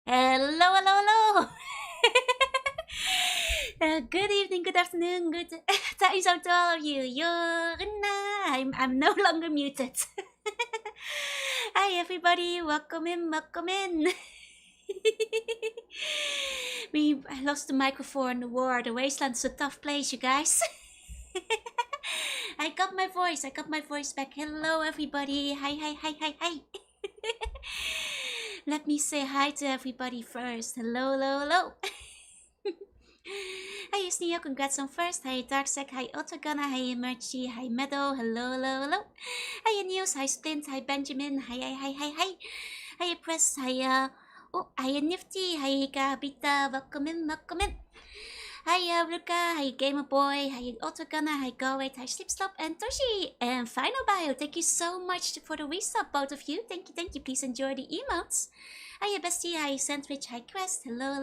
Hello, hello, hello. Good evening, good afternoon, good time zone to all of you. I'm no longer muted. Hi, everybody. Welcome in, welcome in. I lost the microphone, the war, the wasteland's a tough place, you guys. I got my voice back. Hello, everybody. Hi. Let me say hi to everybody first. Hello. Hi, Sneo, congrats on first. Hi, Darksec. Hi, Otagana. Hi, Emergy. Hi, Meadow. Hello. Hi, News. Hi, Splint. Hi, Benjamin. Hi. Hi, Press. Hi, hi, Nifty. Hi, Gabita. Welcome in. Hi, Luca. Hi, Gamer Boy. Hi, Otagana. Hi, Galway. Hi, Slipslop. And Toshi. And Final Bio. Thank you so much for the resub, both of you. Thank you. Please enjoy the emotes. Hi, Bestie. Hi, Sandwich. Hi, Quest. Hello.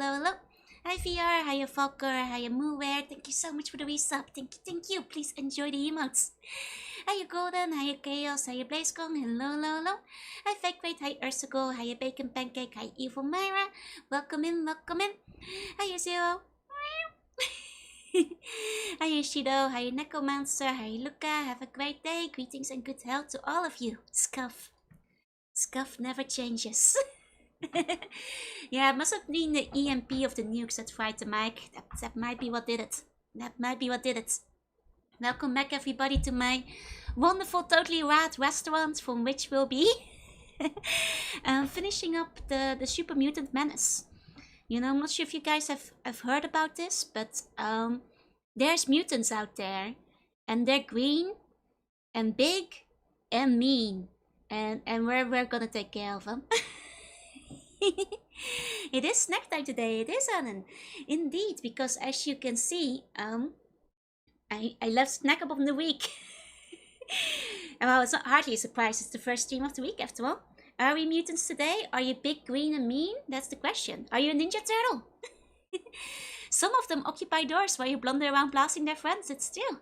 Hi, VR. Hi, Falker. Hi, Mooware. Thank you so much for the resub. Thank you. Please enjoy the emotes. Hi, Golden. Hi, Chaos. Hi, Blazekong. Hello. Hi, Fake Rate. Hi, Ursago. Hi, Bacon Pancake. Hi, Evil Myra. Welcome in. Hi, Zero. Hi, Yoshido. Hi, Necromancer. Hi, Luca. Have a great day. Greetings and good health to all of you. Scuff never changes. Yeah, it must have been the EMP of the nukes that fried the mic. That might be what did it. Welcome back, everybody, to my wonderful, totally rad restaurant, from which we'll be finishing up the Super Mutant Menace. You know, I'm not sure if you guys have heard about this, but there's mutants out there, and they're green and big and mean, and we're gonna take care of them. It is snack time today. It is, Alan. Indeed, because as you can see, I left snack up of the week. Well, it's not hardly a surprise. It's the first stream of the week, after all. Are we mutants today? Are you big, green, and mean? That's the question. Are you a Ninja Turtle? Some of them occupy doors while you blunder around blasting their friends. It's true.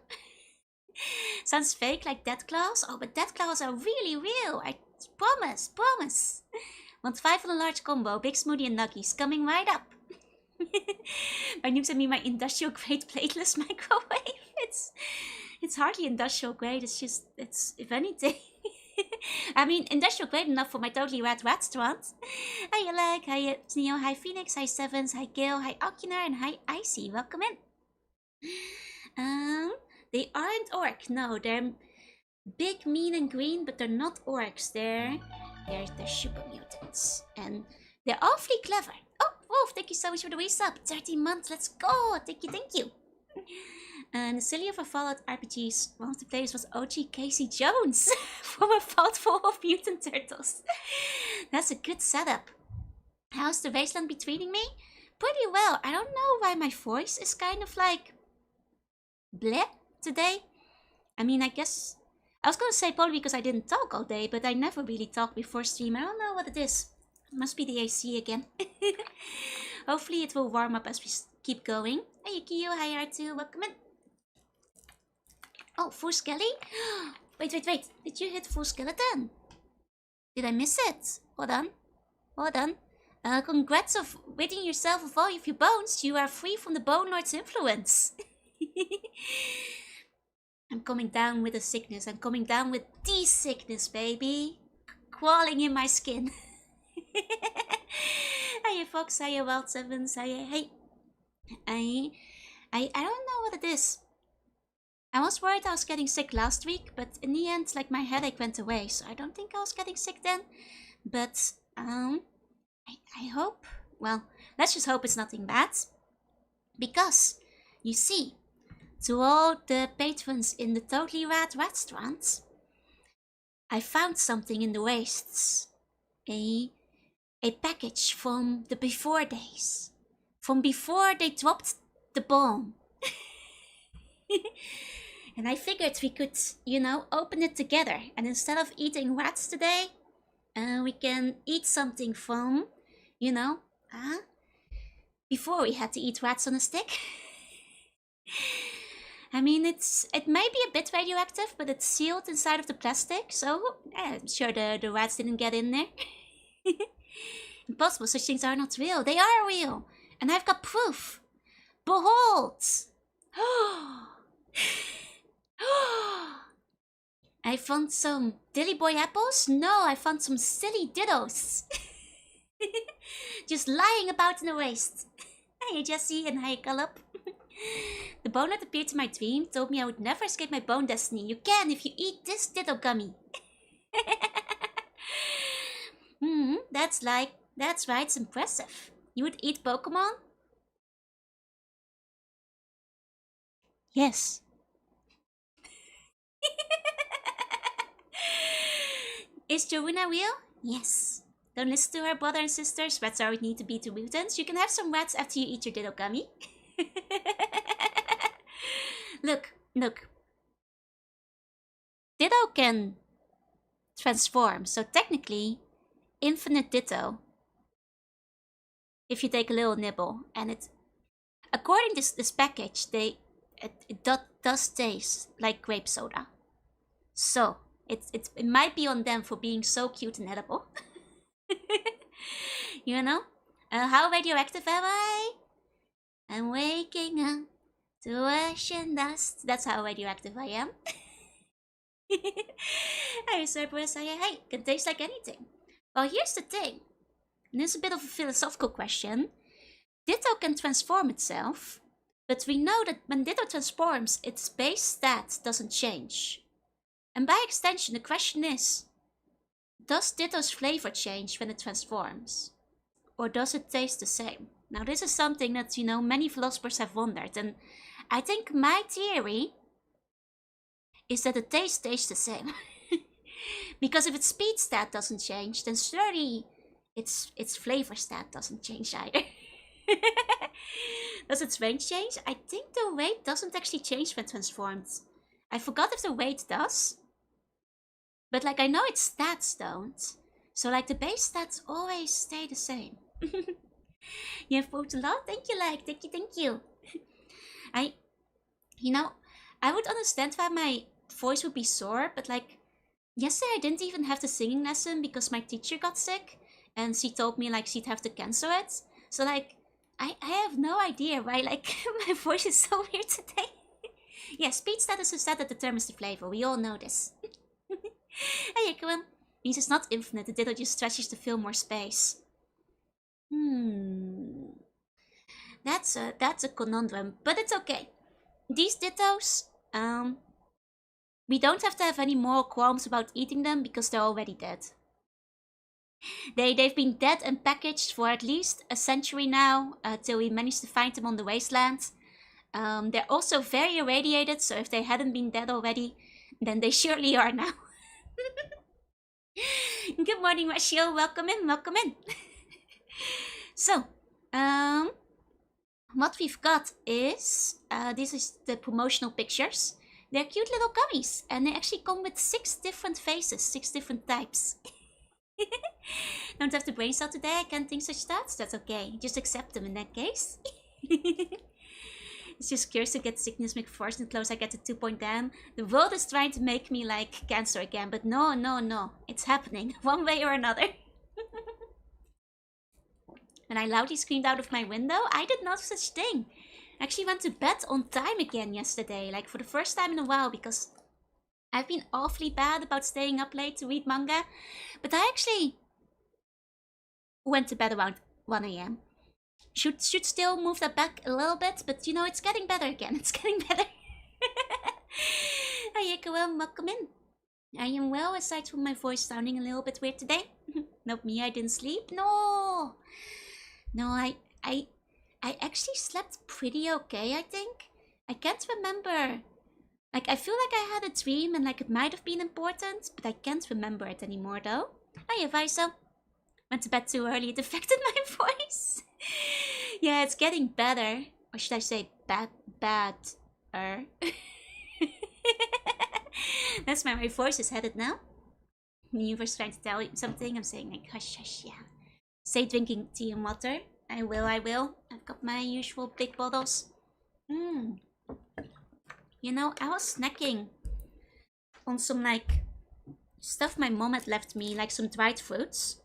Sounds fake, like death claws. Oh, but death claws are really real. I promise. Want 5 on a large combo, big smoothie and nuggies coming right up. By noobs I mean my industrial grade plateless microwave. It's hardly industrial grade. It's if anything. I mean, industrial grade enough for my totally rad restaurant. Hi, Alec. Hi, Neo. Hi, Phoenix. Hi, Sevens. Hi, Gil. Hi, Okunar. And hi, Icy. Welcome in. They aren't orc. No, they're big, mean, and green, but they're not orcs. They're super mutants. And they're awfully clever. Oh, Wolf, thank you so much for the resub. 13 months, let's go. Thank you. And the silly of a Fallout RPGs, one of the players was OG Casey Jones from a vault full of mutant turtles. That's a good setup. How's the wasteland been treating me? Pretty well. I don't know why my voice is kind of like bleh today. I mean, I guess I was gonna say probably because I didn't talk all day, but I never really talked before stream. I don't know what it is. It must be the AC again. Hopefully it will warm up as we keep going. Hey Yukio, hi R2, welcome in. Oh, full skelly? Wait. Did you hit full skeleton? Did I miss it? Hold on. Congrats of ridding yourself of all of your bones. You are free from the Bone Lord's influence. I'm coming down with a sickness. I'm coming down with the sickness, baby. Crawling in my skin. Hiya, Fox. Hiya, Wild Sevens. Hiya, hey. I don't know what it is. I was worried I was getting sick last week, but in the end, like, my headache went away, so I don't think I was getting sick then. But, I hope, well, let's just hope it's nothing bad. Because, you see, to all the patrons in the Totally Rad restaurant, I found something in the wastes. A package from the before days. From before they dropped the bomb. And I figured we could, you know, open it together. And instead of eating rats today, we can eat something from, you know, before we had to eat rats on a stick. I mean, it may be a bit radioactive, but it's sealed inside of the plastic, so I'm sure the rats didn't get in there. Impossible, such things are not real. They are real. And I've got proof. Behold! I found some Dilly Boy apples? No, I found some silly Dittos. Just lying about in the waste. Hey Jesse and hi Gallop. The bone that appeared in my dream told me I would never escape my bone destiny. You can if you eat this Ditto gummy. That's right, it's impressive. You would eat Pokemon? Yes. Is Joanna real? Yes. Don't listen to her brother and sisters. Rats are need to be to mutants. You can have some rats after you eat your Ditto gummy. Look. Ditto can transform, so technically, infinite Ditto. If you take a little nibble, and it, according to this package, it does taste like grape soda. So it might be on them for being so cute and edible. You know? How radioactive am I? I'm waking up to ash and dust. That's how radioactive I am. Hey, Cerberus, hey, can taste like anything. Well, here's the thing. And this is a bit of a philosophical question. Ditto can transform itself, but we know that when Ditto transforms, its base stat doesn't change. And by extension, the question is, does Ditto's flavor change when it transforms? Or does it taste the same? Now this is something that, many philosophers have wondered, and I think my theory is that the taste stays the same. Because if its speed stat doesn't change, then surely its flavor stat doesn't change either. Does its range change? I think the weight doesn't actually change when transformed. I forgot if the weight does. But I know its stats don't. So the base stats always stay the same. You have voted a lot? Thank you, thank you. I would understand why my voice would be sore, but yesterday I didn't even have the singing lesson because my teacher got sick. And she told me she'd have to cancel it. So I have no idea why my voice is so weird today. Yeah, speed stat is a stat that determines the flavor. We all know this. Hey, come on. Means it's not infinite. The Ditto just stretches to fill more space. That's a conundrum, but it's okay. These Dittos, we don't have to have any moral qualms about eating them because they're already dead. They've been dead and packaged for at least a century now, till we managed to find them on the wasteland. They're also very irradiated, so if they hadn't been dead already, then they surely are now. Good morning, Rachel. Welcome in. So, what we've got is, this is the promotional pictures. They're cute little gummies, and they actually come with 6 different faces, 6 different types. Don't have the brain cell today, I can't think such stats. That's okay, just accept them in that case. It's just curious to get sickness McForce and close I get to 2 down. The world is trying to make me cancer again, but no. It's happening, one way or another. And I loudly screamed out of my window. I did not such thing. I actually went to bed on time again yesterday, for the first time in a while, because I've been awfully bad about staying up late to read manga. But I actually went to bed around 1 AM. Should still move that back a little bit, but it's getting better again. It's getting better. Hi, Yekuel, welcome in. I am well, aside from my voice sounding a little bit weird today. Not me, I didn't sleep. No, I actually slept pretty okay, I think. I can't remember. I feel like I had a dream and it might have been important, but I can't remember it anymore though. Hiya, Vaisa. Went to bed too early, it affected my voice. Yeah, it's getting better. Or should I say badder? That's where my voice is headed now. The universe trying to tell you something. I'm saying hush, hush, yeah. Stay drinking tea and water. I will. I've got my usual big bottles. I was snacking on some stuff my mom had left me, some dried fruits,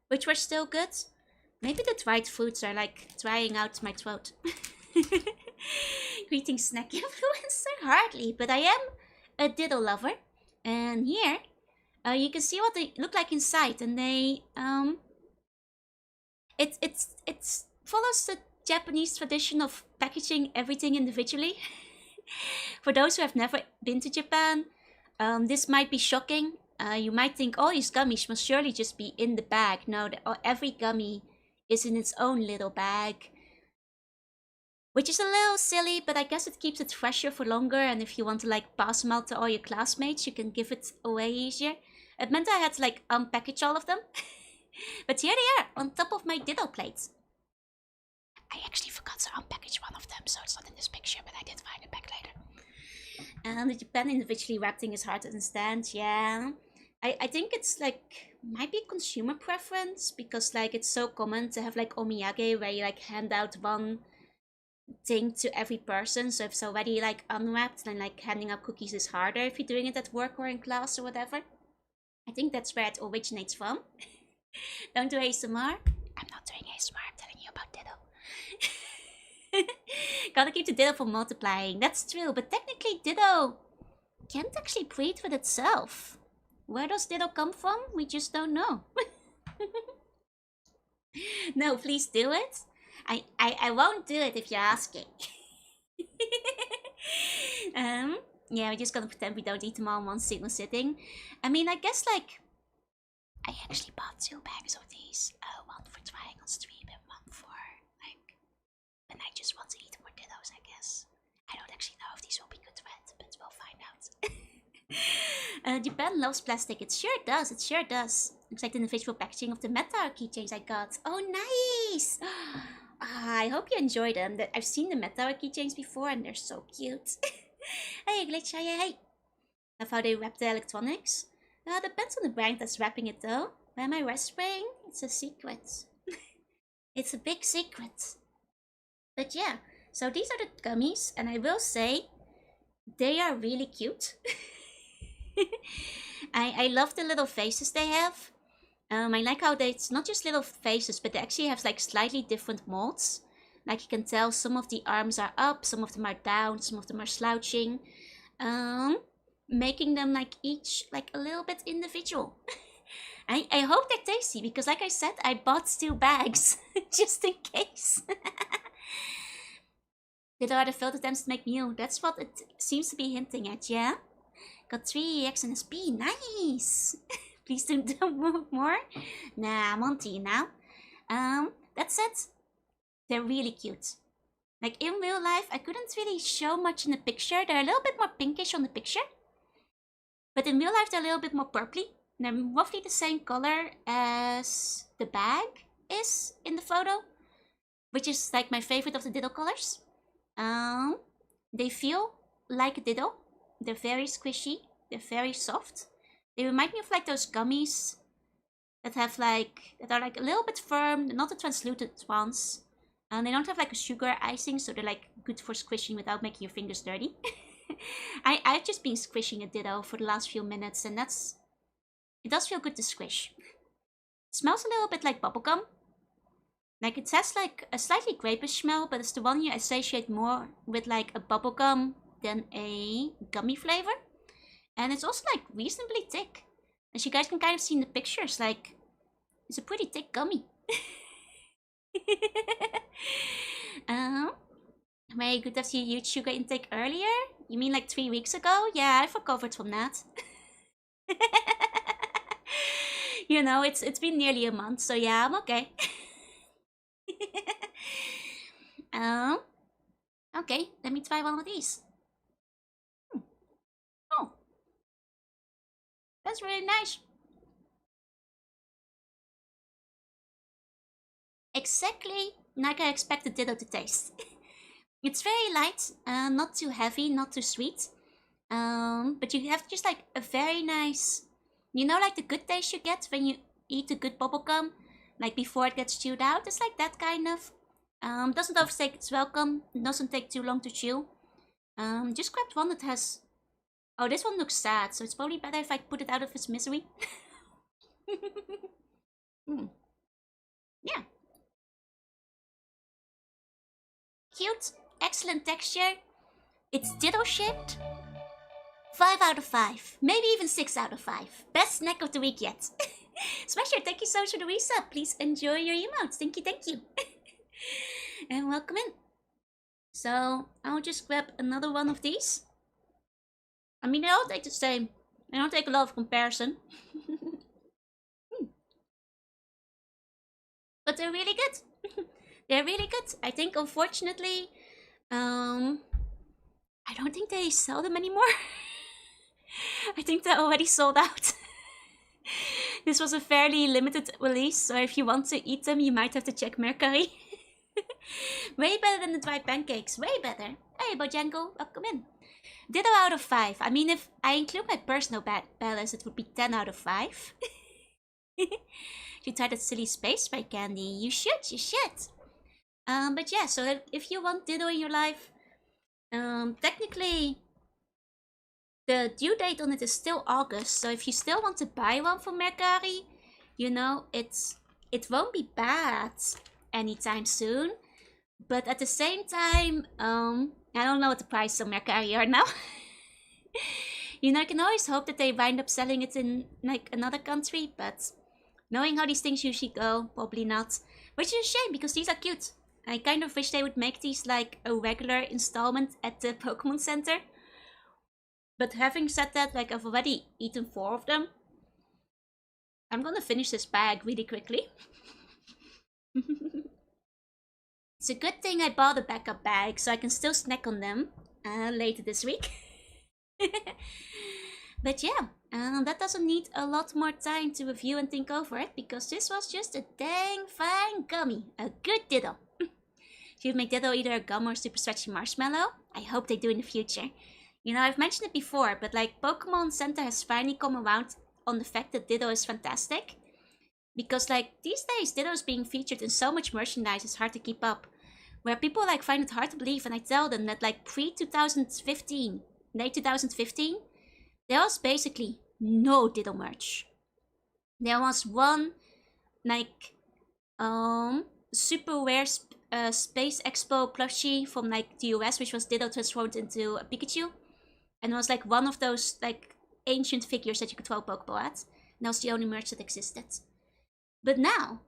which were still good. Maybe the dried fruits are like drying out my throat. Greeting snack influencer? Hardly, but I am a Ditto lover. And here, you can see what they look like inside, and they it follows the Japanese tradition of packaging everything individually. For those who have never been to Japan, this might be shocking. You might think, oh, these gummies must surely just be in the bag. No, every gummy is in its own little bag. Which is a little silly, but I guess it keeps it fresher for longer. And if you want to like pass them out to all your classmates, you can give it away easier. It meant I had to like unpackage all of them. But here they are, on top of my Ditto plate. I actually forgot to unpackage one of them, so it's not in this picture, but I did find it back later. And the Japan individually wrapped thing is hard to understand, yeah. I think it's like, might be consumer preference, because like it's so common to have like omiyage, where you like hand out one thing to every person. So if it's already like unwrapped, then like handing out cookies is harder if you're doing it at work or in class or whatever. I think that's where it originates from. Don't do ASMR. I'm not doing ASMR, I'm telling you about Ditto. Gotta keep the Ditto from multiplying. That's true, but technically Ditto can't actually breed with itself. Where does Ditto come from? We just don't know. No, please do it. I won't do it if you're asking. Yeah, we're just gonna pretend we don't eat them all in one single sitting. I mean, I guess like I actually bought 2 bags of these. One for trying on stream and one for like when I just want to eat more Dittos, I guess. I don't actually know if these will be good red, but we'll find out. Japan loves plastic. It sure does. It sure does. Looks like the individual packaging of the Meta keychains I got. Oh, nice! I hope you enjoy them. I've seen the Meta keychains before and they're so cute. Hey, Glitch, hey. Love how they wrap the electronics. Depends on the brand that's wrapping it though. Where am I whispering? It's a secret. It's a big secret. But yeah, so these are the gummies, and I will say, they are really cute. I love the little faces they have. I like how it's not just little faces, but they actually have like slightly different molds. Like you can tell some of the arms are up, some of them are down, some of them are slouching. Making them like each like a little bit individual. I hope they're tasty, because like I said, I bought 2 bags just in case. Did are the failed attempts to make meal? That's what it seems to be hinting at, yeah? Got 3 EX and a SP, nice! Please don't move more. Nah, I'm on tea now. That's it. They're really cute. Like in real life, I couldn't really show much in the picture. They're a little bit more pinkish on the picture. But in real life, they're a little bit more purpley. They're roughly the same color as the bag is in the photo, which is like my favorite of the Ditto colors. They feel like a Ditto. They're very squishy. They're very soft. They remind me of like those gummies that have like, that are like a little bit firm, not the translucent ones. They don't have like a sugar icing, so they're like good for squishing without making your fingers dirty. I've just been squishing a Ditto for the last few minutes, and it does feel good to squish. It smells a little bit like bubblegum. Like it has like a slightly grapish smell, but it's the one you associate more with like a bubblegum than a gummy flavor. And it's also like reasonably thick. As you guys can kind of see in the pictures, like it's a pretty thick gummy. May good have your huge sugar intake earlier? You mean like 3 weeks ago? Yeah, I've recovered from that. You know, it's been nearly a month, so yeah, I'm okay. Okay, let me try one of these. Oh, that's really nice. Exactly like I expected Ditto to taste. It's very light, not too heavy, not too sweet. But you have just like a very nice, you know, like the good taste you get when you eat a good bubblegum, like before it gets chewed out. It's like that kind of. Doesn't overstay its welcome. It doesn't take too long to chew. Just grabbed one that has. Oh, this one looks sad, so it's probably better if I put it out of its misery. Yeah. cute, excellent texture. It's Ditto shaped. 5 out of 5. Maybe even 6 out of 5. Best snack of the week yet. Smasher, thank you so much for the resub. Please enjoy your emotes. Thank you, thank you. And welcome in. So, I'll just grab another one of these. I mean, they all take the same. They don't take a lot of comparison. But they're really good. They're really good. I think, unfortunately, I don't think they sell them anymore. I think they're already sold out. This was a fairly limited release, so if you want to eat them, you might have to check Mercury. Way better than the dry pancakes. Way better. Hey, Bojango, welcome in. Ditto out of 5. I mean, if I include my personal balance, it would be 10 out of 5. You tried that silly space spray candy. You should. But yeah, so if you want Ditto in your life, technically, the due date on it is still August. So if you still want to buy one from Mercari, you know, it won't be bad anytime soon. But at the same time, I don't know what the prices of Mercari are now. You know, I can always hope that they wind up selling it in like another country, but knowing how these things usually go, probably not. Which is a shame because these are cute. I kind of wish they would make these like a regular installment at the Pokemon Center. But having said that, like I've already eaten 4 of them. I'm gonna finish this bag really quickly. It's a good thing I bought a backup bag so I can still snack on them later this week. But yeah, that doesn't need a lot more time to review and think over it because this was just a dang fine gummy. A good Ditto. If you make Ditto either a gum or super stretchy marshmallow, I hope they do in the future. You know, I've mentioned it before, but like Pokemon Center has finally come around on the fact that Ditto is fantastic. Because like these days, Ditto is being featured in so much merchandise, it's hard to keep up. Where people like find it hard to believe, and I tell them that like pre-2015, late 2015, there was basically no Ditto merch. There was one like super rare Space Expo plushie from like the US, which was Ditto transformed into a Pikachu. And it was like one of those like ancient figures that you could throw a Pokeball at. And that was the only merch that existed. But now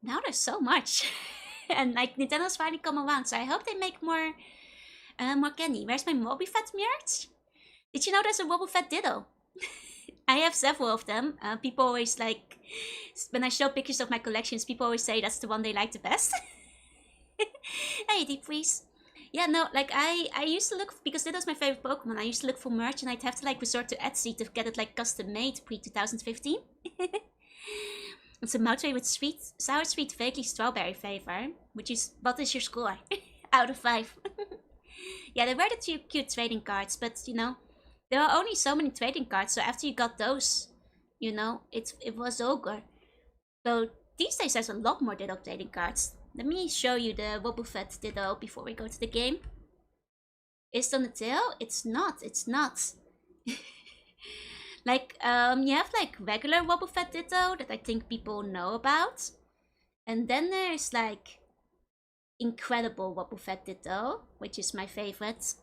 there's so much. And like Nintendo's finally come around, so I hope they make more candy. Where's my Mobifet merch? Did you know there's a Mobifet Ditto? I have several of them. People always like, when I show pictures of my collections, people always say that's the one they like the best. Hey, Deep Freeze. Yeah, no, like I used to look, because Ditto's my favorite Pokemon, I used to look for merch and I'd have to like resort to Etsy to get it like custom made pre-2015. It's a Mountray with sour sweet vaguely strawberry flavor, which is, what is your score? Out of 5. Yeah, they were the 2 cute trading cards, but you know, there are only so many trading cards, so after you got those, you know, it was ogre. So these days there's a lot more Ditto trading cards. Let me show you the Wobbuffet Ditto before we go to the game. Is it on the tail? It's not. Like, you have like regular Wobbuffet Ditto that I think people know about. And then there's like incredible Wobbuffet Ditto, which is my favorite.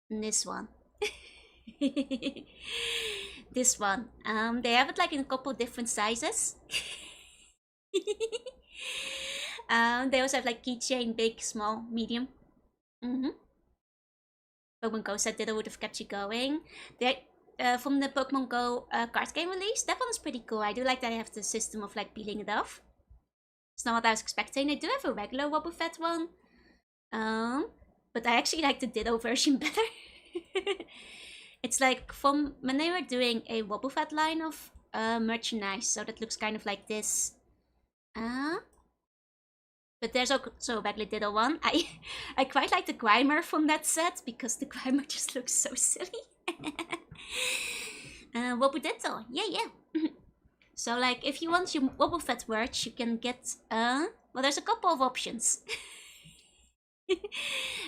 This one. This one. They have it like in a couple different sizes. They also have like keychain, big, small, medium. Pokemon Go said Ditto would have kept you going. From the Pokemon Go card game release, that one is pretty cool. I do like that I have the system of like peeling it off. It's not what I was expecting. They do have a regular Wobbuffet one. But I actually like the Ditto version better. It's like from when they were doing a Wobbuffet line of merchandise, so that looks kind of like this. But there's also a regular Ditto one. I quite like the Grimer from that set because the Grimer just looks so silly. Wobbu Ditto, yeah. So like if you want your Wobbuffet merch, you can get well, there's a couple of options.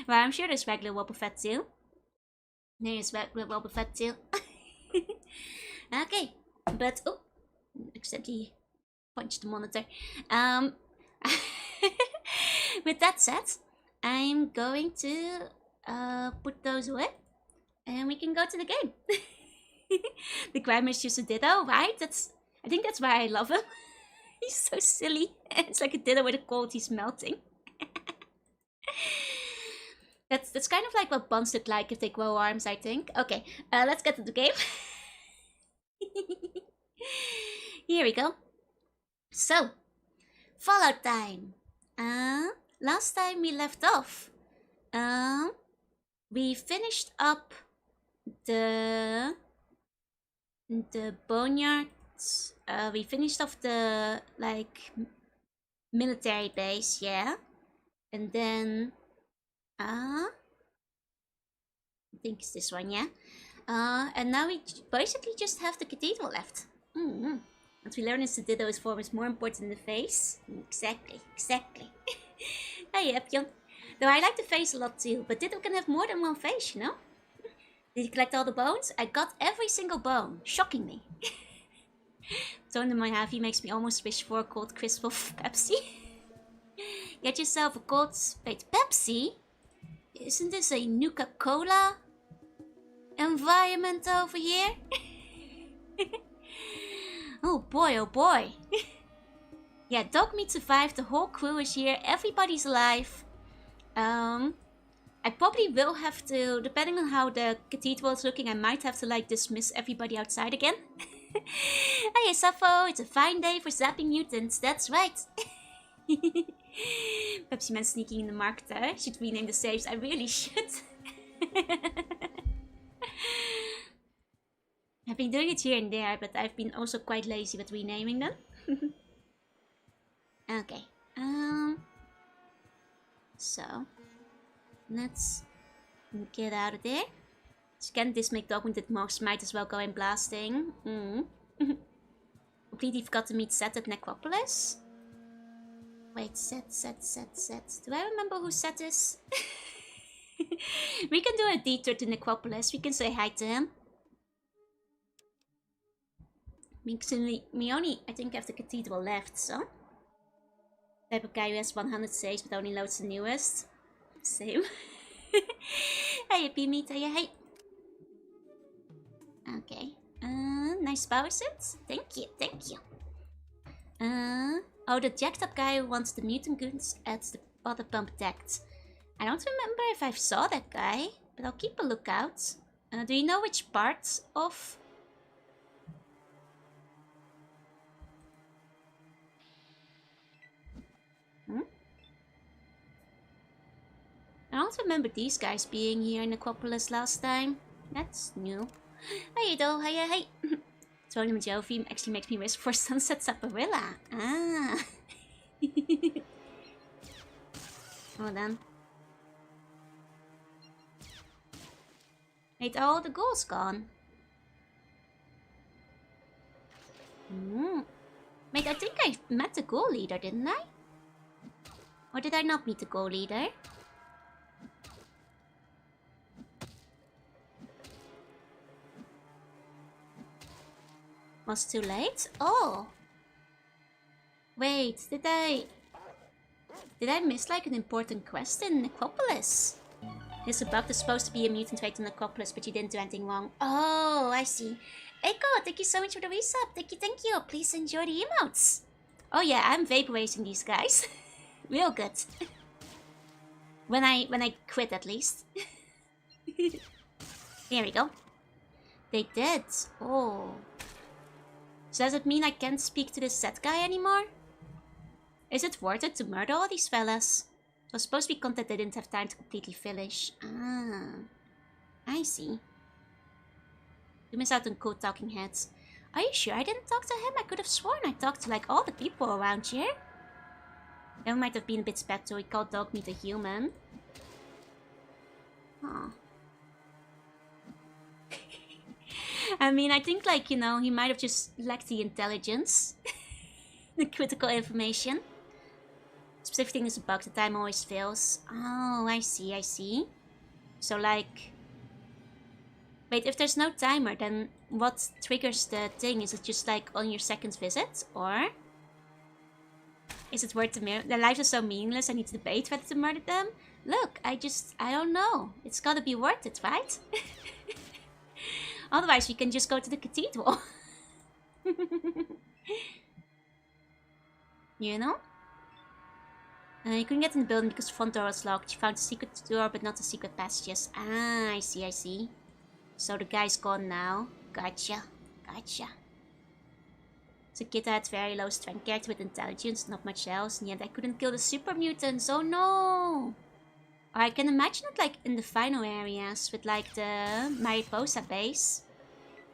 Well, I'm sure there's regular Wobbuffet too. There's regular Wobbuffet too. Okay, but oh, accidentally punched the monitor. With that said, I'm going to put those away. And we can go to the game. The grammar is just a Ditto, right? I think that's why I love him. He's so silly. It's like a Ditto with a cold, he's melting. That's kind of like what buns look like if they grow arms, I think. Okay, let's get to the game. Here we go. So, Fallout time. Last time we left off, we finished up the boneyards. We finished off the like military base, yeah, and then I think it's this one, yeah. And now we basically just have the cathedral left. What we learn is the Ditto's form is more important than the face. Exactly. Hey, Epion. Though I like the face a lot too, but Ditto can have more than one face, you know? Did you collect all the bones? I got every single bone, shockingly. Tone in my Havi makes me almost wish for a cold crisp of Pepsi. Get yourself a cold... Wait, Pepsi? Isn't this a Nuka-Cola environment over here? Oh boy. Yeah, dog meat survived, the whole crew is here, everybody's alive. I probably will have to, depending on how the cathedral is looking, I might have to like dismiss everybody outside again. Hey Sappho, it's a fine day for zapping mutants, that's right. Pepsi Man sneaking in the market. Should rename the saves, I really should. I've been doing it here and there, but I've been also quite lazy with renaming them. Okay, so let's get out of there. Scan this make dog with most might as well go in blasting. Completely forgot to meet Set at Necropolis. Wait, Set. Do I remember who Set is? We can do a detour to Necropolis. We can say hi to him. We only, I think, have the cathedral left, so. Type of guy who has 100 saves but only loads the newest. Same. Hey, P-Meat, hey. Okay. Nice power suit. Thank you. Oh, the jacked up guy who wants the mutant goons at the bother pump decked. I don't remember if I saw that guy, but I'll keep a lookout. Do you know which part of... I don't remember these guys being here in Necropolis last time. That's new. Hey, though. Hey. Throwing him Jovi actually makes me wish for Sunset Saparilla. Ah. Hold on. Wait, are all the ghouls gone? Wait, I think I met the ghoul leader, didn't I? Or did I not meet the ghoul leader? Was too late? Oh! Wait, did I miss like an important quest in Necropolis? This above is supposed to be a mutant trait in Necropolis, but you didn't do anything wrong. Oh, I see. Echo, thank you so much for the resub. Thank you. Please enjoy the emotes. Oh yeah, I'm vaporizing these guys. Real good. When I quit, at least. Here we go. They did. Oh. So does it mean I can't speak to this set guy anymore? Is it worth it to murder all these fellas? It was supposed to be content they didn't have time to completely finish. Ah. I see. You miss out on cool talking heads. Are you sure I didn't talk to him? I could have sworn I talked to like all the people around here. That might have been a bit spectral. He called dog meat a human. Huh. I mean, I think like, you know, he might have just lacked the intelligence. The critical information. Specific thing is a bug, the time always fails. Oh, I see. So like... Wait, if there's no timer, then what triggers the thing? Is it just like on your second visit, or? Is it worth their lives are so meaningless, I need to debate whether to murder them? Look, I don't know. It's gotta be worth it, right? Otherwise, we can just go to the cathedral. You know? You couldn't get in the building because the front door was locked. You found the secret door, but not the secret passages. Ah, I see, I see. So the guy's gone now. Gotcha, gotcha. So kid had very low strength character with intelligence, not much else. And yet I couldn't kill the super mutants. Oh no! Or I can imagine it like in the final areas with like the Mariposa base.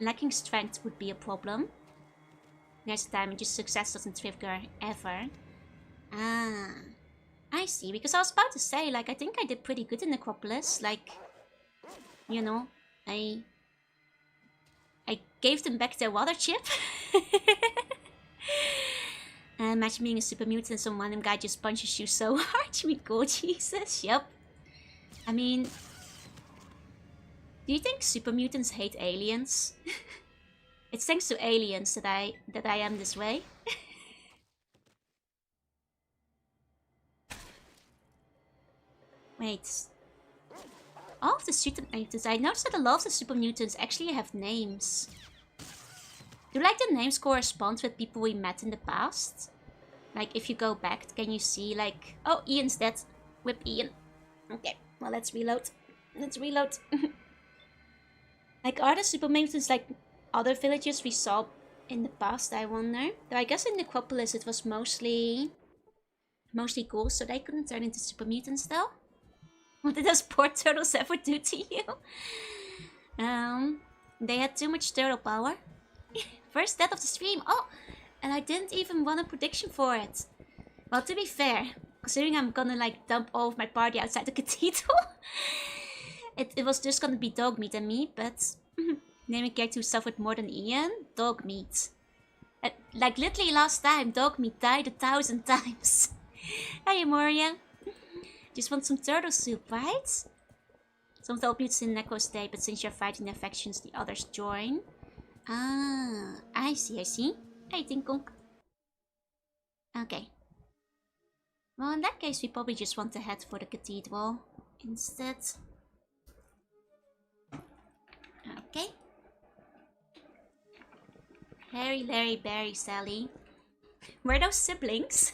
Lacking strength would be a problem. There's a time just success doesn't trigger ever. Ah, I see. Because I was about to say, like, I think I did pretty good in Necropolis. Like, you know, I gave them back their water chip. Imagine being a super mutant and some random guy just punches you so hard. You mean go, Jesus? Yep. I mean, do you think super mutants hate aliens? It's thanks to aliens that I am this way. Wait. All of the super mutants, I noticed that a lot of the super mutants actually have names. Do like the names correspond with people we met in the past? Like if you go back, can you see like, oh, Ian's dead. Whip Ian. Okay, well let's reload. Let's reload. Like are the super mutants like other villages we saw in the past, I wonder? Though I guess in Necropolis it was mostly ghouls, so they couldn't turn into super mutants though. What did those poor turtles ever do to you? They had too much turtle power. First death of the stream. Oh, and I didn't even run a prediction for it. Well, to be fair, considering I'm gonna like dump all of my party outside the cathedral, it was just gonna be dog meat and me, but naming a character who suffered more than Ian, dog meat. Like literally last time, dog meat died 1,000 times. Hey Moria. Just want some turtle soup, right? Some of the old mutants in Necro stay, but since you're fighting their factions, the others join. Ah, I see, I see. Hey, Tinkunk. Okay. Well, in that case, we probably just want to head for the cathedral instead. Okay. Harry, Larry, Barry, Sally. Were those siblings?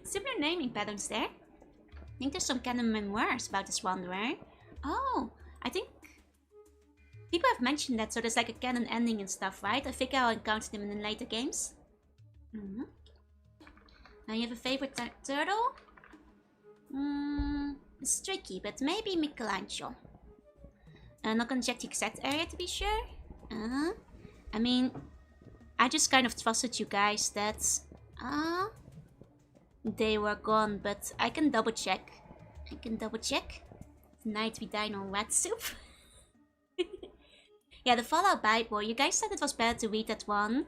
Similar naming patterns there. I think there's some canon memoirs about this wanderer. Oh, I think people have mentioned that, so there's like a canon ending and stuff, right? I think I'll encounter them in later games. Now you have a favorite turtle? It's tricky, but maybe Michelangelo. I'm not gonna check the exact area to be sure. I mean, I just kind of trusted you guys that they were gone, but I can double check. Tonight we dine on rat soup. Yeah, the Fallout Bible. You guys said it was better to read that one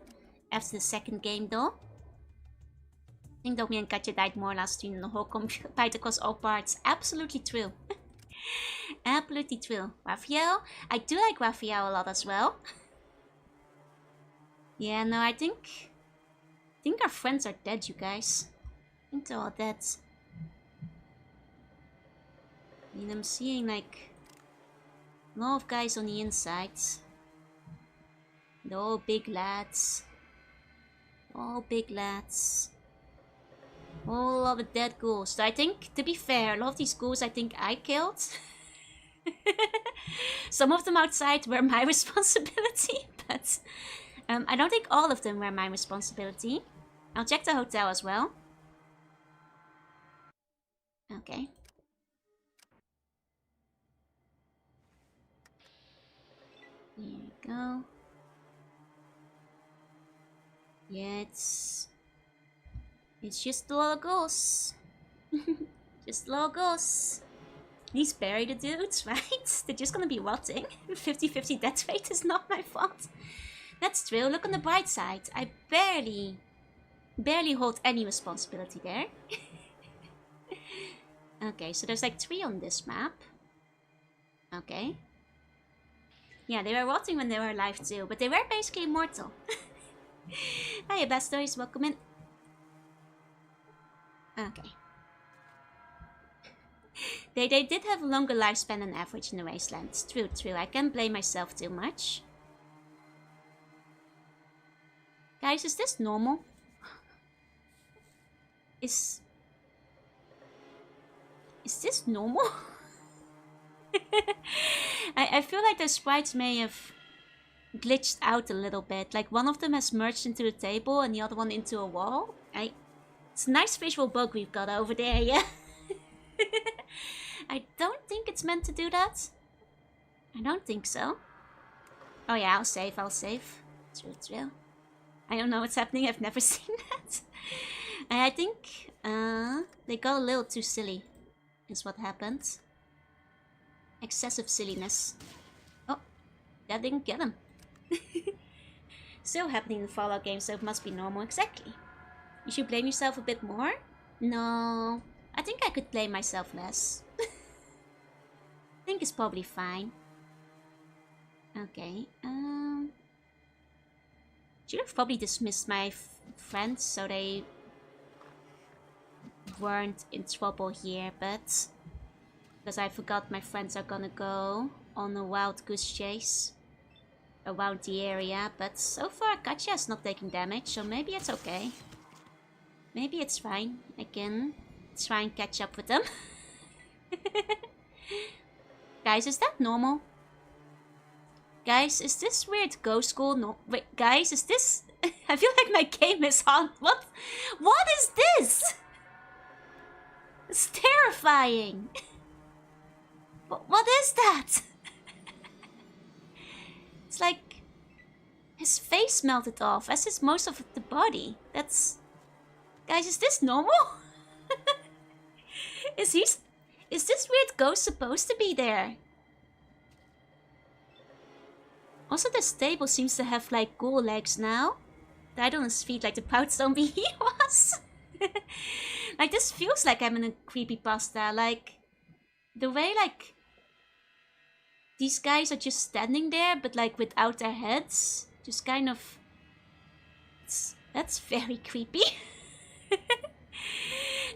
after the second game, though. I think Domi and Katja died more last stream than the whole fight across all parts. Absolutely true. Absolutely true. Raphael? I do like Raphael a lot as well. Yeah, no, I think our friends are dead, you guys. I think they're all dead. I mean, I'm seeing like a lot of guys on the inside. They're all big lads. All big lads. All of the dead ghouls. So I think, to be fair, a lot of these ghouls I think I killed. Some of them outside were my responsibility, but I don't think all of them were my responsibility. I'll check the hotel as well. Okay. Here we go. Yeah, it's just logos. Just logos. These bury the dudes, right? They're just gonna be rotting. 50-50 death rate is not my fault. That's true. Look on the bright side. I barely hold any responsibility there. Okay, so there's like 3 on this map. Okay. Yeah, they were rotting when they were alive too, but they were basically immortal. Hiya, Bastories, welcome in. Okay. They did have a longer lifespan than average in the wastelands. True, true. I can't blame myself too much. Guys, is this normal? Is this normal? I feel like the sprites may have glitched out a little bit. Like one of them has merged into the table and the other one into a wall. It's a nice visual bug we've got over there, yeah. I don't think it's meant to do that. I don't think so. Oh yeah, I'll save. True, true. I don't know what's happening, I've never seen that. I think they got a little too silly, is what happened. Excessive silliness. Oh, that didn't get him. Still happening in Fallout games, so it must be normal. Exactly. You should blame yourself a bit more? No, I think I could blame myself less. I think it's probably fine. Okay, should have probably dismissed my friends so they weren't in trouble here, but because I forgot my friends are gonna go on a wild goose chase around the area, but so far Katya's not taking damage, so maybe it's okay. Maybe it's fine. I can try and catch up with them. Guys, is that normal? Guys, is this weird ghost school? No, wait, guys, is this... I feel like my game is on... What is this? It's terrifying. What is that? It's like... his face melted off, as is most of the body. That's... Guys, is this normal? Is this weird ghost supposed to be there? Also, this table seems to have like ghoul legs now. Died on his feet like the proud zombie he was. Like, this feels like I'm in a creepypasta. Like, the way like these guys are just standing there, but like without their heads. Just kind of... That's very creepy.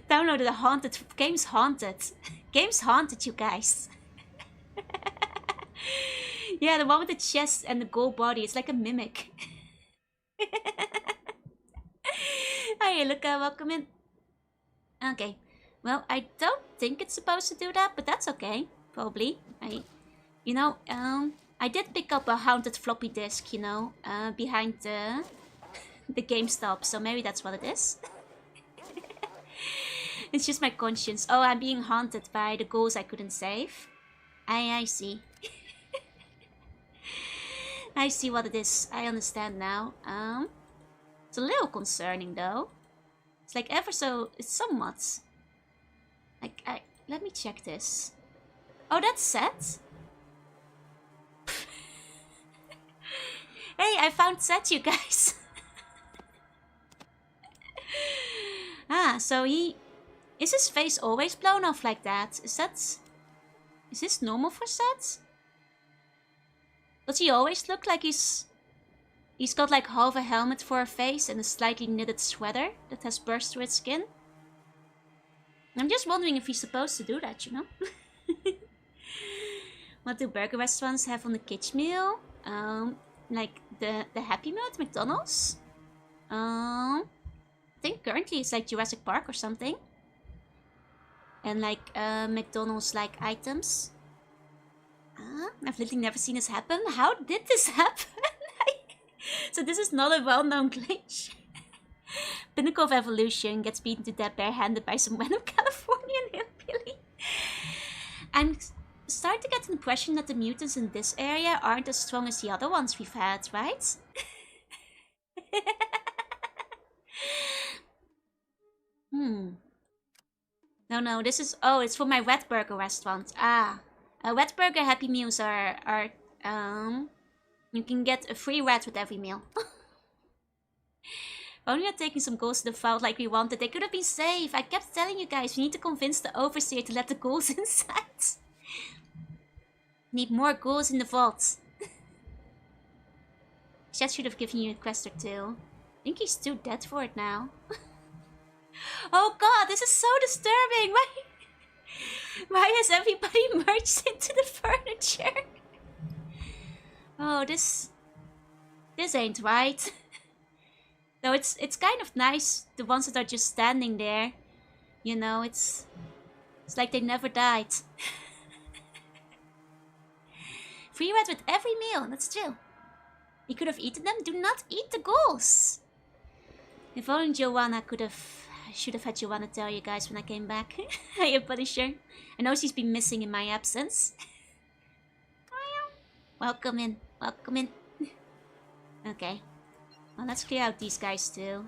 Downloaded a haunted... Game's haunted. Game's haunted, you guys. Yeah, the one with the chest and the gold body. It's like a mimic. Hi, Luca. Welcome in. Okay. Well, I don't think it's supposed to do that, but that's okay. Probably. You know, I did pick up a haunted floppy disk, you know, behind the GameStop, so maybe that's what it is. It's just my conscience. Oh, I'm being haunted by the ghouls I couldn't save. I see. I see what it is. I understand now. It's a little concerning though. It's like ever so... It's somewhat... Like, let me check this. Oh, that's set? Hey, I found set, you guys. Ah, so he... Is his face always blown off like that? Is this normal for Seth? Does he always look like he's got like half a helmet for a face and a slightly knitted sweater that has burst through its skin? I'm just wondering if he's supposed to do that, you know? What do burger restaurants have on the kids meal? Like the Happy Meal at McDonald's? I think currently it's like Jurassic Park or something. And like McDonald's like items. I've literally never seen this happen. How did this happen? So this is not a well-known glitch. Pinnacle of Evolution gets beaten to death barehanded by some random Californian hillbilly. I'm starting to get the impression that the mutants in this area aren't as strong as the other ones we've had, right? No, this is... Oh, it's for my Wet Burger restaurant. Wet Burger Happy Meals are you can get a free rat with every meal. Only not taking some ghouls to the vault like we wanted. They could have been safe. I kept telling you guys, we need to convince the overseer to let the ghouls inside. Need more ghouls in the vault. Chat should have given you a quest or two. I think he's too dead for it now. Oh god, this is so disturbing. Why has everybody merged into the furniture? Oh, this ain't right. Though it's kind of nice, the ones that are just standing there. You know, it's like they never died. Free red with every meal, that's true. You could have eaten them. Do not eat the ghouls. If only Joanna should have had Joanna tell you guys when I came back. Hey, Punisher. I know she's been missing in my absence. Welcome in. Welcome in. Okay. Well, let's clear out these guys too.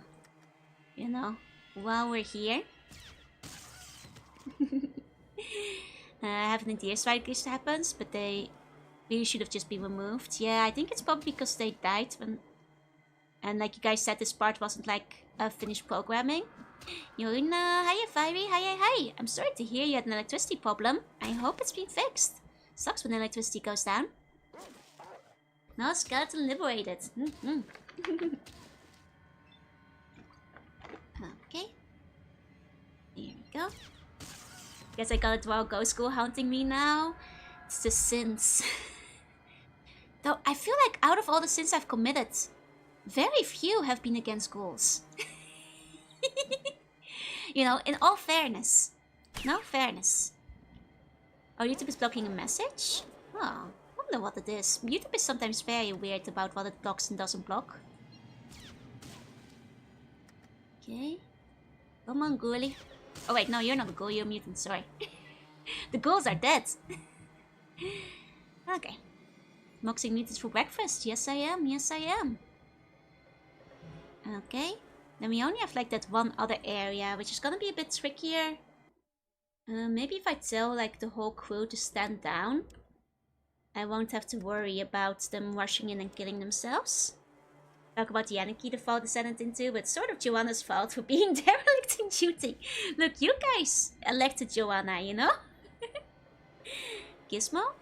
You know, while we're here. I have an idea why this happens, but they really should have just been removed. Yeah, I think it's probably because they died when... And like you guys said, this part wasn't like finished programming. Yorina, hiya Fiery, hi. I'm sorry to hear you had an electricity problem. I hope it's been fixed. Sucks when electricity goes down. No, skeleton liberated. Okay. Here we go. Guess I got a Dwarf Ghost School haunting me now. It's the sins. Though I feel like out of all the sins I've committed, very few have been against ghouls. You know, in all fairness. No fairness. Oh, YouTube is blocking a message? Oh, I wonder what it is. YouTube is sometimes very weird about what it blocks and doesn't block. Okay. Come on, ghoulie. Oh wait, no, you're not a ghoul, you're a mutant, sorry. The ghouls are dead. Okay. Moxing mutants for breakfast. Yes, I am. Yes, I am. Okay. Then we only have like that one other area, which is gonna be a bit trickier. Maybe if I tell like the whole crew to stand down, I won't have to worry about them rushing in and killing themselves. Talk about the anarchy the fall descended into, but sort of Joanna's fault for being derelict in duty. Look, you guys elected Joanna, you know? Gizmo?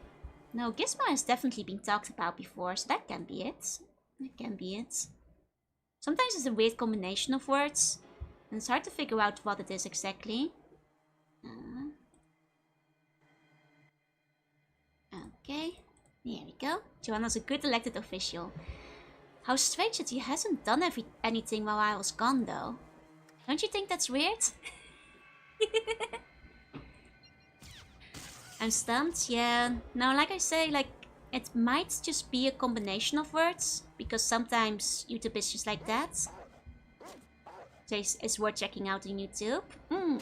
No, Gizmo has definitely been talked about before, so that can be it. That can be it. Sometimes it's a weird combination of words, and it's hard to figure out what it is exactly. Okay, there we go. Joanna's a good elected official. How strange that he hasn't done anything while I was gone, though. Don't you think that's weird? I'm stumped, yeah. No, like I say, like, it might just be a combination of words, because sometimes YouTube is just like that. So it's worth checking out on YouTube.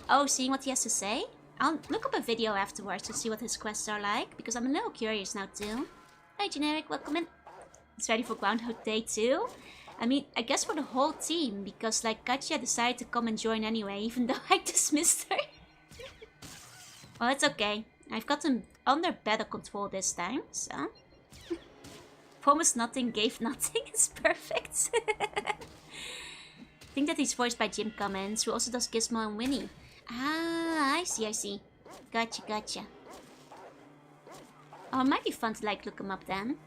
Oh, seeing what he has to say? I'll look up a video afterwards to see what his quests are like, because I'm a little curious now too. Hey Generic, welcome in. It's ready for Groundhog Day too. I mean, I guess for the whole team, because like Katja decided to come and join anyway, even though I dismissed her. Well, it's okay. I've got them under better control this time, so... Promised nothing, gave nothing. It's perfect. I think that he's voiced by Jim Cummins, who also does Gizmo and Winnie. Ah, I see. Gotcha. Oh, it might be fun to like look him up then.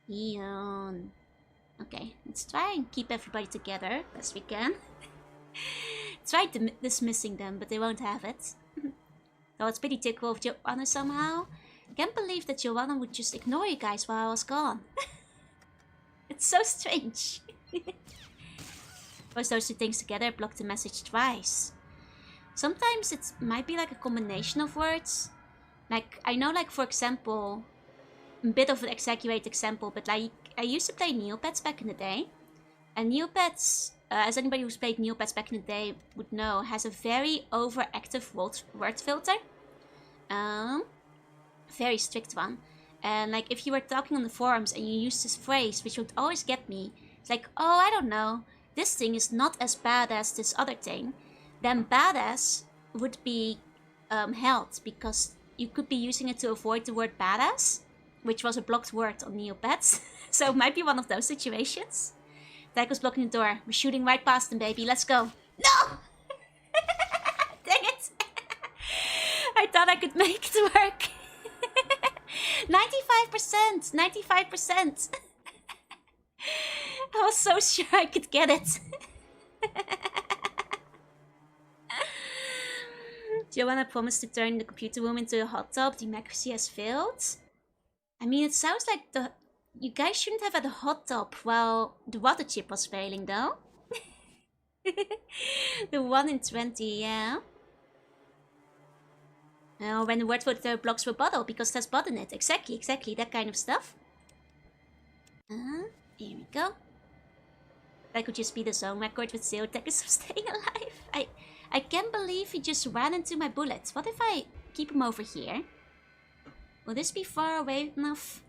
Eon. Okay, let's try and keep everybody together best we can. Tried dismissing them, but they won't have it. Though it's pretty typical of Joanna somehow. I can't believe that Joanna would just ignore you guys while I was gone. It's so strange. Post those two things together, block the message twice. Sometimes it might be like a combination of words. Like, I know, like, for example, a bit of an exaggerated example, but like, I used to play Neopets back in the day. And Neopets, as anybody who's played Neopets back in the day would know, has a very overactive word filter. Very strict one. And like, if you were talking on the forums and you used this phrase, which would always get me, it's like, oh, I don't know, this thing is not as bad as this other thing, then badass would be held, because you could be using it to avoid the word badass, which was a blocked word on Neopets. So it might be one of those situations. Tycho's blocking the door. We're shooting right past him, baby. Let's go. No! Dang it! I thought I could make it work. 95%! 95%! I was so sure I could get it. Joanna promised to turn the computer room into a hot tub. Democracy has failed. I mean, it sounds like you guys shouldn't have had a hot tub while the water chip was failing, though. The 1 in 20, yeah. When the word for the blocks were bottle, because there's bot in it. Exactly, that kind of stuff. Here we go. That could just be the zone record with 0 seconds of staying alive. I can't believe he just ran into my bullets. What if I keep him over here? Will this be far away enough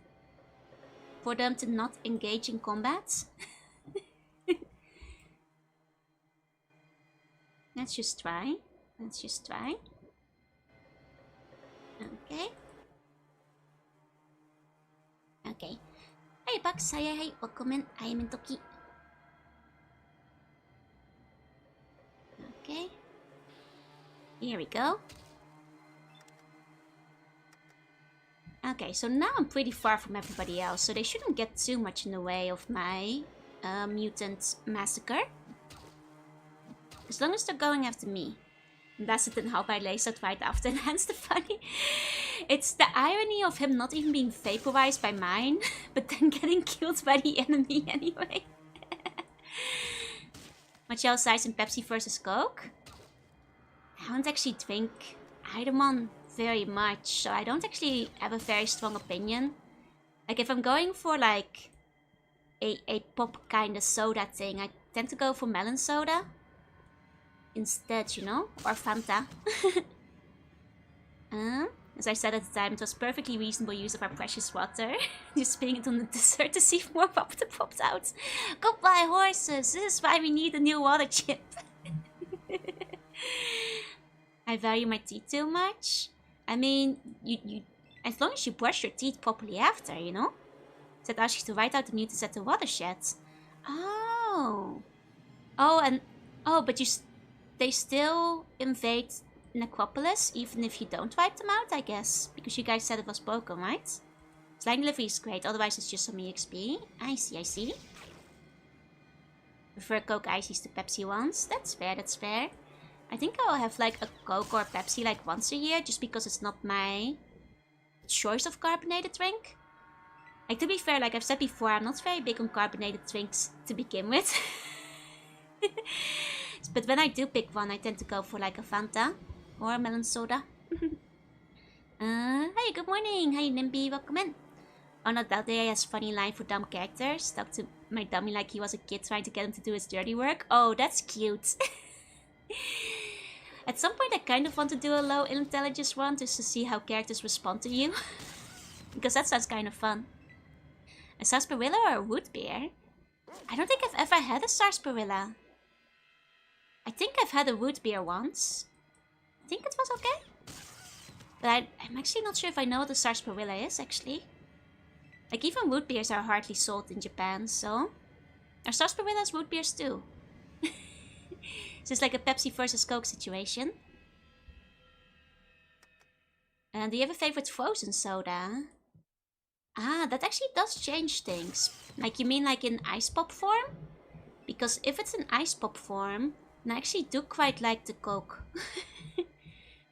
for them to not engage in combat? Let's just try. Okay. Hey Bugs, hey, welcome in. I am in Toki. Okay. Here we go. Okay, so now I'm pretty far from everybody else, so they shouldn't get too much in the way of my mutant massacre. As long as they're going after me. That's it, and how I lasered right after enhanced the funny. It's the irony of him not even being vaporized by mine, but then getting killed by the enemy anyway. Michelle size in Pepsi versus Coke. I don't actually drink either one very much, so I don't actually have a very strong opinion. Like if I'm going for like a pop kind of soda thing, I tend to go for melon soda instead, you know, or Fanta. As I said at the time, it was perfectly reasonable use of our precious water. Just spitting it on the dessert to see if more water popped out. Goodbye horses, this is why we need a new water chip. I value my teeth too much. I mean, you as long as you brush your teeth properly after, you know? Said ask you to write out the mutants at the watershed. Oh. But they still invade Necropolis, even if you don't wipe them out, I guess. Because you guys said it was broken, right? Slime delivery is great, otherwise it's just some EXP. I see. Prefer Coke Ices to Pepsi ones. That's fair. I think I'll have like a Coke or Pepsi like once a year, just because it's not my choice of carbonated drink. Like, to be fair, like I've said before, I'm not very big on carbonated drinks to begin with. But when I do pick one, I tend to go for like a Fanta or a melon soda. Hey, good morning. Hi, Nimby. Welcome in. Oh, not that day has funny line for dumb characters. Stuck to my dummy like he was a kid trying to get him to do his dirty work. Oh, that's cute. At some point, I kind of want to do a low intelligence one just to see how characters respond to you. Because that sounds kind of fun. A sarsaparilla or a root beer? I don't think I've ever had a sarsaparilla. I think I've had a root beer once. I think it was okay. But I'm actually not sure if I know what a sarsaparilla is, actually. Like, even root beers are hardly sold in Japan, so... Are sarsaparillas root beers too? So it's like a Pepsi versus Coke situation. Do you have a favorite frozen soda? Ah, that actually does change things. Like, you mean like in ice pop form? Because if it's in ice pop form, I actually do quite like the Coke.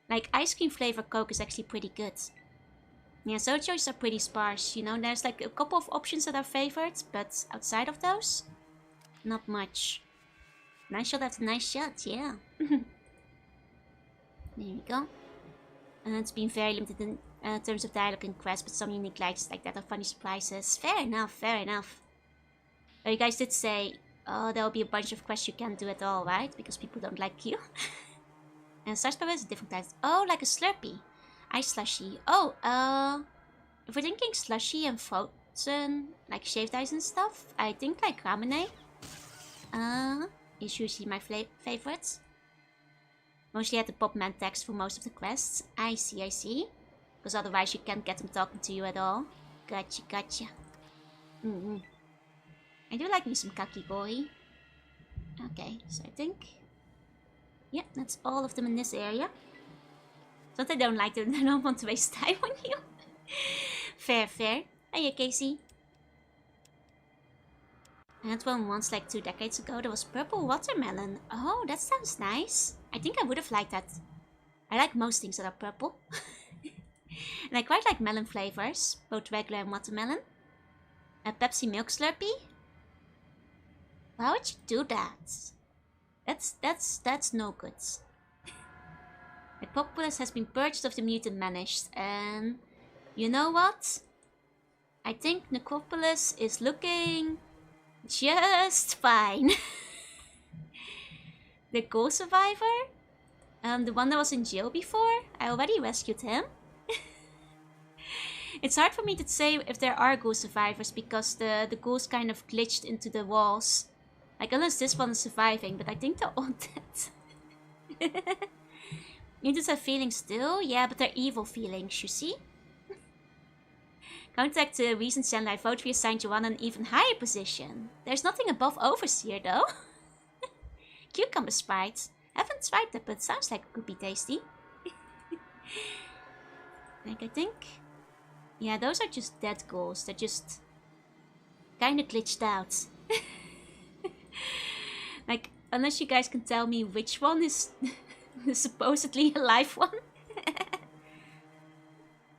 Like, ice cream flavor Coke is actually pretty good. Yeah, soda choices are pretty sparse, you know. There's like a couple of options that are favored, but outside of those, not much. Nice shot after nice shot, yeah. There we go. It's been very limited in terms of dialogue and quests, but some unique lights like that are funny surprises. Fair enough. But you guys did say, oh, there'll be a bunch of quests you can't do at all, right? Because people don't like you. And sarsaparilla is a different type. Oh, like a Slurpee. Ice slushy. Oh, if we're thinking slushy and frozen, like shaved ice and stuff, I think like ramen is usually my favorites. Mostly at the pop man text for most of the quests. I see. Because otherwise you can't get them talking to you at all. Gotcha. I do like me some kaki boy. Okay, so I think... yeah, that's all of them in this area. It's not that I don't like them, I don't want to waste time on you. Fair. Hiya, Casey. I had one once like 2 decades ago. There was purple watermelon. Oh, that sounds nice. I think I would have liked that. I like most things that are purple. And I quite like melon flavors, both regular and watermelon. A Pepsi milk Slurpee? Why would you do that? That's no good. Necropolis has been purged of the mutant menace, and you know what? I think Necropolis is looking just fine. The ghost survivor? The one that was in jail before? I already rescued him. It's hard for me to say if there are ghost survivors because the ghouls kind of glitched into the walls. Like, unless this one is surviving, but I think they're all dead. Mutants have feelings still? Yeah, but they're evil feelings, you see? Contact the recent channel I vote for you assigned Joanna an even higher position. There's nothing above Overseer, though. Cucumber Sprite. Haven't tried that, but it sounds like it could be tasty. Like, I think... Yeah, those are just dead ghouls. They're just... kinda glitched out. Like, unless you guys can tell me which one is supposedly a live one.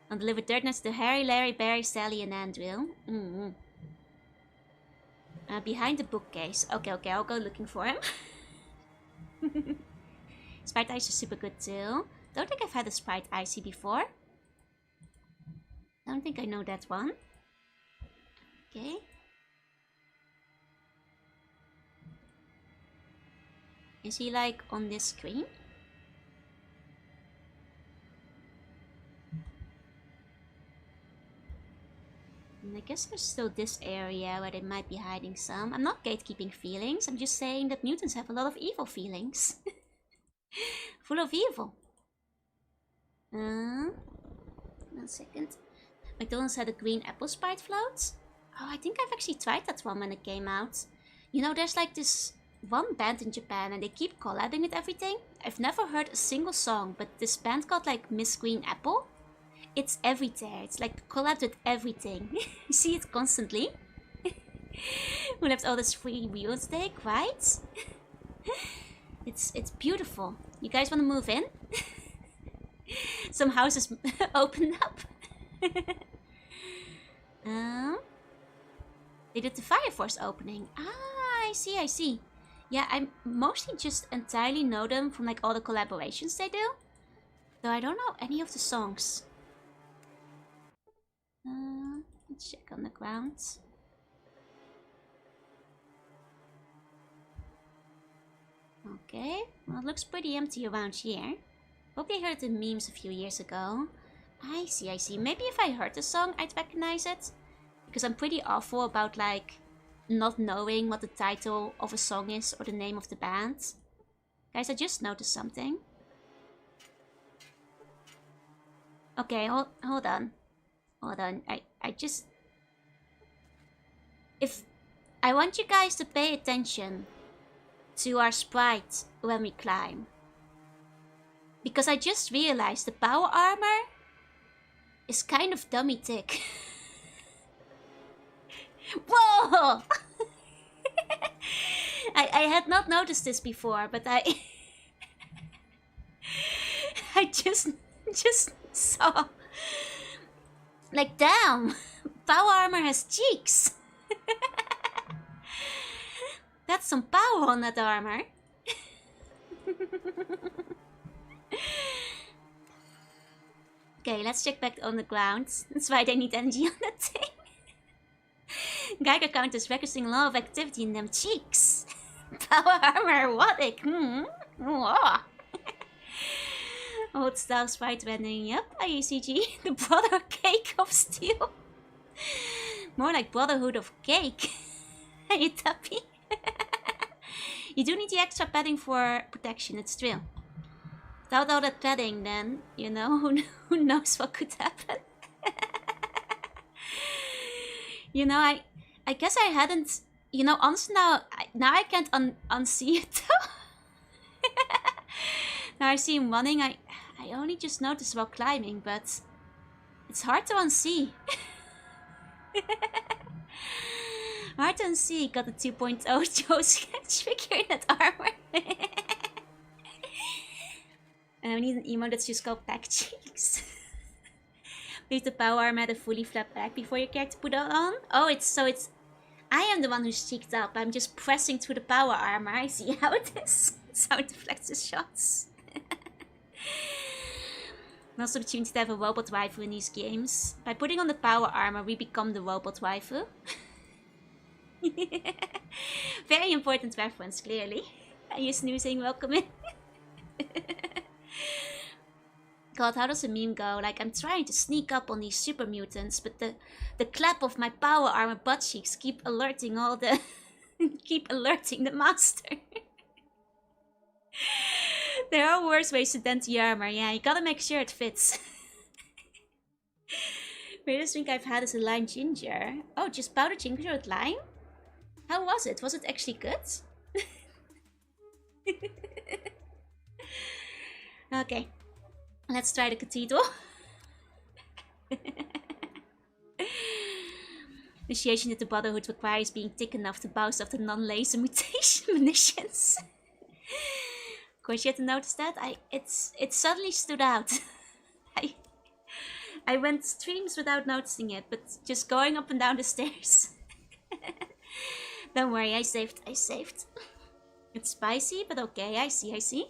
I'll deliver dirt next to Harry, Larry, Barry, Sally, and Andrew. Behind the bookcase. Okay, I'll go looking for him. Sprite Ice is super good too. Don't think I've had a Sprite Icy before. Don't think I know that one. Okay. Is he like on this screen? And I guess there's still this area where they might be hiding some. I'm not gatekeeping feelings. I'm just saying that mutants have a lot of evil feelings. Full of evil. 1 second. McDonald's had a green apple Sprite float. Oh, I think I've actually tried that one when it came out. You know, there's like this one band in Japan and they keep collabing with everything. I've never heard a single song, but this band called like Miss Green Apple. It's everywhere. It's like collabed with everything. You see it constantly. Who left all this free real estate, right? It's beautiful. You guys want to move in? Some houses opened up. They did the Fire Force opening. Ah, I see. Yeah, I mostly just entirely know them from like all the collaborations they do. Though I don't know any of the songs. Let's check on the ground. Okay, well it looks pretty empty around here. Probably heard the memes a few years ago. I see. Maybe if I heard the song, I'd recognize it. Because I'm pretty awful about like not knowing what the title of a song is or the name of the band. Guys, I just noticed something. Okay, hold on. I just... If... I want you guys to pay attention to our sprite when we climb. Because I just realized the power armor is kind of dummy thick. Whoa! I had not noticed this before, but I just saw. Like, damn! Power armor has cheeks! That's some power on that armor. Okay, let's check back on the ground. That's why they need energy on that thing. Geiger count is recording a lot of activity in them cheeks. Power armor, what a... Old style sprite rendering, yep, IACG. The brother cake of steel. More like brotherhood of cake. Are you happy? You do need the extra padding for protection, it's true. Without all that padding, then, you know, who knows what could happen. You know, I guess I hadn't, you know, honestly now I can't unsee it though. Now I see him running, I only just noticed while climbing, but it's hard to unsee. Martin C got a 2.0 Joe sketch figure in that armor. We need an emote that's just called Pack Cheeks. Leave the power armor at a fully flat back before your character put it on. Oh, it's I am the one who's cheeked up. I'm just pressing through the power armor. I see how it is. That's how it deflects the shots. And also the opportunity to have a robot waifu in these games. By putting on the power armor, we become the robot waifu. Very important reference, clearly. Are you snoozing? Welcome in. God, how does a meme go? Like, I'm trying to sneak up on these super mutants, but the clap of my power armor butt cheeks keep alerting all the... keep alerting the master. There are worse ways to dent the armor. Yeah, you gotta make sure it fits. Weirdest drink I've had is a lime ginger. Oh, just powdered ginger with lime? How was it? Was it actually good? Okay. Let's try the cathedral. Initiation into Brotherhood requires being thick enough to bounce off the non-laser mutation munitions. Of course, you had to notice that. It suddenly stood out. I went streams without noticing it, but just going up and down the stairs. Don't worry, I saved. It's spicy, but okay. I see.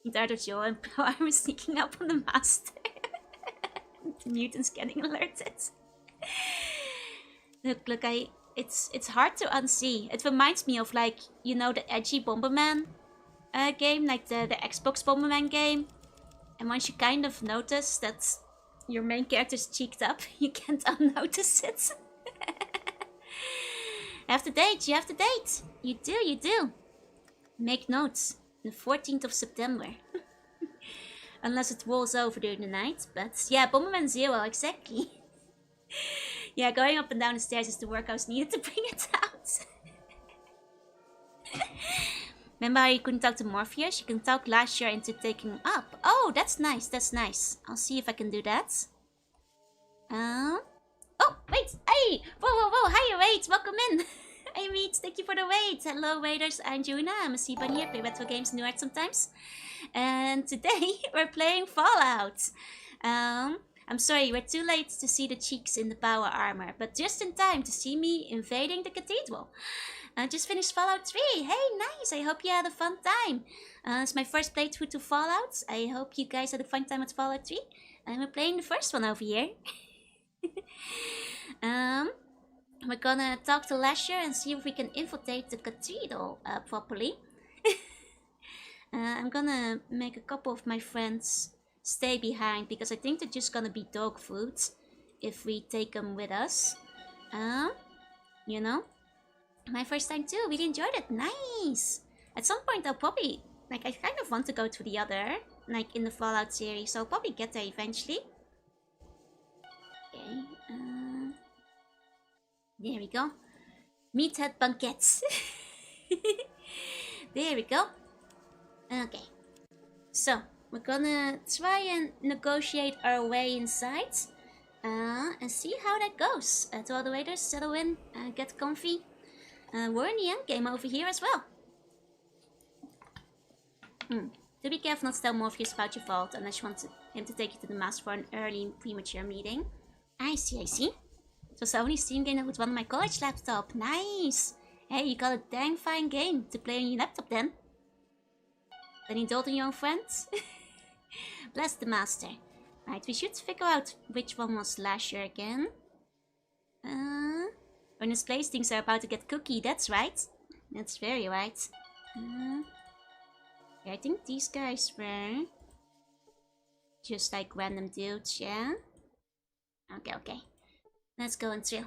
Ditto Joe and Pro Armor sneaking up on the master. The mutants getting alerted. Look, it's hard to unsee. It reminds me of, like, you know, the edgy Bomberman game, like the Xbox Bomberman game. And once you kind of notice that your main character's cheeked up, you can't unnotice it. You have to date. You do. Make notes. The 14th of September. Unless it rolls over during the night. But yeah, Bomberman Zero, exactly. Yeah, going up and down the stairs is the workouts needed to bring it out. Remember how you couldn't talk to Morpheus? You can talk Lasher into taking him up. Oh, that's nice. I'll see if I can do that. Oh, wait. Hey! Whoa. Hi, wait. Welcome in. Hey, Meat. Thank you for the wait. Hello, waiters. I'm Juna. I'm a C-Bunny. I play retro games and art sometimes. And today, we're playing Fallout. I'm sorry, we're too late to see the cheeks in the power armor, but just in time to see me invading the cathedral. I just finished Fallout 3. Hey, nice. I hope you had a fun time. It's my first playthrough to Fallout. I hope you guys had a fun time with Fallout 3. And we're playing the first one over here. We're gonna talk to Lasher and see if we can infiltrate the cathedral properly. I'm gonna make a couple of my friends stay behind because I think they're just gonna be dog food if we take them with us. You know, my first time too. Really enjoyed it. Nice. At some point I'll probably, like, I kind of want to go to the other, like in the Fallout series, so I'll probably get there eventually. Okay. There we go. Meathead banquets. There we go. Okay. So we're gonna try and negotiate our way inside. And see how that goes. To all the waiters, settle in, get comfy. We're in the end game over here as well. Do be careful not to tell Morpheus about your fault unless you want him to take you to the master for an early premature meeting. I see. It was the only Steam game with one on my college laptop. Nice! Hey, you got a dang fine game to play on your laptop then. Then indulge your own friends? Bless the master. Right, we should figure out which one was Lasher again. When this place things are about to get cookie, that's right. That's very right. Yeah, I think these guys were just like random dudes, yeah? Okay. Let's go and thrill.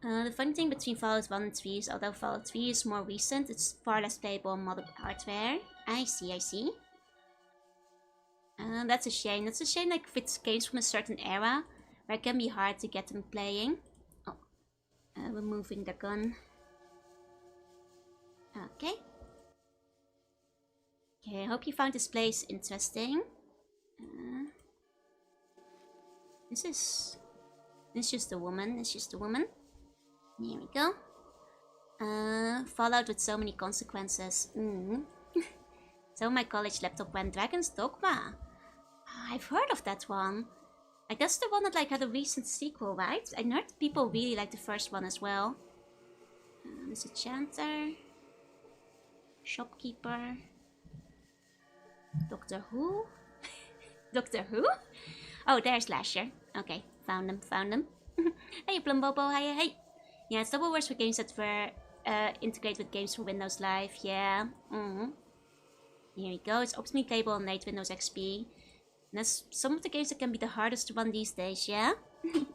The funny thing between Fallout 1 and 3 is, although Fallout 3 is more recent, it's far less playable on modern hardware. I see. That's a shame. Like, if it's games from a certain era, where it can be hard to get them playing. Oh, removing the gun. Okay, I hope you found this place interesting. This is It's just a woman. It's just a woman. Here we go. Fallout with so many consequences. So my college laptop went. Dragon's Dogma. I've heard of that one. I guess the one that like had a recent sequel, right? I heard people really like the first one as well. There's a chanter. Shopkeeper. Doctor Who? Doctor Who? Oh, there's Lasher. Okay, found him. Hey, Plumbobo, hey. Yeah, it's double words for games that were integrated with games for Windows Live, yeah. Here we go, it's optimally playable on late Windows XP. And that's some of the games that can be the hardest to run these days, yeah? Here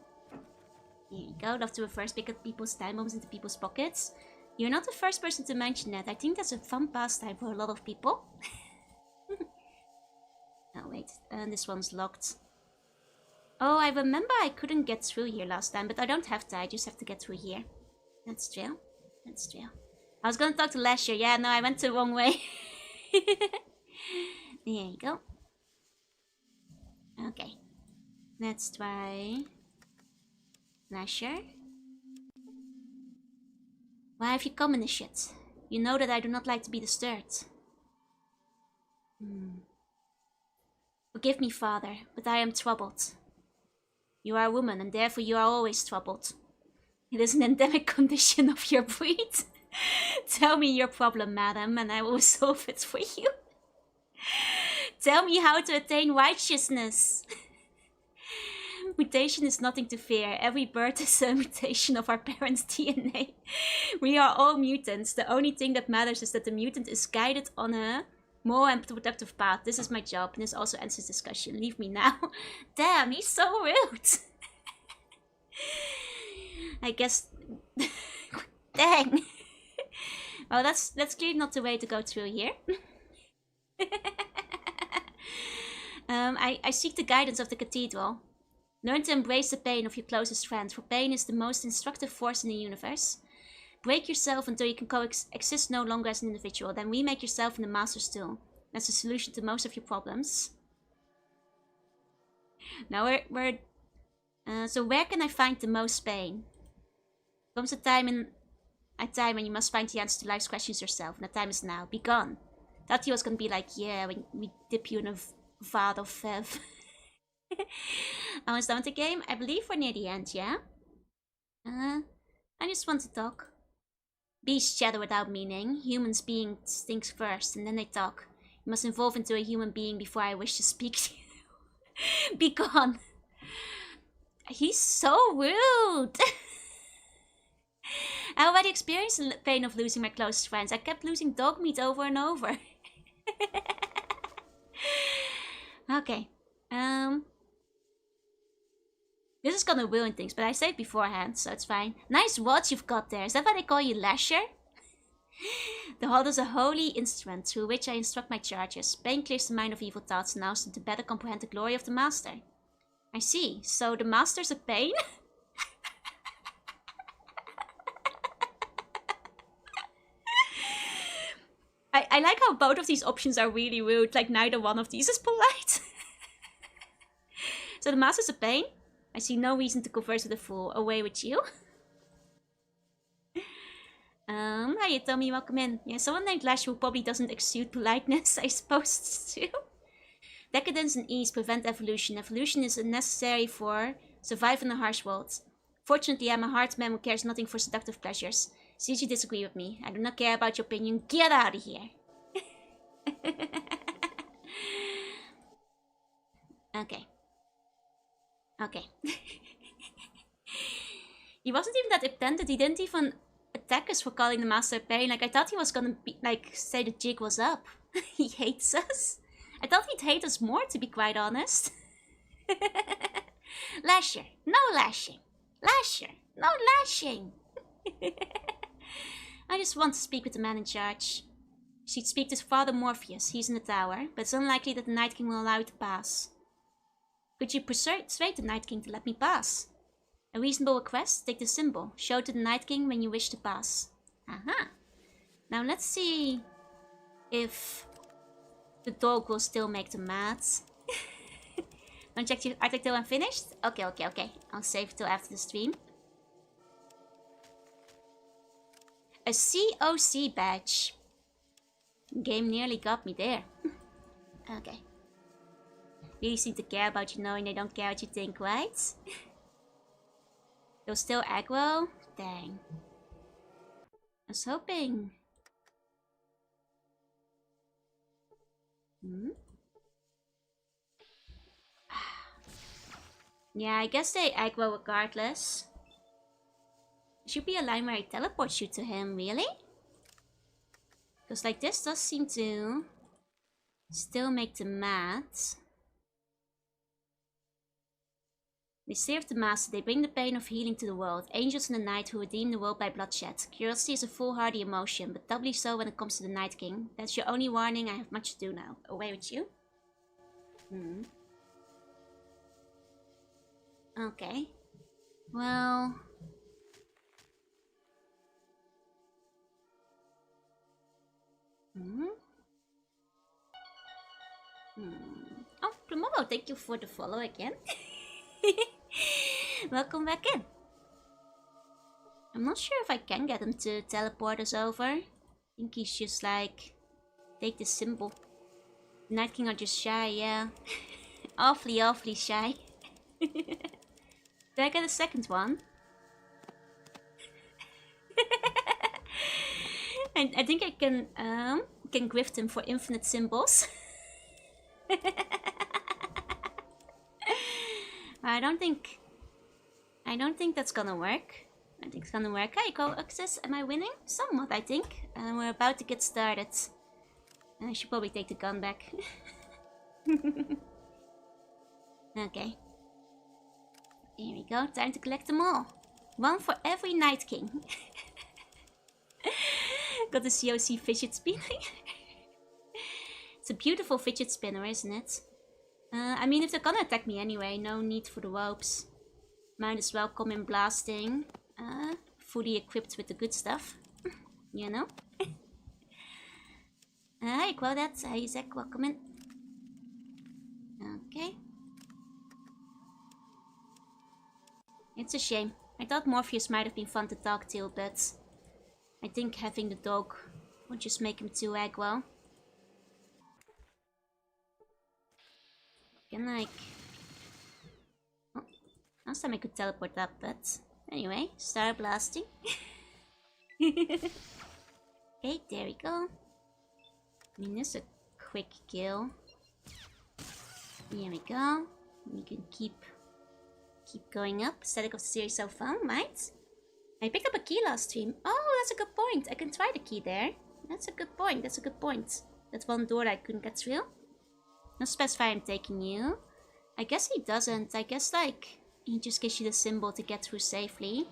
you go, love to reverse pick up people's time bombs into people's pockets. You're not the first person to mention that. I think that's a fun pastime for a lot of people. Oh wait, this one's locked. Oh, I remember I couldn't get through here last time, but I don't have to, I just have to get through here. That's true. That's true. I was gonna talk to Lasher. Yeah, no, I went the wrong way. There you go. Okay. Let's try Lasher. Why have you come in the shit? You know that I do not like to be disturbed. Forgive me, father, but I am troubled. You are a woman, and therefore you are always troubled. It is an endemic condition of your breed. Tell me your problem, madam, and I will solve it for you. Tell me how to attain righteousness. Mutation is nothing to fear. Every birth is a mutation of our parents' DNA. We are all mutants. The only thing that matters is that the mutant is guided on a more and productive path. This is my job, and this also ends this discussion. Leave me now. Damn, he's so rude. I guess. Dang. Well, that's clearly not the way to go through here. I seek the guidance of the cathedral. Learn to embrace the pain of your closest friend, for pain is the most instructive force in the universe. Break yourself until you can coexist no longer as an individual. Then remake yourself in the Master's tool. That's the solution to most of your problems. Now so where can I find the most pain? Comes a time when you must find the answer to life's questions yourself, and that time is now. Be gone. Thought he was gonna be like, yeah, we dip you in a vat of fev. Almost done with the game. I believe we're near the end, yeah? I just want to talk. Beasts chatter without meaning. Humans being thinks first, and then they talk. You must evolve into a human being before I wish to speak to you. Be gone. He's so rude. I already experienced the pain of losing my closest friends. I kept losing dog meat over and over. Okay. This is gonna ruin things, but I said beforehand, so it's fine. Nice watch you've got there. Is that why they call you Lasher? The hall is a holy instrument through which I instruct my charges. Pain clears the mind of evil thoughts and allows them to better comprehend the glory of the Master. I see. So the Master's a pain? I like how both of these options are really rude. Like neither one of these is polite. So the Master's a pain? I see no reason to converse with a fool. Away with you. Hi, Tommy, welcome in. Yeah, someone named Lash who probably doesn't exude politeness, I suppose, too. Decadence and ease prevent evolution. Evolution is necessary for survival in a harsh world. Fortunately, I'm a hard man who cares nothing for seductive pleasures. Since you disagree with me, I do not care about your opinion. Get out of here. Okay. Okay. He wasn't even that intended. He didn't even attack us for calling the Master a pain. Like, I thought he was gonna be, like, say the jig was up. He hates us. I thought he'd hate us more, to be quite honest. Lasher. No lashing. Lasher. No lashing. I just want to speak with the man in charge. She'd speak to Father Morpheus. He's in the tower, but it's unlikely that the Night King will allow you to pass. Could you persuade the Night King to let me pass? A reasonable request? Take the symbol. Show it to the Night King when you wish to pass. Aha. Now let's see if the dog will still make them mad. Don't check your artwork till I'm finished? Okay, okay, okay. I'll save it till after the stream. A COC badge. Game nearly got me there. Okay. Really seem to care about you knowing they don't care what you think, right? You're still aggro? Dang. I was hoping. Yeah, I guess they aggro regardless. There should be a line where I teleport you to him, really? Because like this does seem to still make them mad. They serve the Master, they bring the pain of healing to the world. Angels in the night who redeem the world by bloodshed. Curiosity is a foolhardy emotion, but doubly so when it comes to the Night King. That's your only warning, I have much to do now. Away with you. Okay. Well... Oh, Plumobo, thank you for the follow again. Welcome back in. I'm not sure if I can get him to teleport us over. I think he's just like, take the symbol. The Night King are just shy, yeah. awfully shy. Did I get a second one? And I think I can grift him for infinite symbols. I don't think that's gonna work. I think it's gonna work. Hey, Coaxus, am I winning? Somewhat, I think. We're about to get started. I should probably take the gun back. Okay. Here we go. Time to collect them all. One for every Night King. Got the COC fidget spinner. It's a beautiful fidget spinner, isn't it? I mean, if they're gonna attack me anyway, no need for the ropes. Might as well come in blasting. Fully equipped with the good stuff. You know? Hi, Claudette. Hi, Zach. Welcome in. Okay. It's a shame. I thought Morpheus might have been fun to talk to, but I think having the dog would just make him too aggro. Can like... Oh, last time I could teleport up, but anyway, start blasting. Okay, there we go. I mean, this is a quick kill. Here we go. We can keep going up. Static of the series so far, right? I picked up a key last stream. Oh, that's a good point. I can try the key there. That's a good point. That's a good point. That's one door that I couldn't get through. No specify I'm taking you. I guess he doesn't. I guess like he just gives you the symbol to get through safely.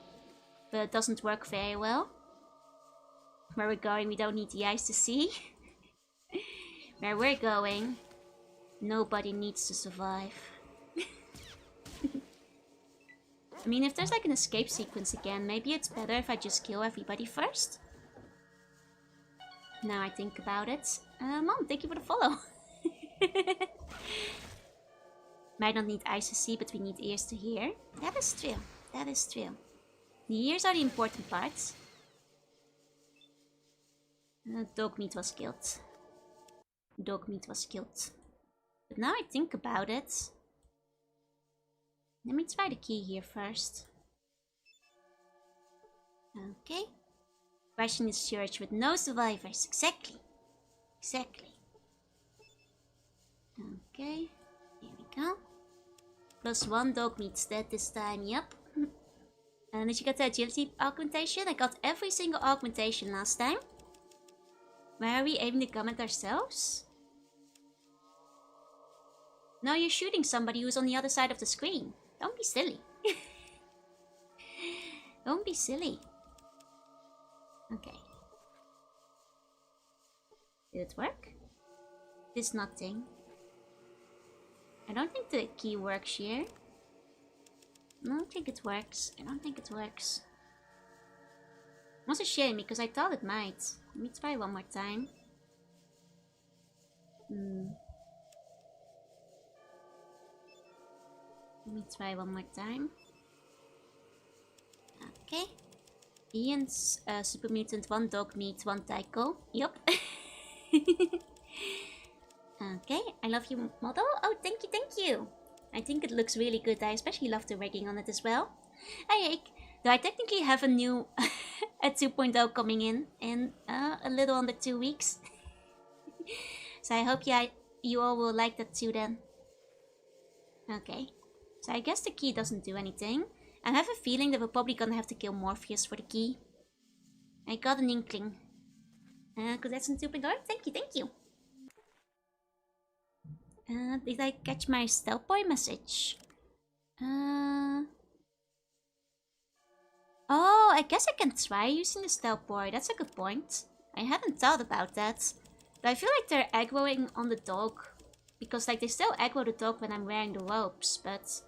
But it doesn't work very well. Where we're going, we don't need the eyes to see. Where we're going, nobody needs to survive. I mean, if there's like an escape sequence again, maybe it's better if I just kill everybody first. Now I think about it. Mom, thank you for the follow. Might not need eyes to see, but we need ears to hear. That is true. That is true. The ears are the important parts. Dog meat was killed. Dog meat was killed. But now I think about it. Let me try the key here first. Okay. Crashing this church with no survivors. Exactly. Exactly. Okay. Here we go. +1 dog meat stat this time. Yep. And did you get the agility augmentation? I got every single augmentation last time. Why are we aiming the gun at ourselves? No, you're shooting somebody who's on the other side of the screen. Don't be silly. Don't be silly. Okay. Did it work? This nothing. I don't think the key works here. I don't think it works. I don't think it works. It's a shame because I thought it might. Let me try one more time. Let me try one more time. Okay. Ian's super mutant, 1 dog meat, 1 taiko. Yup. Okay, I love your model. Oh, thank you, thank you. I think it looks really good. I especially love the rigging on it as well. Hi, Ike. Do I technically have a new a 2.0 coming in a little under 2 weeks? So I hope you all will like that too then. Okay. So I guess the key doesn't do anything. I have a feeling that we're probably gonna have to kill Morpheus for the key. I got an inkling. Cause that's in 2.0. Thank you, thank you. Did I catch my stealth boy message? Oh, I guess I can try using the stealth boy. That's a good point. I hadn't thought about that. But I feel like they're aggroing on the dog. Because like they still aggro the dog when I'm wearing the ropes, but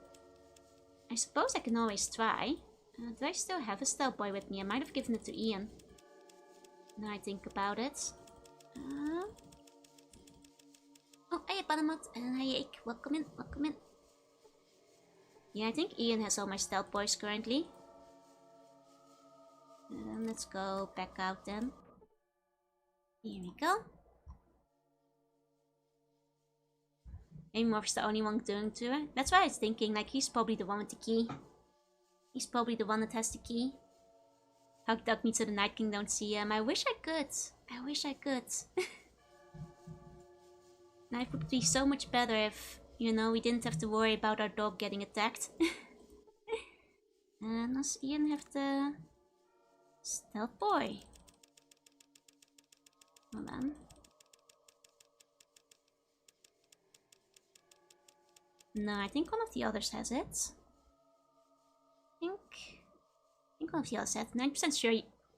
I suppose I can always try. Do I still have a stealth boy with me? I might have given it to Ian. Now I think about it. Oh, hey, Panamot, and hi, Ike. Welcome in, welcome in. Yeah, I think Ian has all my stealth boys currently. Let's go back out then. Here we go. Maybe Morph's the only one doing to it. That's why I was thinking, like, he's probably the one with the key. He's probably the one that has the key. Hug Duck me so the Night King don't see him. I wish I could. I wish I could. Life would be so much better if, you know, we didn't have to worry about our dog getting attacked. And does Ian have the stealth boy? Hold on. No, I think one of the others has it. I think one of the others has it. 9% sure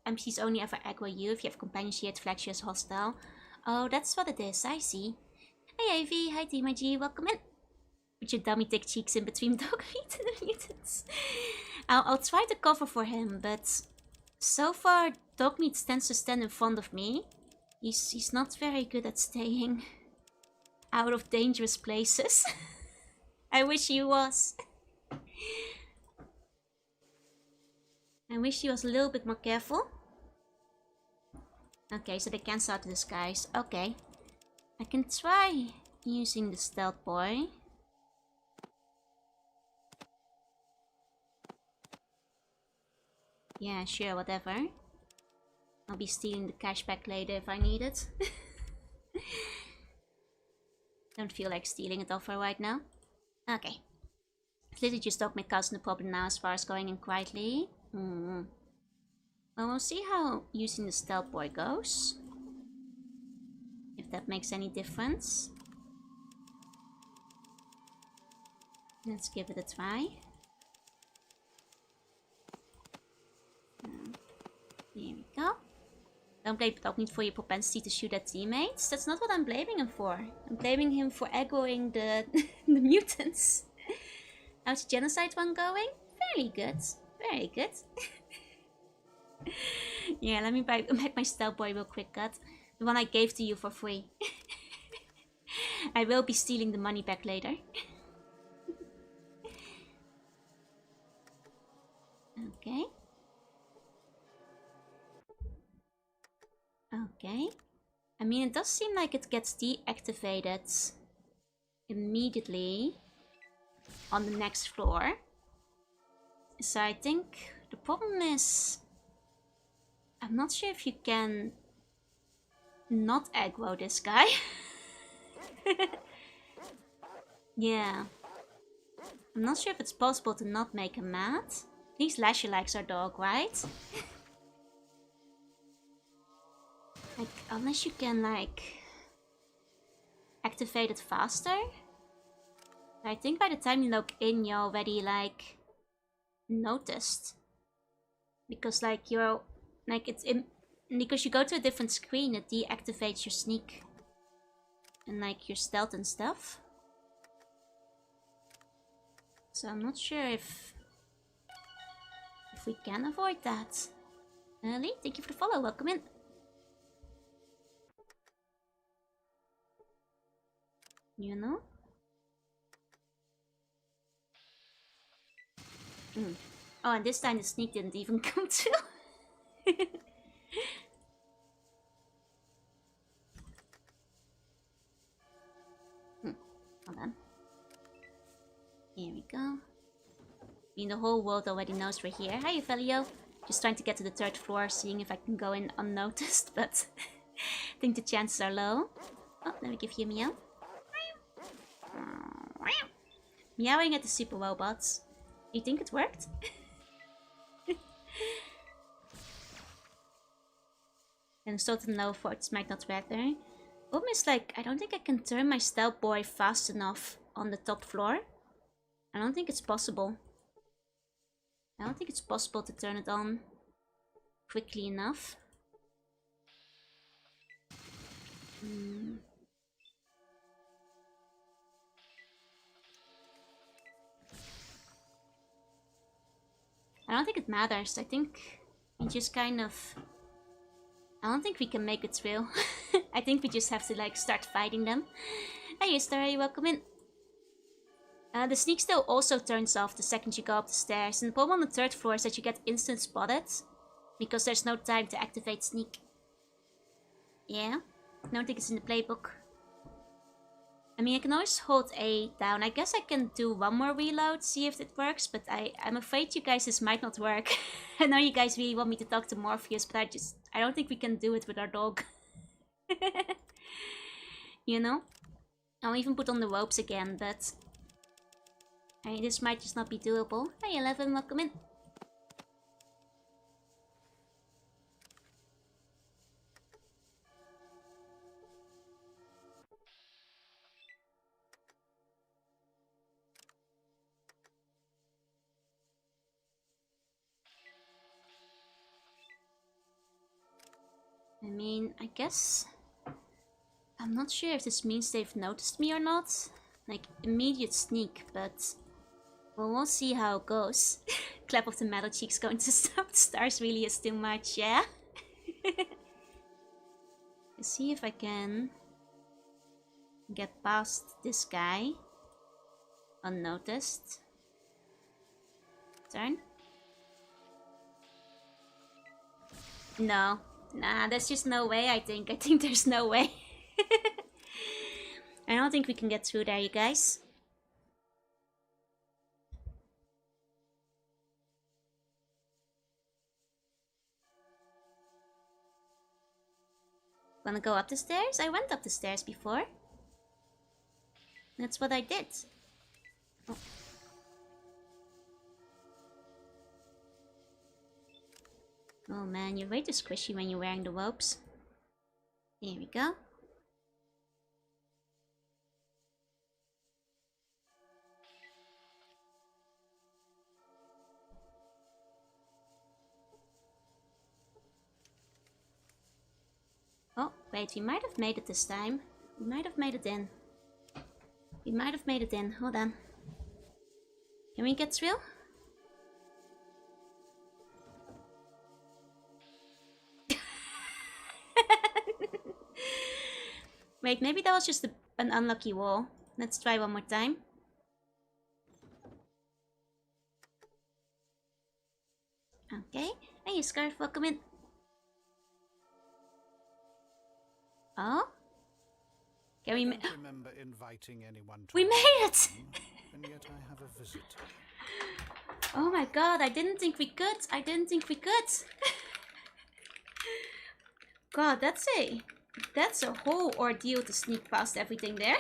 NPCs only ever aggro you if you have companionship, flags you as hostile. Oh, that's what it is. I see. Hey Ivy, hi TMG, welcome in. With your dummy thick cheeks in between dog meat and the mutants. I'll try to cover for him, but so far dog meat tends to stand in front of me. He's not very good at staying out of dangerous places. I wish he was. I wish he was a little bit more careful. Okay, so they can't start the disguise. Okay. I can try using the stealth boy. Yeah, sure, whatever. I'll be stealing the cash back later if I need it. Don't feel like stealing it off her right now. Okay. Literally just stopped my cousin the problem now as far as going in quietly. Well, we'll see how using the stealth boy goes. If that makes any difference. Let's give it a try. Here we go. Don't blame Dog Meat for your propensity to shoot at teammates. That's not what I'm blaming him for. I'm blaming him for aggroing the, the mutants. How's the genocide one going? Very good. Very good. Yeah, let me back my stealth boy real quick, cut. The one I gave to you for free. I will be stealing the money back later. Okay. Okay. I mean, it does seem like it gets deactivated immediately on the next floor. So I think the problem is, I'm not sure if you can not aggro this guy. Yeah. I'm not sure if it's possible to not make him mad. At least Lasher likes our dog, right? Like, unless you can, like, activate it faster. I think by the time you log in, you're already, like, noticed. Because, like, you're, like, it's in, because you go to a different screen, it deactivates your sneak. And, like, your stealth and stuff. So I'm not sure if we can avoid that. Lee, thank you for the follow. Welcome in. You know? Oh, and this time the sneak didn't even come through. Hold on. Here we go. I mean, the whole world already knows we're here. Hi, Felio. Just trying to get to the 3rd floor, seeing if I can go in unnoticed, but I think the chances are low. Oh, let me give you a meow. Meowing at the super robots. You think it worked? And certain low forts might not work there. Almost like, I don't think I can turn my stealth boy fast enough on the top floor. I don't think it's possible. I don't think it's possible to turn it on quickly enough. I don't think it matters. I think we just kind of... I don't think we can make it through. I think we just have to like start fighting them. Hey Star, welcome in. The sneak still also turns off the second you go up the stairs. And the problem on the 3rd floor is that you get instant spotted. Because there's no time to activate sneak. Yeah, I don't think it's in the playbook. I mean, I can always hold A down. I guess I can do one more reload, see if it works. But I'm afraid you guys, this might not work. I know you guys really want me to talk to Morpheus, but I don't think we can do it with our dog. You know? I'll even put on the ropes again, but... I mean, this might just not be doable. Hi 11, welcome in. I mean, I guess... I'm not sure if this means they've noticed me or not. Like, immediate sneak, but... Well, we'll see how it goes. Clap of the metal cheeks going to stop the stars really is too much, yeah? Let's see if I can... get past this guy. Unnoticed. Turn. No. Nah, there's just no way, I think. I think there's no way. I don't think we can get through there, you guys. Wanna go up the stairs? I went up the stairs before. That's what I did. Oh. Oh man, you're way too squishy when you're wearing the ropes. Here we go. Oh, wait, we might have made it this time. We might have made it in. We might have made it in. Hold on. Can we get through? Wait, maybe that was just an unlucky wall. Let's try one more time. Okay. Hey, Scarf, welcome in. Oh? Can we remember inviting anyone to we made it! And yet I have a visitor. Oh my god, I didn't think we could. I didn't think we could. God, that's a whole ordeal to sneak past everything there.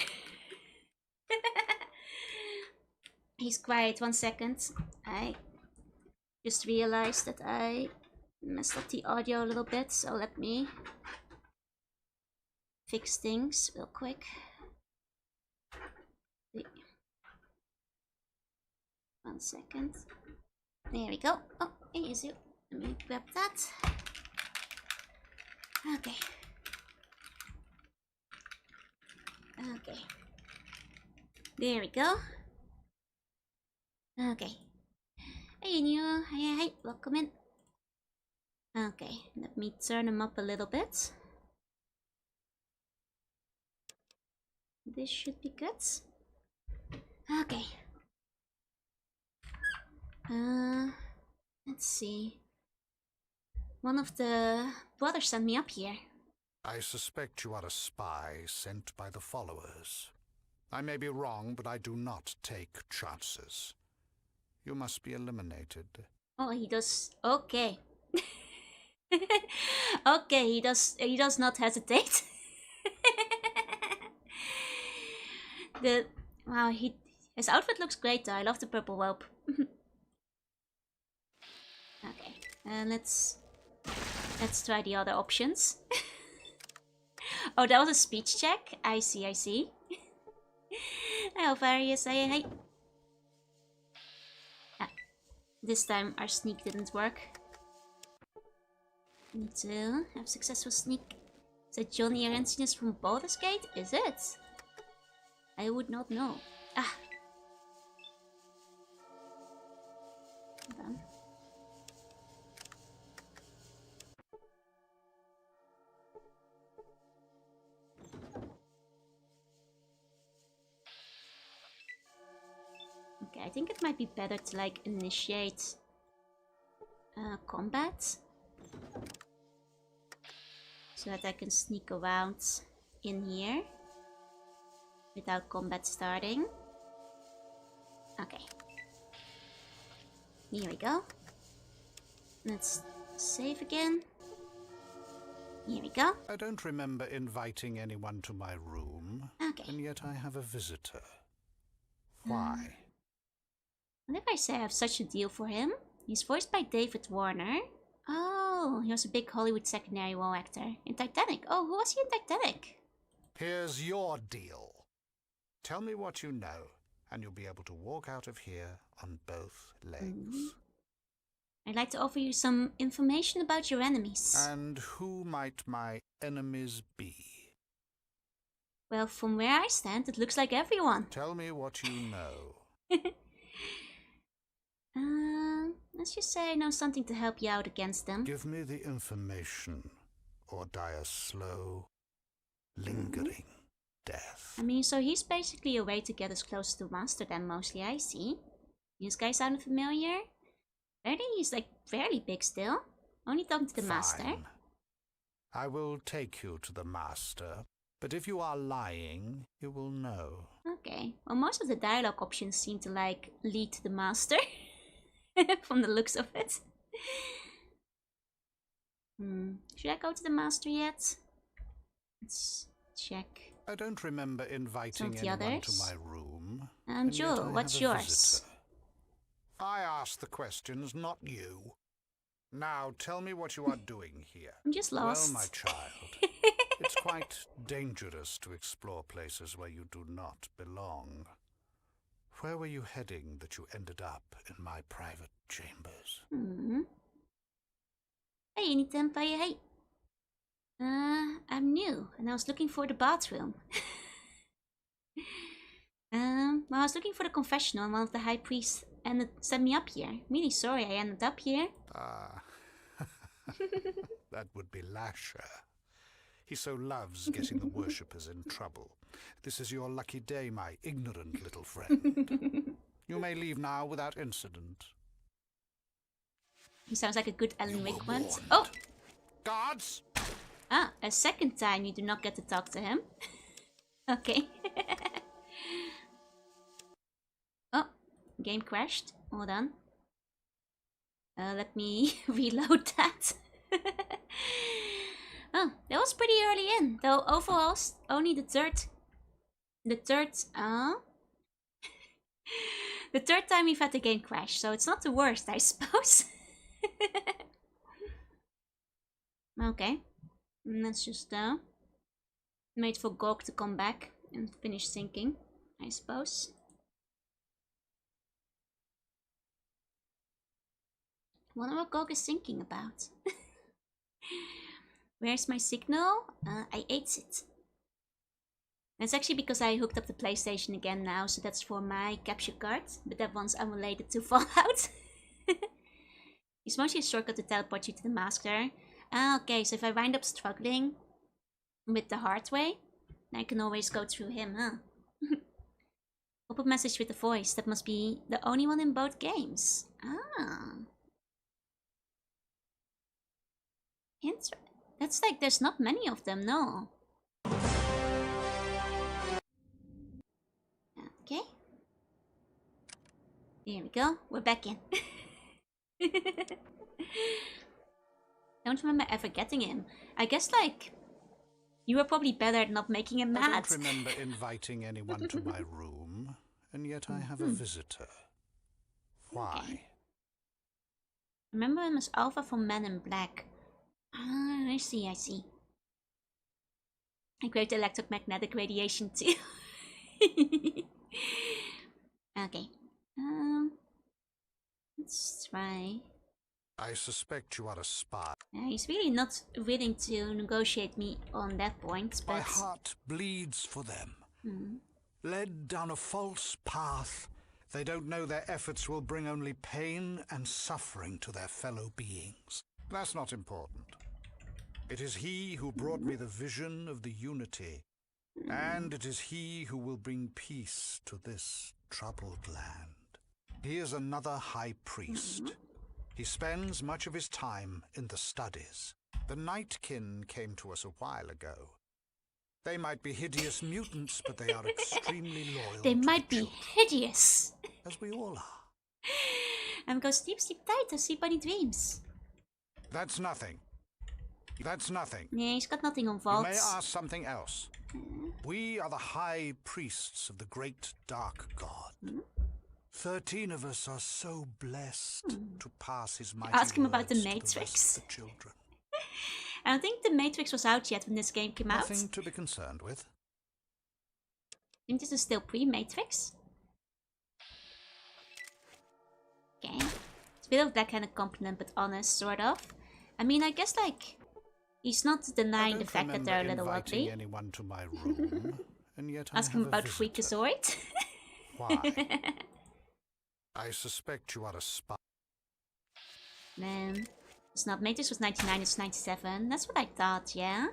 He's quiet, 1 second. I just realized that I messed up the audio a little bit, so let me fix things real quick. 1 second. There we go. Oh, easy. Let me grab that. Okay. Okay. There we go. Okay. Hey, Neo. Hey, welcome in. Okay, let me turn them up a little bit. This should be good. Okay. Let's see. One of the brothers sent me up here. I suspect you are a spy sent by the followers. I may be wrong, but I do not take chances. You must be eliminated. Oh, he does. Okay. Okay, he does not hesitate. Wow, his outfit looks great though. I love the purple robe. Okay, let's try the other options. Oh, that was a speech check. I see. Hello, Various. Hey. Ah, this time our sneak didn't work. Need to have successful sneak. Is it Johnny Arensinus from Baldur's Gate? Is it? I would not know. Ah. Hold on. Okay, I think it might be better to like initiate combat. So that I can sneak around in here without combat starting. Okay. Here we go. Let's save again. Here we go. I don't remember inviting anyone to my room. Okay. And yet I have a visitor. Why? What if I say I have such a deal for him? He's voiced by David Warner. Oh, he was a big Hollywood secondary role actor in Titanic. Oh, who was he in Titanic? Here's your deal. Tell me what you know, and you'll be able to walk out of here on both legs. I'd like to offer you some information about your enemies. And who might my enemies be? Well, from where I stand, it looks like everyone. Tell me what you know. Let's just say I know something to help you out against them. Give me the information, or die a slow, lingering death. I mean, so he's basically a way to get us close to Master then, mostly, I see. This guy sounded familiar? He's like fairly big still. Only talking to the Master. Fine. I will take you to the Master, but if you are lying, you will know. Okay, well most of the dialogue options seem to like lead to the Master. From the looks of it. Should I go to the Master yet? Let's check. I don't remember inviting the anyone others? to my room. Joe, what's yours? Visitor. I asked the questions, not you. Now tell me what you are doing here. I'm just lost. Well, my child, it's quite dangerous to explore places where you do not belong. Where were you heading that you ended up in my private chambers? Hey, anytime, hey. I'm new, and I was looking for the bathroom. Well, I was looking for the confessional, and one of the high priests sent me up here. Really sorry I ended up here. That would be Lasher. He so loves getting the worshippers in trouble. This is your lucky day, my ignorant little friend. You may leave now without incident. He sounds like a good Alan Wake one. Warned. Oh! Guards! Ah, a second time you do not get to talk to him. Okay. Oh, game crashed. Hold on. Let me reload that. Oh, that was pretty early in. Though overall, only the third the third time we've had the game crash, so it's not the worst, I suppose. Okay. Let's just wait for Gog to come back and finish sinking, I suppose. Wonder what Gog is thinking about. Where's my signal? I ate it. That's actually because I hooked up the PlayStation again now, so that's for my capture card, but that one's unrelated to Fallout. It's mostly a shortcut to teleport you to the Master. Okay, so if I wind up struggling with the hard way, I can always go through him, huh? Pop-up message with the voice. That must be the only one in both games. Ah. That's like, there's not many of them, no. Okay. Here we go. We're back in. Don't remember ever getting him. I guess, like, you were probably better at not making him mad. I don't remember inviting anyone to my room, and yet I have a visitor. Why? Okay. Remember him as Alpha from Men in Black. Ah, I see. I create electromagnetic radiation too. Okay. Let's try. I suspect you are a spy. He's really not willing to negotiate me on that point, but... My heart bleeds for them. Led down a false path, they don't know their efforts will bring only pain and suffering to their fellow beings. That's not important. It is he who brought me the vision of the unity, and it is he who will bring peace to this troubled land. He is another high priest. He spends much of his time in the studies. The Nightkin came to us a while ago. They might be hideous mutants, but they are extremely loyal. They might be hideous. As we all are. I'm going to sleep tight and sleep on your dreams. That's nothing. That's nothing. Nee, he's got nothing on You vaults. may ask something else. We are the high priests of the great dark god. 13 of us are so blessed to pass his mighty Ask him about the words to Matrix. the rest of the children. I don't think the Matrix was out yet when this game came out. Nothing to be concerned with. I think this is still pre-Matrix. Okay. It's a bit of that kind of compliment, but honest, sort of. I mean, I guess, like, he's not denying the fact that they're a little ugly. Anyone to my room, and yet Ask him about Freakazoid. Why? I suspect you are a spy. Man, it's not Matrix was 99, it's 97. That's what I thought, yeah?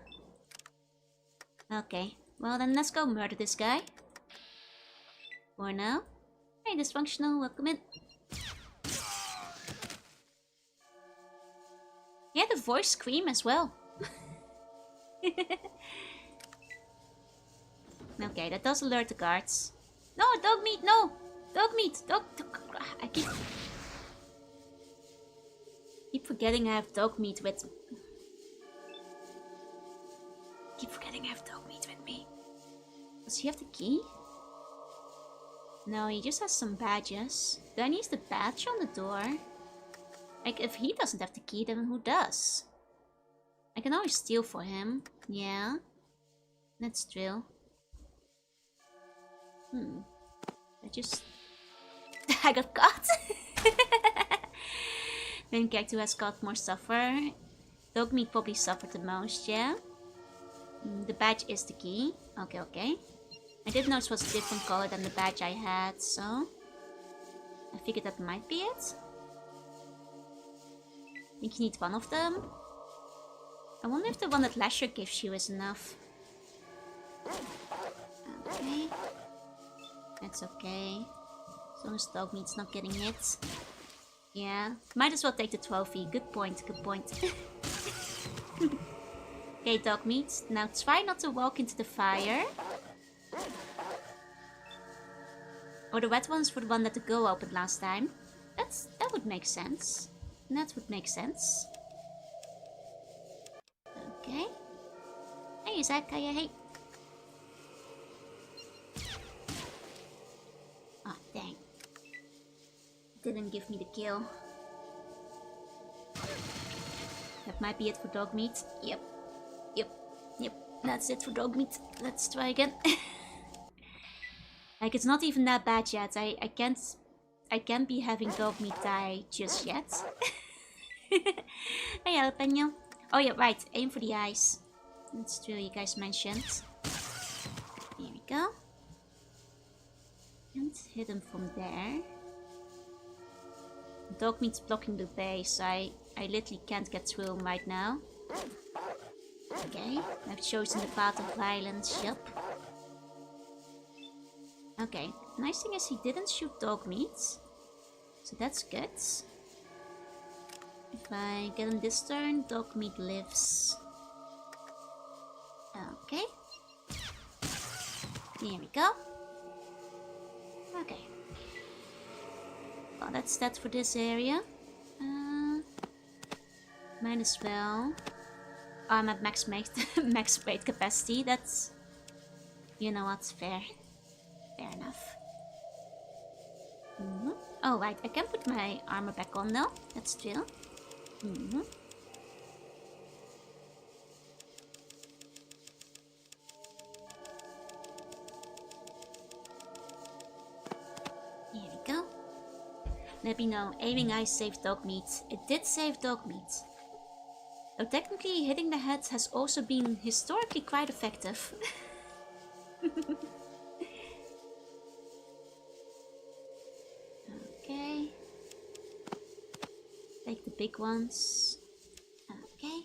Okay, well then let's go murder this guy. For now. Hey, dysfunctional, welcome in. Yeah, the voice scream as well. Okay, that does alert the guards. No, dog meat, no! Dog meat! Dog... I keep forgetting I have dog meat with me. Does he have the key? No, he just has some badges. Do I need the badge on the door? Like, if he doesn't have the key, then who does? I can always steal for him. Yeah. That's true. I got caught. Main character has got more suffer. Dogmeat probably suffered the most, yeah? The badge is the key. Okay. I did notice it was a different color than the badge I had, so... I figured that might be it. I think you need one of them. I wonder if the one that Lasher gives you is enough. Okay. That's okay. As long as Dogmeat's not getting hit. Yeah. Might as well take the trophy. Good point. Okay, Dogmeat. Now try not to walk into the fire. Or the red ones for the one that the girl opened last time. That would make sense. Okay. Hey, Zakaya, hey. Oh, dang. Didn't give me the kill. That might be it for Dogmeat. Yep. That's it for Dogmeat. Let's try again. Like, it's not even that bad yet. I can't be having Dogmeat die just yet. Hey, jalapeno. Oh yeah, right. Aim for the eyes. That's true, you guys mentioned. Here we go. And hit him from there. Dogmeat's blocking the base. I literally can't get through him right now. Okay, I've chosen the path of violence, yup. Okay, nice thing is he didn't shoot Dogmeat. So that's good. If I get him this turn, dog meat lives. Okay. Here we go. Okay. Well, that's that for this area. Might as well. Oh, I'm at max weight capacity. That's, you know what's fair. Fair enough. Oh right, I can put my armor back on now. That's true. Here we go. Let me know. Aiming eyes saved dog meat. It did save dog meat. Though technically hitting the head has also been historically quite effective. Okay. Take the big ones. Okay.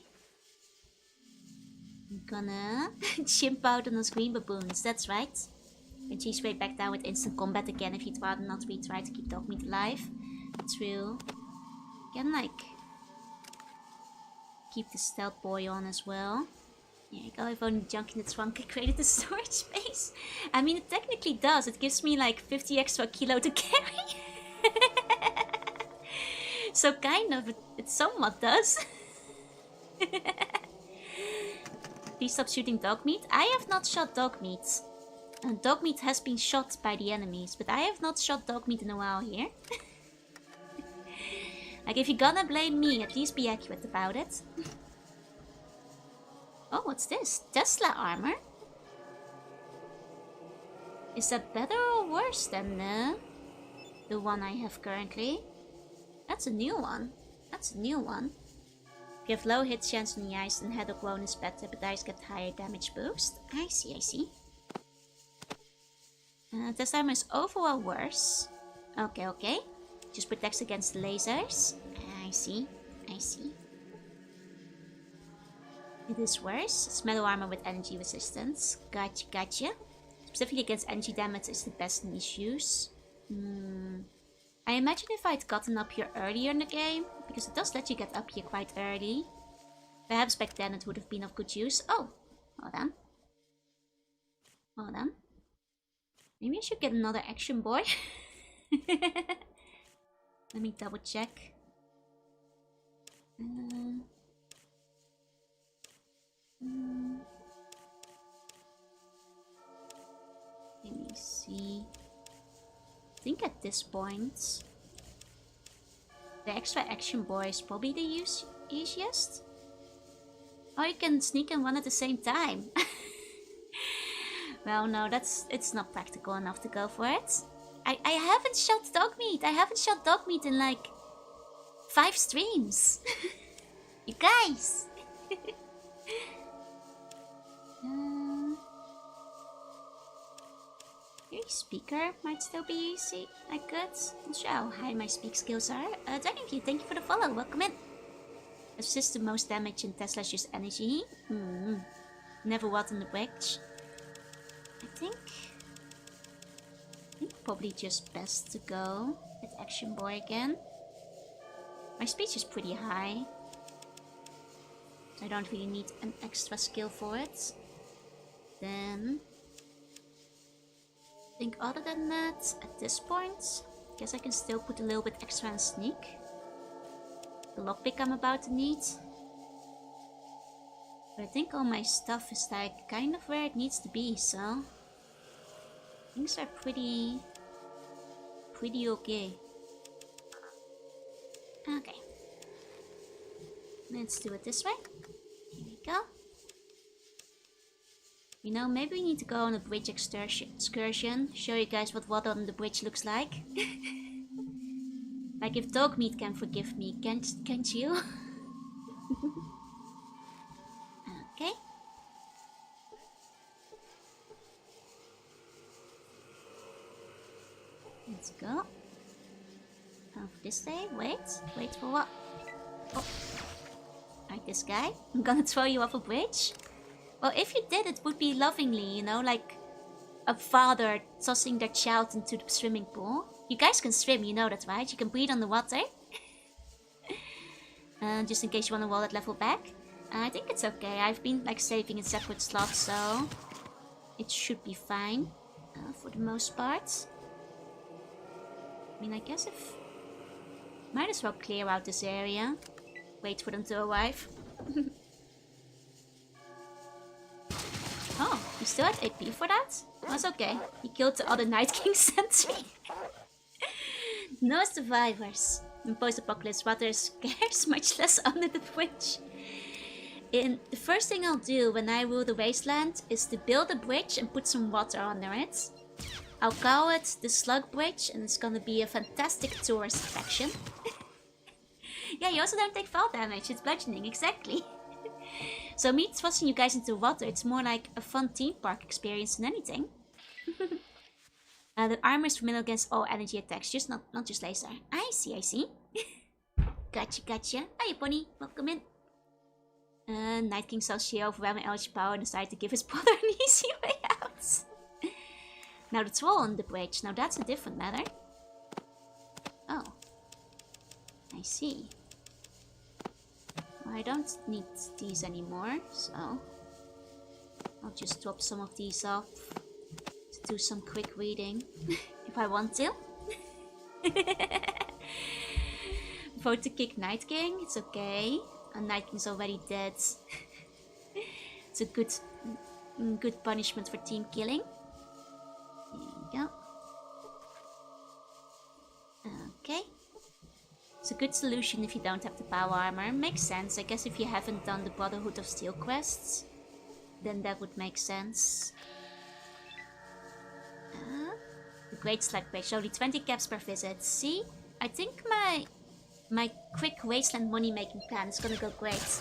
I'm gonna chimp out on those green baboons, that's right. And she's right back down with instant combat again if you'd rather not retry to keep dog meat alive. True. Can like keep the stealth boy on as well. There you go, I've only junk in the trunk created the storage space. I mean, it technically does. It gives me like 50 extra kilo to carry. So kind of, it somewhat does. Please stop shooting dog meat. I have not shot dog meat. Dog meat has been shot by the enemies, but I have not shot dog meat in a while here. Like, if you're gonna blame me, at least be accurate about it. Oh, what's this? Tesla armor? Is that better or worse than the one I have currently? That's a new one. That's a new one. Give low hit chance on the ice, and head of wound is better, but dice get higher damage boost. I see, I see. Tesla armor is overall worse. Okay, okay. Just protects against lasers. I see, I see. It is worse. It's metal armor with energy resistance. Gotcha, gotcha. Specifically against energy damage is the best niche use. I imagine if I'd gotten up here earlier in the game, because it does let you get up here quite early. Perhaps back then it would have been of good use. Oh, hold on. Hold on. Maybe I should get another action boy. Let me double check. Let me see. I think at this point, the extra action boy is probably the easiest. Oh, you can sneak and run at the same time. Well, no, it's not practical enough to go for it. I haven't shot dog meat. I haven't shot dog meat in like 5 streams. You guys. Maybe speaker might still be easy. I could. Not sure how high my speak skills are. Thank you for the follow. Welcome in. Assist the most damage in Tesla's use energy. Never water in the bridge. I think probably just best to go with Action Boy again. My speech is pretty high. I don't really need an extra skill for it. Then I think other than that, at this point, I guess I can still put a little bit extra on sneak. The lockpick I'm about to need. But I think all my stuff is like kind of where it needs to be, so things are pretty okay. Okay. Let's do it this way. Here we go. You know, maybe we need to go on a bridge excursion. Show you guys what water on the bridge looks like. Like if dog meat can forgive me, can't you? Okay. Let's go. Over this way. Wait for what? Oh. Like this guy. I'm gonna throw you off a bridge. Well, if you did, it would be lovingly, you know, like a father tossing their child into the swimming pool. You guys can swim, you know that, right? You can breathe on the water. Just in case you want to wall that level back. I think it's okay. I've been like saving in separate slots, so it should be fine for the most part. I mean, I guess if... Might as well clear out this area. Wait for them to arrive. Oh, he still had AP for that? That's okay. He killed the other Night King sentry. No survivors. In post-apocalypse, water is scarce, much less under the bridge. The first thing I'll do when I rule the wasteland is to build a bridge and put some water under it. I'll call it the Slug Bridge, and it's gonna be a fantastic tourist attraction. Yeah, you also don't take fall damage, it's bludgeoning, exactly. So me tossing you guys into water, it's more like a fun theme park experience than anything. The armor is formidable against all energy attacks, just not just laser. I see. Gotcha. Hi, Bonnie, welcome in. Night King saw sheer overwhelming eldritch power and decided to give his brother an easy way out. Now the troll on the bridge, now that's a different matter. Oh. I see. Well, I don't need these anymore, so I'll just drop some of these off to do some quick reading if I want to. Vote to kick Night King, it's okay. Night King's already dead. It's a good punishment for team killing. There you go. Okay. It's a good solution if you don't have the power armor. Makes sense. I guess if you haven't done the Brotherhood of Steel quests, then that would make sense. The Great Slug Bridge. Only 20 caps per visit. See? I think my quick wasteland money making plan is gonna go great.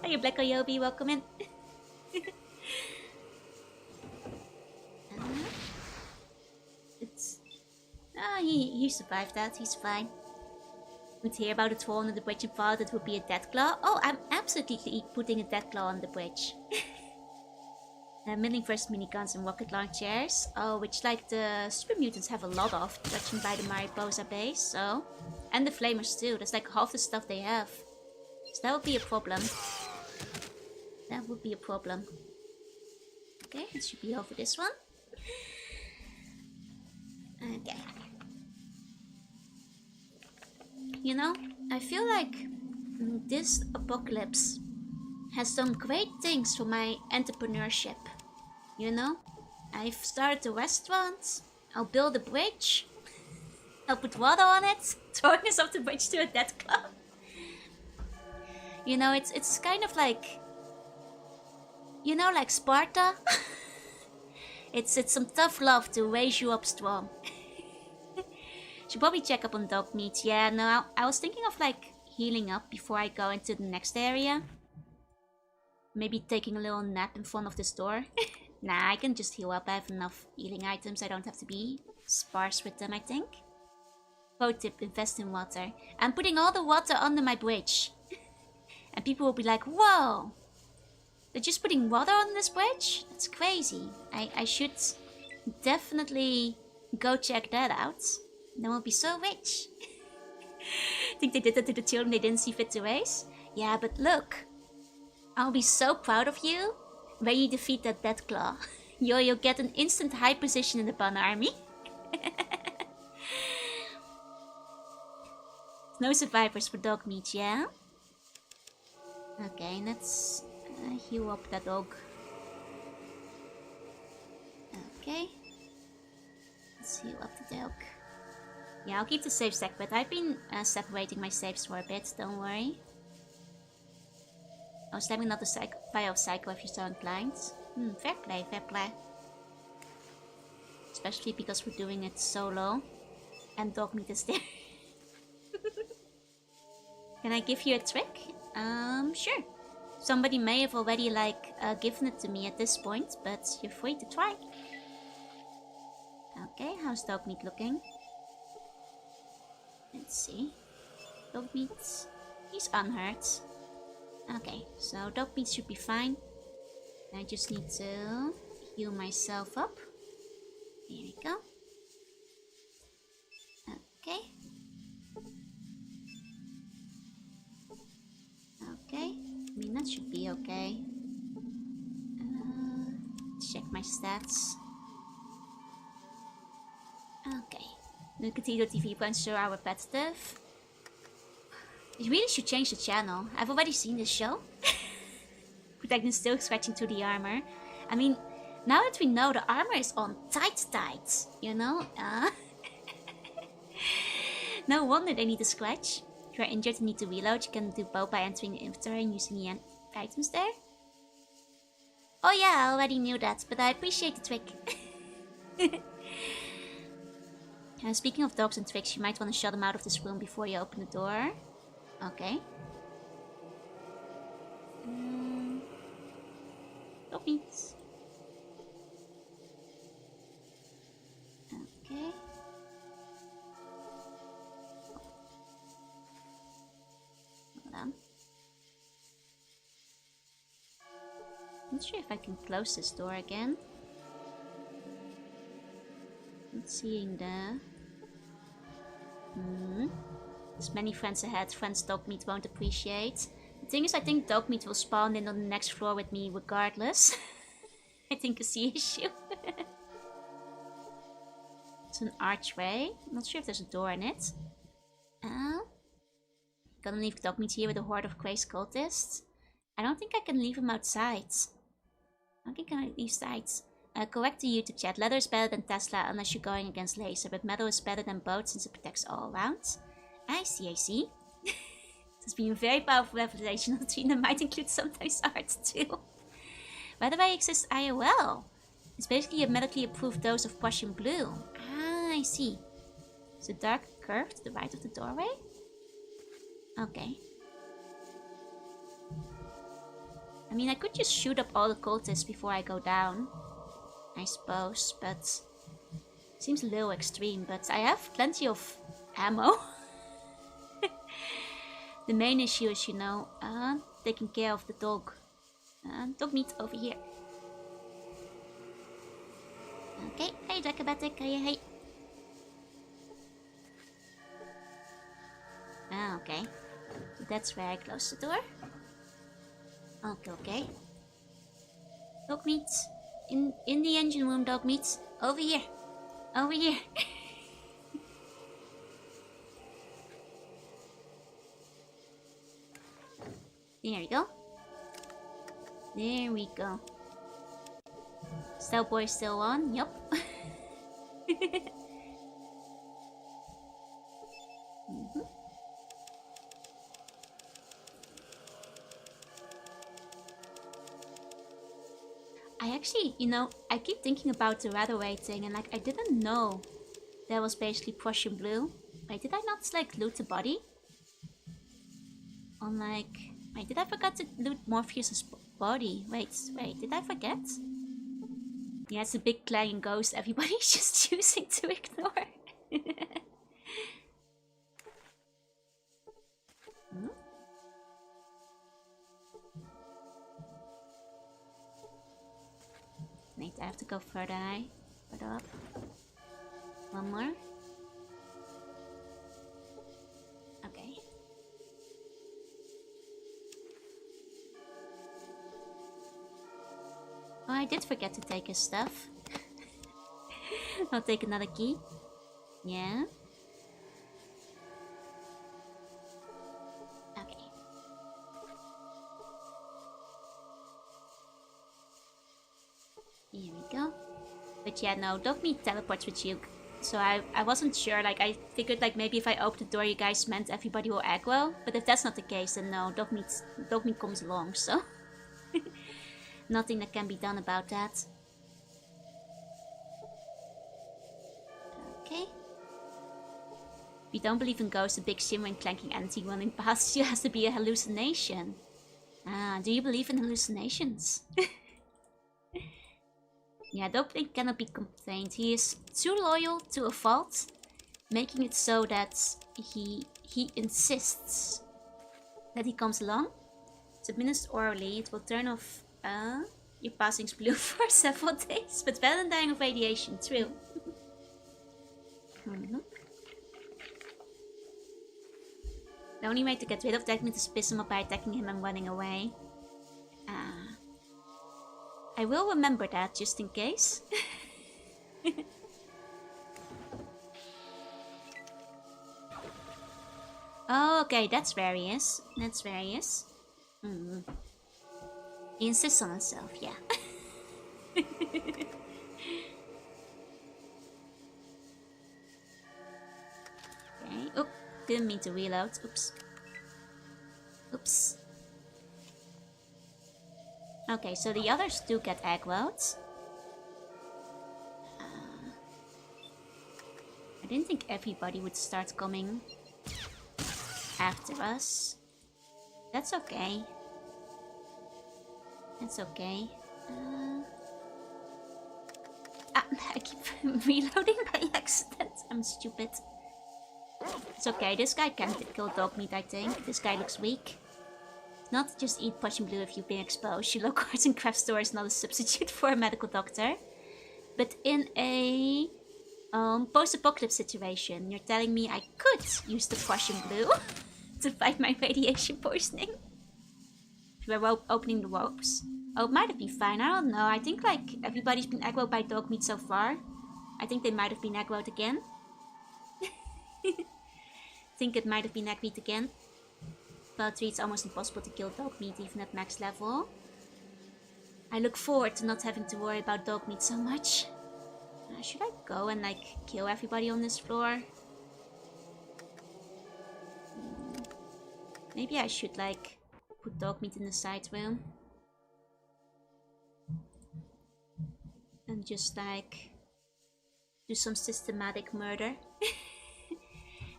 Hey, Black Oyobi, welcome in. He survived that, he's fine. Would hear about a troll under the bridge and thought it would be a Deathclaw. Oh, I'm absolutely putting a Deathclaw on the bridge. Milling first miniguns and rocket launchers. Oh, which like the super mutants have a lot of, judging by the Mariposa base, so. And the flamers too, that's like half the stuff they have. So that would be a problem. That would be a problem. Okay, it should be over this one. Okay. You know, I feel like this apocalypse has done great things for my entrepreneurship. You know, I've started a restaurant, I'll build a bridge, I'll put water on it, throwing us off the bridge to a Deathclaw. You know, it's kind of like, you know, like Sparta. It's some tough love to raise you up strong. Should probably check up on dog meat. Yeah, no, I was thinking of like healing up before I go into the next area. Maybe taking a little nap in front of this door. Nah, I can just heal up. I have enough healing items. I don't have to be sparse with them, I think. Pro tip, invest in water. I'm putting all the water under my bridge. And people will be like, whoa! They're just putting water on this bridge? That's crazy. I should definitely go check that out. Then we'll be so rich. Think they did that to the children they didn't see fit to raise? Yeah, but look. I'll be so proud of you when you defeat that Deathclaw. You'll get an instant high position in the Bun army. No survivors for dog meat, yeah? Okay, let's heal up that dog. Okay. Let's heal up the dog. Yeah, I'll keep the save separate. I've been separating my saves for a bit, don't worry. Oh, slamming not the fire of Psycho if you're so inclined. Fair play, fair play. Especially because we're doing it solo. And dog meat is there. Can I give you a trick? Sure. Somebody may have already, like, given it to me at this point, but you're free to try. Okay, how's dog meat looking? Let's see. Dog meat, he's unhurt. Okay, so dog meat should be fine. I just need to heal myself up. Here we go. Okay. that should be okay. Check my stats. Okay. The Cathedral TV points are repetitive. You really should change the channel. I've already seen this show. But I can still scratching through the armor. I mean, now that we know the armor is on tight, you know? No wonder they need to scratch. If you're injured and need to reload, you can do both by entering the inventory and using the items there. Oh yeah, I already knew that, but I appreciate the trick. Speaking of dogs and tricks, you might want to shut them out of this room before you open the door. Okay. Dog meats. Okay. Hold on. Not sure if I can close this door again. Not seeing the... There's many friends ahead. Friends Dogmeat won't appreciate. The thing is, I think Dogmeat will spawn in on the next floor with me regardless. I think it's the issue. It's an archway. I'm not sure if there's a door in it. Gonna leave Dogmeat here with a horde of crazed cultists. I don't think I can leave him outside. I don't think I can leave sides. Correct the YouTube chat. Leather is better than Tesla unless you're going against laser, but metal is better than both since it protects all around. I see, I see. It's been a very powerful revelation of Trina might include sometimes art too. By the way, exists IOL. It's basically a medically approved dose of Prussian blue. Ah, I see. It's a dark curve to the right of the doorway? Okay. I mean, I could just shoot up all the cultists before I go down. I suppose, but... Seems a little extreme, but I have plenty of ammo. The main issue is, you know, taking care of the dog. Dog meat over here. Okay, hey Dracabatic, hey. Okay. So that's where I close the door. Okay. Dog meat. In the engine room, dog meat. Over here. Over here. There we go. There we go. Stealth boy still on? Yup. I actually, you know, I keep thinking about the Radaway thing and like I didn't know that was basically Prussian blue. Wait, did I not like loot the body? On like... Wait, did I forget to loot Morpheus's body? Wait, did I forget? Yeah, it's a big clanging ghost everybody's just choosing to ignore. Wait, I have to go further up. One more. Okay. Oh, I did forget to take his stuff. I'll take another key. Yeah. Okay. Here we go. But yeah, no, Dogmeat teleports with you. So I wasn't sure, like I figured like maybe if I open the door you guys meant everybody will aggro. But if that's not the case, then no, Dogmeat comes along, so... Nothing that can be done about that. Okay. If you don't believe in ghosts, a big shimmering clanking entity running past you has to be a hallucination. Ah, do you believe in hallucinations? Yeah, Dogmeat cannot be complained. He is too loyal to a fault, making it so that he insists that he comes along. It's administered orally. It will turn off your passings blue for several days, but better than dying of radiation. True. The only way to get rid of Dogmeat is to piss him up by attacking him and running away. I will remember that just in case. Oh, okay, that's various. That's various. He insists on himself, yeah. Okay. Oop, didn't mean to reload. Oops. Oops. Okay, so the others do get aggroed. I didn't think everybody would start coming after us. That's okay. That's okay. I keep reloading by accident. I'm stupid. It's okay, this guy can't kill dog meat, I think. This guy looks weak. Not just eat potion blue if you've been exposed. Your local arts and craft store is not a substitute for a medical doctor. But in a post-apocalypse situation, you're telling me I could use the potion blue to fight my radiation poisoning? If we're opening the ropes. Oh, it might have been fine. I don't know. I think like everybody's been aggroed by dog meat so far. I think they might have been aggroed again. Think it might have been aggroed again. But it's almost impossible to kill dog meat even at max level. I look forward to not having to worry about dog meat so much. Should I go and like kill everybody on this floor? Maybe I should like put dog meat in the side room. And just like do some systematic murder.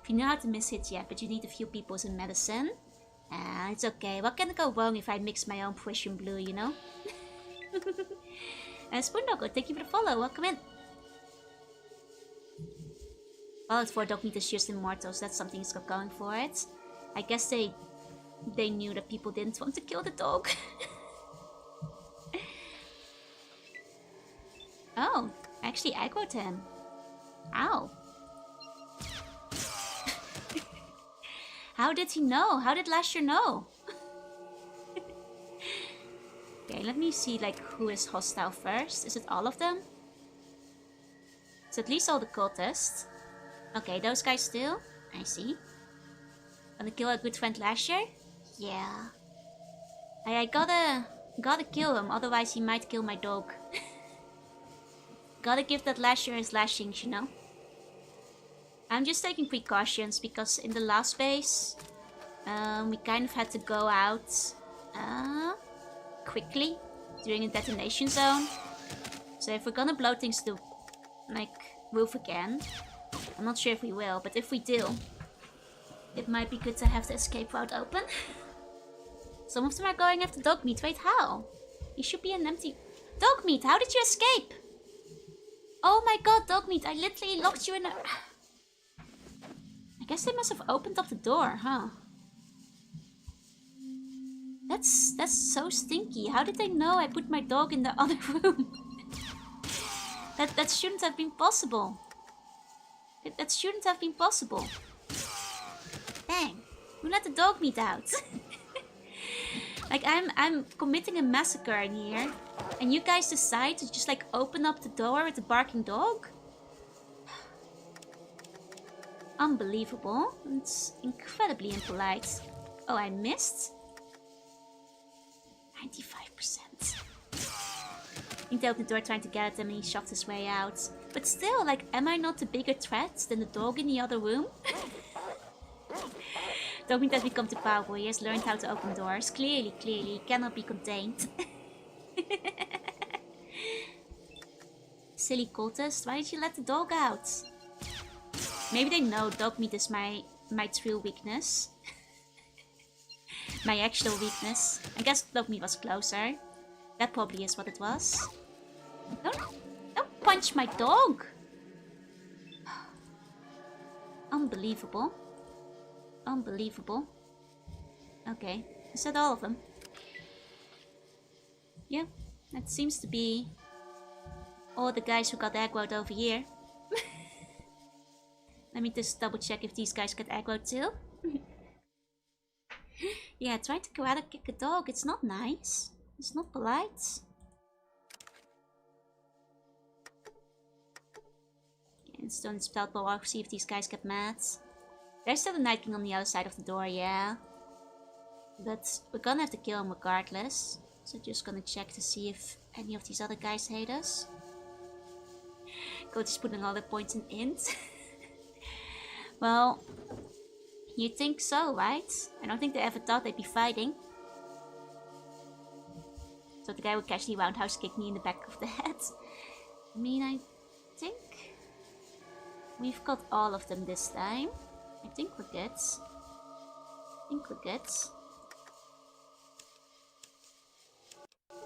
If you know how to miss hits yet, but you need a few people's in medicine. It's okay. What can go wrong if I mix my own potion blue, you know? Spoondogger, thank you for the follow. Welcome in. Fallout 4 dog meat is just immortals. That's something it's got going for it. I guess they knew that people didn't want to kill the dog. Oh, actually aggroed him. Ow. How did he know? How did Lasher know? Okay, let me see like who is hostile first. Is it all of them? It's at least all the cultists. Okay, those guys still. I see. Gonna kill our good friend Lasher? Yeah. I gotta kill him, otherwise he might kill my dog. Gotta give that Lasher his lashings, you know? I'm just taking precautions because in the last base, we kind of had to go out quickly during a detonation zone. So if we're gonna blow things to like roof again, I'm not sure if we will, but if we do, it might be good to have the escape route open. Some of them are going after dog meat. Wait, how? You should be an empty dog meat. How did you escape? Oh my god, dog meat! I literally locked you in a. I guess they must have opened up the door, huh? That's so stinky. How did they know I put my dog in the other room? That shouldn't have been possible. That shouldn't have been possible. Dang, who let the dog meat out? Like I'm committing a massacre in here, and you guys decide to just like open up the door with a barking dog? Unbelievable. It's incredibly impolite. Oh, I missed? 95%. He opened the door trying to get at him and he shoved his way out. But still, like, am I not the bigger threat than the dog in the other room? Dog meat has become too powerful. He has learned how to open doors. Clearly, he cannot be contained. Silly cultist, why did you let the dog out? Maybe they know dog meat is my true weakness. My actual weakness. I guess dog meat was closer. That probably is what it was. Don't punch my dog! Unbelievable. Unbelievable. Okay, is that all of them? Yeah, that seems to be all the guys who got aggroed over here. Let me just double check if these guys get aggroed too. Yeah, trying to karate kick a dog, it's not nice. It's not polite. And stone spell power, see if these guys get mad. There's still the Night King on the other side of the door, yeah. But we're gonna have to kill him regardless. So just gonna check to see if any of these other guys hate us. Cody's putting all the points in int. Well, you think so, right? I don't think they ever thought they'd be fighting. So the guy would casually roundhouse kick me in the back of the head. I mean, I think we've got all of them this time. I think we're good.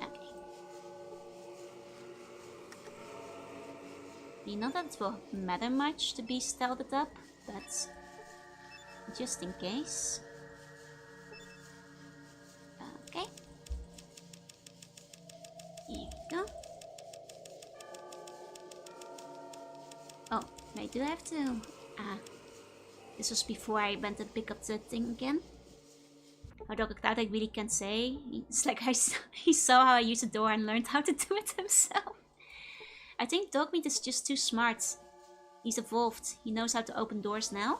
Okay. I mean, not that it will matter much to be stealthed up, but just in case. Okay. Here we go. Oh, wait, do I have to... this was before I went and pick up the thing again. Although that I really can't say. It's like he saw how I use the door and learned how to do it himself. I think Dogmeat is just too smart. He's evolved. He knows how to open doors now.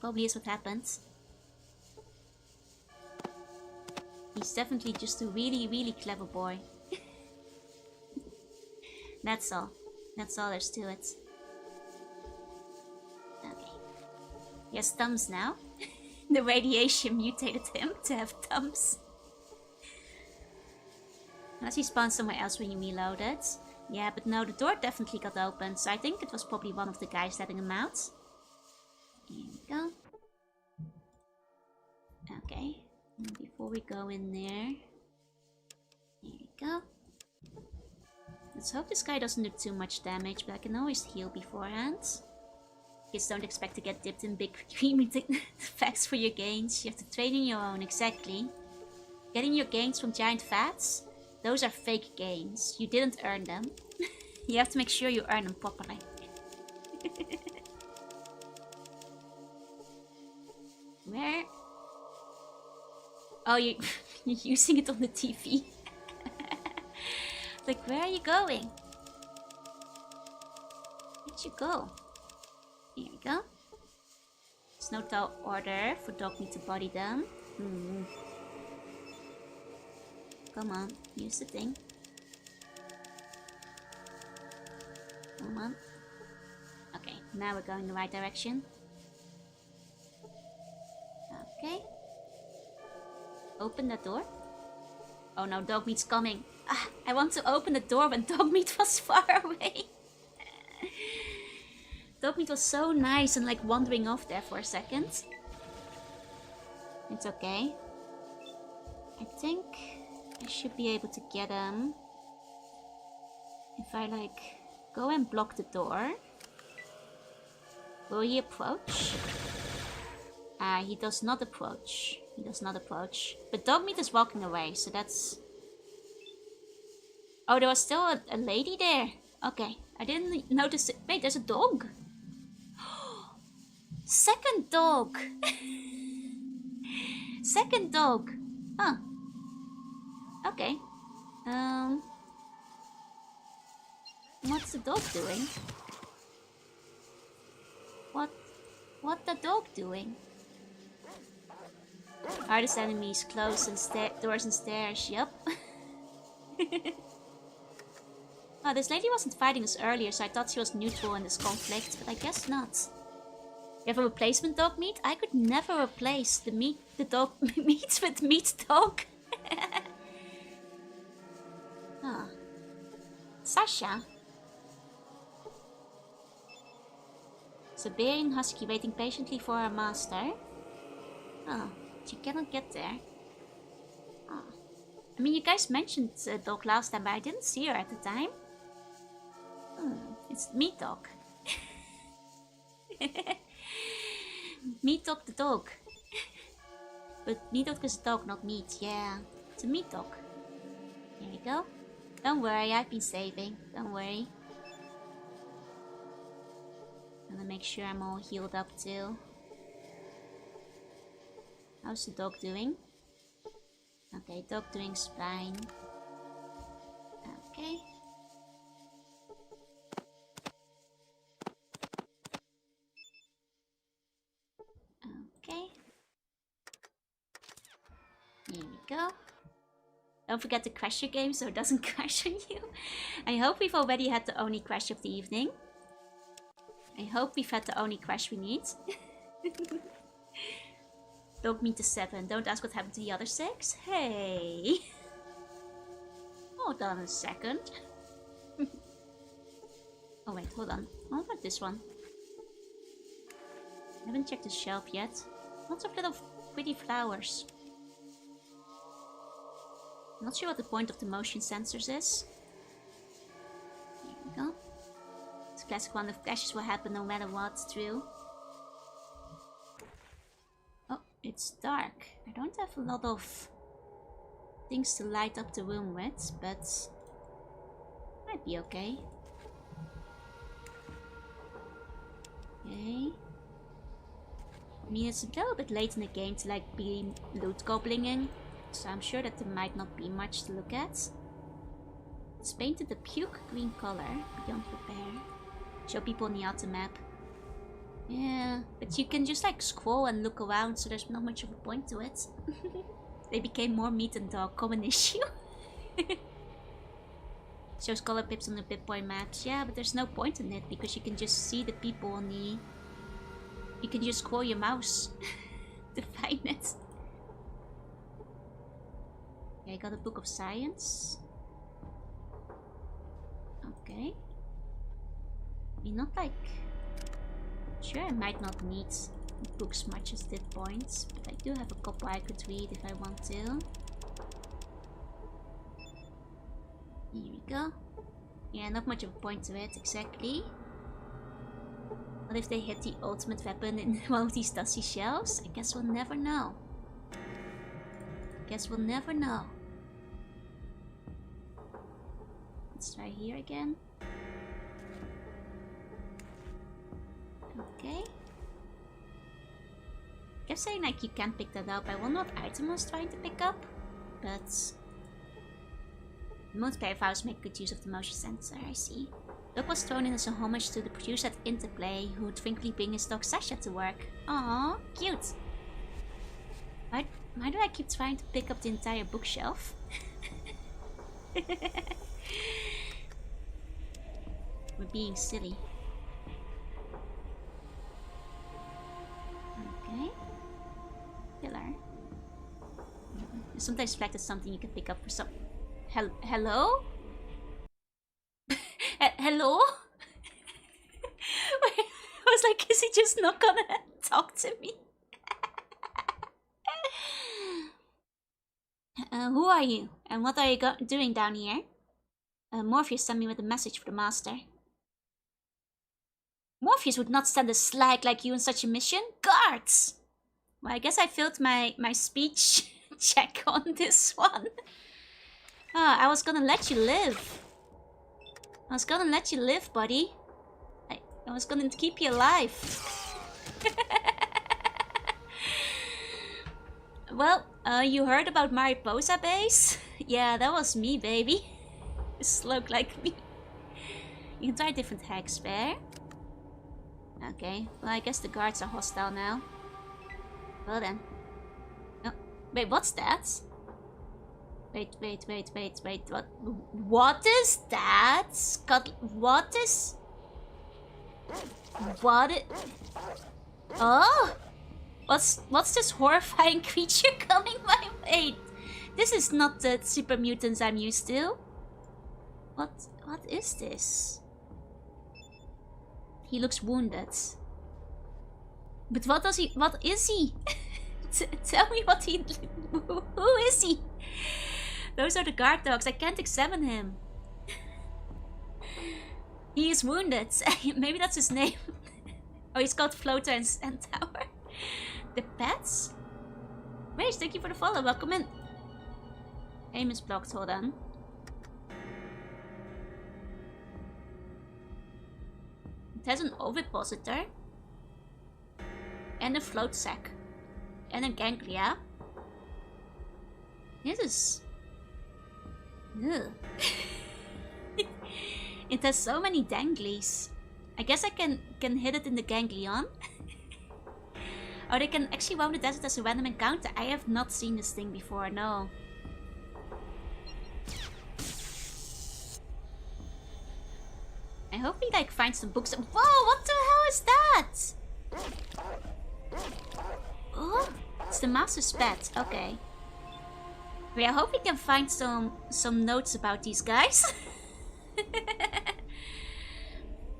Probably is what happened. He's definitely just a really, really clever boy. That's all. That's all there's to it. Okay. He has thumbs now. The radiation mutated him to have thumbs. Unless he spawned somewhere else when you reloaded. Yeah, but no, the door definitely got opened. So I think it was probably one of the guys letting him out. Here we go. Okay. And before we go in there. Here we go. Let's hope this guy doesn't do too much damage, but I can always heal beforehand. Kids don't expect to get dipped in big creamy facts for your gains. You have to train in your own, exactly. Getting your gains from giant fats? Those are fake gains. You didn't earn them. You have to make sure you earn them properly. Where? Oh, you're using it on the TV. Like, where are you going? Where'd you go? Here we go. There's no tall order for Dogmeat to body them. Come on, use the thing. Come on. Okay, now we're going the right direction. Okay. Open that door. Oh no, Dogmeat's coming. I want to open the door when Dogmeat was far away. Dogmeat was so nice and like wandering off there for a second. It's okay. I think I should be able to get him. If I like go and block the door. Will he approach? He does not approach. He does not approach. But Dogmeat is walking away, so that's... Oh, there was still a lady there. Okay, I didn't notice it. Wait, there's a dog. Second dog. Second dog. Huh. Okay. What's the dog doing? What the dog doing? Hardest enemies, close and doors and stairs. Yup. Oh, this lady wasn't fighting us earlier, so I thought she was neutral in this conflict, but I guess not. You have a replacement Dogmeat? I could never replace the dog meat with meat dog. Huh. Sasha. Siberian husky waiting patiently for her master. Oh, she cannot get there. Oh. I mean, you guys mentioned the dog last time, but I didn't see her at the time. It's Meat Dog. Meat Dog the dog. But Meat Dog is a dog, not meat. Yeah, it's a Meat Dog. Here we go. Don't worry, I've been saving. Don't worry. I'm gonna make sure I'm all healed up too. How's the dog doing? Okay, dog doing fine. Okay. go. Don't forget to crash your game so it doesn't crash on you. I hope we've already had the only crash of the evening. I hope we've had the only crash we need. Don't meet the 7. Don't ask what happened to the other 6. Hey. Hold on a second. Oh wait, hold on. What about this one? I haven't checked the shelf yet. Lots of little pretty flowers. Not sure what the point of the motion sensors is. There we go. It's a classic one. The flashes will happen no matter what. True. Oh, it's dark. I don't have a lot of things to light up the room with, but might be okay. Okay. I mean, it's a little bit late in the game to like be loot goblinging, so I'm sure that there might not be much to look at. It's painted a puke green color beyond repair. Show people on the auto map. Yeah, but you can just like scroll and look around, so there's not much of a point to it. They became more meat and dog, common issue. Shows color pips on the Bitboy maps. Yeah, but there's no point in it because you can just see the people on the... You can just scroll your mouse to find it. Okay, I got a book of science. Okay. I mean, not like... Sure, I might not need books much as did points, but I do have a couple I could read if I want to. Here we go. Yeah, not much of a point to it, exactly. What if they hit the ultimate weapon in one of these dusty shelves? I guess we'll never know. Guess we'll never know. Let's try here again. Okay. Kept saying like you can't pick that up. I wonder what item I was trying to pick up, but most pair of house make good use of the motion sensor. I see. Dog was thrown in as a homage to the producer at Interplay, who would frequently bring his dog Sasha to work. Aww, cute. Why do I keep trying to pick up the entire bookshelf? We're being silly. Okay. Pillar. Sometimes flagged as something you can pick up for some... Hello? Hello? Wait, I was like, is he just not gonna talk to me? Who are you? And what are you doing down here? Morpheus sent me with a message for the Master. Morpheus would not send a slag like you on such a mission. Guards! Well, I guess I failed my speech check on this one. Oh, I was gonna let you live. I was gonna let you live, buddy. I was gonna keep you alive. Well, you heard about Mariposa Base? Yeah, that was me, baby. A slug like me. You can try different hacks there. Okay, well I guess the guards are hostile now. Well then. Oh, wait, what's that? Wait, what is that? What is... Oh! What's this horrifying creature coming my way? This is not the super mutants I'm used to. What is this? He looks wounded. But what is he? Tell me what he... Who is he? Those are the guard dogs. I can't examine him. He is wounded. Maybe that's his name. Oh, he's called Floater and Centaur. The pets? Rage, thank you for the follow. Welcome in. Aim is blocked. Hold on. It has an ovipositor. And a float sac. And a ganglia. This is... Ugh. It has so many danglies. I guess I can hit it in the ganglion. Oh, they can actually roam the desert as a random encounter. I have not seen this thing before, no. I hope we like find some books. Whoa, what the hell is that? Oh, it's the Master's pet. Okay. Well, I hope we can find some notes about these guys.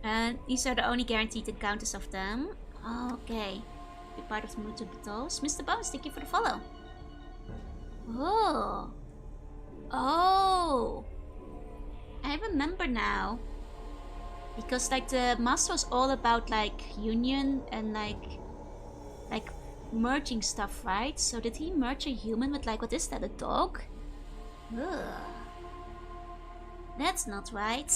And these are the only guaranteed encounters of them. Okay. Be part of the mutant battles. Mr. Bones, thank you for the follow. Oh. Oh. I remember now. Because like the Master was all about like union and like merging stuff, right? So did he merge a human with like, what is that, a dog? Ugh. That's not right.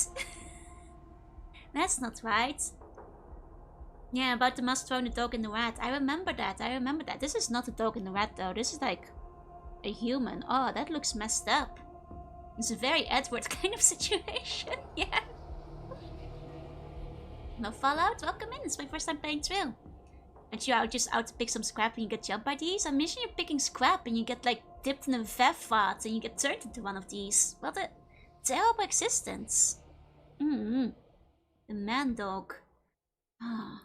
That's not right. Yeah, about the Master throwing the dog in the rat. I remember that, I remember that. This is not a dog in the rat though. This is like a human. Oh, that looks messed up. It's a very Edward kind of situation. Yeah. No Fallout? Welcome in. It's my first time playing through. And you're just out to pick some scrap and you get jumped by these? I'm imagining you're picking scrap and you get like dipped in a Vvat and you get turned into one of these. What a terrible existence. The man dog. Ah.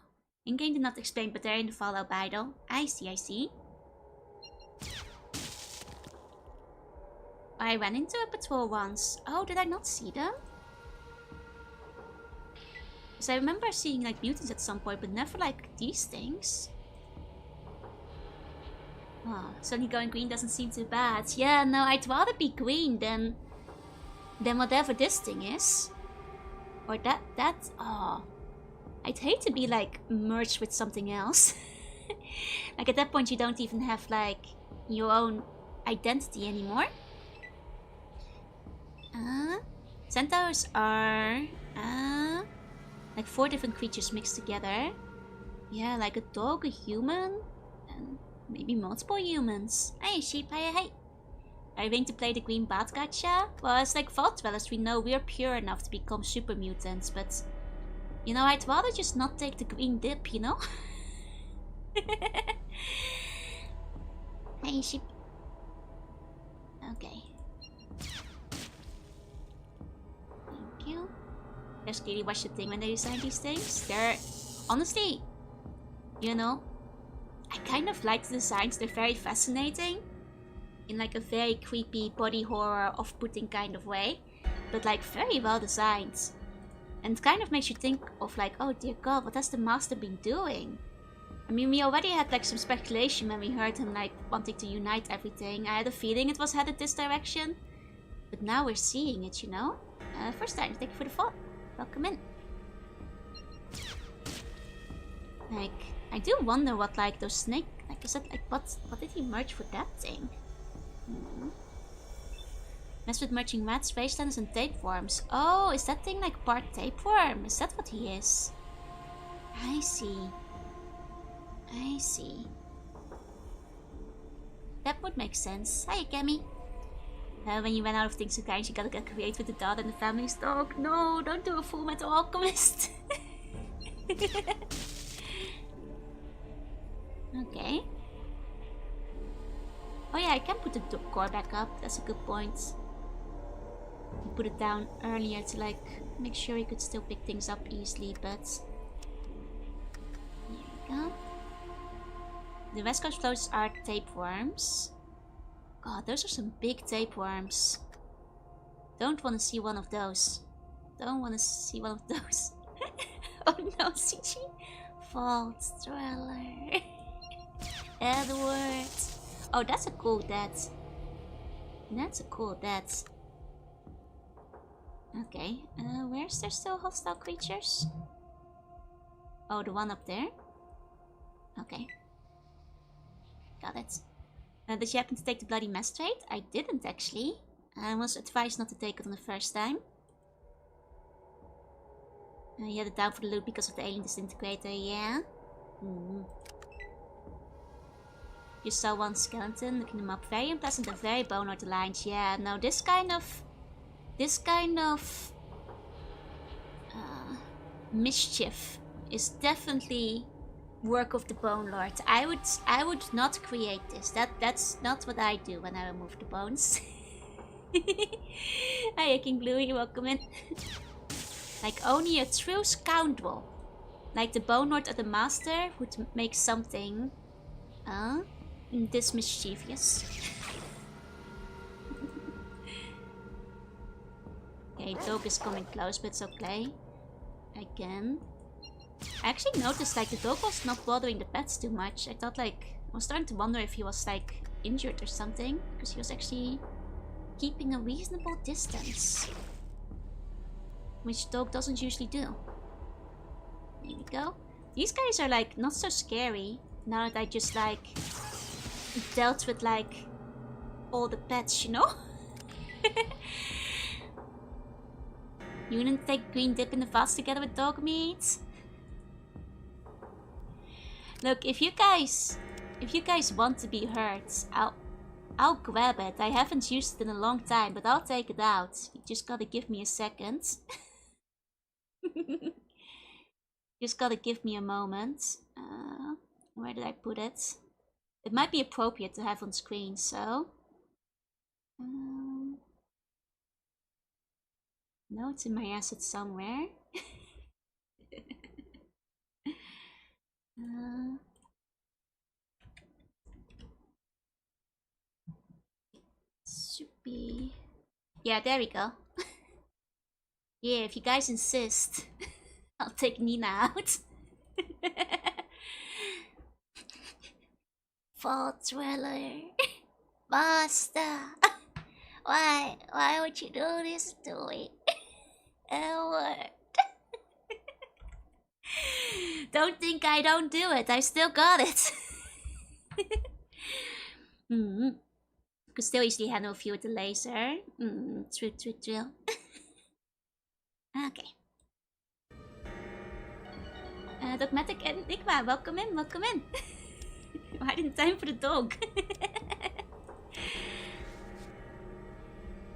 In-game did not explain, but they're in the Fallout Bible. I see, I see. I ran into a patrol once. Oh, did I not see them? Because I remember seeing like mutants at some point, but never like these things. Oh, suddenly going green doesn't seem too bad. Yeah, no, I'd rather be green than whatever this thing is. Or that, oh. I'd hate to be like merged with something else. Like at that point you don't even have like your own identity anymore. Centaurs are like 4 different creatures mixed together. Yeah, like a dog, a human, and maybe multiple humans. Hey sheep, hey. Are you going to play the green bat gacha? Well, as like Vault Dwellers, we know we're pure enough to become super mutants, but you know, I'd rather just not take the green dip, you know? Hey sheep. Okay. Thank you. Just really watch the thing when they design these things. They're honestly, you know, I kind of like the designs. They're very fascinating in like a very creepy body horror off-putting kind of way, but like very well designed. And it kind of makes you think of like, oh dear god, what has the Master been doing? I mean, we already had like some speculation when we heard him like wanting to unite everything. I had a feeling it was headed this direction, but now we're seeing it, you know? First time, thank you for the follow. Welcome in. Like, I do wonder what like those snake, like is that like what did he merge with that thing? Mess with merging rats, wastelanders and tapeworms. Oh, is that thing like part tapeworm? Is that what he is? I see. I see. That would make sense. Hiya, Cammy. When you run out of things to kind, you gotta get creative with the daughter and the family's dog. No, don't do a Full Metal Alchemist. Okay. Oh yeah, I can put the core back up. That's a good point. Put it down earlier to like make sure you could still pick things up easily, but there you go. The West Coast floats are tapeworms. God, those are some big tapeworms. Don't want to see one of those. Don't want to see one of those. Oh no, CG. Vault Dweller. Edward. Oh, that's a cool death. That's a cool death. Okay, where's there still hostile creatures? Oh, the one up there? Okay. Got it. Did you happen to take the Bloody Mastrate? I didn't actually. I was advised not to take it on the first time. You had it down for the loot because of the alien disintegrator, yeah? You saw one skeleton, looking them up. Very unpleasant and very bone-hard lines. Yeah, no, this kind of mischief is definitely work of the Bone Lord. I would not create this. That's not what I do when I remove the bones. Hi, King Bluey, welcome in. Like only a true scoundrel, like the Bone Lord or the Master, would make something this mischievous. Okay, dog is coming close, but it's okay. Again. I actually noticed like the dog was not bothering the pets too much. I thought like, I was starting to wonder if he was like injured or something, because he was actually keeping a reasonable distance. Which dog doesn't usually do. Here we go. These guys are like not so scary now that I just like dealt with like all the pets, you know? You wouldn't take green dip in the vase together with dog meat? Look, if you guys want to be hurt, I'll grab it. I haven't used it in a long time, but I'll take it out. You just gotta give me a second. Just gotta give me a moment. Where did I put it? It might be appropriate to have on screen, so... no, it's in my assets somewhere. Should be... yeah, there we go. Yeah, if you guys insist, I'll take Nina out. Fall Thriller. Master. Why would you do this to me? Edward. Don't think I don't do it. I still got it. Could still easily handle a few with the laser. True. Okay. Dogmatic Enigma, welcome in. Right in time for the dog.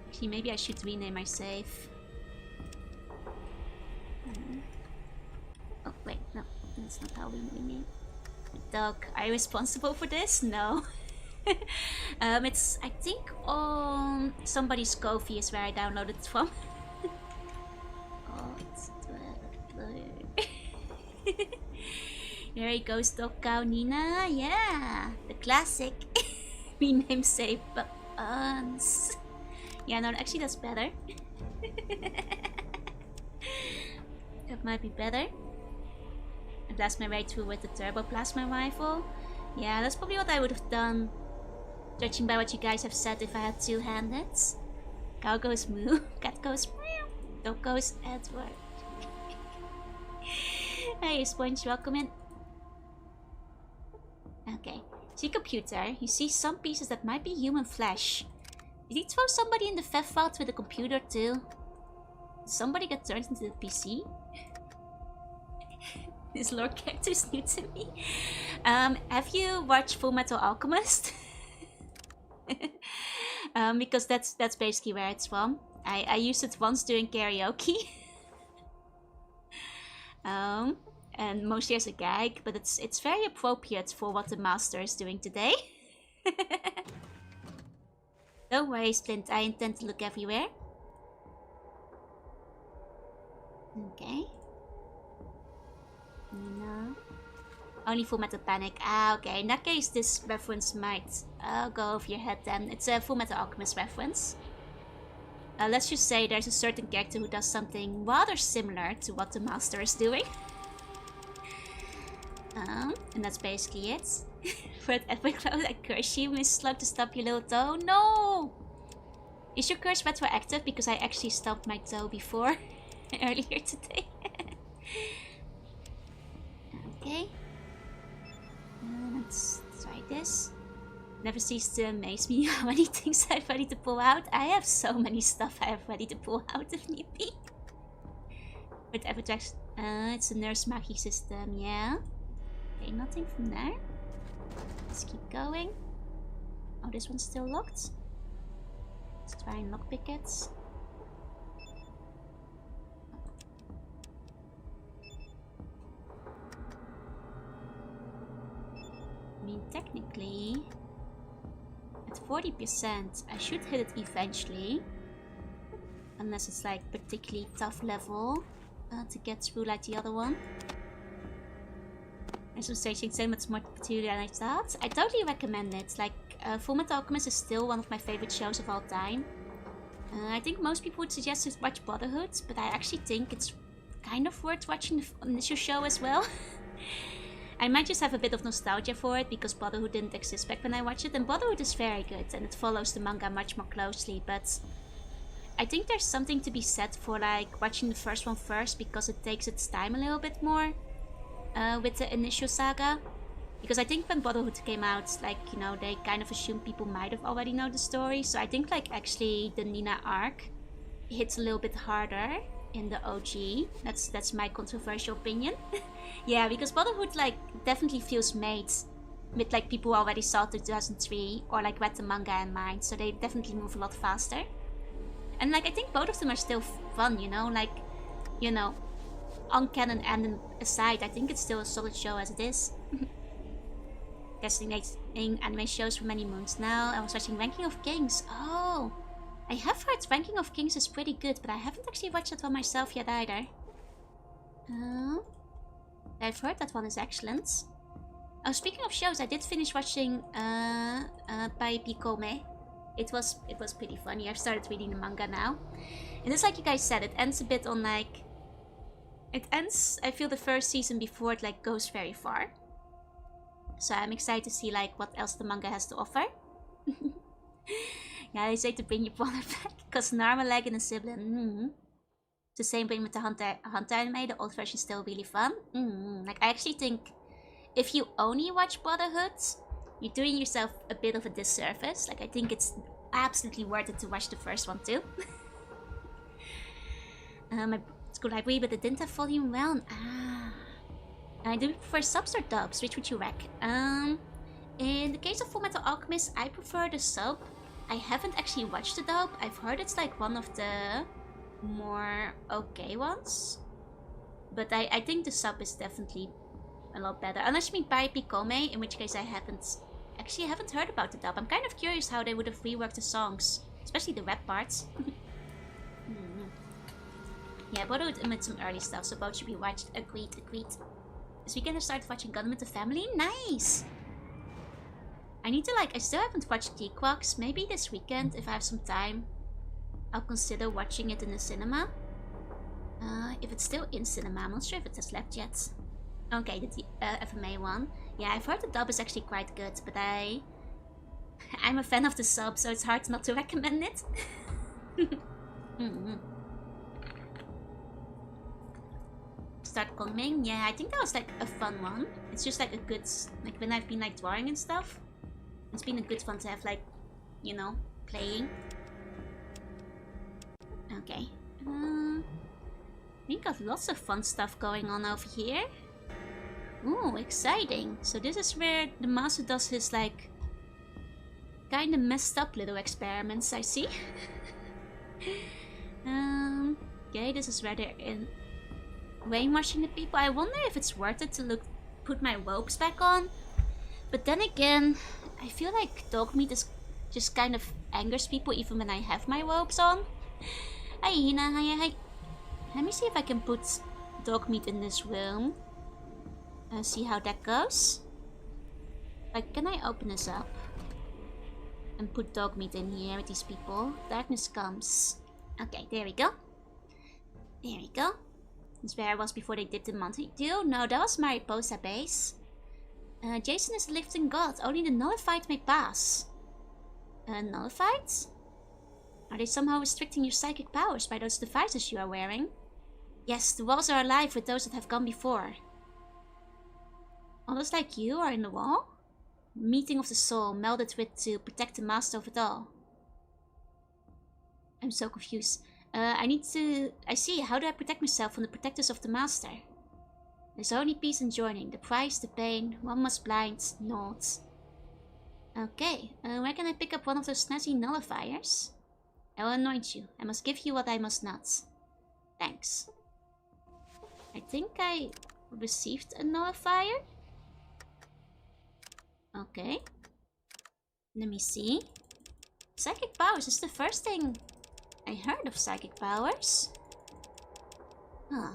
Actually, maybe I should rename my save. Oh, wait, no. That's not how we rename. Dog, are you responsible for this? No. It's, I think, on somebody's Ko-fi is where I downloaded it from. There he goes, Dog Cow Nina. Yeah, the classic. Rename save buttons. Yeah, no, actually that's better. That might be better. I blast my way through with the turbo plasma rifle. Yeah, that's probably what I would have done, judging by what you guys have said, if I had two-handed. Cow goes moo, cat goes meow, dog goes Edward. Hey, Sponge, welcome in. Okay, see computer, you see some pieces that might be human flesh. Did he throw somebody in the Fev vault with a computer too? Did somebody get turned into the PC? This lore character is new to me. Have you watched Full Metal Alchemist? Because that's basically where it's from. I used it once during karaoke. And mostly as a gag, but it's very appropriate for what the master is doing today. Don't worry, Splint, I intend to look everywhere. Okay. No. Only Full Metal Panic. Ah, okay. In that case, this reference might go over your head then. It's a Full Metal Alchemist reference. Let's just say there's a certain character who does something rather similar to what the master is doing. And that's basically it. For an epic cloud, I curse you, Miss Slug, to stop your little toe. No! Is your curse retroactive? Because I actually stopped my toe before. Earlier today. Okay. Let's try this. Never cease to amaze me how many things I have ready to pull out. I have so many stuff I have ready to pull out if need be. With Evertrax, it's a nurse magie system, yeah. Okay, nothing from there. Let's keep going. Oh, this one's still locked. Let's try and lockpick it. I mean, technically, at 40%, I should hit it eventually. Unless it's like particularly tough level to get through like the other one. There's some staging so much more material than I thought. I totally recommend it. Like, Fullmetal Alchemist is still one of my favorite shows of all time. I think most people would suggest to watch Brotherhood, but I actually think it's kind of worth watching the initial show as well. I might just have a bit of nostalgia for it because Brotherhood didn't exist back when I watched it, and Brotherhood is very good and it follows the manga much more closely, but I think there's something to be said for like watching the first one first because it takes its time a little bit more with the initial saga. Because I think when Brotherhood came out, like, you know, they kind of assumed people might have already know the story. So I think like actually the Nina arc hits a little bit harder in the OG. That's my controversial opinion. Yeah, because Brotherhood like definitely feels made with like people who already saw 2003 or like read the manga in mind. So they definitely move a lot faster. And like I think both of them are still fun, you know, like, you know, on canon and aside, I think it's still a solid show as it is. Guessing anime shows for many moons now. I was watching Ranking of Kings. Oh, I have heard Ranking of Kings is pretty good, but I haven't actually watched that one myself yet either. I've heard that one is excellent. Oh, speaking of shows, I did finish watching Pai Picome. It was pretty funny. I've started reading the manga now, and it's like you guys said, it ends a bit on like. It ends, I feel, the first season before it like goes very far. So I'm excited to see like what else the manga has to offer. Yeah, they say to bring your brother back, cause an arm, a leg, and a sibling. The same thing with the Hunter anime. The old version is still really fun. Like I actually think if you only watch Brotherhood, you're doing yourself a bit of a disservice. Like I think it's absolutely worth it to watch the first one too. My school library, but it didn't have volume 1. I do prefer subs or dubs. Which would you rec? In the case of Fullmetal Alchemist, I prefer the sub. I haven't actually watched the dub. I've heard it's like one of the more okay ones. But I think the sub is definitely a lot better. Unless you mean Pai Picome, in which case I haven't heard about the dub. I'm kind of curious how they would have reworked the songs. Especially the rap parts. Yeah, Brotherhood emits some early stuff, so both should be watched. Agreed. This weekend I started watching Gundam with the family. Nice! I need to I still haven't watched Geekbox. Maybe this weekend, if I have some time, I'll consider watching it in the cinema. If it's still in cinema, I'm not sure if it has left yet. Okay, the FMA one. Yeah, I've heard the dub is actually quite good, but I'm a fan of the sub, so it's hard not to recommend it. Start coming. Yeah, I think that was like a fun one. It's just like a good, like when I've been like drawing and stuff, it's been a good fun to have like, you know, playing. Okay. We got lots of fun stuff going on over here. Ooh, exciting. So this is where the master does his like kind of messed up little experiments, I see. Okay, this is where they're in brainwashing the people. I wonder if it's worth it to put my robes back on. But then again, I feel like dog meat is just kind of angers people even when I have my robes on. Hi Hina, hi. Let me see if I can put dog meat in this room. See how that goes. Like, can I open this up? And put dog meat in here with these people. Darkness comes. Okay, there we go. There we go. That's where I was before they did the Monty deal. No, that was Mariposa base. Jason is a lifting god. Only the nullified may pass. Nullified? Are they somehow restricting your psychic powers by those devices you are wearing? Yes, the walls are alive with those that have gone before. Others like you are in the wall? Meeting of the soul melded with to protect the master of it all. I'm so confused. I see, how do I protect myself from the protectors of the master? There's only peace and joining. The price, the pain, one must blind, not. Okay, where can I pick up one of those snazzy nullifiers? I will anoint you. I must give you what I must not. Thanks. I think I received a nullifier. Okay. Let me see. Psychic powers is the first thing I heard of psychic powers. Huh.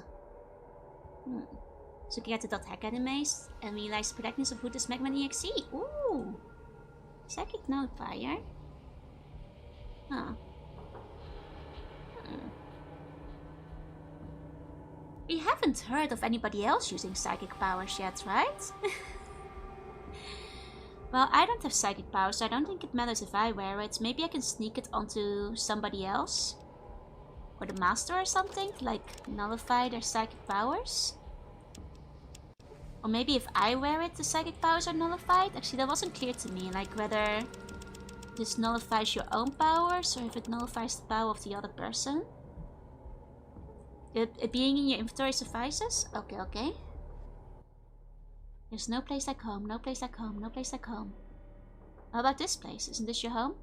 So get the .hack animes and realize the protectness of Buddha's Magma EXE. Ooh. Psychic Notifier. Huh. We haven't heard of anybody else using psychic powers yet, right? Well, I don't have psychic powers, so I don't think it matters if I wear it. Maybe I can sneak it onto somebody else. Or the master or something, like nullify their psychic powers. Or maybe if I wear it, the psychic powers are nullified. Actually, that wasn't clear to me, like whether this nullifies your own powers or if it nullifies the power of the other person. It being in your inventory suffices? Okay, okay. There's no place like home, no place like home, no place like home. How about this place? Isn't this your home?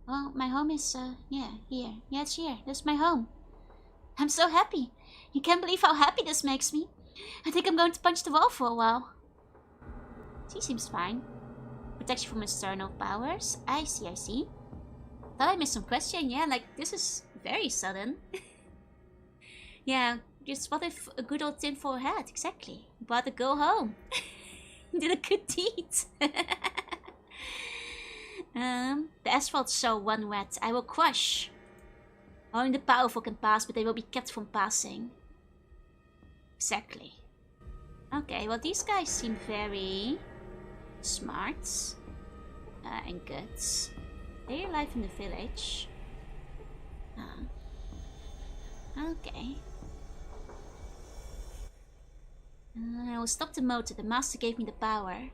Well, my home is, yeah, here. Yeah, it's here. This is my home. I'm so happy. You can't believe how happy this makes me. I think I'm going to punch the wall for a while. She seems fine. Protection from external powers. I see, I see. Thought I missed some question. Yeah, like, this is very sudden. Yeah, just what if a good old tinfoil hat? Exactly. But to go home. Did a good deed. The asphalt's so one wet. I will crush. Only the powerful can pass, but they will be kept from passing. Exactly. Okay, well these guys seem very smart and good. They're alive in the village. Okay. I will stop the motor. The master gave me the power.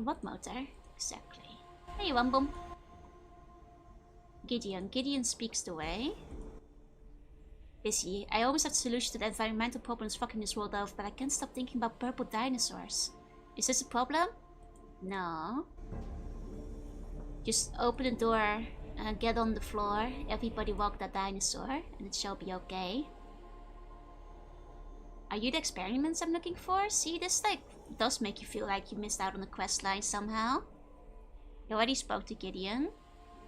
What motor? Exactly. Hey, Wambum. Gideon. Gideon speaks the way. Busy. I always have the solution to the environmental problems fucking this world over, but I can't stop thinking about purple dinosaurs. Is this a problem? No. Just open the door, get on the floor, everybody walk that dinosaur, and it shall be okay. Are you the experiments I'm looking for? See, this like does make you feel like you missed out on the quest line somehow. You already spoke to Gideon.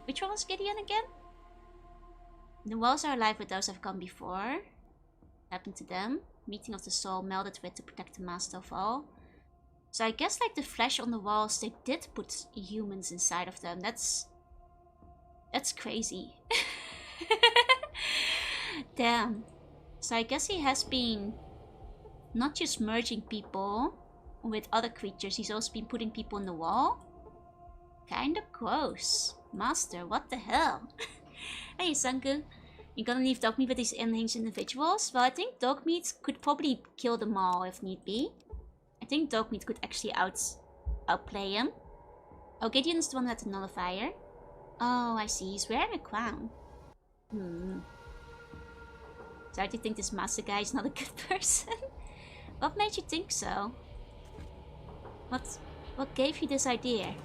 Which one was Gideon again? The walls are alive with those have come before. Happened to them. Meeting of the soul melded with to protect the master of all. So I guess like the flesh on the walls, they did put humans inside of them. That's crazy. Damn. So I guess he has been not just merging people with other creatures, he's also been putting people in the wall. Kinda gross. Master, what the hell? Hey Sanku, you're gonna leave Dogmeat with these unhinged individuals? Well, I think Dogmeat could probably kill them all if need be. I think Dogmeat could actually outplay him. Oh, Gideon's the one who had the nullifier. Oh, I see. He's wearing a crown. So I do think this master guy is not a good person. What made you think so? What gave you this idea?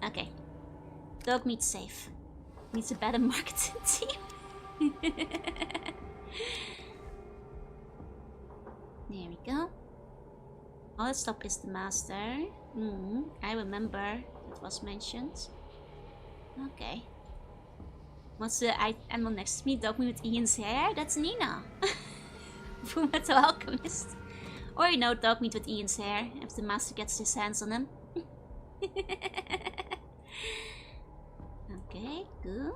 Okay. Dogmeat's safe. Needs a better marketing team. There we go. All that stop is the master. I remember it was mentioned. Okay. What's the animal next to me? Dogmeat with Ian's hair? That's Nina. Full Metal Alchemist. Or you know, Dogmeat with Ian's hair, if the master gets his hands on him. Okay, good.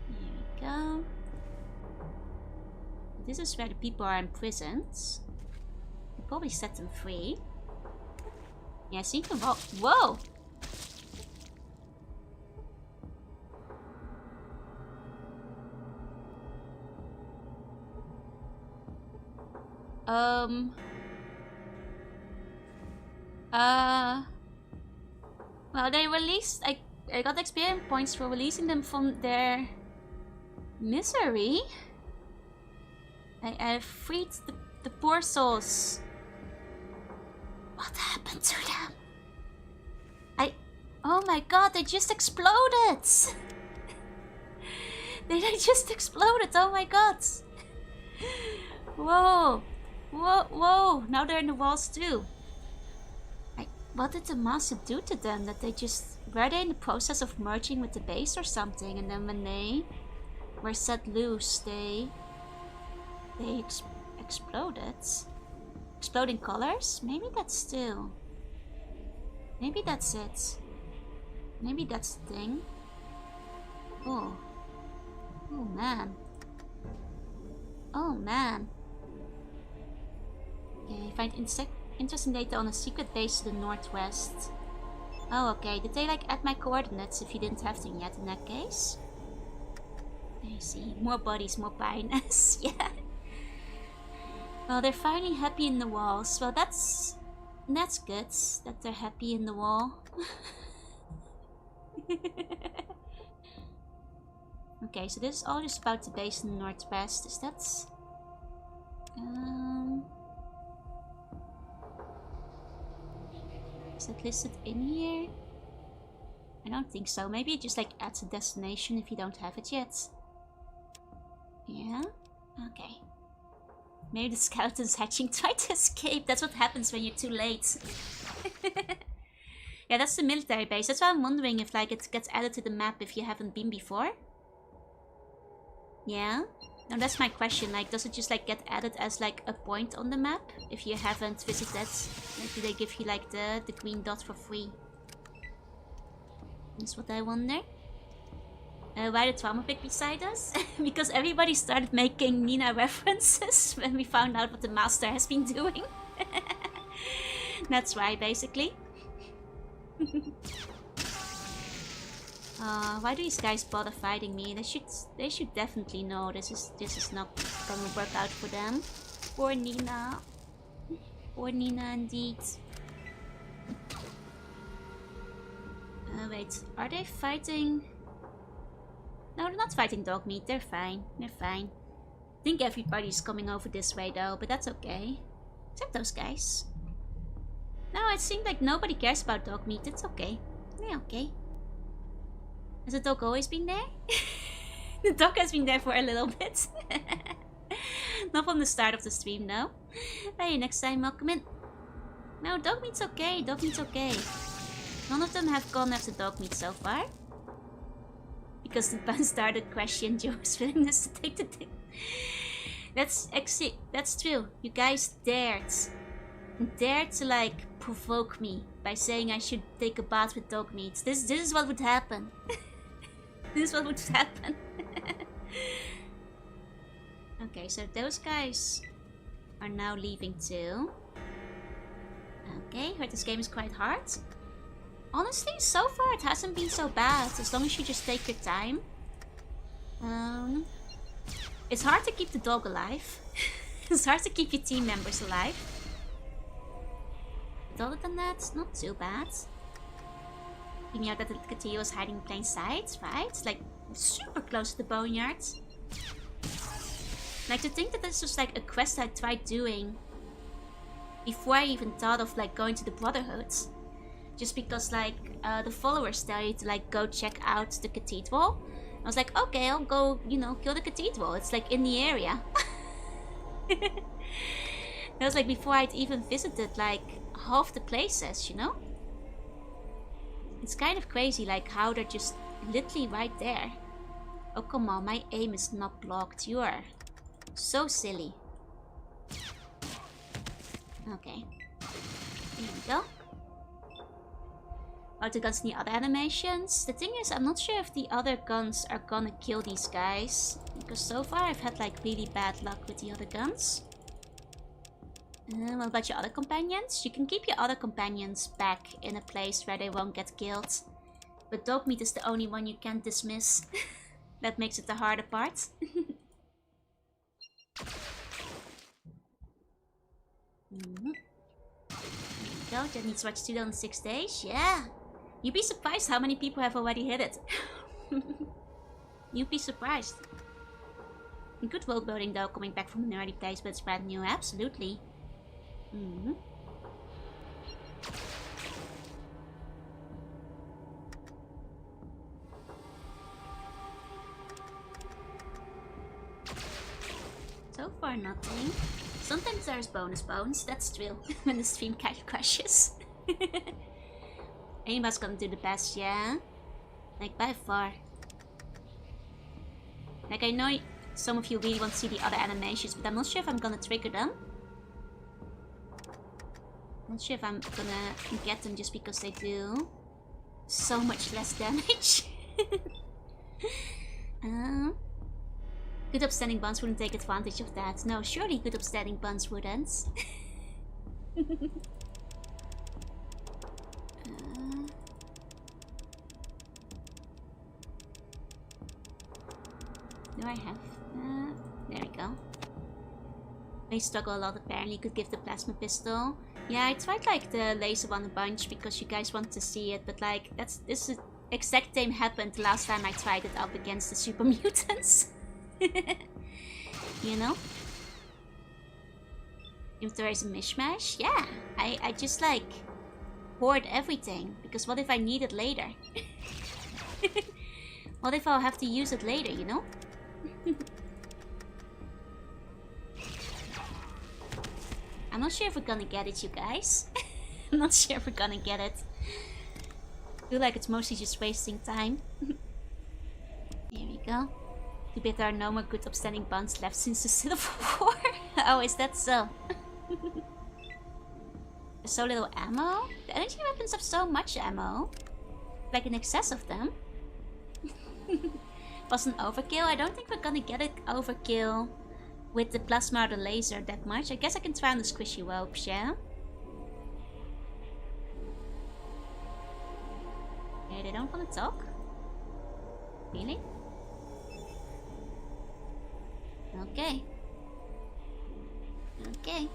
Here we go. This is where the people are imprisoned. We'll probably set them free. Yeah, I see them. Whoa! Well, they released. I got experience points for releasing them from their misery. I freed the poor souls. What happened to them? Oh my god, they just exploded! They just exploded, oh my god! Whoa! Whoa, whoa! Now they're in the walls too. What did the master do to them? That they just... Were they in the process of merging with the base or something? And then when they were set loose, they exploded. Exploding colors? Maybe that's still... Maybe that's it. Maybe that's the thing. Oh. Oh man. Oh man. Okay, find interesting data on a secret base to the northwest. Oh, okay. Did they like add my coordinates if you didn't have them yet in that case? I see. More bodies, more pines. Yeah. Well, they're finally happy in the walls. Well, that's good that they're happy in the wall. Okay, so this is all just about the base in the northwest. Is that... Is that listed in here? I don't think so. Maybe it just like adds a destination if you don't have it yet. Yeah? Okay. Maybe the skeleton's hatching tried to escape. That's what happens when you're too late. Yeah, that's the military base. That's why I'm wondering if like it gets added to the map if you haven't been before. Yeah? Now that's my question. Like, does it just like get added as like a point on the map if you haven't visited? Like, do they give you like the green dot for free? That's what I wonder. Why the trauma pic beside us? Because everybody started making Nina references when we found out what the master has been doing. That's why, basically. Why do these guys bother fighting me? They should definitely know this is not gonna work out for them. Poor Nina. Poor Nina indeed. Wait, are they fighting? No, they're not fighting dog meat. They're fine. They're fine. I think everybody's coming over this way though, but that's okay. Except those guys. No, it seemed like nobody cares about dog meat. It's okay. Yeah, okay. Has the dog always been there? The dog has been there for a little bit. Not from the start of the stream though. Hey, next time welcome in. No, dog meat's okay. Dog meat's okay. None of them have gone after dog meat so far. Because the ban started question Joe's willingness to take the thing. That's true. You guys dared to like provoke me by saying I should take a bath with dog meat. This is what would happen. This is what would happen. Okay, so those guys are now leaving too. Okay, heard this game is quite hard. Honestly, so far it hasn't been so bad, as long as you just take your time. It's hard to keep the dog alive. It's hard to keep your team members alive. But other than that, it's not too bad. Figuring out that the cathedral is hiding in plain sight, right? It's like super close to the boneyard. Like to think that this was like a quest I tried doing before I even thought of like going to the Brotherhood. Just because like the followers tell you to like go check out the cathedral. I was like, okay, I'll go, you know, kill the cathedral. It's like in the area. That was like before I'd even visited like half the places, you know? It's kind of crazy like how they're just literally right there. Oh come on, my aim is not blocked. You are so silly. Okay. Here we go. About the guns and the other animations. The thing is, I'm not sure if the other guns are gonna kill these guys. Because so far I've had like really bad luck with the other guns. What about your other companions? You can keep your other companions back in a place where they won't get killed. But dog meat is the only one you can't dismiss. That makes it the harder part. There we go. That needs watch 2 on 6 days. Yeah. You'd be surprised how many people have already hit it. You'd be surprised. Good world building though, coming back from an early place, but it's brand new. Absolutely. So far, nothing. Sometimes there's bonus bones, that's true, when the stream crashes. Anybody's gonna do the best, yeah? Like, by far. Like, I know some of you really want to see the other animations, but I'm not sure if I'm gonna trigger them. Not sure if I'm gonna get them just because they do so much less damage. Good upstanding buns wouldn't take advantage of that. No, surely good upstanding buns wouldn't. Do I have... there we go. They struggle a lot apparently. Could give the plasma pistol. Yeah, I tried like the laser one a bunch because you guys want to see it, but like this exact same happened last time I tried it up against the super mutants. You know? If there is a mishmash, yeah. I just like hoard everything because what if I need it later? What if I'll have to use it later, you know? I'm not sure if we're gonna get it, you guys. I'm not sure if we're gonna get it. I feel like it's mostly just wasting time. Here we go. Too bad there are no more good upstanding buns left since the Civil War. Oh, is that so? There's so little ammo? The energy weapons have so much ammo. Like in excess of them. Was an overkill? I don't think we're gonna get it overkill with the plasma or the laser that much. I guess I can try on the squishy ropes, yeah? Okay, they don't want to talk? Really? Okay. Okay.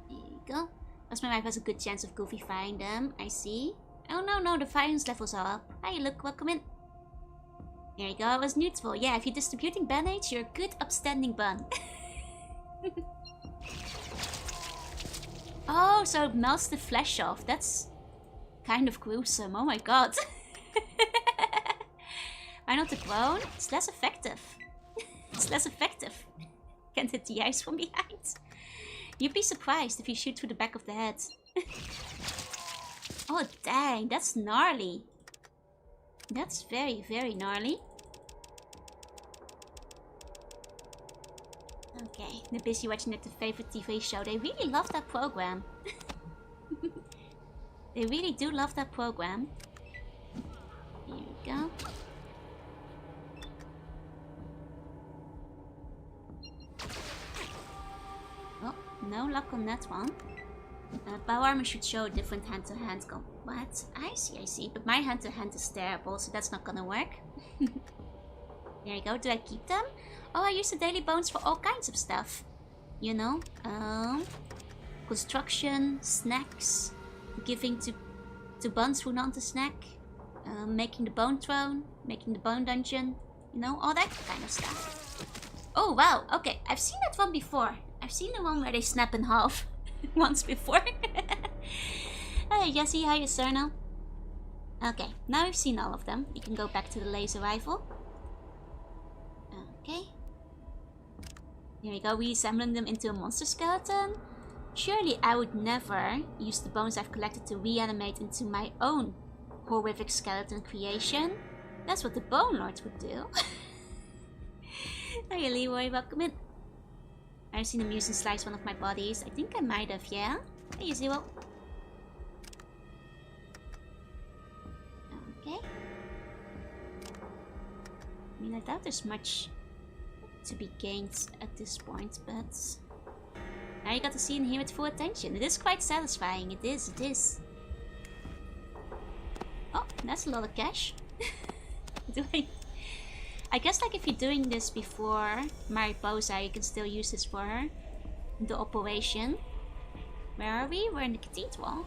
There you go. Plasma Wife has a good chance of goofifying them. I see. Oh no, the violence levels are up. Hi, look, welcome in. There you go, it was neutral. Yeah, if you're distributing bandage, you're a good upstanding bun. Oh, so it melts the flesh off. That's kind of gruesome. Oh my god. Why not the clone? It's less effective. It's less effective. Can't hit the eyes from behind. You'd be surprised if you shoot through the back of the head. Oh dang, that's gnarly. That's very, very gnarly. Okay, they're busy watching their favorite TV show. They really love that program. They really do love that program. Here we go. Oh, no luck on that one. Bow armor should show a different hand-to-hand combat. What? I see. But my hand-to-hand is terrible, so that's not gonna work. There you go. Do I keep them? Oh, I use the daily bones for all kinds of stuff. You know? Construction, snacks, giving to buns who want a snack, making the bone throne, making the bone dungeon, you know, all that kind of stuff. Oh, wow. Okay, I've seen that one before. I've seen the one where they snap in half. Once before. Hey Jesse, hi Cerno. Okay, now we've seen all of them. We can go back to the laser rifle. Okay. Here we go, reassembling them into a monster skeleton. Surely I would never use the bones I've collected to reanimate into my own horrific skeleton creation. That's what the Bone Lords would do. Hey Leroy, welcome in. I've seen a mutant slice one of my bodies. I think I might have, yeah? Hey, Zero. Okay. I mean, I doubt there's much to be gained at this point, but... Now you got to see and hear it full attention. It is quite satisfying. It is. Oh, that's a lot of cash. I guess like if you're doing this before Mariposa, you can still use this for her. The operation. Where are we? We're in the cathedral.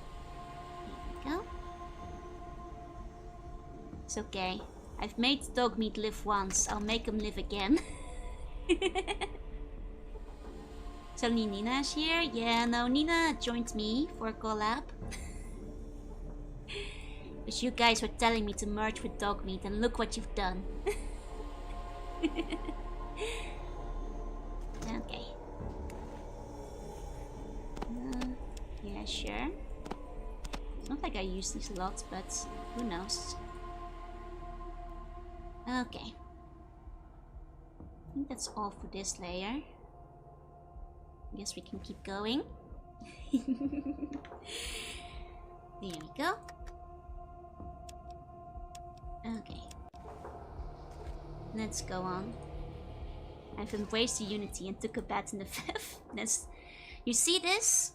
There we go. It's okay. I've made dog meat live once. I'll make him live again. So Nina's here? Yeah, no, Nina joined me for a collab. But you guys were telling me to merge with dog meat and look what you've done. sure. It's not like I use these a lot, but who knows. Okay. I think that's all for this layer. I guess we can keep going. There we go. Okay. Let's go on. I've embraced the unity and took a bat in the fifth. You see this?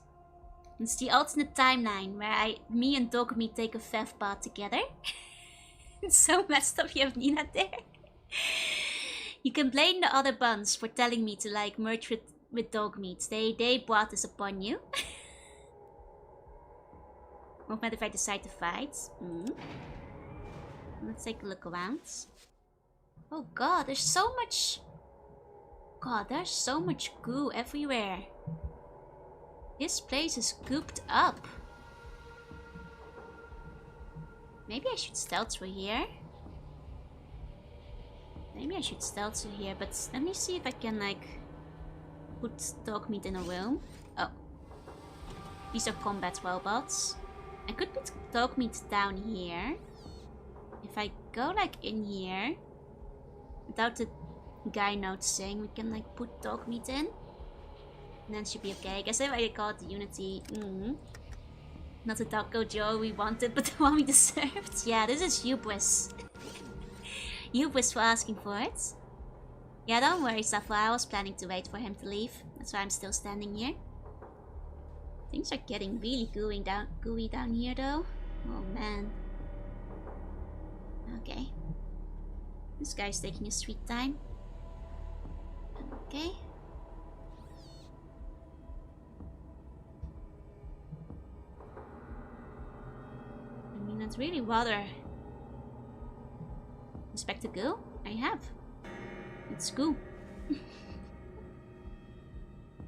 It's the alternate timeline where me and Dogmeat take a fifth bath together. It's so messed up you have Nina there. You can blame the other buns for telling me to like merge with Dogmeat. They brought this upon you. What matter if I decide to fight? Let's take a look around. Oh god, there's so much... God, there's so much goo everywhere. This place is gooped up. Maybe I should stealth through here. Maybe I should stealth through here, but let me see if I can like put Dogmeat in a room. Oh. These are combat robots. I could put Dogmeat down here. If I go like in here, without the guy noticing, we can like put Dogmeat in. And then should be okay. I guess if I call it the Unity. Not the Taco Joe we wanted, but the one we deserved. Yeah, this is hubris. Hubris for asking for it. Yeah, don't worry, Safa. I was planning to wait for him to leave. That's why I'm still standing here. Things are getting really gooey down here, though. Oh man. Okay. This guy's taking his sweet time. Okay. I mean, that's really water. Inspect the goo? I have. It's goo.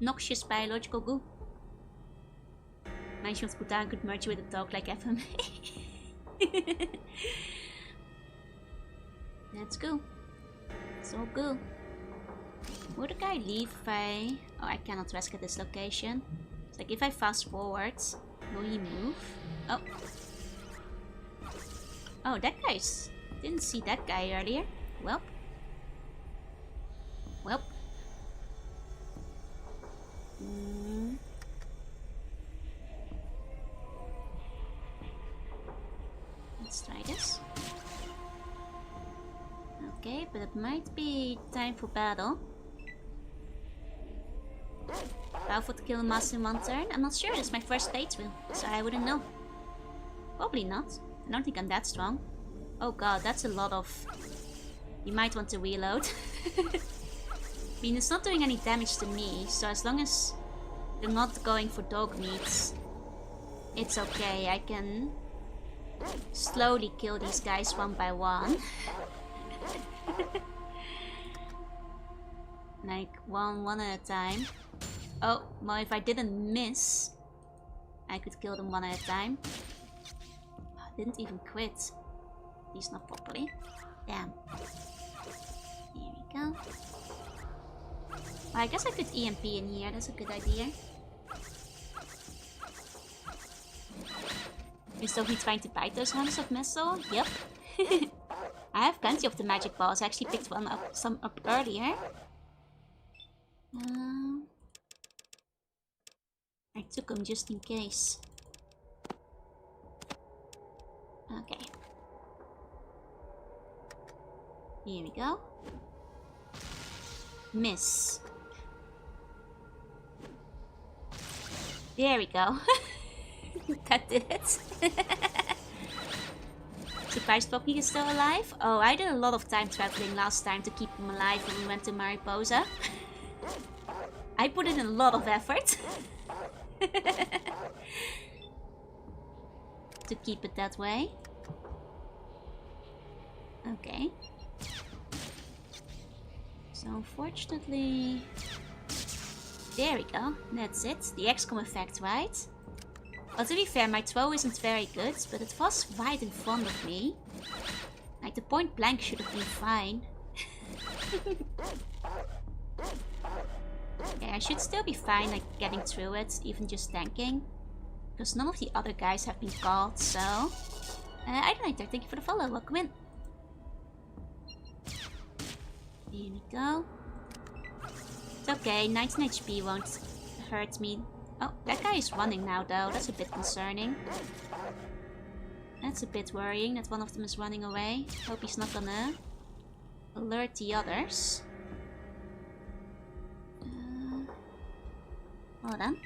Noxious biological goo. Management put down could merge with a dog like FMA. Let's go. It's all good. Would the guy leave if I... Oh, I cannot rescue this location. It's like if I fast forward, will he move? Oh. Oh, that guy's... Didn't see that guy earlier. Welp. Welp. Let's try this. Okay, but it might be time for battle. Powerful to kill a master in one turn? I'm not sure, it's my first playthrough, so I wouldn't know. Probably not. I don't think I'm that strong. Oh god, that's a lot of... You might want to reload. I mean, it's not doing any damage to me, so as long as they're not going for Dogmeat, it's okay. I can slowly kill these guys one by one. Like one at a time. Oh, well, if I didn't miss, I could kill them one at a time. I didn't even quit. At least not properly. Damn. Here we go. Well, I guess I could EMP in here. That's a good idea. Is Dogmeat trying to bite those hands of missile? Yep. I have plenty of the magic balls. I actually picked some up earlier. I took them just in case. Okay. Here we go. Miss. There we go. That did it. Surprised Poppy is still alive? Oh, I did a lot of time traveling last time to keep him alive when we went to Mariposa. I put in a lot of effort. To keep it that way. Okay. So unfortunately... There we go. That's it. The XCOM effect, right? Well, to be fair, my throw isn't very good, but it was right in front of me. Like, the point blank should have been fine. Yeah, I should still be fine, like, getting through it, even just tanking. Because none of the other guys have been called, so... Idolator, thank you for the follow. Welcome in. Here we go. It's okay, 19 HP won't hurt me. Oh, that guy is running now though. That's a bit concerning. That's a bit worrying that one of them is running away. Hope he's not gonna alert the others. Hold on.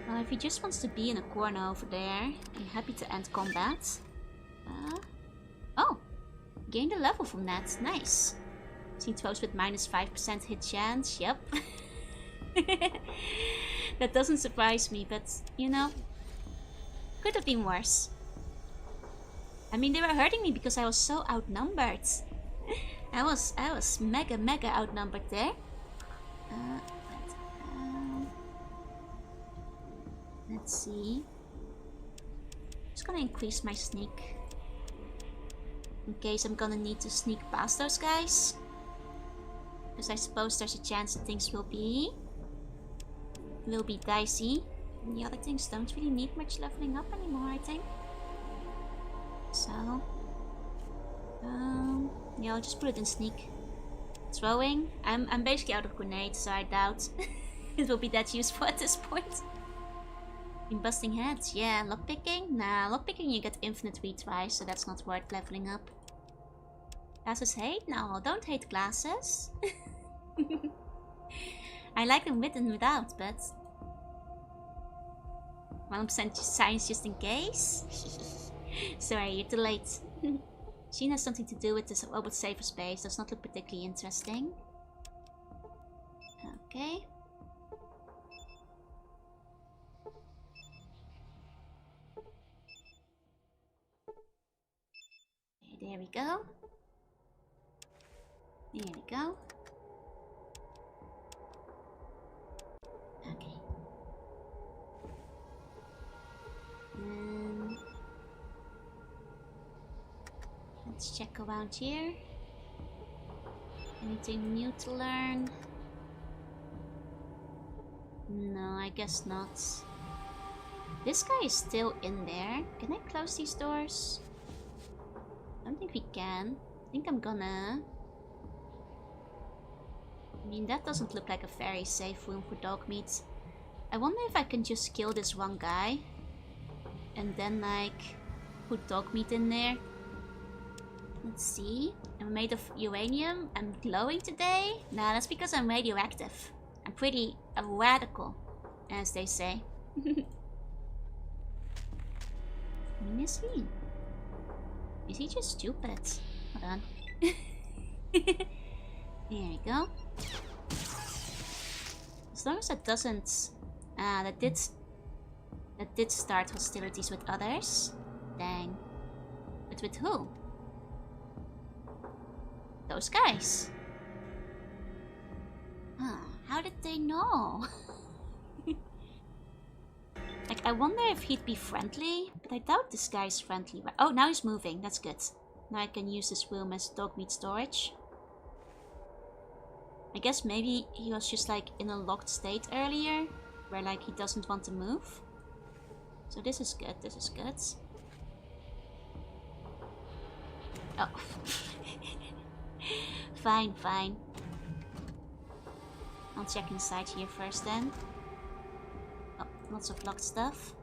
Well, if he just wants to be in a corner over there, I'm happy to end combat. Oh! Gained a level from that. Nice. Seen foes with minus 5% hit chance. Yep. That doesn't surprise me, but, you know, could have been worse. I mean, they were hurting me because I was so outnumbered. I was mega outnumbered there. Let's see. Just gonna increase my sneak. In case I'm gonna need to sneak past those guys. Because I suppose there's a chance that things will be dicey. And the other things don't really need much leveling up anymore, I think. So... yeah, I'll just put it in sneak. Throwing. I'm basically out of grenades, so I doubt it will be that useful at this point. In busting heads, yeah. Lockpicking? Nah, lockpicking you get infinite retries, so that's not worth leveling up. Glasses hate? No, don't hate glasses. I like them with and without, but 1% science just in case. Sorry, you're too late. Sheen has something to do with this robot safer space. Does not look particularly interesting. Okay. There we go. There we go. Okay. Let's check around here. Anything new to learn? No, I guess not. This guy is still in there. Can I close these doors? I don't think we can. I think I'm gonna... I mean, that doesn't look like a very safe room for dog meat. I wonder if I can just kill this one guy. And then, like, put dog meat in there. Let's see. I'm made of uranium. I'm glowing today. Nah, that's because I'm radioactive. I'm pretty radical, as they say. Is he? Is he just stupid? Hold on. There we go. As long as that doesn't... that did start hostilities with others. Dang. But with who? Those guys. Huh, how did they know? Like, I wonder if he'd be friendly, but I doubt this guy is friendly. Oh, now he's moving. That's good. Now I can use this room as dog meat storage. I guess maybe he was just like in a locked state earlier, where like he doesn't want to move. So this is good. This is good. Oh. Fine, fine. I'll check inside here first then. Oh, lots of locked stuff.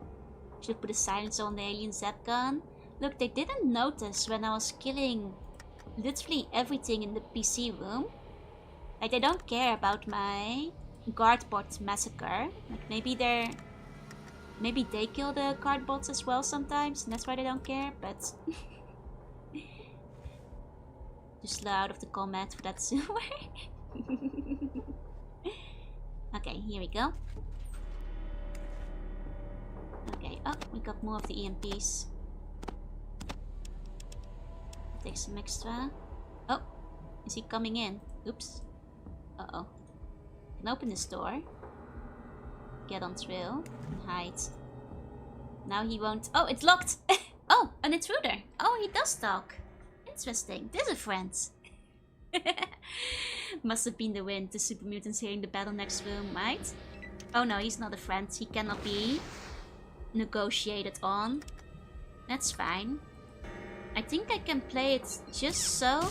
Should put a silencer on the alien zap gun. Look, they didn't notice when I was killing literally everything in the PC room. Like, they don't care about my guardbot massacre. Like, maybe they kill the guardbots as well sometimes, and that's why they don't care, but... Just slow out of the combat for that to work. Okay, here we go. Okay, oh, we got more of the EMPs. Take some extra. Oh, is he coming in? Oops. Uh-oh. Can open this door. Get on trail and hide. Now he won't... Oh, it's locked! Oh, an intruder! Oh, he does talk. Interesting. There's a friend. Must have been the wind. The super mutants hearing the battle next room, right? Oh no, he's not a friend. He cannot be negotiated on. That's fine. I think I can play it just so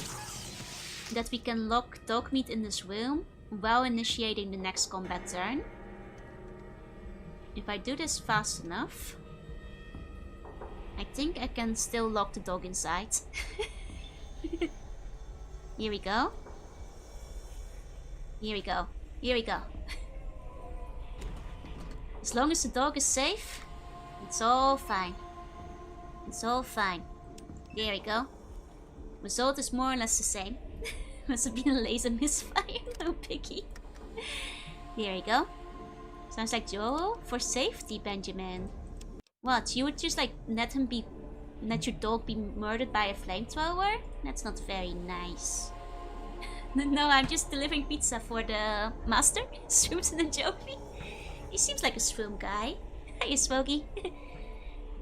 that we can lock Dogmeat in this room while initiating the next combat turn. If I do this fast enough, I think I can still lock the dog inside. Here we go. Here we go. Here we go. As long as the dog is safe, it's all fine. It's all fine. There we go. Result is more or less the same. Must have been a laser misfire, no piggy. There we go. Sounds like Joel. For safety, Benjamin. What? You would just like let your dog be murdered by a flamethrower? That's not very nice. No, I'm just delivering pizza for the master. Shrooms and Jovi. He seems like a shroom guy. Hey, Swogy.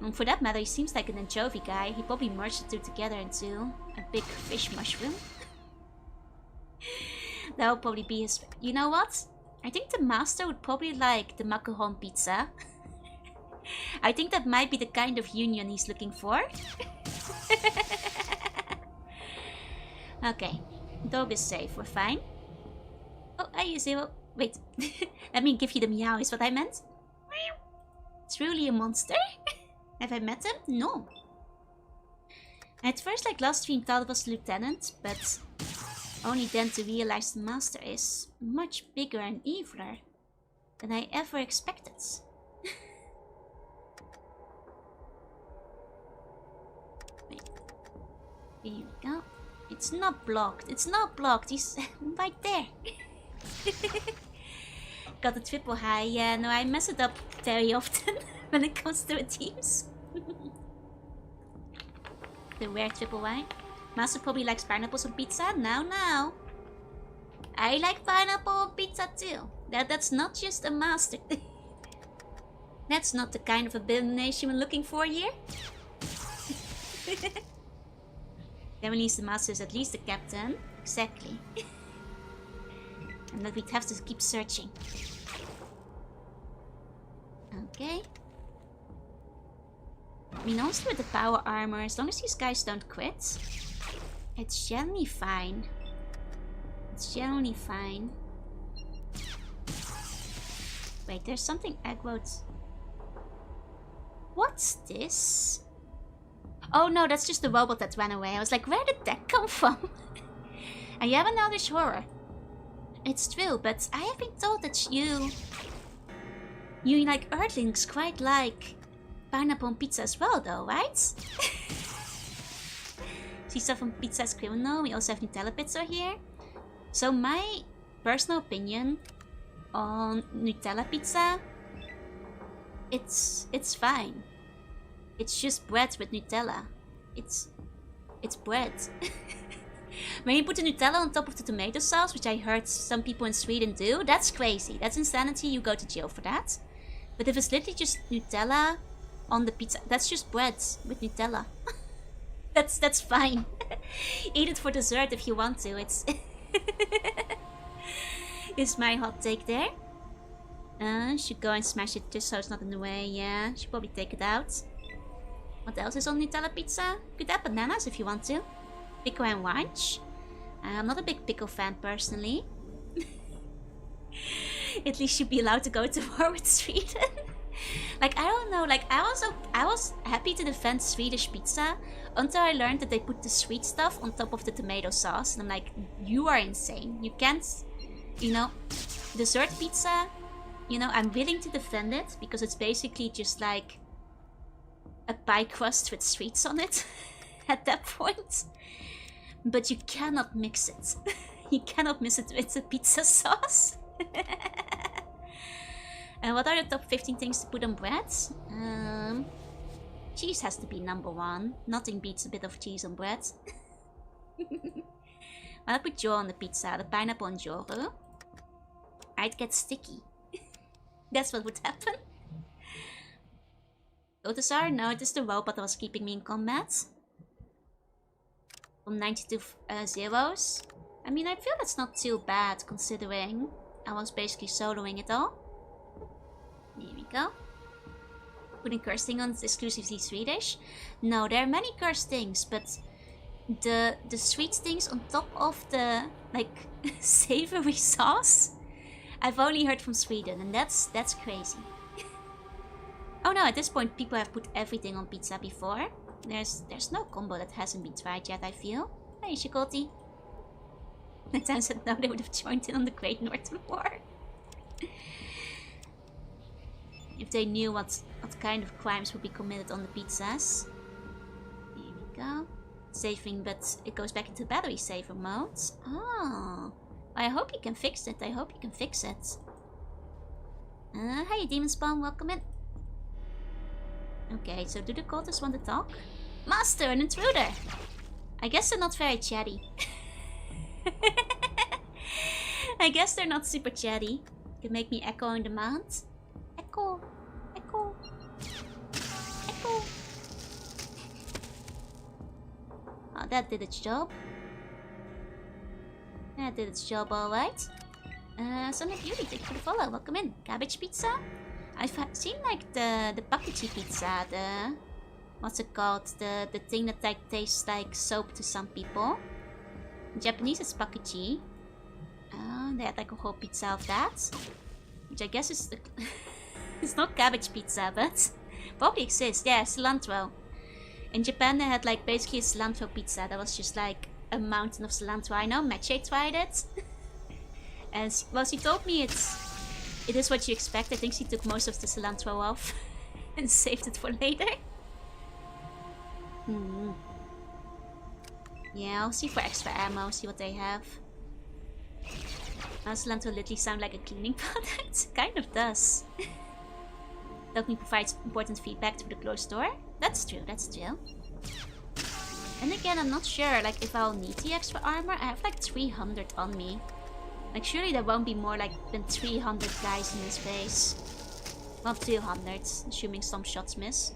And for that matter, he seems like an anchovy guy. He probably merged the two together into a big fish mushroom. That would probably be his... You know what? I think the master would probably like the macaron pizza. I think that might be the kind of union he's looking for. Okay. Dog is safe. We're fine. Oh, hey, Zero. Wait. Let me give you the meow is what I meant. Truly a monster? Have I met him? No. At first, like last stream, thought it was the lieutenant, but only then to realize the master is much bigger and eviler than I ever expected. Wait. Here we go. It's not blocked. It's not blocked. He's right there. Got a triple high. Yeah, no, I mess it up very often when it comes to the teams. The rare triple Y. Master probably likes pineapples on pizza. Now. I like pineapple on pizza too. That's not just a master thing. That's not the kind of abomination we're looking for here. Then we least the master is at least the captain. Exactly. And that we'd have to keep searching. Okay. I mean, honestly with the power armor, as long as these guys don't quit, it's generally fine. It's generally fine. Wait, there's something aggroed. What's this? Oh no, that's just the robot that ran away. I was like, where did that come from? And you have an Elvish horror. It's true, but I have been told that you like Earthlings quite like pineapple on pizza as well, though, right? See stuff on pizza is criminal. We also have Nutella pizza here. So my personal opinion on Nutella pizza, it's fine. It's just bread with Nutella. It's bread. When you put the Nutella on top of the tomato sauce, which I heard some people in Sweden do, that's crazy. That's insanity. You go to jail for that. But if it's literally just Nutella on the pizza, that's just bread with Nutella. That's fine. Eat it for dessert if you want to. It's it's my hot take there. Should go and smash it just so it's not in the way. Yeah, should probably take it out. What else is on Nutella pizza? Could add bananas if you want to. Pickle and ranch. I'm not a big pickle fan personally. At least you'd be allowed to go to war with Sweden. Like, I don't know, like, I was happy to defend Swedish pizza until I learned that they put the sweet stuff on top of the tomato sauce. And I'm like, you are insane. You can't, you know, dessert pizza, you know, I'm willing to defend it because it's basically just like a pie crust with sweets on it at that point. But you cannot mix it. You cannot mix it with the pizza sauce. And what are the top 15 things to put on bread? Cheese has to be number one. Nothing beats a bit of cheese on bread. I'll put Joe on the pizza, the pineapple on Joe. I'd get sticky. That's what would happen. Otisar? No, it is the robot that was keeping me in combat. From 92 zeros. I mean, I feel that's not too bad considering I was basically soloing it all. Here we go. Putting curse thing on is exclusively Swedish. No, there are many curse things, but the sweet things on top of the like savory sauce, I've only heard from Sweden, and that's crazy. Oh no, at this point people have put everything on pizza before. There's no combo that hasn't been tried yet, I feel. Hey, Chicotti. The time said no, they would have joined in on the Great Northern War. If they knew what kind of crimes would be committed on the pizzas. Here we go. Saving, but it goes back into battery saver mode. Oh. I hope you can fix it. I hope you can fix it. Hey, Demon Spawn, welcome in. Okay, so do the cultists want to talk? Master, an intruder! I guess they're not very chatty. I guess they're not super chatty. Can make me echo in the mount. Echo, echo, echo. Oh, that did its job. That did its job, alright. Sunny Beauty, thank you for the follow. Welcome in. Cabbage pizza? I've seen like the pakuchi pizza, the... What's it called? The thing that like tastes like soap to some people. In Japanese it's pakuchi. They had like a whole pizza of that. Which I guess is the... It's not cabbage pizza, but... Probably exists. Yeah, cilantro. In Japan they had like basically a cilantro pizza that was just like a mountain of cilantro. I know Meche tried it. And well, she told me it is what you expect. I think she took most of the cilantro off and saved it for later. Yeah, I'll see for extra ammo, see what they have. Cilantro literally sound like a cleaning product. Kind of does. Alchemy provides important feedback to the closed door. That's true, that's true. And again, I'm not sure like if I'll need the extra armor. I have like 300 on me. Like surely there won't be more like than 300 guys in this base. Well, 200, assuming some shots miss.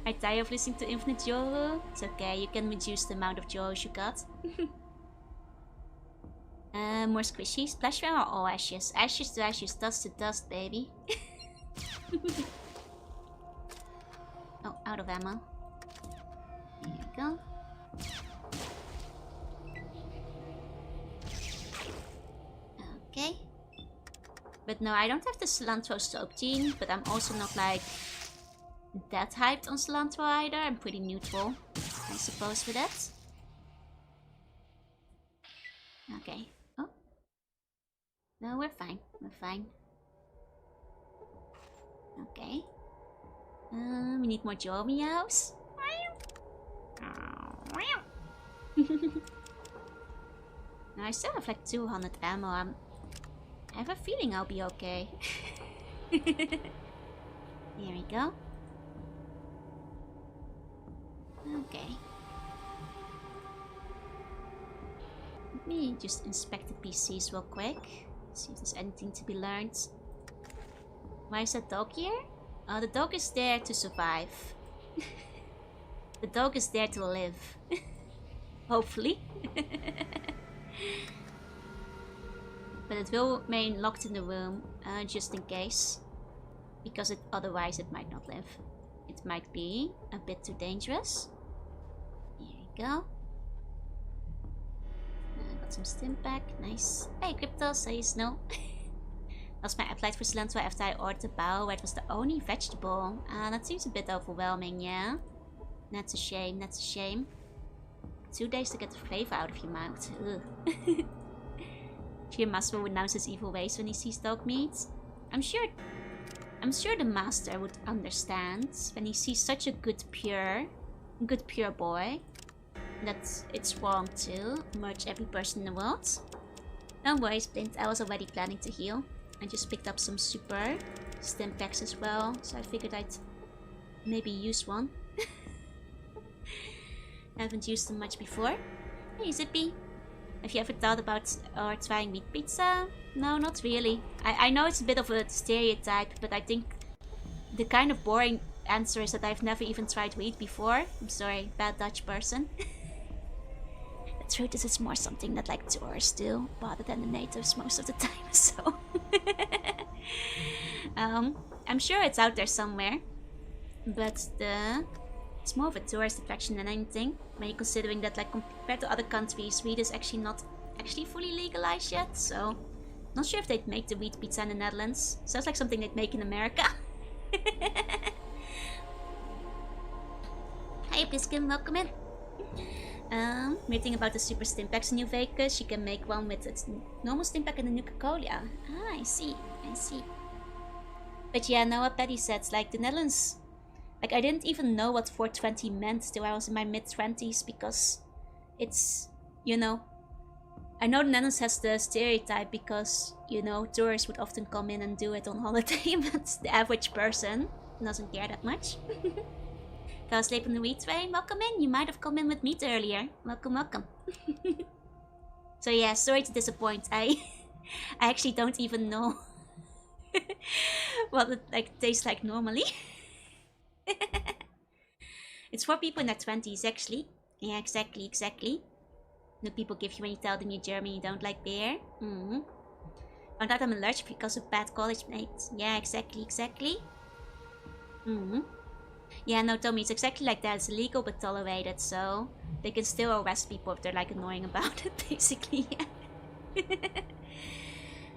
I tire of listening to Infinite Joru. It's okay, you can reduce the amount of Jorus you got. More squishy. Splash round or all ashes? Ashes to ashes, dust to dust, baby. Oh, out of ammo. There we go. Okay. But no, I don't have the cilantro soap gene, but I'm also not like that hyped on cilantro either. I'm pretty neutral, I suppose, with that. Okay. Oh. No, we're fine. We're fine. Okay. We need more jaw meows. Now I still have like 200 ammo. I have a feeling I'll be okay. Here we go. Okay. Let me just inspect the PCs real quick. See if there's anything to be learned. Why is that dog here? The dog is there to survive. The dog is there to live. Hopefully. But it will remain locked in the room, just in case. Because otherwise it might not live. It might be a bit too dangerous. Here we go. Got some stim pack, nice. Hey Crypto, say snow. That's my appetite for cilantro after I ordered the bao, where it was the only vegetable. That seems a bit overwhelming, yeah? That's a shame, that's a shame. 2 days to get the flavor out of your mouth. Ugh. Fear Master will renounce his evil ways when he sees dog meat. I'm sure the Master would understand when he sees such a good pure boy. That it's wrong to merge every person in the world. Don't worry, Splint, I was already planning to heal. I just picked up some super stim packs as well, so I figured I'd maybe use one. I haven't used them much before. Hey Zippy, have you ever thought about trying meat pizza? No, not really. I know it's a bit of a stereotype, but I think the kind of boring answer is that I've never even tried wheat before. I'm sorry, bad Dutch person. The truth is it's more something that like tourists do, rather than the natives most of the time, so... I'm sure it's out there somewhere. But it's more of a tourist attraction than anything. When you're considering that, like, compared to other countries, weed is actually not fully legalized yet. So, not sure if they'd make the weed pizza in the Netherlands. Sounds like something they'd make in America. Hi, Bliskin, welcome in. Weird thing about the super stimpaks in New Vegas, you can make one with its normal stimpak and the Nuka-Cola. Ah, I see. But yeah, no, what Betty said, like, the Netherlands... Like, I didn't even know what 420 meant till I was in my mid-20s, because it's, you know... I know the Netherlands has the stereotype because, you know, tourists would often come in and do it on holiday, but the average person doesn't care that much. Fell asleep on the weed train? Welcome in, you might have come in with meat earlier. Welcome. So yeah, sorry to disappoint. I actually don't even know what it like tastes like normally. It's for people in their 20s actually. Yeah, exactly. The people give you when you tell them you're German you don't like beer. Found out I'm allergic because of bad college mates. Yeah, exactly. Yeah, no, Tommy, it's exactly like that. It's illegal but tolerated, so they can still arrest people if they're like annoying about it, basically.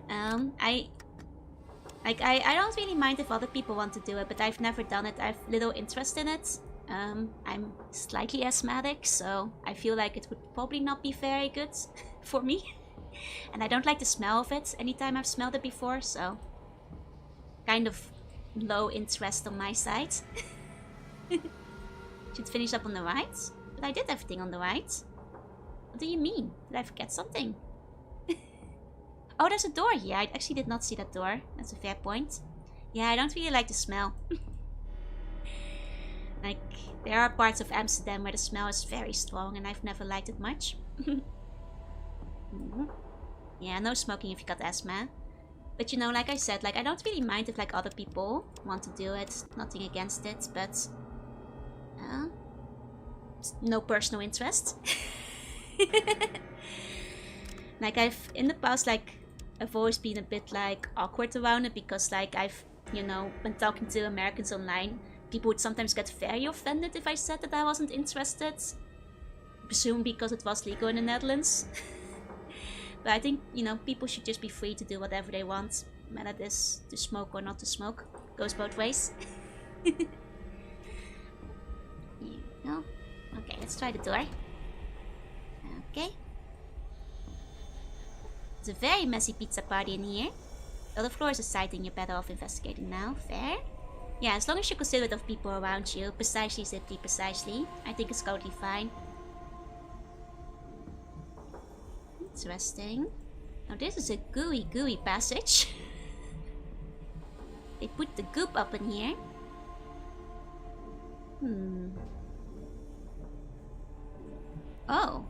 I don't really mind if other people want to do it, but I've never done it. I have little interest in it. I'm slightly asthmatic, so I feel like it would probably not be very good for me. And I don't like the smell of it anytime I've smelled it before, so kind of low interest on my side. Should finish up on the right? But I did everything on the right. What do you mean? Did I forget something? Oh, there's a door here. I actually did not see that door. That's a fair point. Yeah, I don't really like the smell. Like, there are parts of Amsterdam where the smell is very strong and I've never liked it much. Yeah, no smoking if you got asthma. But you know, like I said, like I don't really mind if like other people want to do it. Nothing against it, but no personal interest. Like in the past, like I've always been a bit like awkward around it because like I've, you know, when talking to Americans online, people would sometimes get very offended if I said that I wasn't interested. Presume because it was legal in the Netherlands. But I think, you know, people should just be free to do whatever they want. Whether it is to smoke or not to smoke. Goes both ways. Here we go. Okay, let's try the door. Okay. It's a very messy pizza party in here. Well, the floor is a sighting, you're better off investigating now. Fair. Yeah, as long as you're considerate of people around you. Precisely, simply, precisely. I think it's totally fine. Interesting. Now this is a gooey passage. They put the goop up in here. Oh.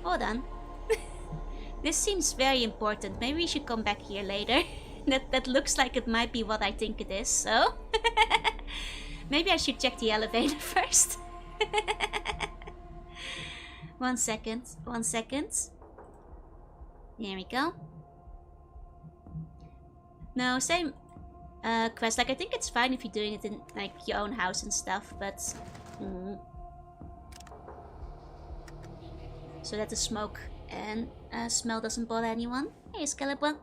Hold on. This seems very important. Maybe we should come back here later. That looks like it might be what I think it is, so... Maybe I should check the elevator first. 1 second. There we go. No, same quest. Like, I think it's fine if you're doing it in, like, your own house and stuff, but... So that the smoke and smell doesn't bother anyone. Hey, Skeleton.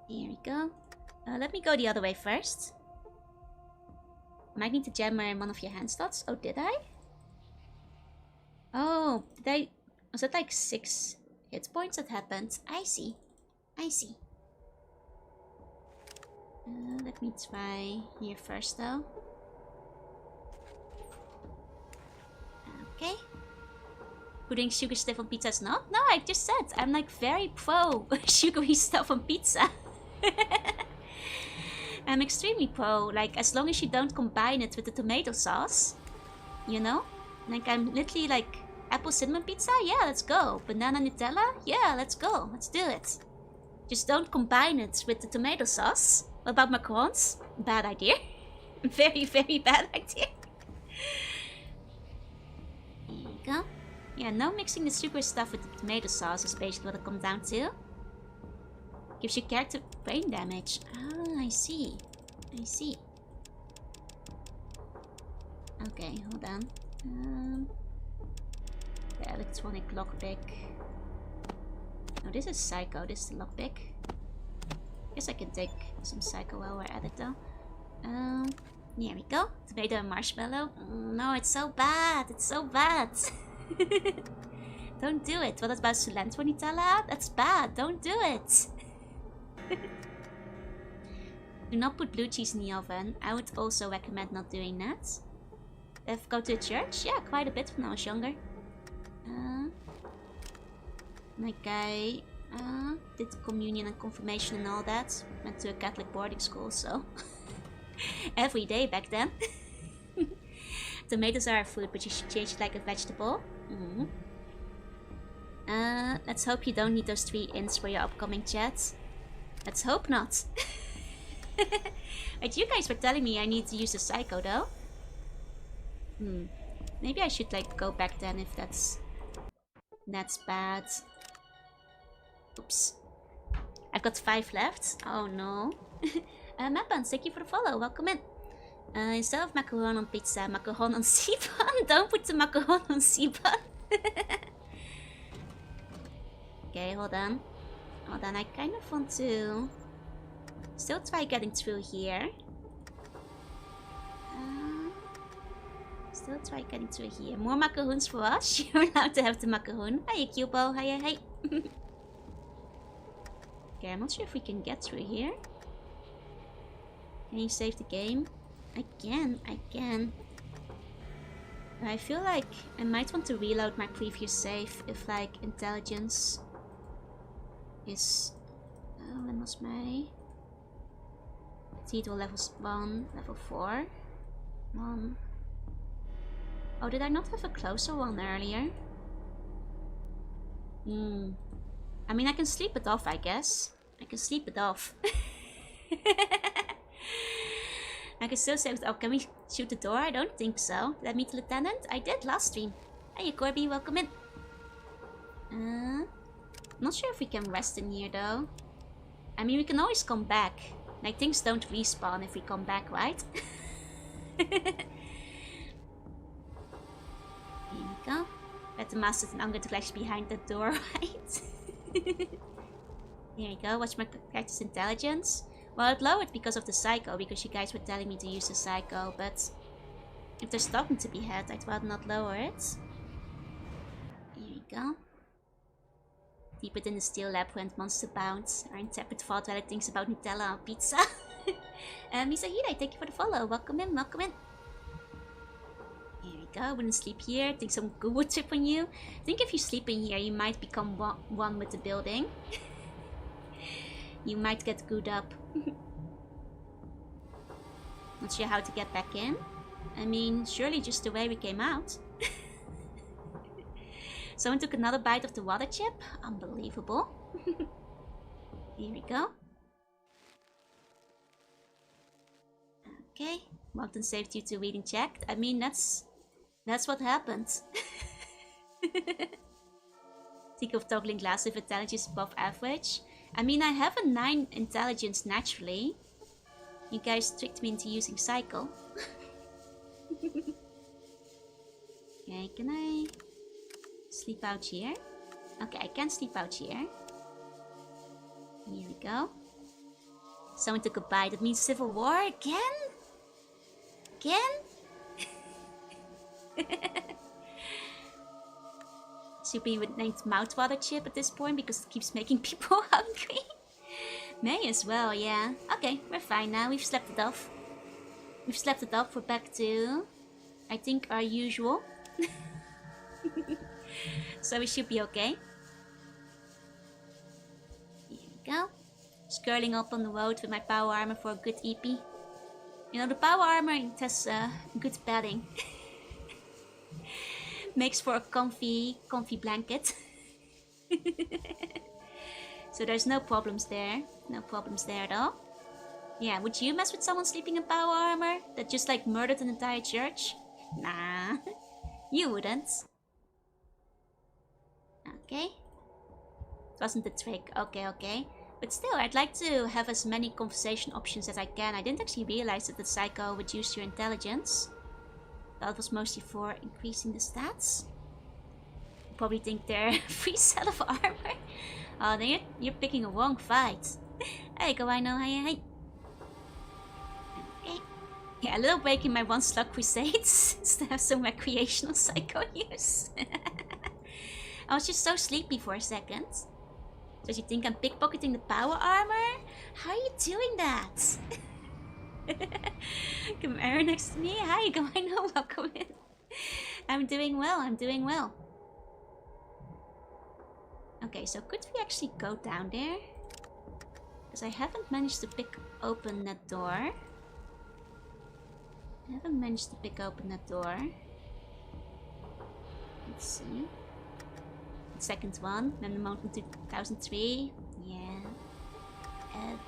Here we go. Let me go the other way first. Might need to jam in one of your hand slots. Oh, did I? Oh, did I... Was that like 6 hit points that happened? I see. Let me try here first though. Okay. Putting sugar stuff on pizza is not? No, I just said I'm like very pro sugary stuff on pizza. I'm extremely pro, like as long as you don't combine it with the tomato sauce. You know? Like I'm literally like apple cinnamon pizza? Yeah, let's go. Banana Nutella? Yeah, let's go. Let's do it. Just don't combine it with the tomato sauce. What about macarons? Bad idea. Very, very bad idea. There you go. Yeah, no mixing the sugar stuff with the tomato sauce is basically what it comes down to. Gives your character brain damage. Ah, I see. I see. Okay, hold on. The electronic lockpick. Oh, this is Psycho. This is the lockpick. Guess I can take some Psycho while we're at it though. Here we go. Tomato and marshmallow. No, it's so bad. It's so bad. Don't do it. What about cilantro Nutella? That's bad. Don't do it. Do not put blue cheese in the oven. I would also recommend not doing that. Go to church? Yeah, quite a bit when I was younger. Like I did communion and confirmation and all that. Went to a Catholic boarding school, so every day back then. Tomatoes are a fruit, but you should change it like a vegetable. Let's hope you don't need those 3 ints for your upcoming chat. Let's hope not. But you guys were telling me I need to use the Psycho though. Maybe I should like go back then if that's bad. Oops. I've got 5 left. Oh no. Mappan, thank you for the follow. Welcome in. Instead of macaron on pizza, macaron on C-bun. Don't put the macaron on C-bun. Okay, hold on. Hold on, I kind of want to still try getting through here. Still try getting through here. More macaroons for us. You're allowed to have the macaroon. Hiya, Cubo. Hiya, hey. Okay, I'm not sure if we can get through here. Can you save the game? I can. I feel like I might want to reload my previous save if like intelligence is... when was my... Cathedral levels 1, level 4. 1. Oh, did I not have a closer one earlier? I mean, I can sleep it off, I guess. I can sleep it off. I can still say, oh, can we shoot the door? I don't think so. Did I meet the lieutenant? I did last stream. Hey, Corby, welcome in. Not sure if we can rest in here, though. I mean, we can always come back. Like, things don't respawn if we come back, right? Here we go. Bet the master and I'm going to flash behind the door, right? Here we go. Watch my character's intelligence. Well, it lowered because of the Psycho, because you guys were telling me to use the Psycho, but if there's talking to be had, I'd rather not lower it. Here we go. Deep within the steel labyrinth, monster bounds. Our intrepid thought while it thinks about Nutella on pizza. Misahide, thank you for the follow. Welcome in, welcome in. Here we go. Wouldn't sleep here. Think some goo would trip on you. I think if you sleep in here, you might become one with the building. You might get gooed up. Not sure how to get back in. I mean, surely just the way we came out. Someone took another bite of the water chip. Unbelievable. Here we go. Okay. Mountain saved you to reading checked. I mean, that's what happened. Think of toggling glass with intelligence above average. I mean, I have a 9 intelligence naturally. You guys tricked me into using Cycle. Okay, can I sleep out here? Okay, I can sleep out here. Here we go. Someone took a bite. That means civil war again? Again? Should be named Mouthwater Chip at this point because it keeps making people hungry. May as well, yeah. Okay, we're fine now. We've slept it off. We've slept it off. We're back to, I think, our usual. So we should be okay. Here we go. Skirling up on the road with my power armor for a good EP. You know, the power armor, it has good padding. Makes for a comfy blanket. So there's no problems there. No problems there at all. Yeah, would you mess with someone sleeping in power armor that just like murdered an entire church? Nah, you wouldn't. Okay. It wasn't the trick. Okay, okay. But still, I'd like to have as many conversation options as I can. I didn't actually realize that the psycho would use your intelligence. That was mostly for increasing the stats. You probably think they're a free set of armor. Oh, then you're picking a wrong fight. Hey, go I know, hey. Okay. Yeah, a little break in my one slug crusades to have some recreational psycho use. I was just so sleepy for a second. So you think I'm pickpocketing the power armor? How are you doing that? Come Aaron next to me. Hi, go I know, welcome in. I'm doing well, I'm doing well. Okay, so could we actually go down there? Because I haven't managed to pick open that door. I haven't managed to pick open that door. Let's see. The second one, then the Mountain 2003. Yeah. Edward.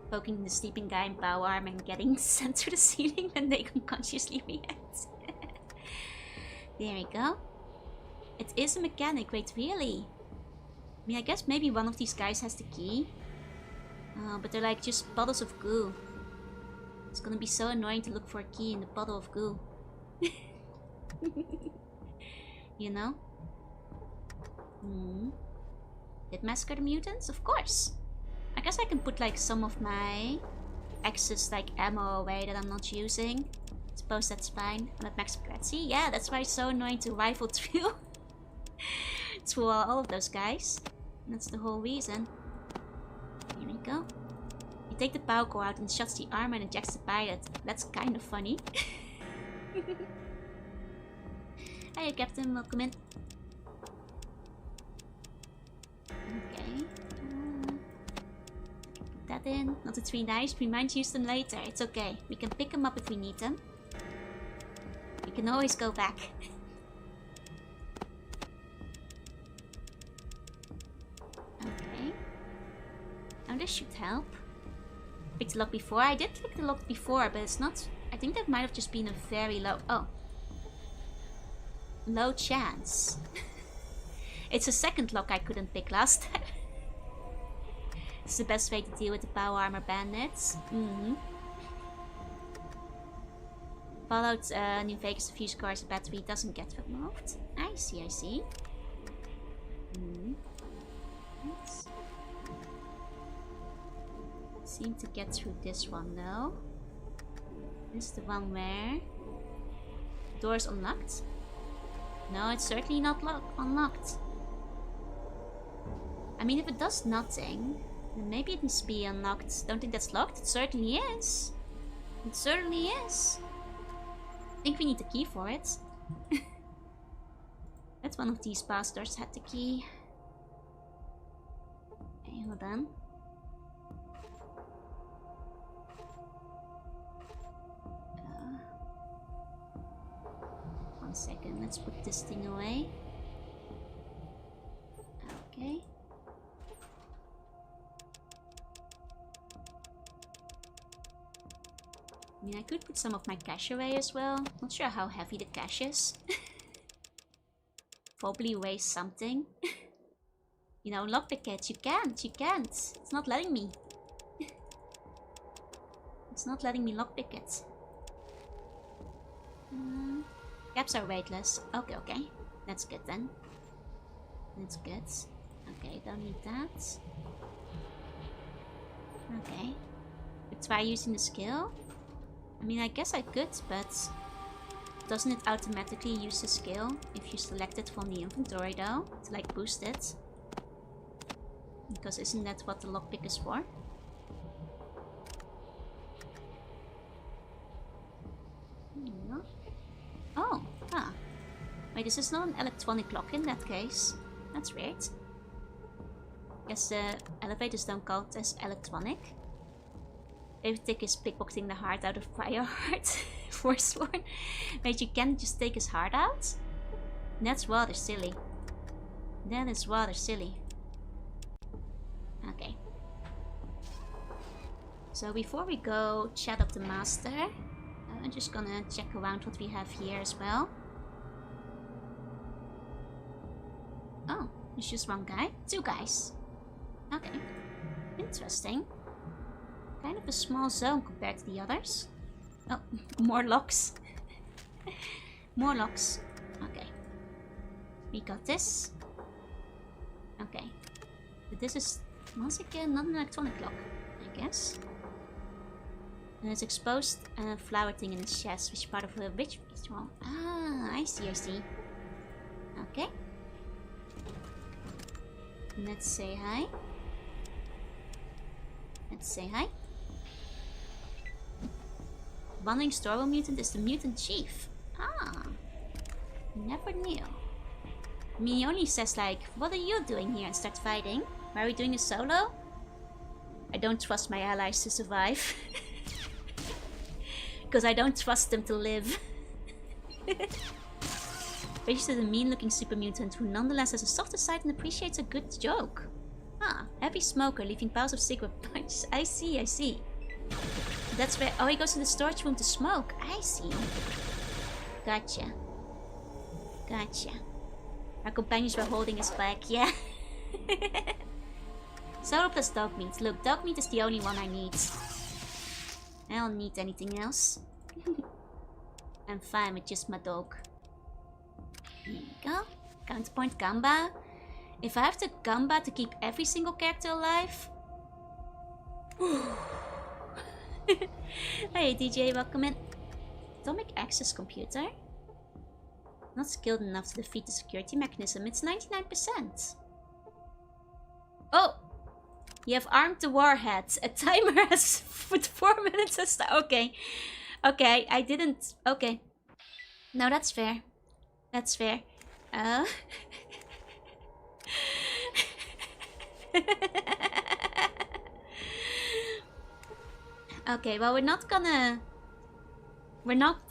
Poking the sleeping guy in power arm and getting sent to the ceiling when they unconsciously react. There we go. It is a mechanic, wait, really? I mean, I guess maybe one of these guys has the key. But they're like just bottles of goo. It's gonna be so annoying to look for a key in the bottle of goo. You know? Did massacre the mutants? Of course. I guess I can put like some of my excess like ammo away that I'm not using. Suppose that's fine. I'm at max accuracy. Yeah, that's why it's so annoying to rifle through. Through all of those guys. That's the whole reason. Here we go. You take the power core out and shuts the armor and ejects the pilot. That's kind of funny. Hiya, Captain. Welcome in. Okay. Put that in. Not the 3 dice. We might use them later. It's okay. We can pick them up if we need them. We can always go back. Okay. Now this should help. Picked the lock before. I did pick the lock before, but it's not... I think that might have just been a very low... Oh. Low chance. It's a second lock I couldn't pick last time. It's the best way to deal with the power armor bandits. Fallout New Vegas, a few scars, battery doesn't get removed. I see, I see. Let's seem to get through this one though. This is the one where the door is unlocked. No, it's certainly not unlocked. I mean, if it does nothing, then maybe it needs to be unlocked. Don't think that's locked? It certainly is. It certainly is. I think we need the key for it. That's one of these bastards had the key. Okay, hold on. One second, let's put this thing away. Okay. I mean, I could put some of my cash away as well. Not sure how heavy the cash is. Probably weighs something. You know, lockpick it. You can't. It's not letting me. It's not letting me lockpick it. Caps are weightless. Okay, okay. That's good then. That's good. Okay, don't need that. Okay. But try using the skill? I mean, I guess I could, but doesn't it automatically use the skill if you select it from the inventory though? To like boost it? Because isn't that what the lockpick is for? No. Oh, ah. Wait, this is not an electronic lock in that case. That's weird. Guess the elevators don't count as electronic. Everything is pickpocketing the heart out of Prior Heart. Forsworn. Wait, you can't just take his heart out? That's rather silly. That is rather silly. Okay. So before we go chat up the master, I'm just gonna check around what we have here as well. Oh, it's just one guy? Two guys. Okay. Interesting. Kind of a small zone compared to the others. Oh, more locks. More locks. Okay. We got this. Okay. But this is once again not an electronic lock, I guess. And it's exposed flower thing in the chest, which is part of a witch ritual. Ah, I see, I see. Okay. Let's say hi. Let's say hi. Wandering storeroom mutant is the mutant chief. Ah. Never knew. I mean, he only says like, what are you doing here? And starts fighting. Why are we doing a solo? I don't trust my allies to survive. Because I don't trust them to live. Basically the mean-looking super mutant who nonetheless has a softer side and appreciates a good joke. Ah, heavy smoker leaving piles of cigarette punch. I see, I see. That's where... Oh, he goes to the storage room to smoke. I see. Gotcha. Gotcha. Our companions were holding his back, yeah. Solo plus dog meat. Look, dog meat is the only one I need. I don't need anything else. I'm fine with just my dog. Here we go. Counterpoint Gamba. If I have to Gamba to keep every single character alive... Hey DJ, welcome in. Atomic access computer. Not skilled enough to defeat the security mechanism. It's 99%. Oh! You have armed the warhead. A timer has put 4 minutes to start. Okay. Okay, I didn't... Okay. No, that's fair. That's fair. Okay, well, we're not gonna... We're not...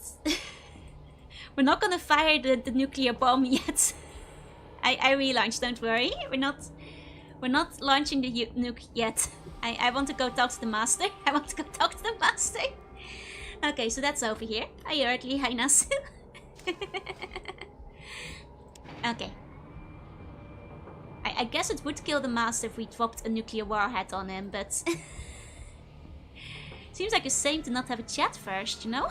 We're not gonna fire the nuclear bomb yet. I relaunched, don't worry. We're not launching the nuke yet. I want to go talk to the master. I want to go talk to the master. Okay, so that's over here. Hi, Earthly. Hi, Nas. Okay. I guess it would kill the master if we dropped a nuclear warhead on him, but... Seems like a shame to not have a chat first, you know?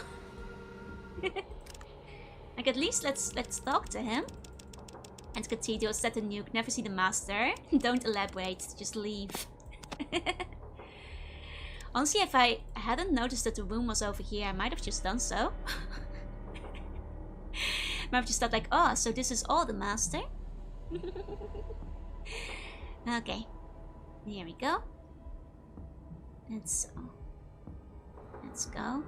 Like, at least let's talk to him. And Cathedral, set the nuke, never see the master. Don't elaborate, just leave. Honestly, if I hadn't noticed that the room was over here, I might have just done so. Might have just thought like, oh, so this is all the master? Okay. Here we go. Let's go.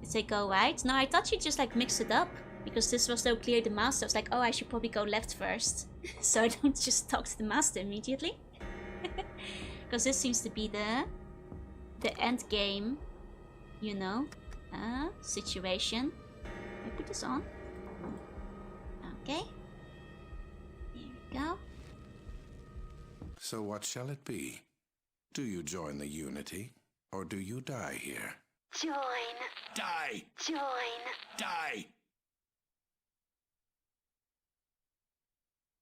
Did they go right? No, I thought you just like mix it up. Because this was so clear the master. I was like, oh, I should probably go left first. So I don't just talk to the master immediately. Because this seems to be the end game, you know, situation. I put this on. Okay. Here we go. So what shall it be? Do you join the Unity, or do you die here? Join. Die! Join. Die!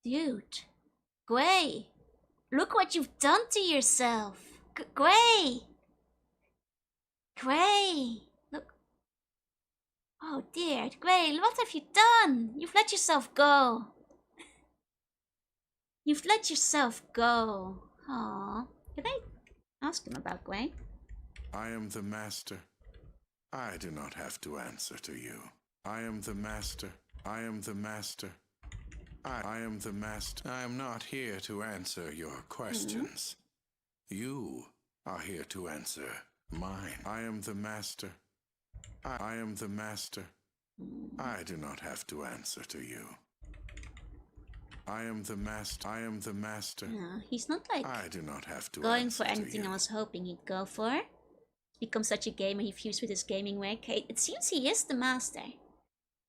Dude. Gray. Look what you've done to yourself. Gray. Gray. Look. Oh dear. Gray, what have you done? You've let yourself go. You've let yourself go. Aww. Can I ask him about Gray? I am the master. I do not have to answer to you. I am the master. I am the master. I am the master. I am not here to answer your questions. You are here to answer mine. I am the master. I am the master. I do not have to answer to you. I am the master. I am the master. No, he's not like I do not have to going answer for anything to you. I was hoping he'd go for. Become such a gamer, he fused with his gaming work. Hey, it seems he is the master.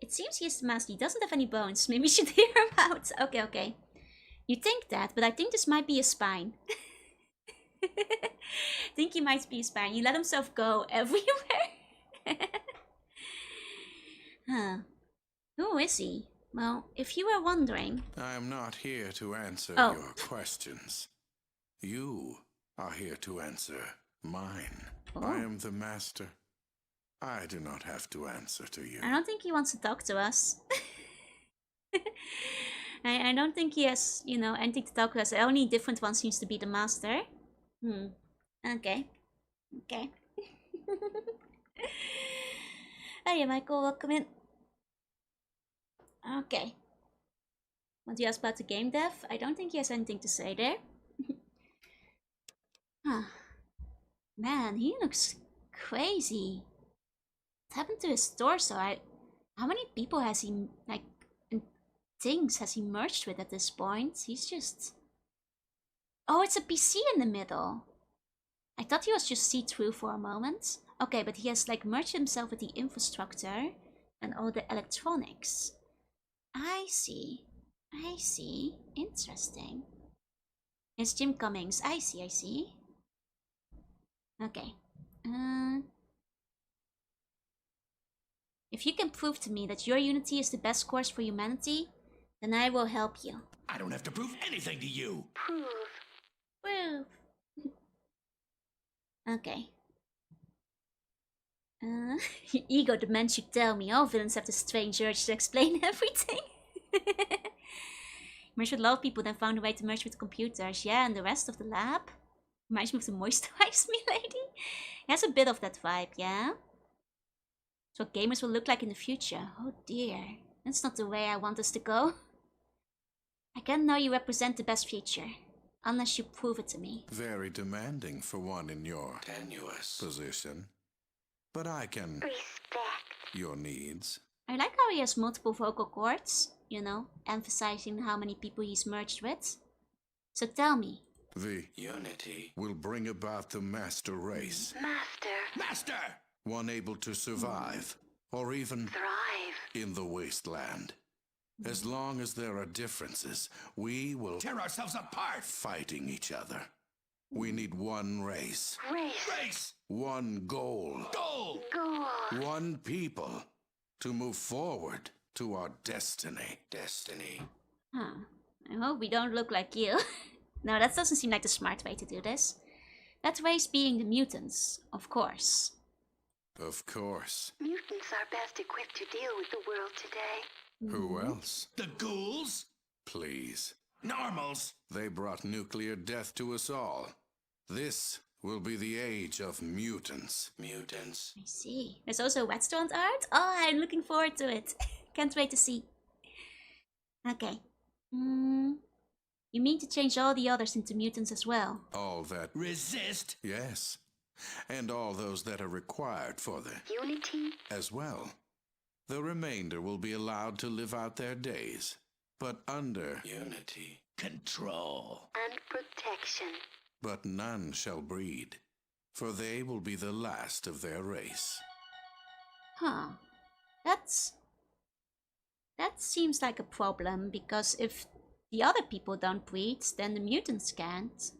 It seems he is the master. He doesn't have any bones. Maybe we should hear him out. Okay, okay. You think that, but I think this might be a spine. I think he might be a spine. He let himself go everywhere. Huh. Who is he? Well, if you were wondering... I am not here to answer Oh. your questions. You are here to answer mine. I am the master. I do not have to answer to you. I don't think he wants to talk to us. I don't think he has, you know, anything to talk to us. The only different one seems to be the master. Okay. Okay. Hey, Michael, welcome in. Okay. Want to ask about the game dev? I don't think he has anything to say there. Huh. Man, he looks crazy. What happened to his torso? How many people has he, like, and things has he merged with at this point? He's just... Oh, it's a PC in the middle. I thought he was just see-through for a moment. Okay, but he has, like, merged himself with the infrastructure and all the electronics. I see. I see. Interesting. It's Jim Cummings. I see, I see. Okay. If you can prove to me that your unity is the best course for humanity, then I will help you. I don't have to prove anything to you. Prove. Okay. Your ego demands you tell me. All villains have the strange urge to explain everything. Merged with a lot of people, then found a way to merge with computers. Yeah, and the rest of the lab? Reminds me of the moisturize me lady. It has a bit of that vibe, yeah? It's what gamers will look like in the future. Oh dear. That's not the way I want us to go. I can't know you represent the best future. Unless you prove it to me. Very demanding for one in your tenuous position. But I can respect your needs. I like how he has multiple vocal cords, you know, emphasizing how many people he's merged with. So tell me. The unity will bring about the master race. Master! One able to survive, or even thrive in the wasteland. As long as there are differences, we will Tear ourselves apart! fighting each other. We need one race, Race! one goal, Goal! one people to move forward to our destiny. Huh. I hope we don't look like you. No, that doesn't seem like the smart way to do this. That race being the mutants, of course. Of course. Mutants are best equipped to deal with the world today. Who else? The ghouls? Please. Normals? They brought nuclear death to us all. This will be the age of mutants. I see. There's also Whetstone art? Oh, I'm looking forward to it. Can't wait to see. Okay. You mean to change all the others into mutants as well? All that, Resist? yes. And all those that are required for the Unity as well. The remainder will be allowed to live out their days, but under unity. Control. and protection. But none shall breed, for they will be the last of their race. Huh. That seems like a problem, because if the other people don't breed, then the mutants can't.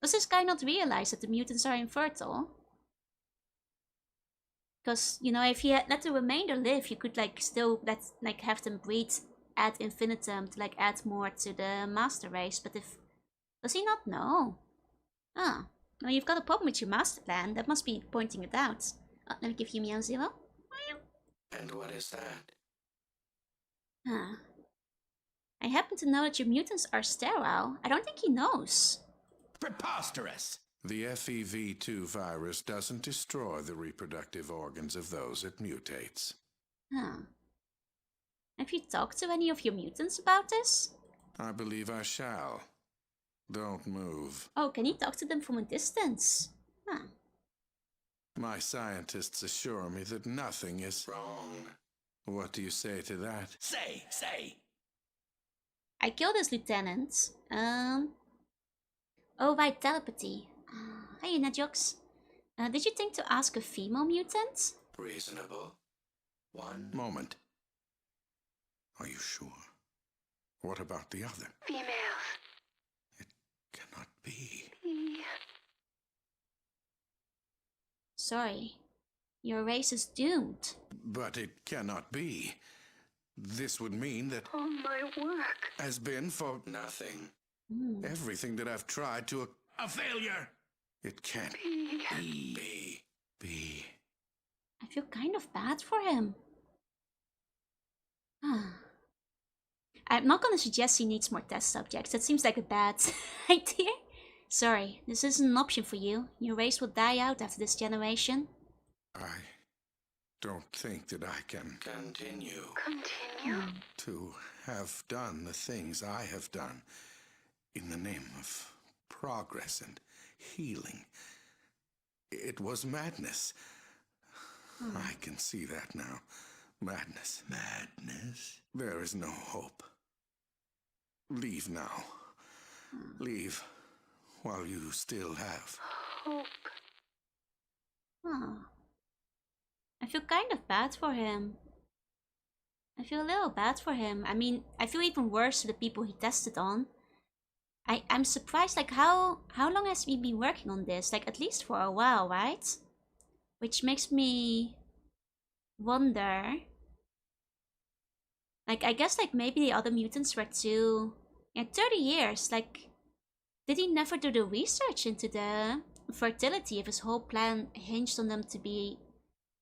Does this guy not realize that the mutants are infertile? Because, you know, if he let the remainder live, you could, like, still have them breed ad infinitum to, like, add more to the master race. But if... Does he not know? Ah. Well, you've got a problem with your master plan. That must be pointing it out. Let me give you Meow Zero. And what is that? Huh. I happen to know that your mutants are sterile. I don't think he knows. Preposterous! The FEV2 virus doesn't destroy the reproductive organs of those it mutates. Huh. Have you talked to any of your mutants about this? I believe I shall. Don't move. Oh, can you talk to them from a distance? Huh. My scientists assure me that nothing is wrong. What do you say to that? Say! I killed his lieutenant. Oh, by telepathy. Hey, Nedjox. Did you think to ask a female mutant? Reasonable. One moment. Are you sure? What about the other? Females. It cannot be. Sorry. Your race is doomed. But it cannot be. This would mean that All my work. has been for nothing. Everything that I've tried to... A failure. It can't Be. be. I feel kind of bad for him. I'm not gonna suggest he needs more test subjects. That seems like a bad idea. Sorry, this isn't an option for you. Your race will die out after this generation. I don't think that I can continue Continue. to have done the things I have done in the name of progress and healing. It was madness. I can see that now. Madness. Madness? There is no hope. Leave now. Leave while you still have. Hope. Oh. I feel kind of bad for him. I feel a little bad for him. I mean, I feel even worse for the people he tested on. I'm surprised, like, how long has he been working on this? Like, at least for a while, right? Which makes me wonder. Like, I guess, like, maybe the other mutants were too... Yeah, 30 years, like... Did he never do the research into the fertility if his whole plan hinged on them to be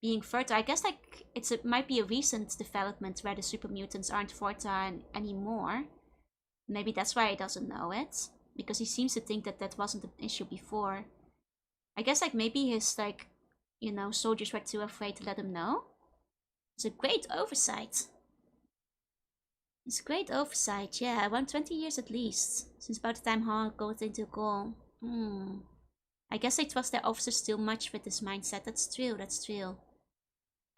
being fertile? I guess, like, it might be a recent development where the super mutants aren't fertile anymore. Maybe that's why he doesn't know it. Because he seems to think that that wasn't an issue before. I guess, like, maybe his, like, you know, soldiers were too afraid to let him know. It's a great oversight. It's a great oversight, yeah. Around 20 years at least. Since about the time Han got into Gaul. I guess they trust their officers too much with this mindset. That's true, that's true.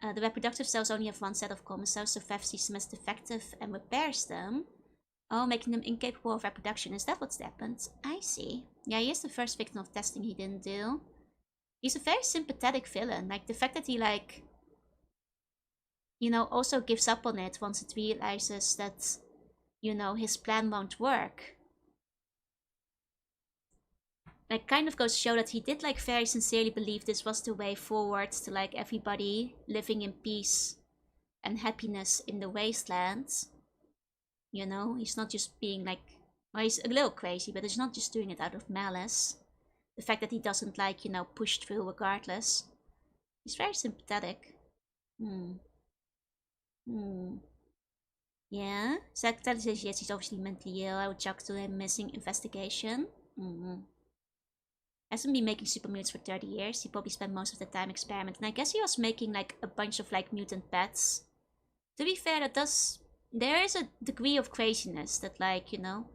The reproductive cells only have one set of chromosomes, so Vev sees them as defective and repairs them. Oh, making them incapable of reproduction. Is that what's happened? I see. Yeah, he is the first victim of testing he didn't do. He's a very sympathetic villain. Like, the fact that he, like... You know, also gives up on it once it realizes that, you know, his plan won't work. Like, kind of goes to show that he did, like, very sincerely believe this was the way forward to, like, everybody living in peace and happiness in the wastelands. You know, he's not just being, like... Well, he's a little crazy, but he's not just doing it out of malice. The fact that he doesn't, like, you know, push through regardless. He's very sympathetic. Yeah? Secretary says yes, he's obviously mentally ill. I would chuck to him missing investigation. Hasn't been making super mutants for 30 years. He probably spent most of the time experimenting. And I guess he was making, like, a bunch of, like, mutant pets. To be fair, that does... There is a degree of craziness that, like, you know,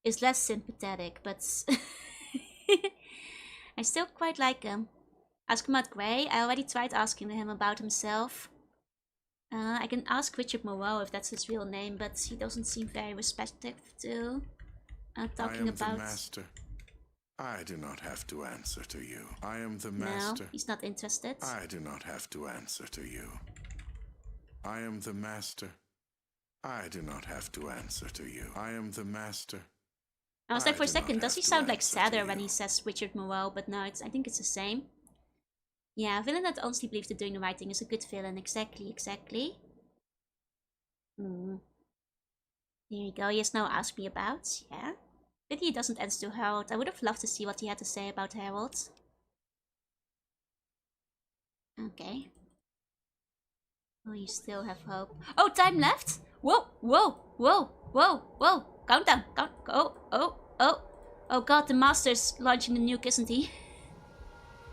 is less sympathetic, but... I still quite like him. Ask him about Grey. I already tried asking him about himself. I can ask Richard Moreau if that's his real name, but he doesn't seem very receptive to talking I am about... the master. I do not have to answer to you. I am the master. No, he's not interested. I do not have to answer to you. I am the master. I do not have to answer to you. I am the master. I was like, for a do not second, does have he to sound like answer to sadder when you. he says Richard Moreau? But no, I think it's the same. Yeah, a villain that honestly believes that doing the right thing is a good villain. Exactly. There you go. He has now asked me about. Yeah. Pity he doesn't answer to Harold. I would have loved to see what he had to say about Harold. Okay. Oh, you still have hope. Oh, time left? Whoa. Countdown. Oh god, the Master's launching the nuke, isn't he?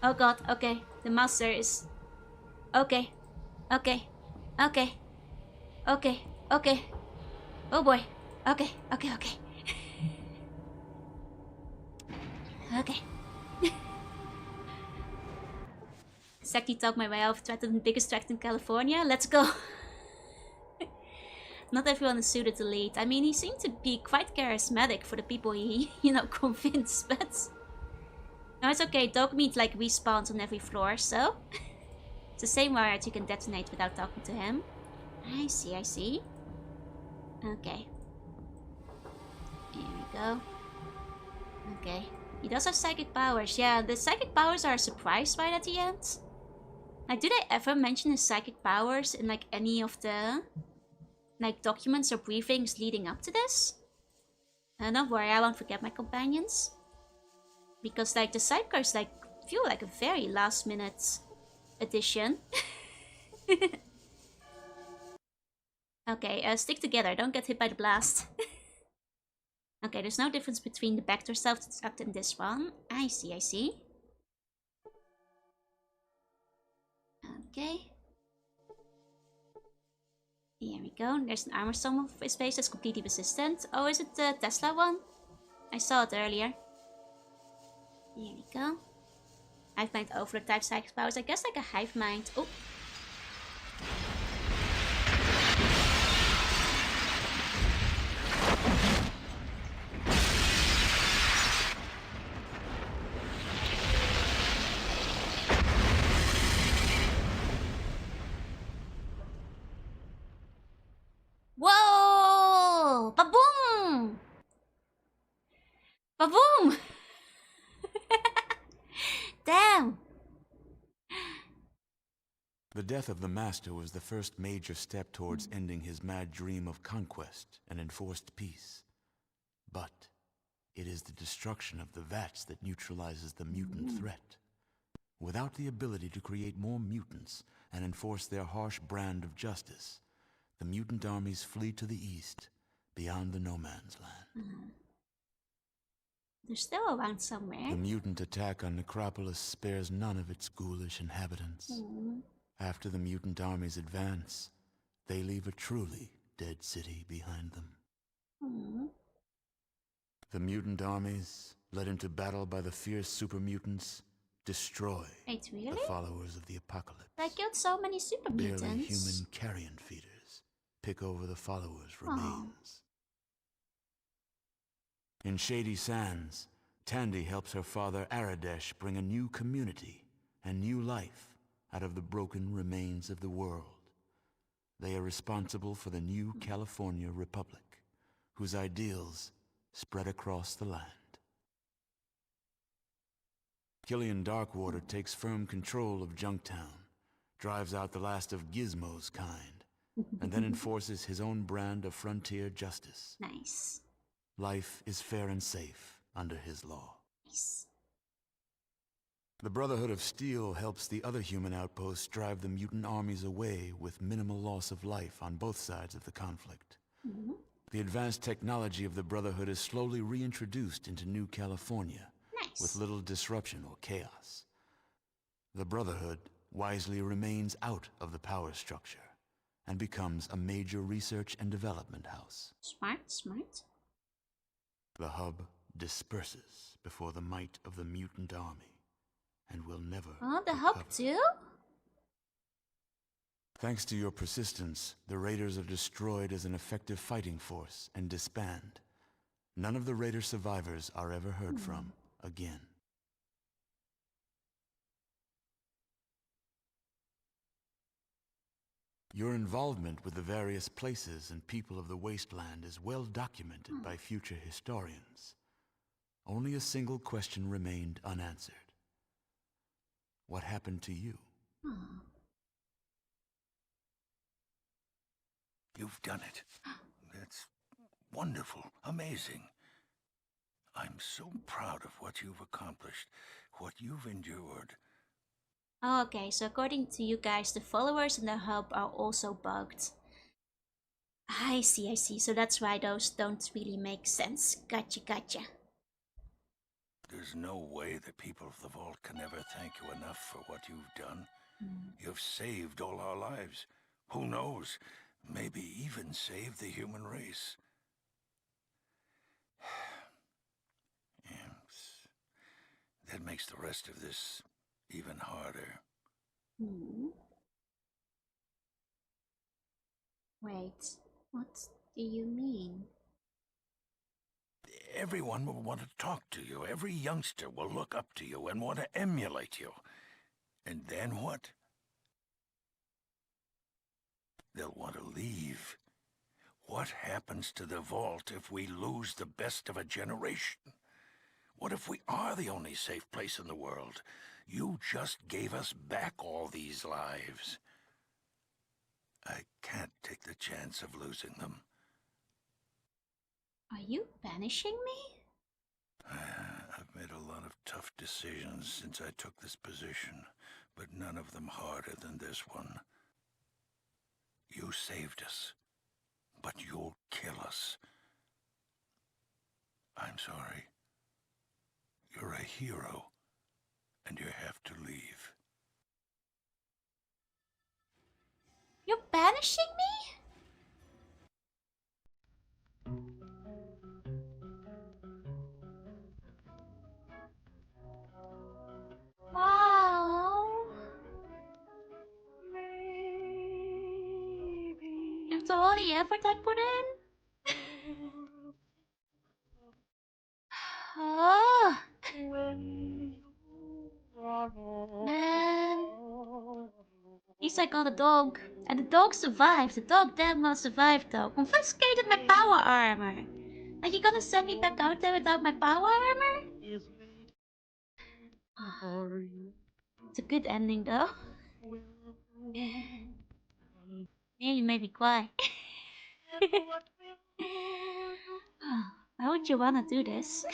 Oh god, okay. The Master is... Okay. Oh boy. Okay. Okay. Exactly talk my way out of threatened the biggest threat in California. Let's go. Not everyone is suited to lead. I mean, he seemed to be quite charismatic for the people he, you know, convinced, but... No, it's okay. Dog meat, like, respawns on every floor, so... It's the same wire you can detonate without talking to him. I see. Okay. Here we go. Okay. He does have psychic powers. Yeah, the psychic powers are a surprise right at the end. Like, do they ever mention his psychic powers in, like, any of the like documents or briefings leading up to this. Don't worry, I won't forget my companions. Because like the sidecars like feel like a very last minute addition. Okay, stick together, don't get hit by the blast. Okay, there's no difference between the Bactor self-destruct and this one. I see, I see. Okay. Here we go. There's an armor stone of his face that's completely resistant. Oh, is it the Tesla one? I saw it earlier. Here we go. Hive mind overload type psychic powers. I guess like a hive mind. Oh. Whoa! Ba-boom! Ba-boom! Damn! The death of the Master was the first major step towards ending his mad dream of conquest and enforced peace. But it is the destruction of the Vats that neutralizes the mutant threat. Without the ability to create more mutants and enforce their harsh brand of justice, the mutant armies flee to the east, beyond the No Man's Land. They're still around somewhere. The mutant attack on Necropolis spares none of its ghoulish inhabitants. After the mutant armies advance, they leave a truly dead city behind them. The mutant armies, led into battle by the fierce super mutants, destroy Wait, really? the followers of the apocalypse. I killed so many super mutants. Barely human carrion feeders pick over the followers' remains. In Shady Sands, Tandy helps her father Aradesh bring a new community and new life out of the broken remains of the world. They are responsible for the new California Republic, whose ideals spread across the land. Killian Darkwater takes firm control of Junktown, drives out the last of Gizmo's kind, and then enforces his own brand of frontier justice. Nice. Life is fair and safe under his law. Nice. The Brotherhood of Steel helps the other human outposts drive the mutant armies away with minimal loss of life on both sides of the conflict. The advanced technology of the Brotherhood is slowly reintroduced into New California, Nice. with little disruption or chaos. The Brotherhood wisely remains out of the power structure and becomes a major research and development house. Smart, smart. The hub disperses before the might of the mutant army and will never Oh, the recover. hub too? Thanks to your persistence, the Raiders are destroyed as an effective fighting force and disband. None of the Raider survivors are ever heard from again. Your involvement with the various places and people of the wasteland is well documented by future historians. Only a single question remained unanswered. What happened to you? You've done it. That's wonderful, amazing. I'm so proud of what you've accomplished, what you've endured. Okay, so according to you guys, the followers in the hub are also bugged. I see, I see. So that's why those don't really make sense. Gotcha, gotcha. There's no way the people of the vault can ever thank you enough for what you've done. You've saved all our lives. Who knows? Maybe even saved the human race. Yes. That makes the rest of this even harder. Wait, what do you mean? Everyone will want to talk to you. Every youngster will look up to you and want to emulate you. And then what? They'll want to leave. What happens to the vault if we lose the best of a generation? What if we are the only safe place in the world? You just gave us back all these lives. I can't take the chance of losing them. Are you banishing me? I've made a lot of tough decisions since I took this position, but none of them harder than this one. You saved us, but you'll kill us. I'm sorry. You're a hero, and you have to leave. You're banishing me? Wow. After all the effort I put in? Oh. Man. At least I got a dog. And the dog survived. The dog damn well survived though. Confiscated my power armor. Are you gonna send me back out there without my power armor? It's a good ending though. Yeah, you made me cry. Why would you wanna do this?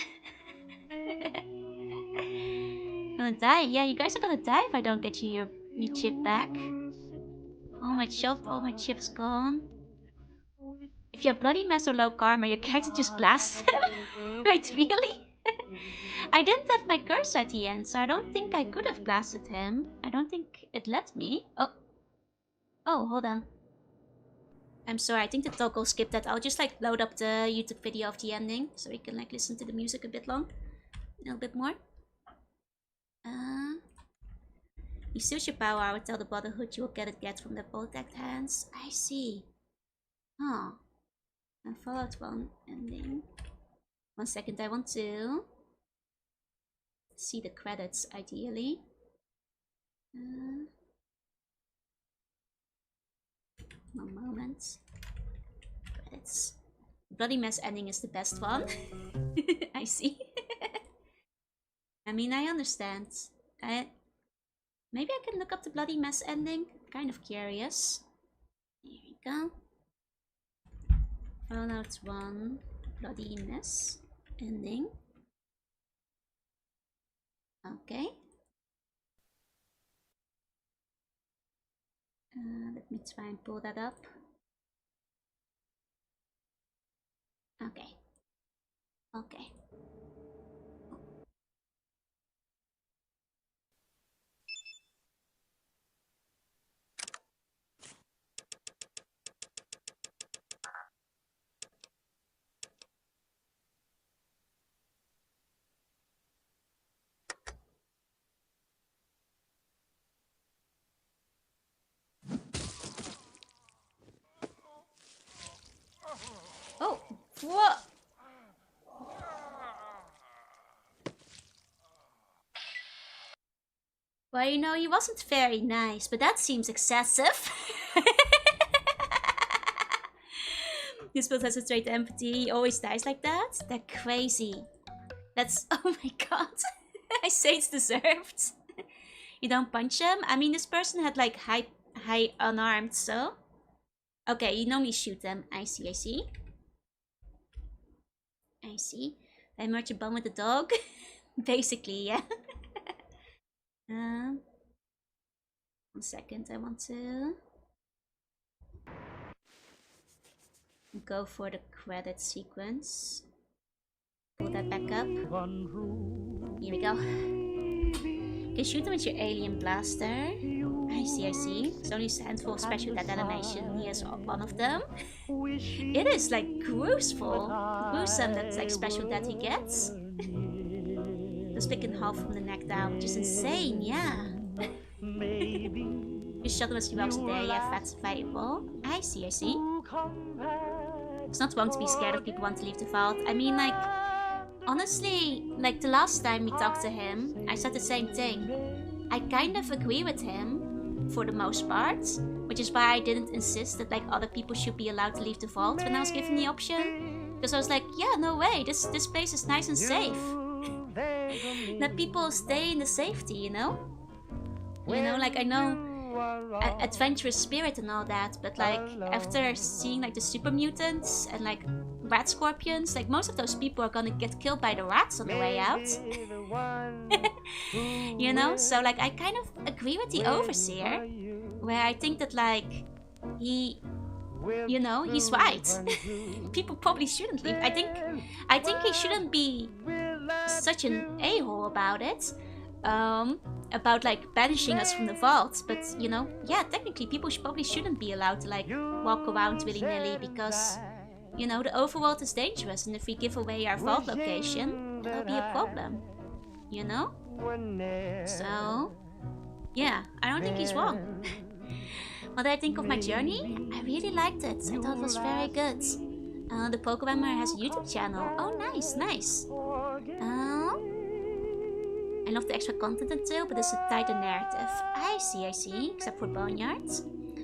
Gonna die? Yeah, you guys are gonna die if I don't get you your chip back. All my chips gone. If you have bloody mess or low karma, your character just blasts him. Wait, really? I didn't have my curse at the end, so I don't think I could have blasted him. I don't think it let me. Oh, hold on. I'm sorry, I think the toggle skipped that. I'll just like load up the YouTube video of the ending so we can like listen to the music a bit long. A little bit more. You steals your power, I would tell the Brotherhood you will get from their protect hands. I see. Huh. And Fallout 1 ending. 1 second, I want to see the credits ideally. One moment. Credits. Bloody Mess ending is the best one. I see. I mean, I understand. Maybe I can look up the Bloody Mess ending. Kind of curious. Here we go. Fallout 1 Bloody Mess ending. Okay. Let me try and pull that up. Okay. Okay. Oh, what? Well, you know, he wasn't very nice, but that seems excessive. This build has a trait empathy. He always dies like that? They're crazy. That's... Oh my god. I say it's deserved. You don't punch him? I mean, this person had like high unarmed, so... Okay, you normally shoot them. I see, I see. I see. I merge a bum with the dog? Basically, yeah. 1 second, I want to go for the credit sequence. Pull that back up. Here we go. You can shoot him with your alien blaster. I see, I see. There's only a handful of special death animation. He has one of them. It is like gruesome that like special death he gets. The split in half from the neck down, which is insane, yeah. You shot him as 3 hours a day, yeah, fat survival. I see, I see. It's not wrong to be scared if people want to leave the vault. I mean, like, honestly, like the last time we talked to him, I said the same thing. I kind of agree with him, for the most part, which is why I didn't insist that like other people should be allowed to leave the vault when I was given the option. Because I was like, yeah, no way, this place is nice and safe. Let people stay in the safety, you know? You know, like I know adventurous spirit and all that, but like after seeing like the super mutants and like rat scorpions, like most of those people are gonna get killed by the rats on the way out. You know, so like I kind of agree with the Overseer, where I think that like he, you know, he's right. People probably shouldn't leave. I think he shouldn't be such an a-hole about it. About like banishing us from the vault, but you know, yeah, technically people probably shouldn't be allowed to like walk around willy-nilly because, you know, the overworld is dangerous, and if we give away our vault location, that'll be a problem, you know? So, yeah, I don't think he's wrong. What did I think of my journey? I really liked it. I thought it was very good. The Pokemon has a YouTube channel. Oh, nice, nice. I love the extra content until, but it's a tighter narrative. I see, except for Boneyard.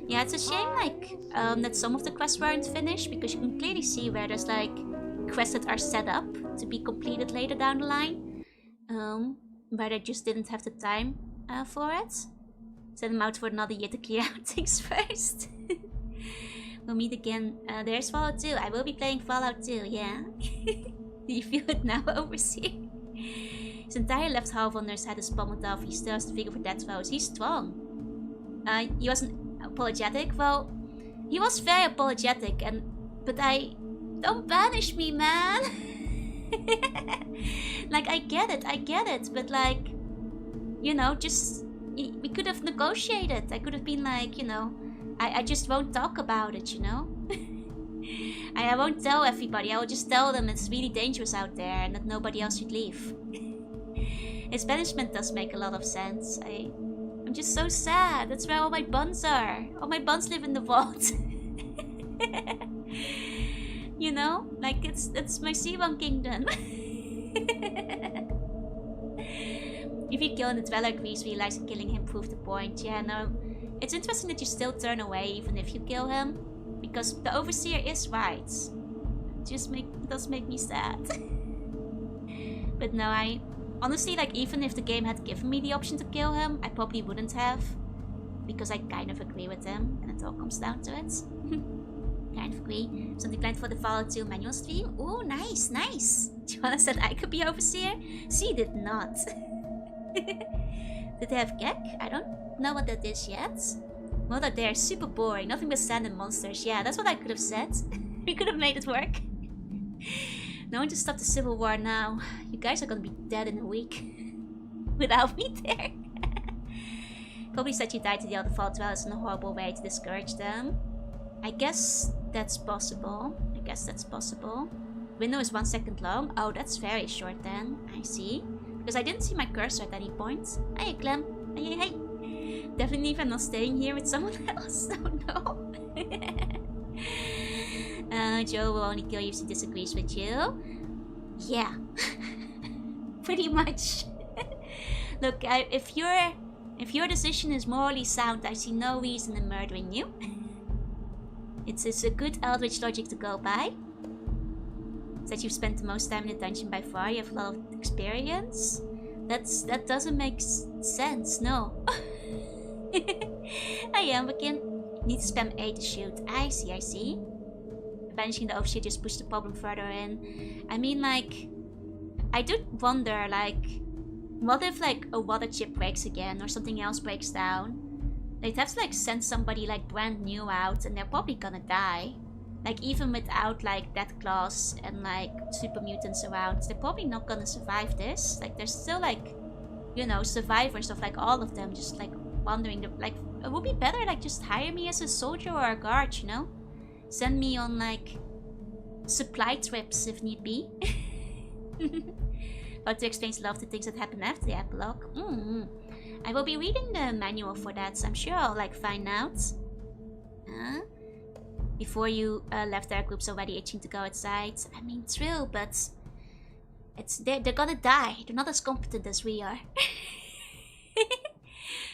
Yeah, it's a shame, like, that some of the quests weren't finished, because you can clearly see where there's, like, quests that are set up to be completed later down the line. Where they just didn't have the time for it. Send them out for another year to clear out things first. We'll meet again. There's Fallout 2. I will be playing Fallout 2, yeah. Do you feel it now, Overseer? His entire left half on his head is pummeled off. He still has to figure for death vows. He's strong. He wasn't apologetic. Well, he was very apologetic, but don't banish me, man. Like, I get it, but like, you know, just we could have negotiated. I could have been like, you know, I just won't talk about it, you know. I won't tell everybody. I will just tell them it's really dangerous out there and that nobody else should leave. His banishment does make a lot of sense. I'm just so sad. That's where all my buns are. All my buns live in the vault. You know? Like, it's my C1 kingdom. If you kill the Dweller Grease, realize that killing him proved the point. Yeah, no. It's interesting that you still turn away even if you kill him. Because the Overseer is right. It does make me sad. But no, honestly, like, even if the game had given me the option to kill him, I probably wouldn't have. Because I kind of agree with him, and it all comes down to it. Kind of agree. Something planned for the Fallout 2 manual stream? Oh, nice, nice. Joanna said I could be Overseer? She did not. Did they have Gek? I don't know what that is yet. Well, that they're super boring. Nothing but sand and monsters. Yeah, that's what I could have said. We could have made it work. No one to stop the Civil War now. You guys are gonna be dead in a week. Without me there. Probably said you died to the other Fallout Dwellers in a horrible way to discourage them. I guess that's possible. Window is 1 second long. Oh, that's very short then. I see. Because I didn't see my cursor at any point. Hey, Clem. Hey. Definitely if I'm not staying here with someone else. Oh no. Joe will only kill you if he disagrees with you. Yeah. Pretty much. Look, if your decision is morally sound, I see no reason in murdering you. It's a good Eldritch logic to go by. That you've spent the most time in the dungeon by far. You have a lot of experience. That doesn't make sense. No. I am again. Need to spam A to shoot. I see. Banishing the Overseer just pushed the problem further in. I mean, like, I do wonder, like, what if like a water chip breaks again or something else breaks down? They'd have to like send somebody like brand new out, and they're probably gonna die. Like, even without like Death Claws and like super mutants around, they're probably not gonna survive this. Like, there's still like, you know, survivors of like all of them just like wandering. Like, it would be better like just hire me as a soldier or a guard, you know? Send me on like supply trips if need be. But to explain a lot of the things that happen after the epilogue. I will be reading the manual for that, so I'm sure I'll like find out. Before you left, our group's already itching to go outside. I mean, true, but they're gonna die. They're not as competent as we are.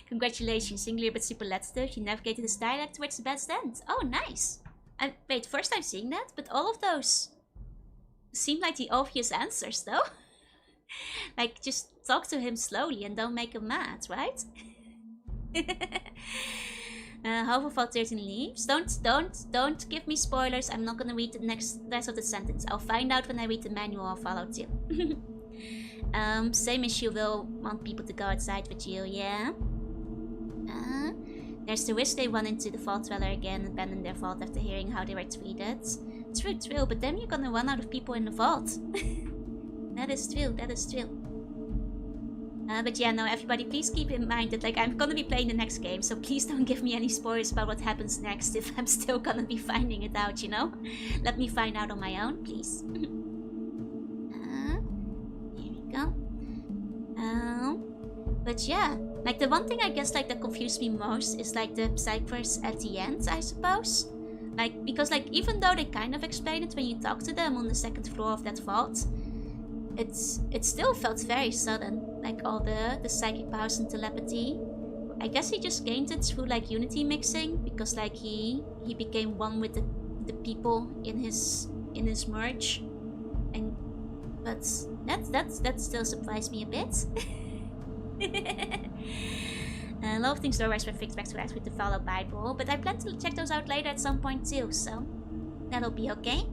Congratulations, singular but super legislative. You navigated this dialect towards the best end. Oh, nice. And wait, first time seeing that, but all of those seem like the obvious answers, though. Like, just talk to him slowly and don't make him mad, right? However, Fallout 13 leaves. Don't give me spoilers. I'm not gonna read the rest of the sentence. I'll find out when I read the manual of Fallout 2. Same issue will want people to go outside with you, yeah? There's the risk they run into the Vault Dweller again and abandon their vault after hearing how they were treated. True, but then you're gonna run out of people in the vault. That is true. But yeah, no, everybody, please keep in mind that like I'm gonna be playing the next game, so please don't give me any spoilers about what happens next if I'm still gonna be finding it out, you know? Let me find out on my own, please. Here we go. But yeah, like the one thing I guess like that confused me most is like the ciphers at the end, I suppose. Like, because like even though they kind of explain it when you talk to them on the second floor of that vault, it still felt very sudden, like all the psychic powers and telepathy. I guess he just gained it through like unity mixing, because like he became one with the people in his merge, and but that still surprised me a bit. A lot of things otherwise were fixed back to back with the Fallout Bible, but I plan to check those out later at some point too, so that'll be okay.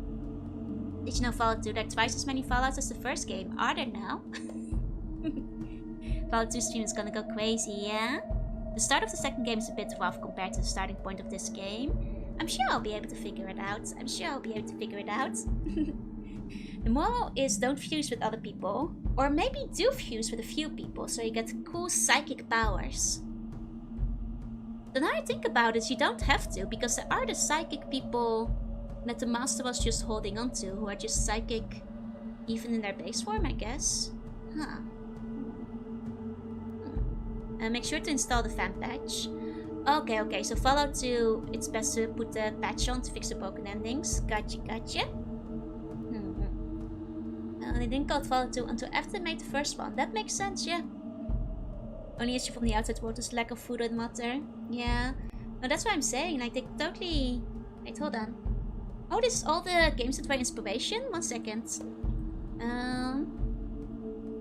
Did you know Fallout 2 there are twice as many Fallouts as the first game? Are there now? Fallout 2 stream is gonna go crazy, yeah? The start of the second game is a bit rough compared to the starting point of this game. I'm sure I'll be able to figure it out. The moral is don't fuse with other people, or maybe do fuse with a few people so you get cool psychic powers. The now I think about it, you don't have to, because there are the psychic people that the Master was just holding on to, who are just psychic even in their base form, I guess. Huh. Make sure to install the fan patch. Okay, so Fallout 2, it's best to put the patch on to fix the broken endings. Gotcha. They didn't call it Fallout 2 until after they made the first one. That makes sense, yeah. Only issue from the outside world is lack of food and water. Yeah. No, that's what I'm saying. Like, they totally... Wait, hold on. Oh, this is all the games that were inspiration? 1 second.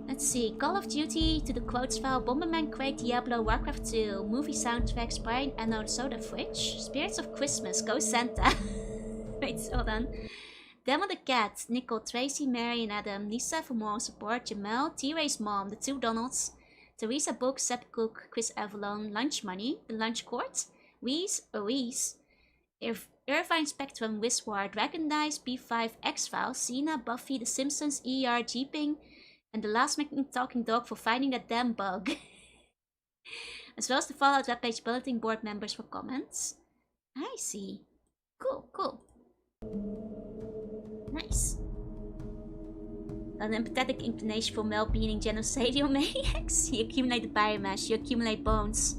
Let's see. Call of Duty, To the Quotes file, Bomberman, Quake, Diablo, Warcraft 2, movie soundtracks, Brian Eno, Soda Fridge, Spirits of Christmas, Go Santa. Wait, hold on. Demo the Cat, Nicole, Tracy, Mary and Adam, Lisa for moral support, Jamel, T-Ray's mom, the two Donalds, Teresa Book, Sepp Cook, Chris Avalon, Lunch Money, The Lunch Court, Reese, Irvine Spectrum, Wiswar, Dragon Dice, B5, X-Files, Cena, Buffy, The Simpsons, ER, Jeeping, and the last talking dog for finding that damn bug. As well as the Fallout webpage bulletin board members for comments. I see. Cool. Nice. An empathetic inclination for well-being genocidal maniacs. You accumulate the biomass, you accumulate bones.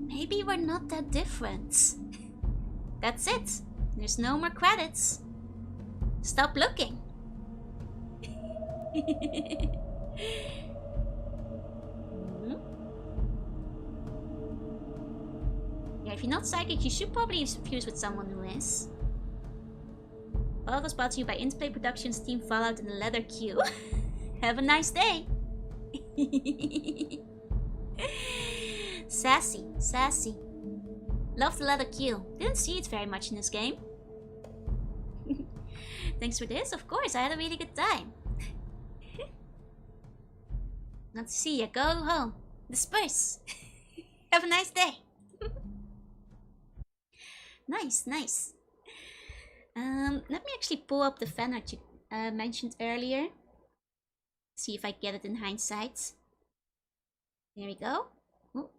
Maybe we're not that different. That's it. There's no more credits. Stop looking. Yeah, if you're not psychic, you should probably fuse with someone who is. Fallout was brought to you by Interplay Productions, Team Fallout, and the Leather Q. Have a nice day! Sassy. Love the Leather Q. Didn't see it very much in this game. Thanks for this, of course, I had a really good time. Not to see you, go home. Disperse. Have a nice day. Nice. Let me actually pull up the fan art you mentioned earlier. See if I get it in hindsight. There we go. Ooh.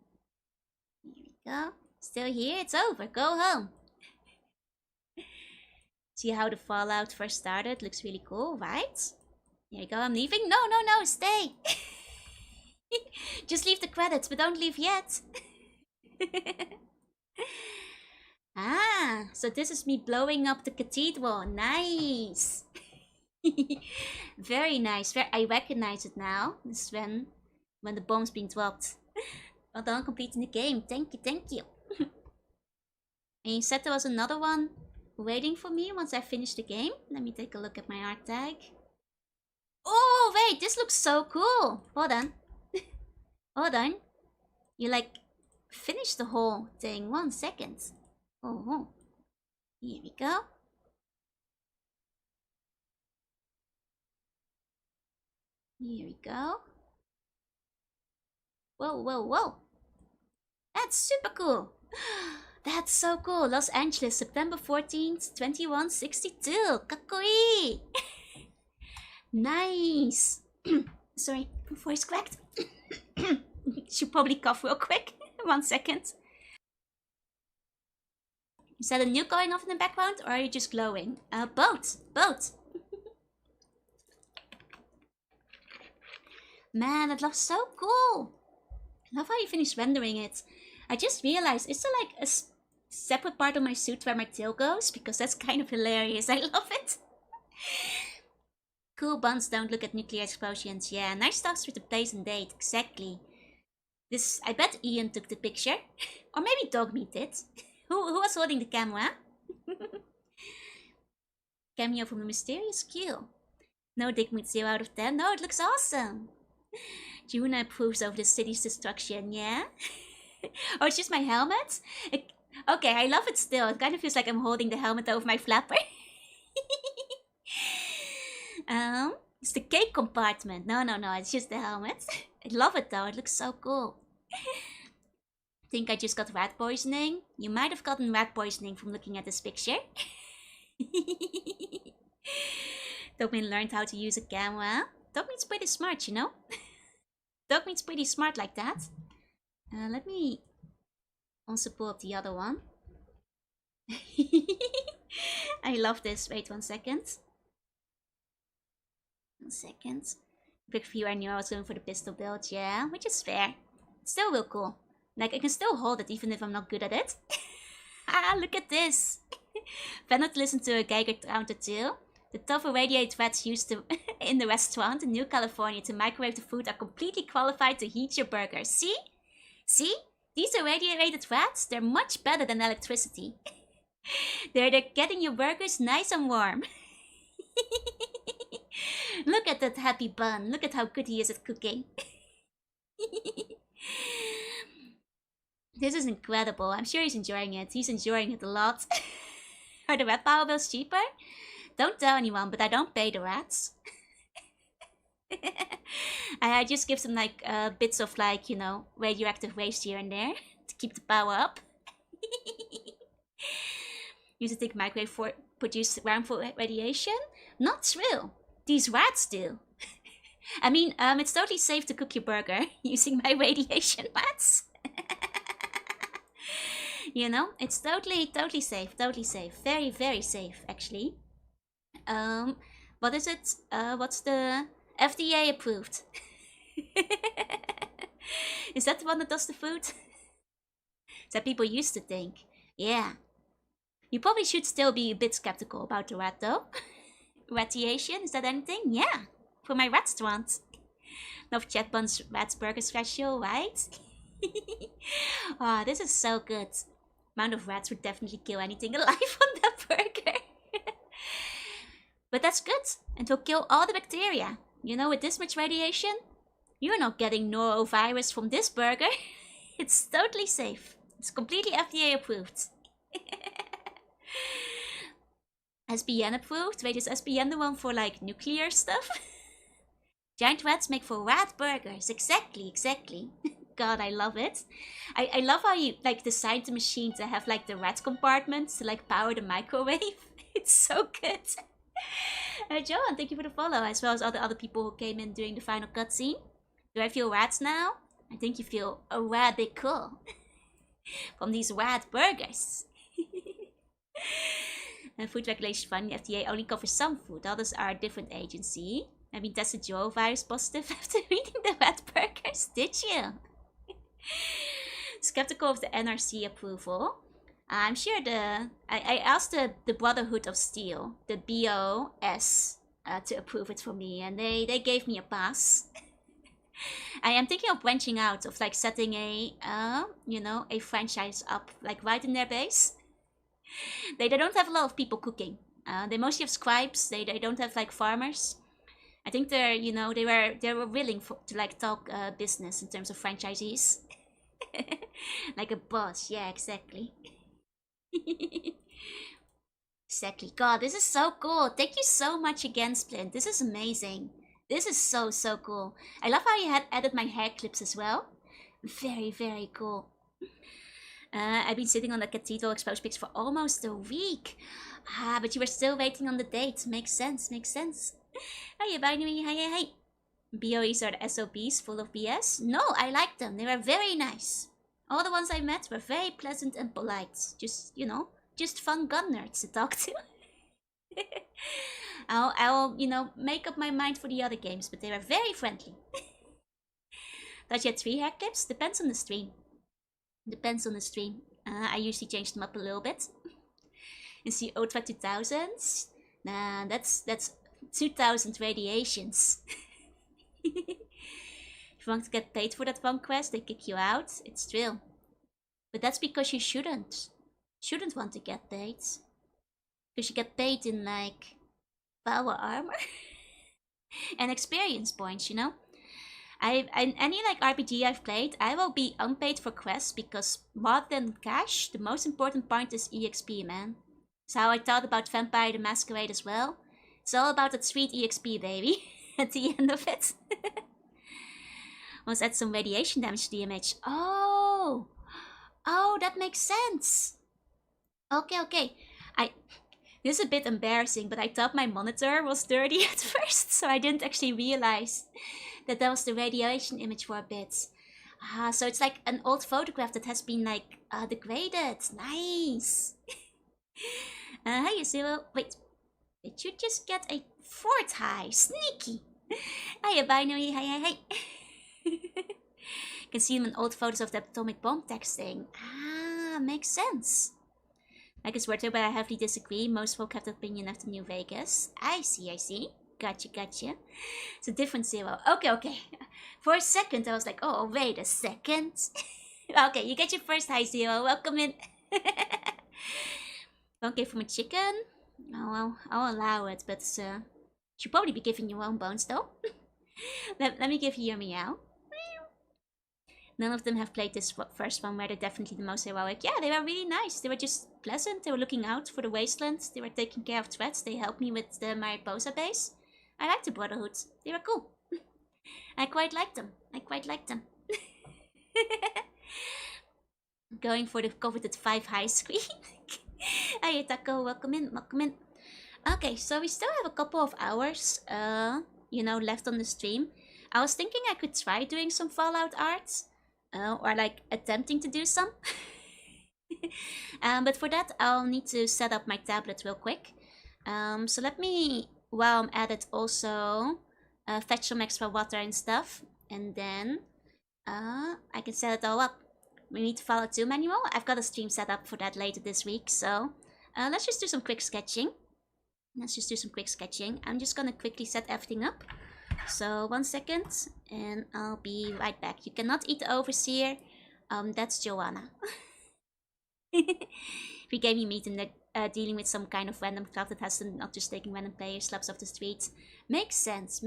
Here we go. Still here? It's over. Go home. See how the Fallout first started? Looks really cool, right? Here we go. I'm leaving. No. Stay. Just leave the credits, but don't leave yet. So this is me blowing up the cathedral. Nice. Very nice. I recognize it now. This is when the bomb's being dropped. Well done completing the game. Thank you. And you said there was another one waiting for me once I finish the game. Let me take a look at my art tag. Oh, wait. This looks so cool. Hold on. You like finish the whole thing. 1 second. Oh, here we go. Here we go. Whoa, whoa, whoa. That's super cool. That's so cool. Los Angeles, September 14th, 2162. Kakoi. Nice. Sorry, voice cracked. Should probably cough real quick. 1 second. Is that a nuke going off in the background, or are you just glowing? Both. Man, that looks so cool. I love how you finished rendering it. I just realized, is there like a separate part of my suit where my tail goes? Because that's kind of hilarious. I love it. Cool buns don't look at nuclear explosions. Yeah, nice stuff with the place and date. Exactly. This, I bet Ian took the picture. Or maybe Dogmeat did. Who was holding the camera? Cameo from a mysterious kill. No Digmeat 0 out of 10. No, it looks awesome. Juna approves of the city's destruction, yeah? Oh, it's just my helmet? Okay, I love it still. It kind of feels like I'm holding the helmet over my flapper. It's the cake compartment. No, it's just the helmet. I love it though, it looks so cool. Think I just got rat poisoning? You might have gotten rat poisoning from looking at this picture. Dogmeat learned how to use a camera. Dogmeat's pretty smart, you know? Dogmeat's pretty smart like that. Let me also pull up the other one. I love this. Wait 1 second. 1 second. Quick view, I knew I was going for the pistol build, yeah, which is fair. Still real cool. Like, I can still hold it even if I'm not good at it. Ah, look at this. Better to listen to a Geiger counter too. The tough irradiated rats used to in the restaurant in New California to microwave the food are completely qualified to heat your burger. See? See? These irradiated rats, they're much better than electricity. They're getting your burgers nice and warm. Look at that happy bun. Look at how good he is at cooking. This is incredible. I'm sure he's enjoying it. He's enjoying it a lot. Are the rat power bills cheaper? Don't tell anyone, but I don't pay the rats. I just give them like bits of like, you know, radioactive waste here and there to keep the power up. Use a thick microwave for produce harmful radiation? Not true. These rats do. I mean, it's totally safe to cook your burger using my radiation rats. You know, it's totally safe, very, very safe, actually. What is it? What's the FDA approved? Is that the one that does the food? That people used to think. Yeah. You probably should still be a bit skeptical about the rat, though. Radiation, is that anything? Yeah. For my restaurant. Love Chat Bun's Rats Burger special, right? Oh, this is so good. Amount of rats would definitely kill anything alive on that burger. But that's good. And will kill all the bacteria. You know, with this much radiation, you're not getting norovirus from this burger. It's totally safe. It's completely FDA approved. SBN approved? Wait, is SBN the one for like nuclear stuff? Giant rats make for rat burgers. Exactly. God, I love it. I love how you like designed the machine to have like the rat compartments to like power the microwave. It's so good. Johan, thank you for the follow, as well as all the other people who came in during the final cutscene. Do I feel rats now? I think you feel a rather cool. From these rat burgers. And food regulation fund, the FDA only covers some food, others are a different agency. Have you tested your virus positive after reading the rat burgers? Did you? Skeptical of the NRC approval. I'm sure I asked the Brotherhood of Steel, the BOS, to approve it for me, and they gave me a pass. I am thinking of branching out, of like setting a a franchise up, like right in their base. They don't have a lot of people cooking. They mostly have scribes. They don't have like farmers. I think they're they were willing to like talk business in terms of franchisees. Like a boss, yeah, exactly. Exactly. God, this is so cool. Thank you so much again, Splint. This is amazing. This is so, so cool. I love how you had added my hair clips as well. Very, very cool. I've been sitting on the Cathedral exposed pics for almost a week. Ah, but you were still waiting on the date. Makes sense, makes sense. Hey, binary, hey. BOEs are the SOBs full of BS? No, I liked them. They were very nice. All the ones I met were very pleasant and polite. Just, you know, just fun gun nerds to talk to. I'll, you know, make up my mind for the other games, but they were very friendly. Does you have 3 hair clips? Depends on the stream. Depends on the stream. I usually change them up a little bit. You see Ultra 2000s? Nah, that's 2000 radiations. If you want to get paid for that one quest, they kick you out. It's true. But that's because you shouldn't. Shouldn't want to get paid. Because you get paid in, like, power armor. And experience points, you know? Any like RPG I've played, I will be unpaid for quests because more than cash, the most important point is EXP, man. That's how I thought about Vampire the Masquerade as well. It's all about that sweet EXP, baby. At the end of it. Let's add some radiation damage to the image. Oh, that makes sense. Okay. This is a bit embarrassing, but I thought my monitor was dirty at first, so I didn't actually realize that was the radiation image for a bit. So it's like an old photograph that has been like degraded. Nice. Hey, Zero. Wait, did you just get a 4th high? Sneaky. Hey, binary. Hey. You can see them in old photos of the atomic bomb texting. Makes sense. Like it's worth it, but I heavily disagree. Most folk have the opinion of the New Vegas. I see. Gotcha. It's a different Zero. Okay. For a second, I was like, oh, wait a second. Okay, you get your first high, Zero. Welcome in. Okay, from a chicken? Oh, well, I'll allow it, but should probably be giving you own bones, though. Let me give you your meow. None of them have played this first one, where they're definitely the most heroic. Yeah, they were really nice. They were just pleasant. They were looking out for the wasteland. They were taking care of threats. They helped me with the Mariposa base. I liked the Brotherhood. They were cool. I quite liked them. Going for the coveted 5 high screen. Hey, Taco, welcome in. Okay, so we still have a couple of hours, you know, left on the stream. I was thinking I could try doing some Fallout art. Or like attempting to do some. But for that I'll need to set up my tablet real quick. So let me, while I'm at it, also fetch some extra water and stuff. And then I can set it all up. We need to Fallout 2 manual. I've got a stream set up for that later this week. So let's just do some quick sketching. I'm just gonna quickly set everything up. So 1 second, and I'll be right back. You cannot eat the overseer. That's Joanna. We gave me meat in the dealing with some kind of random craft that has to not just taking random players slabs off the street. Makes sense.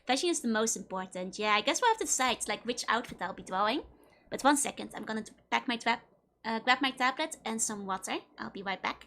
Fashion is the most important. Yeah, I guess we'll have to decide like which outfit I'll be drawing. But 1 second, I'm gonna pack my grab my tablet and some water. I'll be right back.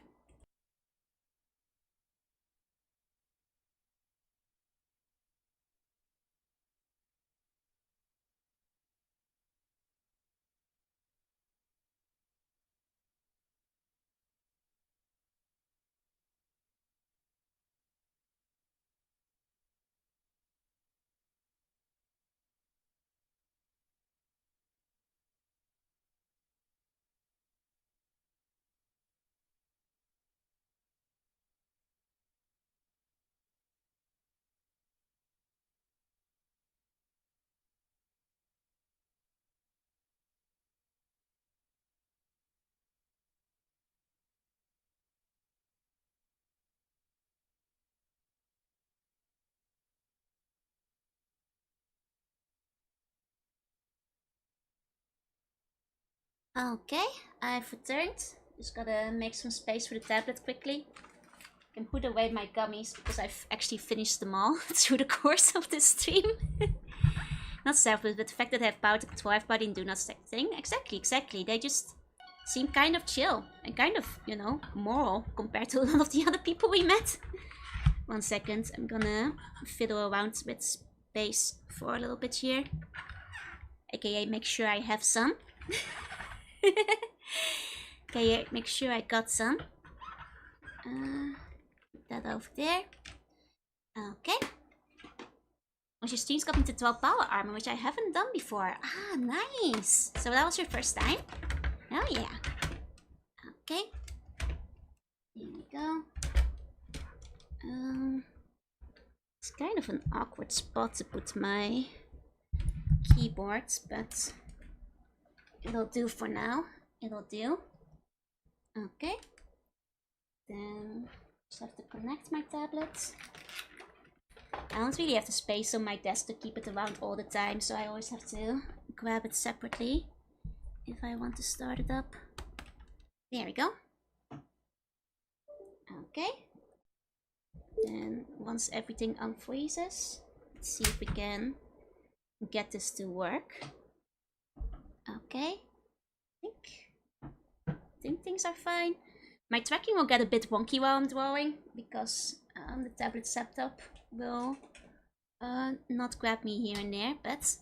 Okay, I've returned. Just gotta make some space for the tablet quickly. I can put away my gummies because I've actually finished them all through the course of this stream. Not selfless, but the fact that they have power to control everybody and do not stack thing. Exactly. They just seem kind of chill and kind of, you know, moral compared to a lot of the other people we met. 1 second, I'm gonna fiddle around with space for a little bit here. AKA make sure I have some. Okay, make sure I got some. Put that over there. Okay. Once your streams got me to 12 power armor, which I haven't done before. Ah, nice. So that was your first time? Oh yeah. Okay. Here we go. It's kind of an awkward spot to put my keyboard, but it'll do for now. It'll do. Okay. Then just have to connect my tablet. I don't really have the space on my desk to keep it around all the time, so I always have to grab it separately if I want to start it up. There we go. Okay. Then once everything unfreezes, let's see if we can get this to work. Okay. I think things are fine. My tracking will get a bit wonky while I'm drawing because the tablet setup will not grab me here and there, but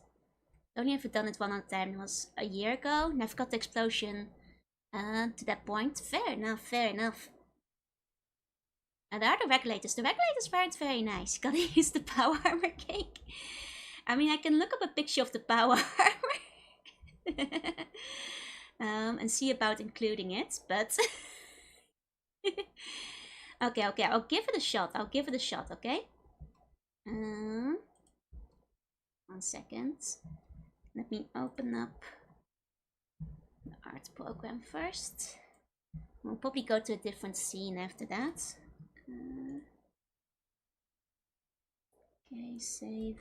I only ever done it one at a time. It was a year ago, and I've got the explosion to that point. Fair enough. And there are the regulators. The regulators weren't very nice. Gotta use the power armor cake. I mean, I can look up a picture of the power armor and see about including it, but okay, I'll give it a shot. Okay. 1 second. Let me open up the art program first. We'll probably go to a different scene after that. Okay, save.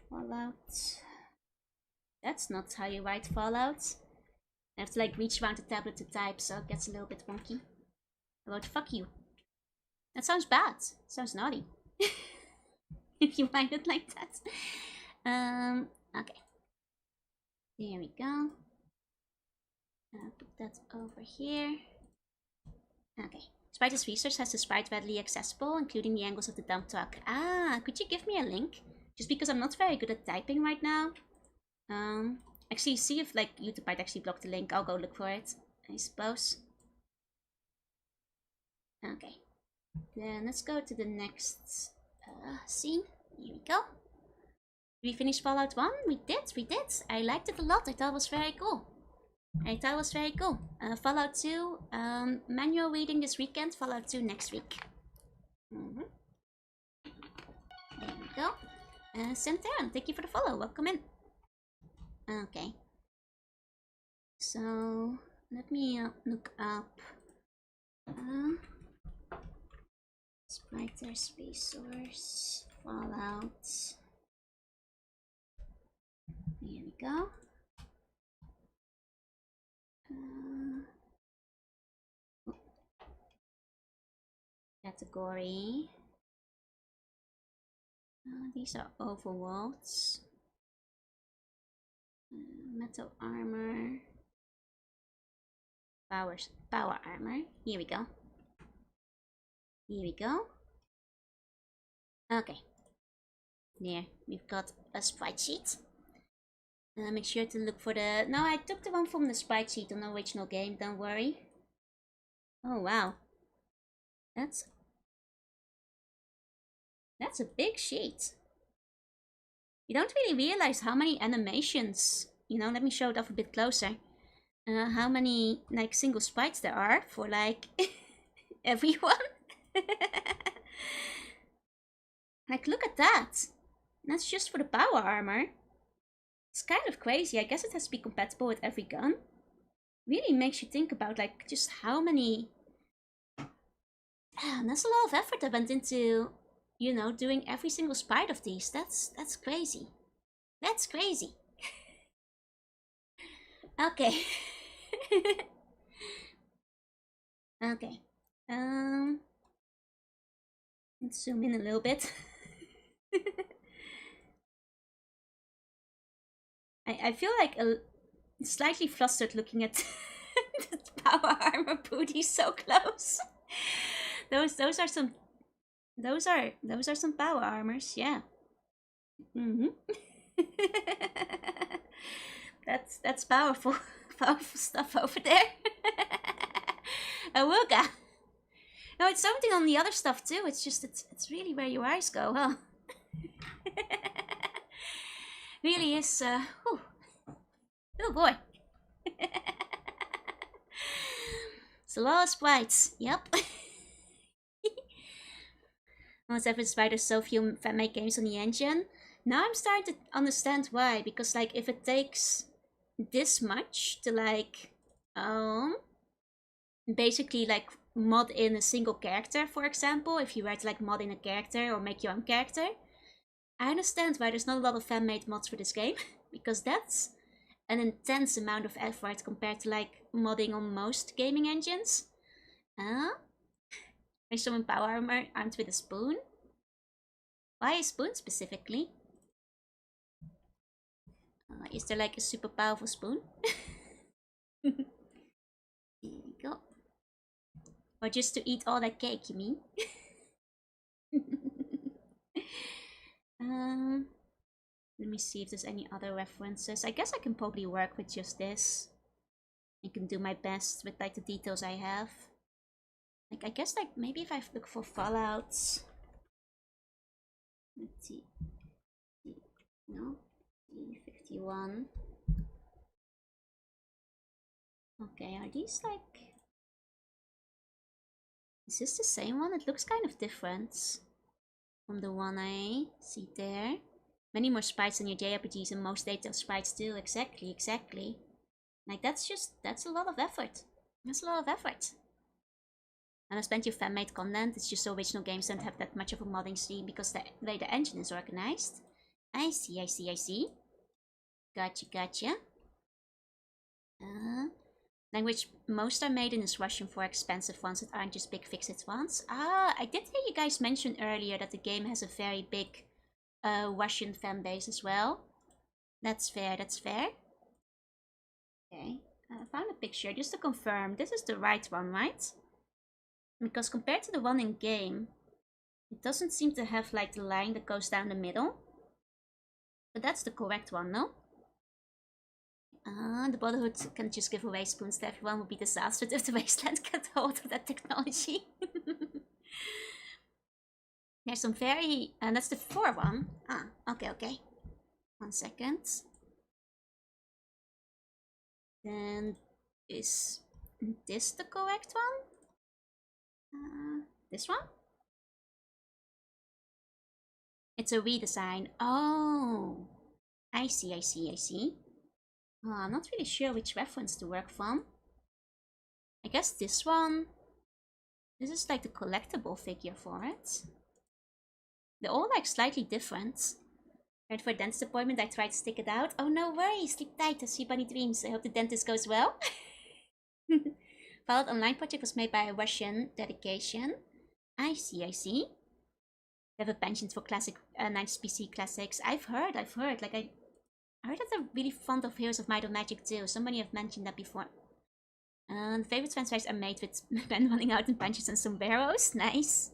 Fallout. That's not how you write Fallout. I have to like reach around the tablet to type, so it gets a little bit wonky. I wrote fuck you. That sounds bad. Sounds naughty. If you write it like that. Okay. There we go. Put that over here. Okay. Sprite's research has the sprite readily accessible, including the angles of the dump truck. Ah, could you give me a link? Just because I'm not very good at typing right now. Actually, see if like YouTube might actually block the link. I'll go look for it, I suppose. Okay. Then let's go to the next scene. Here we go. We finished Fallout 1? We did. I liked it a lot. I thought it was very cool. Fallout 2, manual reading this weekend. Fallout 2 next week. There we go. Santaran, thank you for the follow. Welcome in. Okay. So, let me look up Spriter's resource, Fallout. Here we go. Category. These are overworlds. Metal armor. Power armor. Here we go. Okay. There, we've got a sprite sheet. Make sure to look for the... No, I took the one from the sprite sheet on the original game, don't worry. Oh, wow. That's a big sheet. You don't really realize how many animations, you know, let me show it off a bit closer. How many, like, single sprites there are for, like, everyone. Like, look at that. That's just for the power armor. It's kind of crazy. I guess it has to be compatible with every gun. Really makes you think about, like, just how many... That's a lot of effort that went into, you know, doing every single sprite of these. That's crazy. That's crazy. Okay. Okay. Let's zoom in a little bit. I feel like slightly flustered looking at the power armor booty so close. Those are some power armors, yeah. That's powerful stuff over there. Awooga. No, it's something on the other stuff too. It's just it's really where your eyes go, huh? Really is oh boy. It's a lot of sprites, yep. Almost every spider so few fanmade games on the engine. Now I'm starting to understand why, because like if it takes this much to like basically like mod in a single character, for example, if you were to like mod in a character or make your own character, I understand why there's not a lot of fan-made mods for this game, because that's an intense amount of effort compared to like modding on most gaming engines. There's someone power armor armed with a spoon. Why a spoon specifically? Is there like a super powerful spoon? Here we go. Or just to eat all that cake, you mean? Let me see if there's any other references. I guess I can probably work with just this. I can do my best with like the details I have. Like I guess like maybe if I look for fallouts. Let's see. No, 51. Okay, are these like... Is this the same one? It looks kind of different from the one I see there. Many more sprites in your JRPGs and most data sprites too. Exactly. Like that's a lot of effort. That's a lot of effort. And there's plenty of fan-made content. It's just so original games don't have that much of a modding scene because the way the engine is organized. I see. Gotcha. Language most are made in is Russian for expensive ones that aren't just big fixed ones. I did hear you guys mention earlier that the game has a very big Russian fan base as well. That's fair. Okay, I found a picture just to confirm. This is the right one, right? Because compared to the one in game, it doesn't seem to have like the line that goes down the middle. But that's the correct one, no? The Brotherhood can just give away spoons to everyone. Would be disastrous if the Wasteland got hold of that technology. There's some very... And that's the 4 one. Okay. 1 second. Then is this the correct one? This one? It's a redesign. Oh, I see. Oh, I'm not really sure which reference to work from. I guess this one. This is like the collectible figure for it. They're all like slightly different. Right for a dentist appointment, I tried to stick it out. Oh, no worries. Sleep tight. I'll see bunny dreams. I hope the dentist goes well. Fallout Online project was made by a Russian dedication. I see. They have a penchant for classic 90s PC classics. I've heard. Like I heard that they're really fond of Heroes of Might and Magic too. Somebody have mentioned that before. Favorite transfers are made with men running out in punches and sombreros. Nice.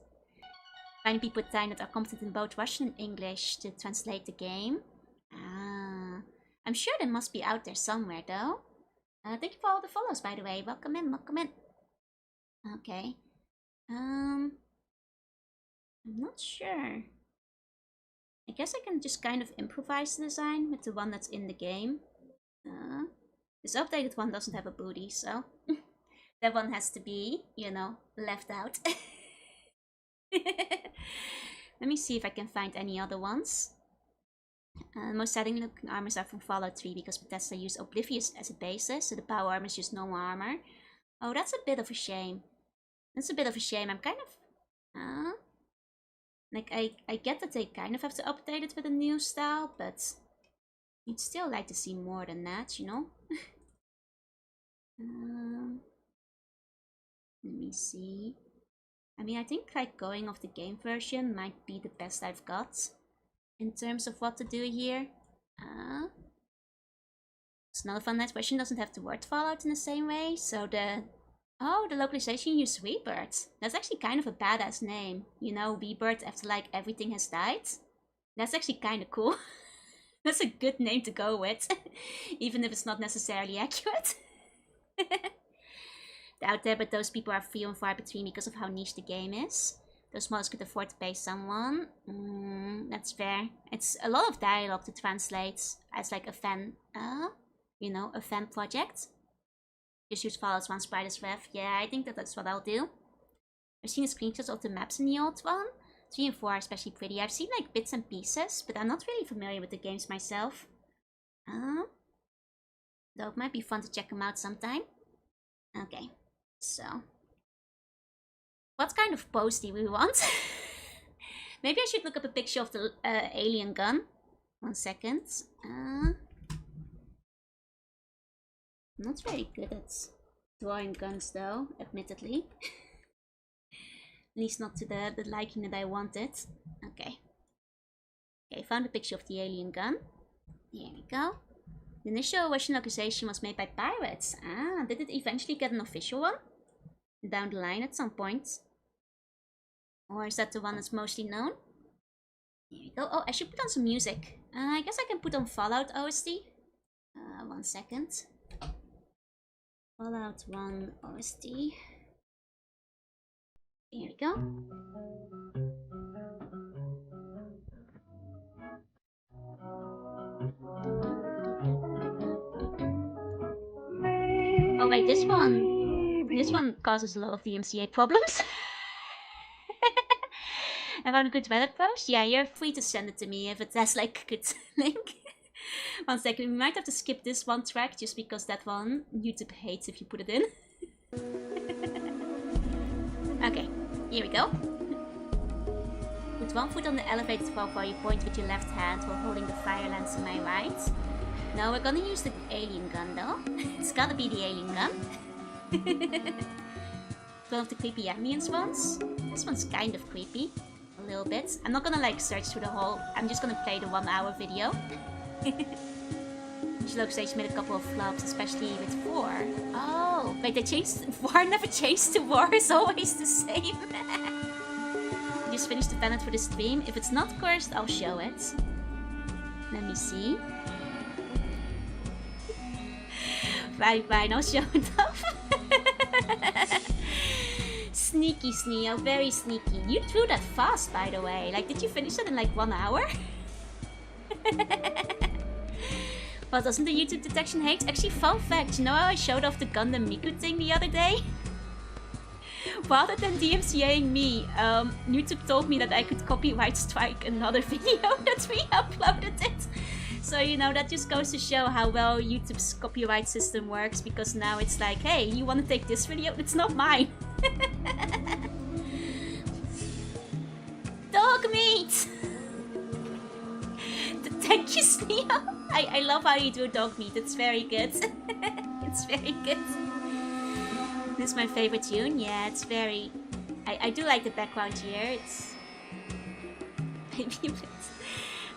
Finding people with time that are competent in both Russian and English to translate the game. I'm sure they must be out there somewhere though. Thank you for all the follows, by the way. Welcome in. Okay. I'm not sure. I guess I can just kind of improvise the design with the one that's in the game. This updated one doesn't have a booty, so that one has to be, you know, left out. Let me see if I can find any other ones. Most setting looking armors are from Fallout 3 because Bethesda used Oblivious as a basis, so the power armor is just normal armor. Oh, that's a bit of a shame. I'm kind of... like, I get that they kind of have to update it with a new style, but you'd still like to see more than that, you know? Let me see. I mean, I think like going off the game version might be the best I've got in terms of what to do here. It's not a fun night version, doesn't have the word Fallout in the same way, so the localization uses Rebirth. That's actually kind of a badass name. You know, Rebirth after like everything has died. That's actually kind of cool. That's a good name to go with, even if it's not necessarily accurate. Out there, but those people are few and far between because of how niche the game is. Those modders could afford to pay someone. That's fair. It's a lot of dialogue to translate as like a fan, you know, a fan project. Just use Fallout's one sprite as ref. Yeah, I think that's what I'll do. I've seen the screenshots of the maps in the old one. 3 and 4 are especially pretty. I've seen like bits and pieces, but I'm not really familiar with the games myself. Though it might be fun to check them out sometime. Okay, so what kind of pose do we want? Maybe I should look up a picture of the alien gun. 1 second. I'm not very good at drawing guns though, admittedly. At least not to the liking that I wanted. Okay. Okay, found a picture of the alien gun. Here we go. The initial Russian localization was made by pirates. Did it eventually get an official one? Down the line at some point. Or is that the one that's mostly known? Here we go. Oh, I should put on some music. I guess I can put on Fallout OST. 1 second. Fallout 1 OST. Here we go. Oh wait, this one causes a lot of DMCA problems. I found a good Reddit post. Yeah, you're free to send it to me if it has like a good link. 1 second, we might have to skip this one track just because that one YouTube hates if you put it in. Okay, here we go. Put 1 foot on the elevated valve while you point with your left hand while holding the fire lance in my right. No, we're gonna use the alien gun though. It's gotta be the alien gun. One of the creepy ambience ones. This one's kind of creepy. A little bit. I'm not gonna like search through the whole... I'm just gonna play the 1 hour video. This localization made a couple of flops, especially with 4. Oh, wait, they changed... 4 never changed to war, it's always the same. Just finished the banner for the stream. If it's not cursed, I'll show it. Let me see. Fine, I'll show it off. Sneaky Sneo, very sneaky. You drew that fast, by the way. Like, did you finish that in like 1 hour? Well, doesn't the YouTube detection hate? Actually, fun fact, you know how I showed off the Gundam Miku thing the other day? Rather than DMCAing me, YouTube told me that I could copyright strike another video that we uploaded it. So, you know, that just goes to show how well YouTube's copyright system works, because now it's like, hey, you want to take this video? It's not mine. Dog meat! Thank you, Sneo. I love how you do dog meat. It's very good. It's very good. This is my favorite tune. Yeah, it's very... I do like the background here. It's... Maybe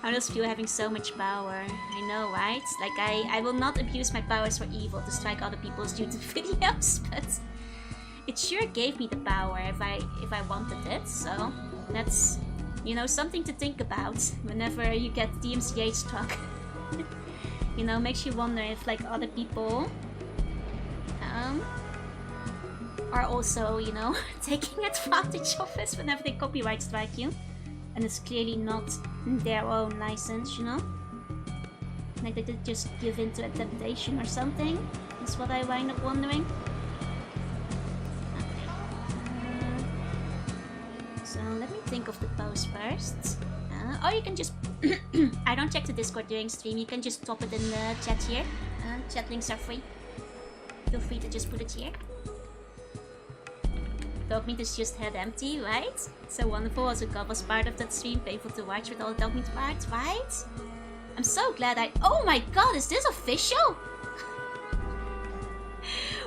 I just feel having so much power. I know, right? Like, I will not abuse my powers for evil to strike other people's YouTube videos, but it sure gave me the power if I wanted it, so that's, you know, something to think about whenever you get DMCA struck. You know, makes you wonder if, like, other people are also, you know, taking advantage of this whenever they copyright strike you. And it's clearly not their own license, you know? Like they did just give in to a temptation or something. That's what I wind up wondering. Okay. So let me think of the pose first. Or you can just... I don't check the Discord during stream. You can just drop it in the chat here. Chat links are free. Feel free to just put it here. Dog meat is just head empty, right? So wonderful, also God was part of that stream, painful to watch with all the dog meat parts, right? I'm so glad oh my god, is this official?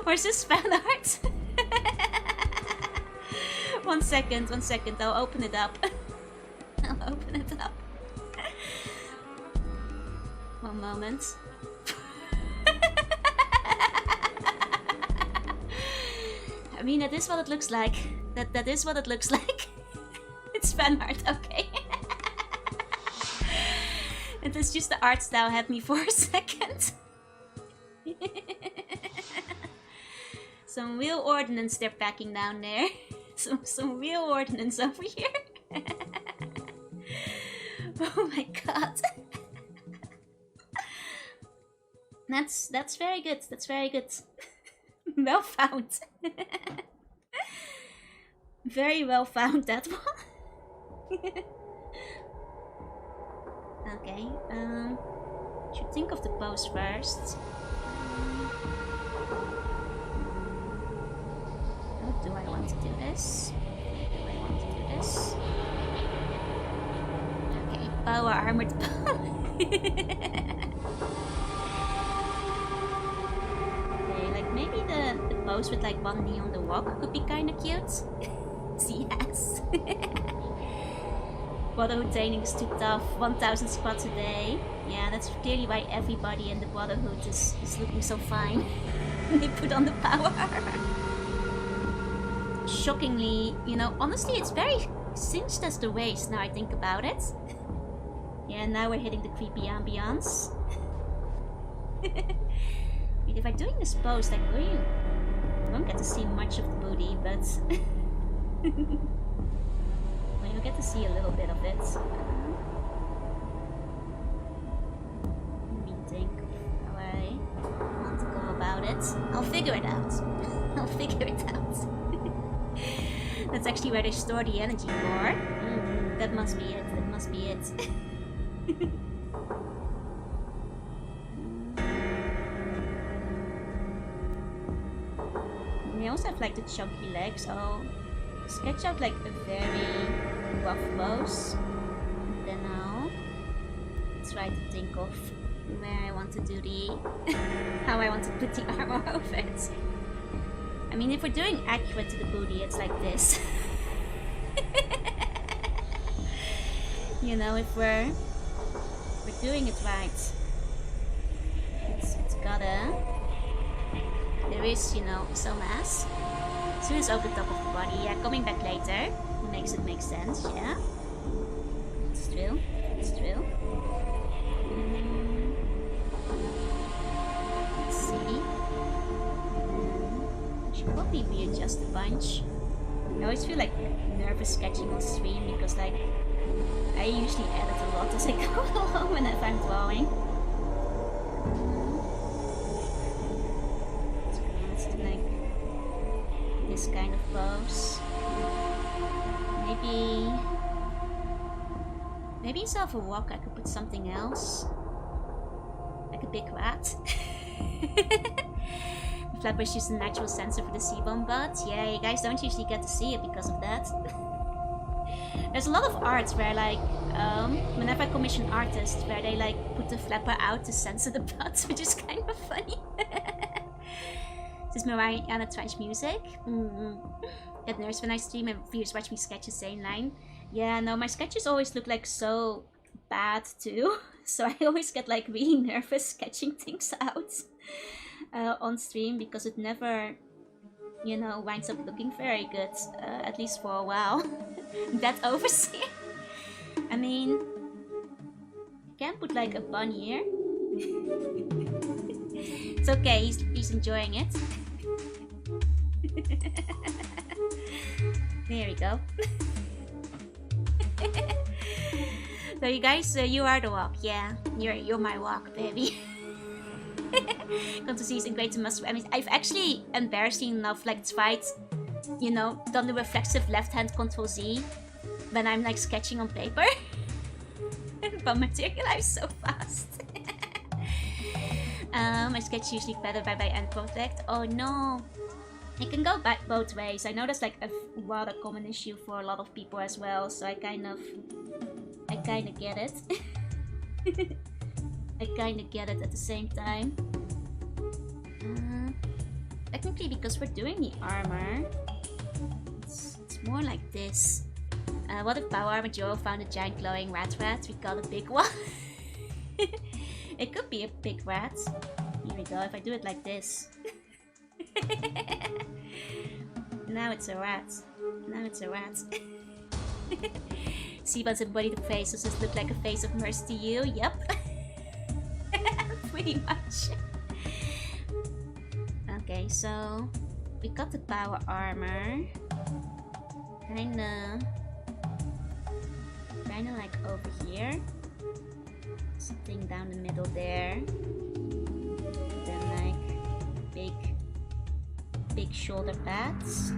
Or is this fan art? One second. I'll open it up. I'll open it up. One moment. I mean, that is what it looks like. That is what it looks like. It's fan art, okay. It is just the art style had me for a second. Some real ordnance they're packing down there. Some real ordnance over here. Oh my god. That's very good. That's very good. Well found. Very well found, that one. Okay, should think of the pose first. Oh, do I want to do this? Do I want to do this? Okay, power armored Okay, like maybe the pose with like one knee on the walk could be kinda cute. Yes. Brotherhood training is too tough. 1000 squats a day. Yeah, that's clearly why everybody in the Brotherhood is looking so fine. They put on the power. Shockingly, you know, honestly, it's very cinched as the waist now I think about it. Yeah, now we're hitting the creepy ambience. If I'm doing this pose, like, really, I won't get to see much of the booty, but well, you'll get to see a little bit of it. Let me think how I want to go about it. I'll figure it out. I'll figure it out. That's actually where they store the energy for. That must be it. That must be it. They also have like the chunky legs. I'll sketch out like a very rough pose. And then I'll try to think of where I want to do the... how I want to put the armor over it. I mean, if we're doing accurate to the booty, it's like this. You know, if we're doing it right, it's gotta... There is, you know, some ass. As soon as over the top of the body, yeah, coming back later makes it make sense, yeah. It's true, it's true. Let's see. I should probably readjust a bunch. I always feel like nervous sketching on stream because, like, I usually edit a lot as I go along whenever I'm drawing. This kind of pose. Maybe instead of a walk I could put something else. Like a big rat. The flappers use a natural sensor for the C-bomb, but yeah, you guys don't usually get to see it because of that. There's a lot of art where, like, whenever I commission artists, where they like put the flapper out to censor the butt, which is kind of funny. This is Mariana Trench music. Get nervous when I stream and viewers watch me sketch the same line. Yeah, no, my sketches always look like so bad too. So I always get like really nervous sketching things out on stream because it never, you know, winds up looking very good. At least for a while. That overseer. I mean, I can put like a bun here. It's okay, he's enjoying it. There we go. So you guys, you are the walk, yeah. You're my walk, baby. Come to see is great to must. I mean, I've actually embarrassing enough like tried, you know, done the reflexive left hand Ctrl Z when I'm like sketching on paper. But materialize so fast. My sketch usually better by end project. Oh no. It can go back both ways. I know that's like a rather common issue for a lot of people as well, so I kind of get it. I kind of get it at the same time. Technically, because we're doing the armor, it's more like this. What if Power Armadillo found a giant glowing rat? We got a big one. It could be a big rat. Here we go, if I do it like this. Now it's a rat. Now it's a rat. Siba's embodied face. Does this look like a face of mercy to you? Yep. Pretty much. Okay, so we got the power armor. Kinda like over here. Something down the middle there. Then like big shoulder pads.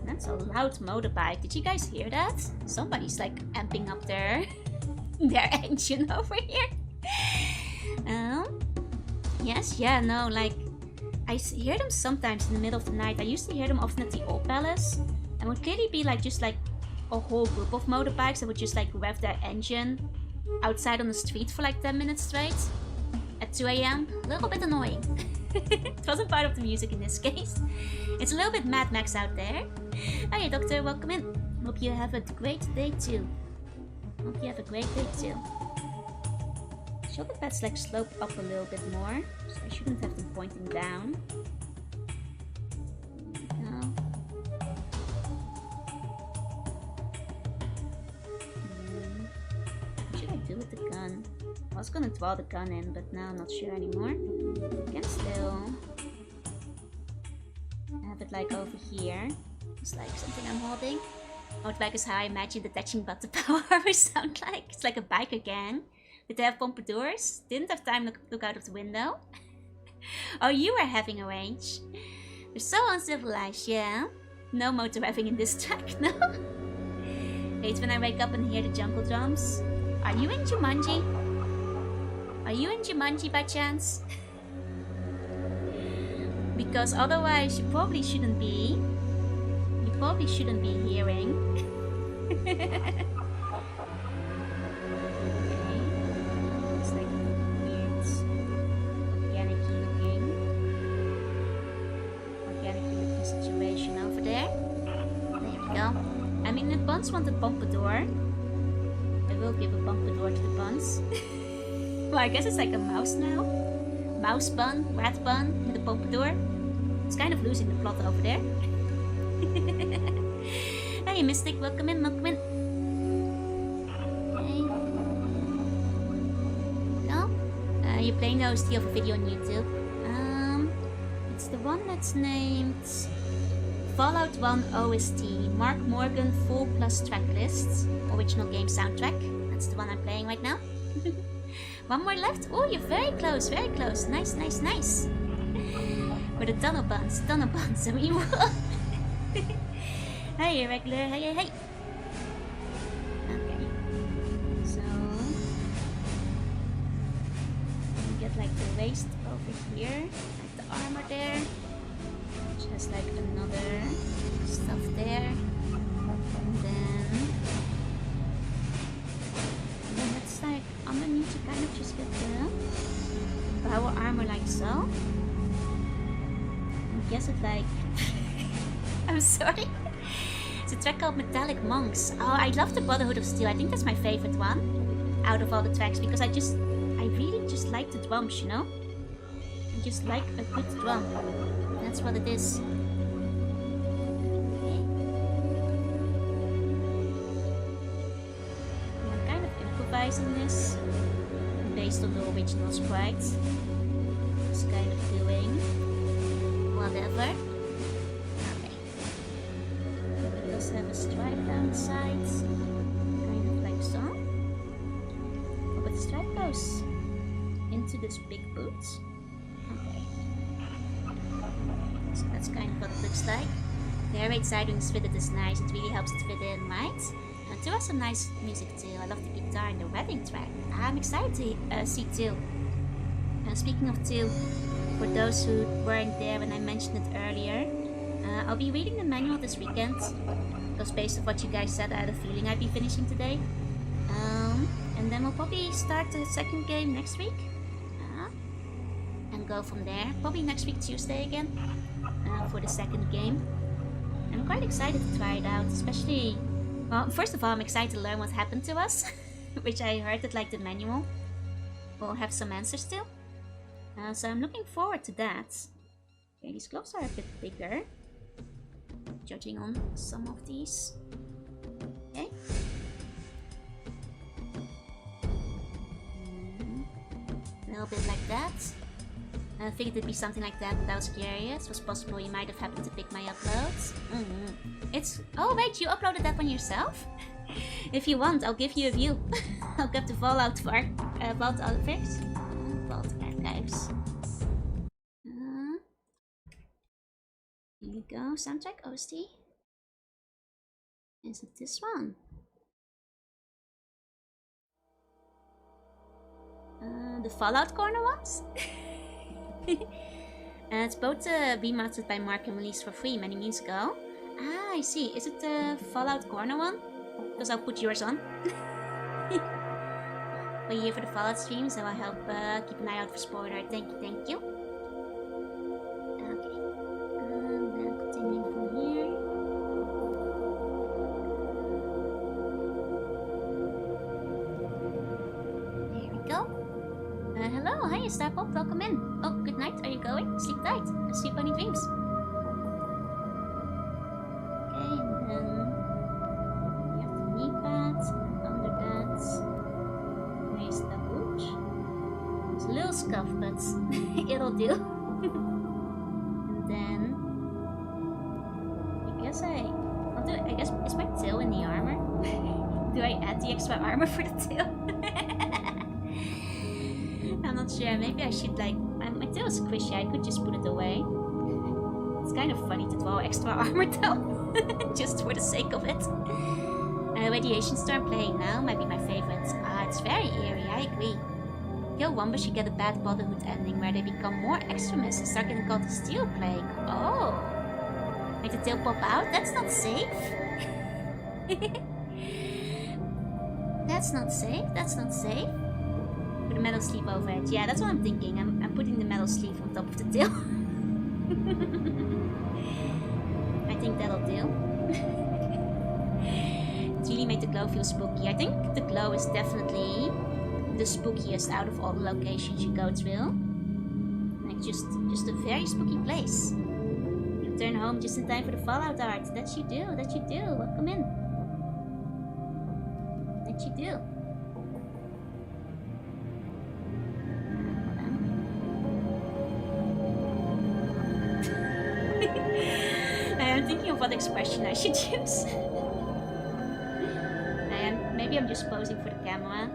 That's a loud motorbike. Did you guys hear that? Somebody's like amping up their engine over here. Yes, yeah, no, like I hear them sometimes in the middle of the night. I used to hear them often at the Old Palace, and would clearly be like just like a whole group of motorbikes that would just like rev their engine outside on the street for like 10 minutes straight at 2 AM. A little bit annoying. It wasn't part of the music in this case. It's a little bit Mad Max out there. Hiya, Doctor, welcome in. Hope you have a great day too. Hope you have a great day too. Shoulder pads like slope up a little bit more, so I shouldn't have them pointing down. No. What should I do with the gun? I was gonna draw the gun in, but now I'm not sure anymore. I can still have it like over here. It's like something I'm holding. Motorbike is how I imagine detaching but the power armor sound like. It's like a biker gang. Did they have pompadours? Didn't have time to look out of the window. Oh, you were having a range. You're so uncivilized, yeah? No motor revving in this track, no? Hate when I wake up and hear the jungle drums. Are you in Jumanji? Are you in Jumanji by chance? Because otherwise you probably shouldn't be. You probably shouldn't be hearing. Situation over there. There we go. I mean, the buns want a pompadour. I will give a pompadour to the buns. Well, I guess it's like a mouse now. Mouse bun, rat bun with a pompadour. It's kind of losing the plot over there. Hey, Mystic, welcome in, welcome in. Okay. No? You're playing the OST of a video on YouTube. It's the one that's named Fallout 1 OST, Mark Morgan full plus track list, original game soundtrack. That's the one I'm playing right now. One more left. Oh, you're very close, very close. Nice, nice, nice. For the tunnel buns, I mean, what? Hey, regular, hey, hey. Okay. So, we get like the waist over here. Armor there, which has like another stuff there, and then it's like underneath you kind of just get the power armor like so. I guess it like I'm sorry. It's a track called Metallic Monks. Oh, I love the Brotherhood of Steel. I think that's my favorite one out of all the tracks because I really just like the drums, you know? Just like a good drum. That's what it is. Okay. I'm kind of improvising this based on the original sprite. Just kind of doing whatever. Okay. It does have a stripe down the sides. Kind of like so. Oh, but the stripe goes into this big boot. So that's kind of what it looks like. The air raid side wings fitted is nice, it really helps it fit in, right? And Till has some nice music too. I love the guitar and the wedding track. I'm excited to see Till. Speaking of Till, for those who weren't there when I mentioned it earlier, I'll be reading the manual this weekend. Because based on what you guys said, I had a feeling I'd be finishing today. And then we'll probably start the second game next week. And go from there. Probably next week Tuesday again. For the second game. I'm quite excited to try it out, especially... Well, first of all, I'm excited to learn what happened to us, which I heard that like the manual will have some answers to. So I'm looking forward to that. Okay, these gloves are a bit bigger, judging on some of these. Okay. A little bit like that. I figured it'd be something like that, but I was curious. It was possible you might have happened to pick my uploads. It's... Oh wait, you uploaded that one yourself? If you want, I'll give you a view. I'll get the Vault Archives. Vault Archives. Here we go. Soundtrack OST. Is it this one? The Fallout corner ones? It's both remastered by Mark and released for free many moons ago. Ah, I see. Is it the Fallout corner one? Because I'll put yours on. We're here for the Fallout stream, so I help keep an eye out for spoiler. Thank you, thank you. Okay. Then continuing from here. There we go. Hello, hi Starpop, welcome in. Oh, good night, are you going? Sleep tight, sleep any dreams. Okay, and then we have the knee pad, and under that, there's the booch. It's a little scuff, but it'll do. And then, I guess, is my tail in the armor? Do I add the extra armor for the tail? I'm not sure, maybe I should like... my tail is squishy, I could just put it away. It's kind of funny to draw extra armor though, just for the sake of it. Radiation Storm playing now might be my favorite. It's very eerie, I agree. Yo, Womba should get a bad Brotherhood ending where they become more extremists and start getting called the Steel Plague. Oh! Make the tail pop out? That's not safe! That's not safe, that's not safe. Put a metal sleeve over it. Yeah, that's what I'm thinking. I'm putting the metal sleeve on top of the tail. I think that'll do. It really made the glow feel spooky. I think the glow is definitely the spookiest out of all the locations you go to. Like just a very spooky place. You return home just in time for the Fallout art. That you do, that you do. Welcome in. That you do. I'm thinking of what expression I should use. Maybe I'm just posing for the camera.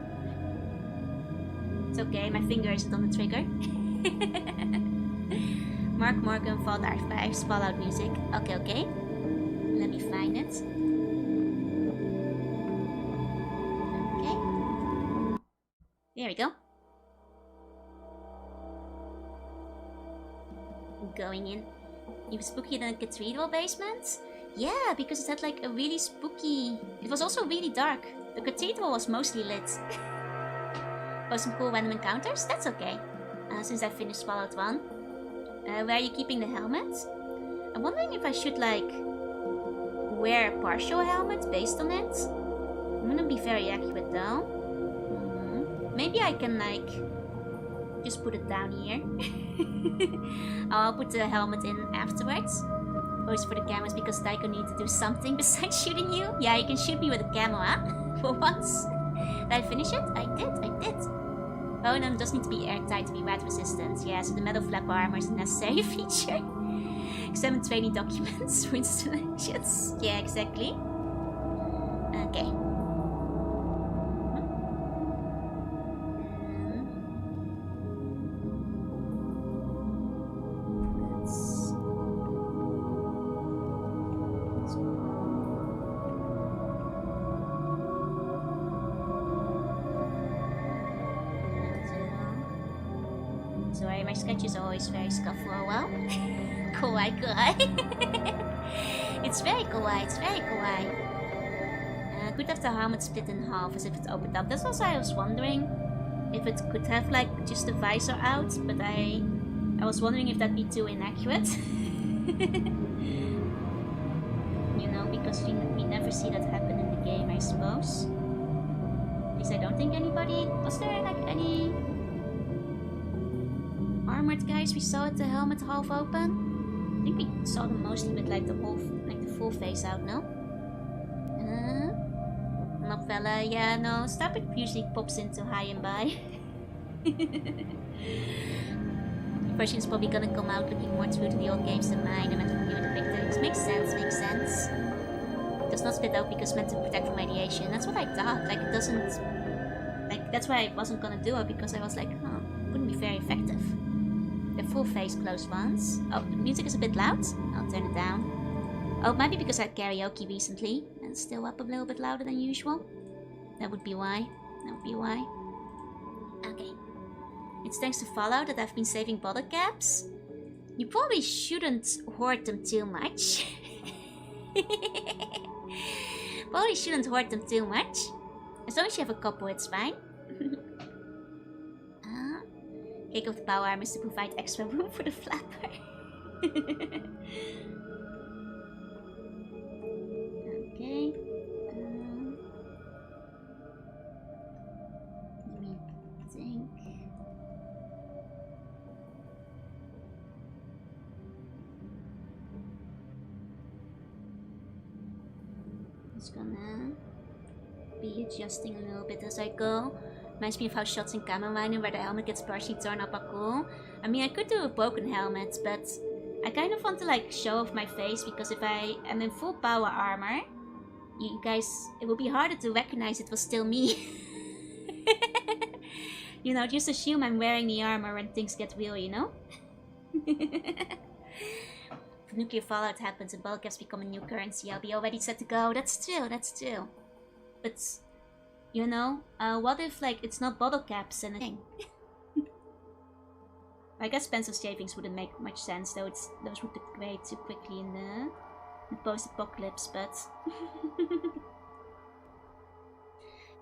It's okay, my finger isn't on the trigger. Mark Morgan, Vault Archives, Fallout music. Okay, okay. Let me find it. Okay. There we go. Going in. Even spookier than a cathedral basement? Yeah, because it had like a really spooky... It was also really dark. The cathedral was mostly lit. Was some cool random encounters? That's okay. Since I finished Fallout 1. Where are you keeping the helmet? I'm wondering if I should like... wear a partial helmet based on it. I'm gonna be very accurate though. Maybe I can like... just put it down here. I'll put the helmet in afterwards. Pose for the cameras because Tycho needs to do something besides shooting you. Yeah, you can shoot me with a camera. For once. Did I finish it? I did. Oh no, it does need to be airtight to be rat resistant. Yeah, so the metal flap armor is a necessary feature. Examine training documents for installations. Yeah, exactly. Okay. Sorry, my sketch is always very scuffle. Kawaii. It's very kawaii, it's very kawaii. Could have the helmet split in half as if it opened up. That's also I was wondering. If it could have like just the visor out, but I was wondering if that'd be too inaccurate. because we never see that happen in the game, I suppose. At least I don't think anybody... Was there like any armored guys we saw with the helmet half open? I think we saw them mostly with like the full face out, no? Novella, yeah, no, Starpit usually pops into high and by. The version is probably gonna come out looking more true to the old games than mine. I meant to review the victims. Makes sense, makes sense. It does not split out because meant to protect from radiation. That's what I thought. Like, it doesn't... Like, that's why I wasn't gonna do it, because I was like, huh, wouldn't be very effective. The full face close ones. Oh, the music is a bit loud. I'll turn it down. Oh, it might be because I had karaoke recently, and it's still up a little bit louder than usual. That would be why. That would be why. Okay. It's thanks to Fallout that I've been saving bottle caps. You probably shouldn't hoard them too much. Probably shouldn't hoard them too much. As long as you have a couple, it's fine. Cake of the power arm is to provide extra room for the flapper. Okay. Let me think. Just gonna be adjusting a little bit as I go. Reminds me of how shots in Kamen Rider where the helmet gets partially torn up are cool. I mean, I could do a broken helmet, but I kind of want to like show off my face, because if I am in full power armor, you guys, it will be harder to recognize it was still me. You know, just assume I'm wearing the armor when things get real, you know? If nuclear fallout happens and bottle caps become a new currency, I'll be already set to go. That's true, that's true. But, you know, what if, like, it's not bottle caps and a thing? I guess pencil shavings wouldn't make much sense, though those would degrade too quickly in the post-apocalypse, but...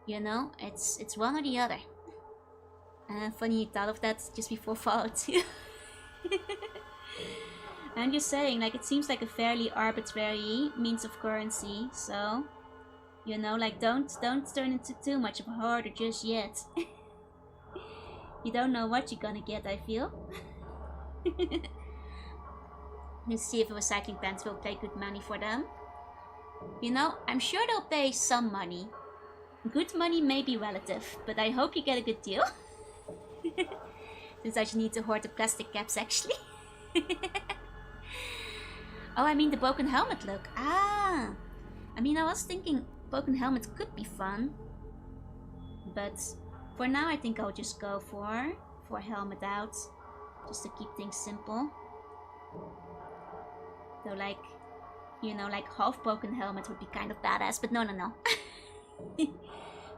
you know, it's one or the other. Funny you thought of that just before Fallout 2. I'm just saying, like, it seems like a fairly arbitrary means of currency, so... You know, like, don't turn into too much of a hoarder just yet. You don't know what you're gonna get, I feel. Let's see if a recycling plant will pay good money for them. You know, I'm sure they'll pay some money. Good money may be relative, but I hope you get a good deal. Since I just need to hoard the plastic caps, actually. Oh, I mean the broken helmet look. Ah! I mean, I was thinking broken helmet could be fun. But for now, I think I'll just go for helmet out. Just to keep things simple. Though, like, you know, like half broken helmet would be kind of badass, but no. If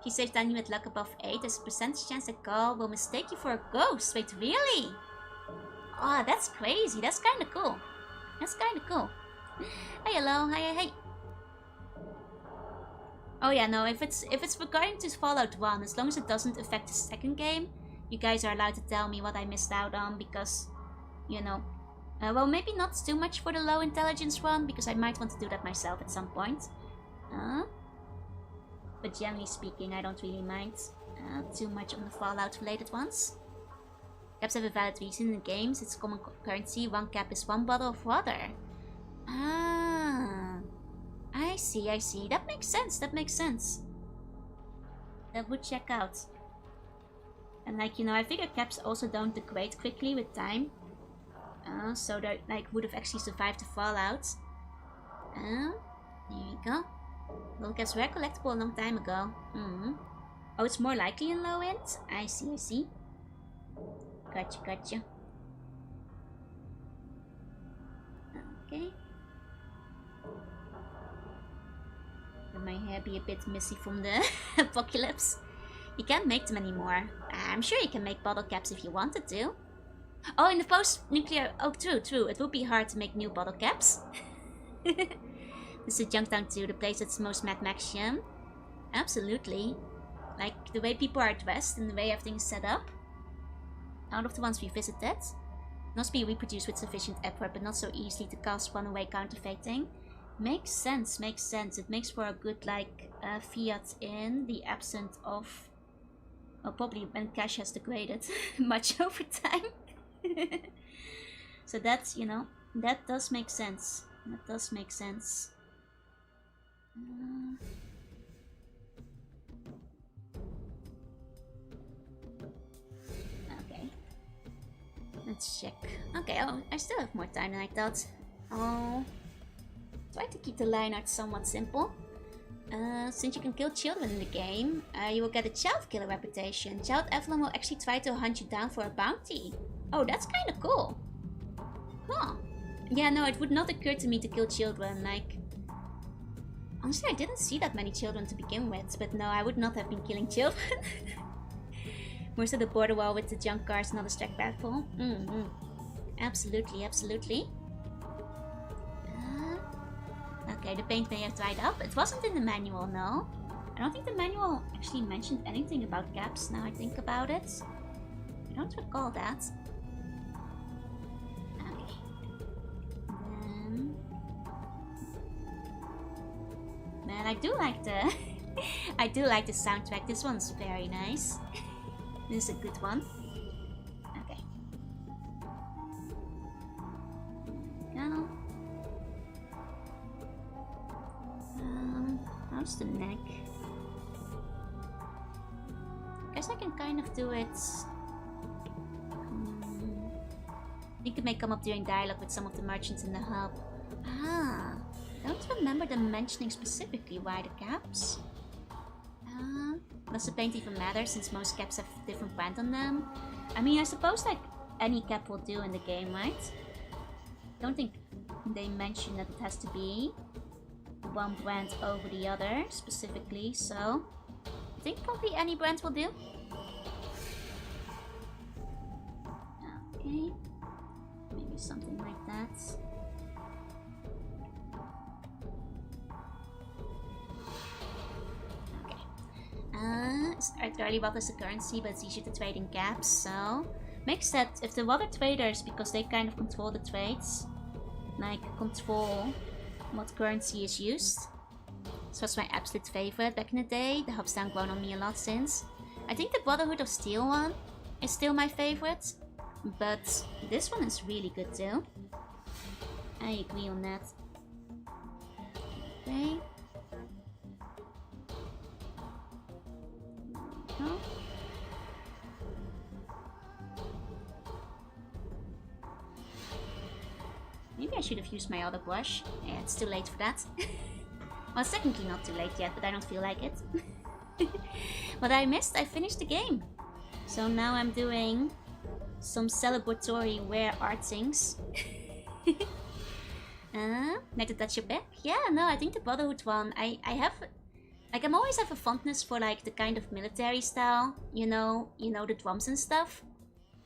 you save Danny with luck above 8, there's a percentage chance that Carl will mistake you for a ghost. Wait, really? Oh, that's crazy. That's kind of cool. That's kind of cool. Hey, hello. Hey. Oh yeah, no, if it's regarding to Fallout 1, as long as it doesn't affect the second game, you guys are allowed to tell me what I missed out on, because, you know... well, maybe not too much for the low intelligence one, because I might want to do that myself at some point. But generally speaking, I don't really mind too much on the Fallout related ones. Caps have a valid reason in the games. It's common currency. 1 cap is 1 bottle of water. Ah, I see. That makes sense. That would check out. And like, you know, I figure caps also don't degrade quickly with time. So they like would have actually survived the Fallout. There you go. Little caps were collectible a long time ago. Oh, it's more likely in low end? I see. Gotcha. Okay. Let my hair be a bit messy from the apocalypse. You can't make them anymore. I'm sure you can make bottle caps if you wanted to. Oh, in the post-nuclear... Oh, true. It would be hard to make new bottle caps. This is Junktown 2, the place that's most Mad Maxian. Absolutely. Like, the way people are dressed and the way everything is set up. Out of the ones we visited, must be reproduced with sufficient effort, but not so easily to cast one-away counterfeiting. Makes sense, makes sense. It makes for a good, like, fiat in the absence of... Well, probably when cash has degraded much over time. So that's, you know, that does make sense. That does make sense. Okay. Let's check. Okay, oh, I still have more time than I thought. I'll try to keep the line art somewhat simple. Since you can kill children in the game, you will get a child killer reputation. Child Evelyn will actually try to hunt you down for a bounty. Oh, that's kind of cool. Huh. Yeah, no, it would not occur to me to kill children, like... Honestly, I didn't see that many children to begin with, but no, I would not have been killing children. Most of the border wall with the junk cars and all the stack battle. Absolutely, absolutely. Okay, the paint may have dried up. It wasn't in the manual, no. I don't think the manual actually mentioned anything about gaps, now I think about it. I don't recall that. Okay. Then... Man, I do like the... I do like the soundtrack. This one's very nice. This is a good one. Okay. Go. How's the neck? Guess I can kind of do it. I think it may come up during dialogue with some of the merchants in the hub. Ah, I don't remember them mentioning specifically why the caps. Does the paint even matter since most caps have different brand on them? I mean, I suppose like any cap will do in the game, right? I don't think they mention that it has to be one brand over the other specifically, so I think probably any brand will do. Okay, maybe something like that. Okay, start early what is the currency, but it's easier to trade in caps, so makes that if the water traders, because they kind of control the trades, like control what currency is used. This was my absolute favorite back in the day. The hub's down grown on me a lot since. I think the Brotherhood of Steel one is still my favorite, but this one is really good too. I agree on that. Okay. Oh. Maybe I should have used my other brush. Yeah, it's too late for that. Well, it's technically not too late yet, but I don't feel like it. What I missed, I finished the game. So now I'm doing some celebratory wear art things. Like the touch your back? Yeah, no, I think the Brotherhood one, I have... Like, I'm always have a fondness for, like, the kind of military style. You know, the drums and stuff.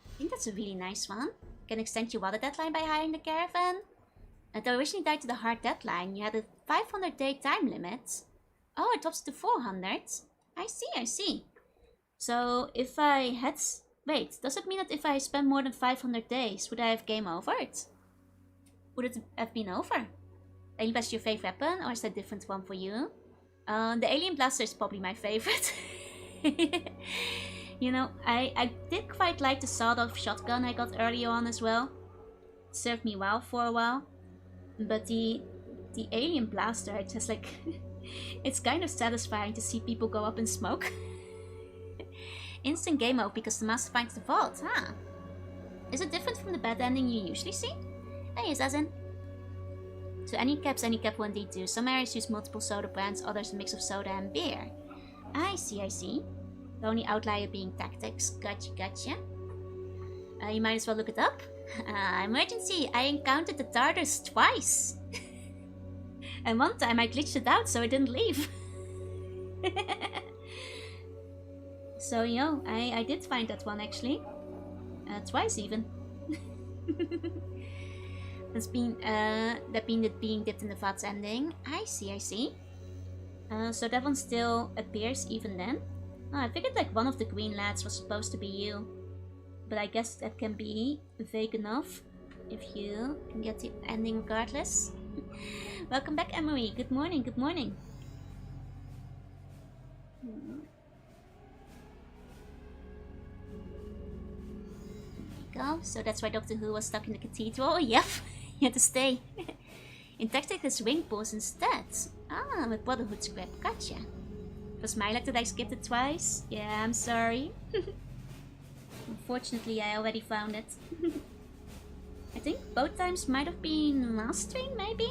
I think that's a really nice one. Can extend your water deadline by hiring the caravan. It originally died to the hard deadline. You had a 500-day time limit. Oh, it drops to 400. I see. So, if I had... Wait, does it mean that if I spend more than 500 days, would I have game overed? Would it have been over? Alien Blaster your favorite weapon, or is that a different one for you? The Alien Blaster is probably my favorite. You know, I did quite like the sawed-off shotgun I got early on as well. It served me well for a while. But the Alien Blaster, it's just like... it's kind of satisfying to see people go up in smoke. Instant game mode because the master finds the vault, huh? Is it different from the bad ending you usually see? Hey, Assassin. So any cap will indeed do. Some areas use multiple soda brands, others a mix of soda and beer. I see. The only outlier being tactics. Gotcha. You might as well look it up. Emergency! I encountered the Tartars twice! And one time I glitched it out so I didn't leave. So, you know, I did find that one actually. Twice even. That's been it being dipped in the VATS ending. I see. So that one still appears even then. Oh, I figured like one of the green lads was supposed to be you. But I guess that can be vague enough if you can get the ending regardless. Welcome back, Emery. Good morning, good morning. Go. So that's why Doctor Who was stuck in the cathedral. Yep, he had to stay. In tactic, his wing pulls instead. Ah, with Brotherhood script. Gotcha. It was my luck that I skipped it twice. Yeah, I'm sorry. Unfortunately, I already found it. I think both times might have been last stream, maybe?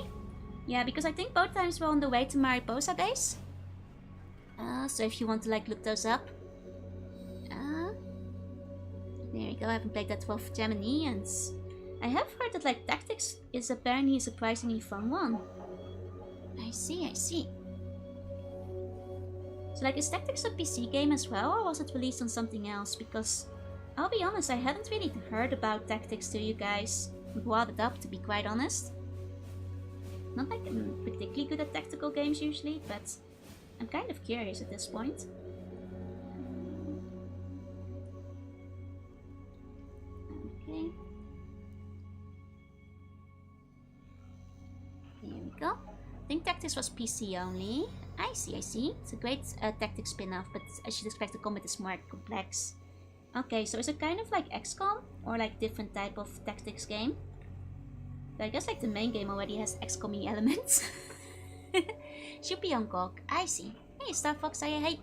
Yeah, because I think both times were on the way to Mariposa base. So if you want to like look those up. There we go, I haven't played that well for Gemini, and I have heard that like tactics is apparently a surprisingly fun one. I see, I see. So like, is tactics a PC game as well, or was it released on something else? Because I'll be honest, I hadn't really heard about tactics till you guys brought it up, to be quite honest. Not like I'm particularly good at tactical games usually, but I'm kind of curious at this point. Okay. There we go. I think Tactics was PC only. I see, I see. It's a great Tactics spin-off, but I should expect the combat is more complex. Okay, so is it kind of like XCOM? Or like different type of Tactics game? But I guess like the main game already has XCOM-y elements. Should be on GOG. I see. Hey, Star Fox, say hey.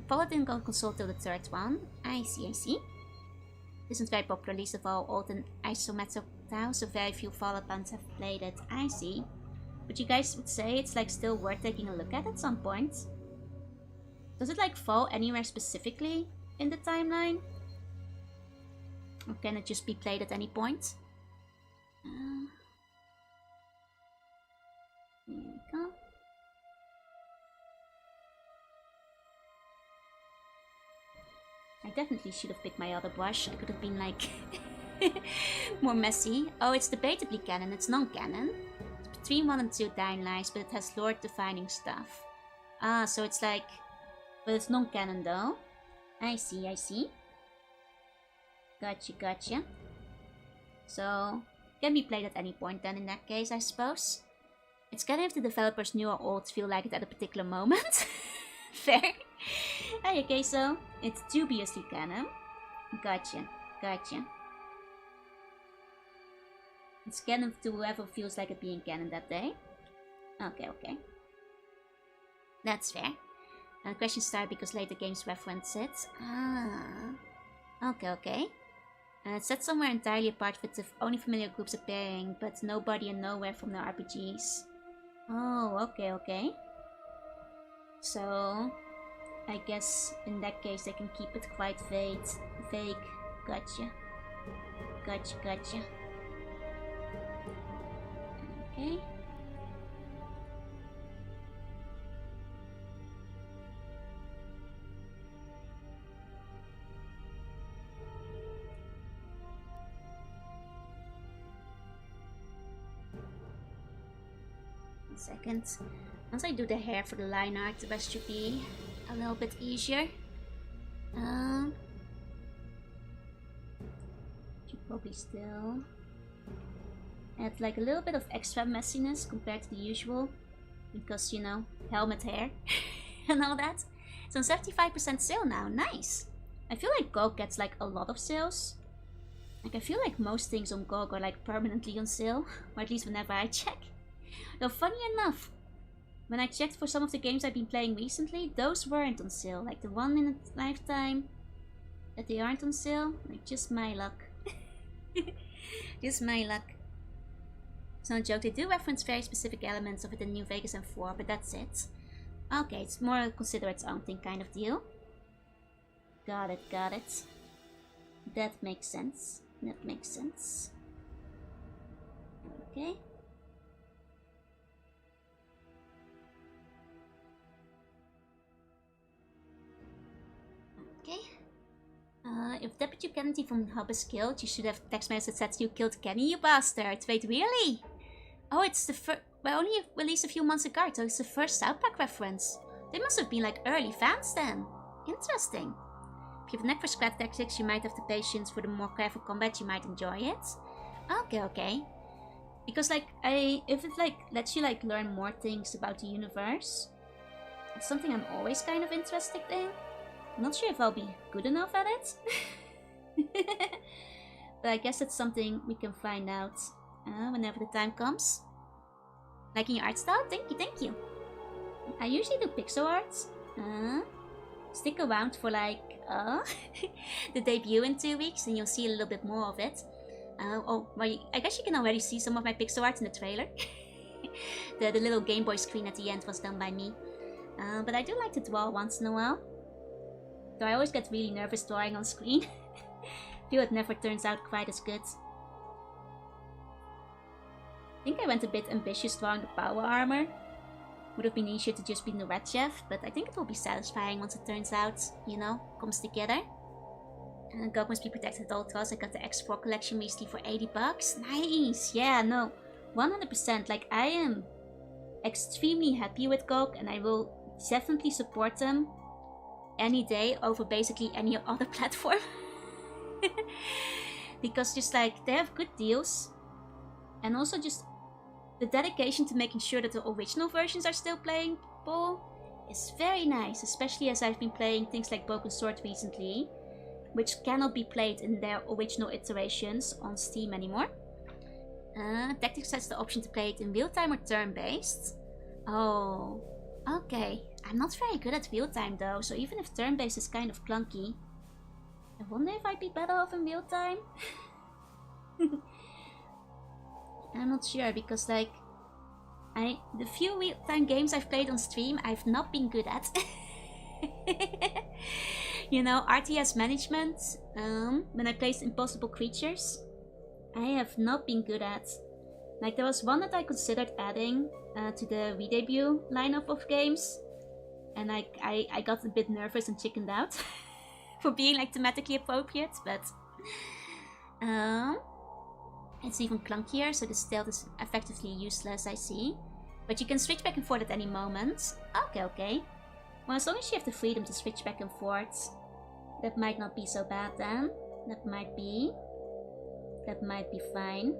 Paula didn't go console till the third one. I see, I see. This isn't very popular, least of all old and isometric now, so very few Fallout fans have played it. I see. But you guys would say it's like still worth taking a look at some point? Does it like fall anywhere specifically in the timeline? Or can it just be played at any point? Here we go. I definitely should have picked my other brush. It could have been like more messy. Oh, it's debatably canon. It's non-canon. It's between 1 and 2 timelines, but it has lore-defining stuff. Ah, so it's like... But it's non-canon though. I see, I see. Gotcha, gotcha. So, can be played at any point then in that case, I suppose. It's canon if the developers new or old feel like it at a particular moment. Fair. Okay, so it's dubiously canon. Gotcha, gotcha. It's canon to whoever feels like it being canon that day. Okay, okay. That's fair. And question started because later games reference it. Ah. Okay, okay. And it's set somewhere entirely apart with the only familiar groups appearing, but nobody and nowhere from the RPGs. Oh, okay, okay. So, I guess in that case they can keep it quite vague. Gotcha. Gotcha, gotcha. Okay. One second. Once I do the hair for the line art, the rest should be a little bit easier. Should probably still add like a little bit of extra messiness compared to the usual, because you know, helmet hair and all that. It's on 75% sale now. Nice. I feel like GOG gets like a lot of sales. Like I feel like most things on GOG are like permanently on sale, or at least whenever I check. Though funny enough, when I checked for some of the games I've been playing recently, those weren't on sale. Like the one in a lifetime that they aren't on sale. Like just my luck. Just my luck. It's not a joke, they do reference very specific elements of it in New Vegas and 4, but that's it. Okay, it's more consider its own thing kind of deal. Got it, got it. That makes sense. That makes sense. Okay. Okay. If Deputy Kennedy from Hub is killed, you should have text message that says you killed Kenny, you bastard. Wait, really? Oh, it's the first... Well, only released a few months ago, so it's the first South Park reference. They must have been like early fans then. Interesting. If you have a knack for scrap tactics, you might have the patience for the more careful combat, you might enjoy it. Okay, okay. Because like if it like lets you like learn more things about the universe, it's something I'm always kind of interested in. I'm not sure if I'll be good enough at it. But I guess it's something we can find out whenever the time comes. Liking your art style? Thank you, thank you. I usually do pixel art. Stick around for like the debut in 2 weeks and you'll see a little bit more of it. Well, I guess you can already see some of my pixel art in the trailer. The little Game Boy screen at the end was done by me. But I do like to draw once in a while. Though I always get really nervous drawing on screen. Feel it never turns out quite as good. I think I went a bit ambitious drawing the power armor. Would have been easier to just be in the red chef, but I think it will be satisfying once it turns out, you know, comes together. God must be protected at all costs. I got the X4 collection recently for 80 bucks. Nice! Yeah, no, 100%. Like, I am extremely happy with GOG and I will definitely support them any day over basically any other platform. Because just like, they have good deals. And also just the dedication to making sure that the original versions are still playable is very nice. Especially as I've been playing things like Broken Sword recently, which cannot be played in their original iterations on Steam anymore. Tactics has the option to play it in real time or turn-based. Oh, okay. I'm not very good at real time though, so even if turn-based is kind of clunky, I wonder if I'd be better off in real time. I'm not sure because like the few real time games I've played on stream I've not been good at. You know, RTS management, when I played Impossible Creatures, I have not been good at. Like there was one that I considered adding to the re-debut lineup of games, and I got a bit nervous and chickened out for being like thematically appropriate, but it's even clunkier, so the stealth is effectively useless, I see. But you can switch back and forth at any moment. Okay, okay. Well, as long as you have the freedom to switch back and forth, that might not be so bad then. That might be fine.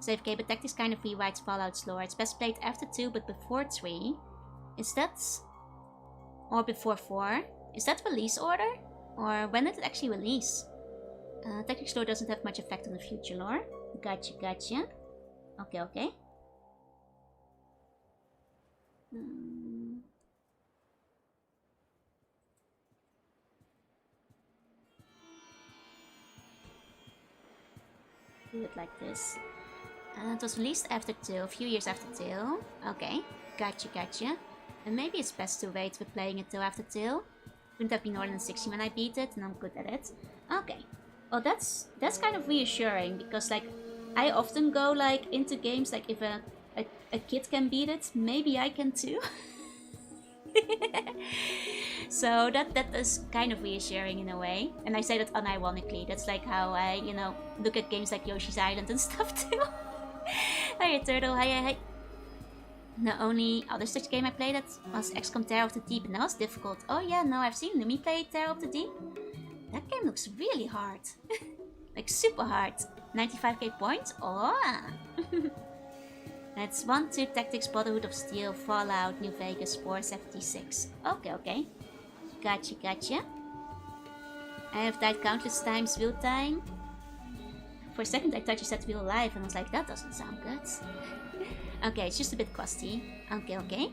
Save game, but Tactics kind of rewrites Fallout's lore. It's best played after 2 but before 3. Is that... or before 4? Is that release order? Or when did it actually release? Tactics lore doesn't have much effect on the future lore. Gotcha, gotcha. Okay, okay. Do it like this. It was released after 2, a few years after 2. Okay, gotcha, gotcha. And maybe it's best to wait with playing it till after 2. Couldn't have been more than 60 when I beat it, and I'm good at it. Okay. Well, that's kind of reassuring, because like, I often go like into games like if a kid can beat it, maybe I can too. So that is kind of reassuring in a way. And I say that unironically. That's like how I, you know, look at games like Yoshi's Island and stuff too. Hiya Turtle, hi. The only other such game I played was XCOM Terror of the Deep, and that was difficult. Oh yeah, no, I've seen Lumi play Terror of the Deep. That game looks really hard. Like super hard. 95k points? Oh! That's 1, 2, Tactics, Brotherhood of Steel, Fallout, New Vegas, Spore 76. Okay, okay. Gotcha, gotcha. I have died countless times real time. For a second I thought you said real life and I was like, that doesn't sound good. Okay, it's just a bit crusty. Okay, okay.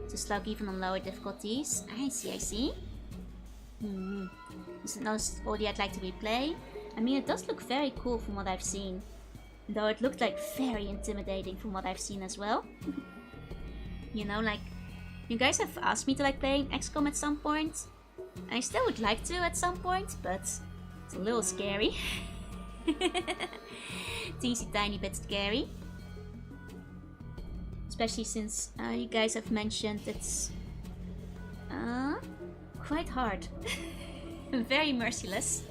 To slug even on lower difficulties. I see. This is another story I'd like to replay. I mean, it does look very cool from what I've seen. Though it looked like very intimidating from what I've seen as well. You know, like, you guys have asked me to like play XCOM at some point. I still would like to at some point, but it's a little scary. Teensy tiny bit scary. Especially since you guys have mentioned it's quite hard. Very merciless.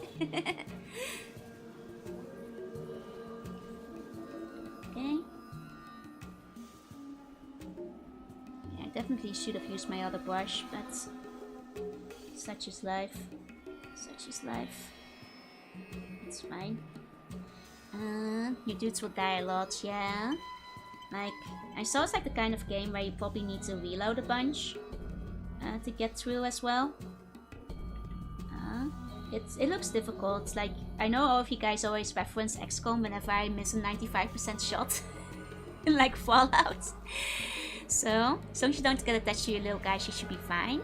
Okay. Yeah, I definitely should have used my other brush, but Such is life. Such is life. It's fine. Your dudes will die a lot, yeah. Like, I saw it's like the kind of game where you probably need to reload a bunch to get through as well. It looks difficult. Like, I know all of you guys always reference XCOM whenever I miss a 95% shot. Like Fallout. So, as long as you don't get attached to your little guys, you should be fine.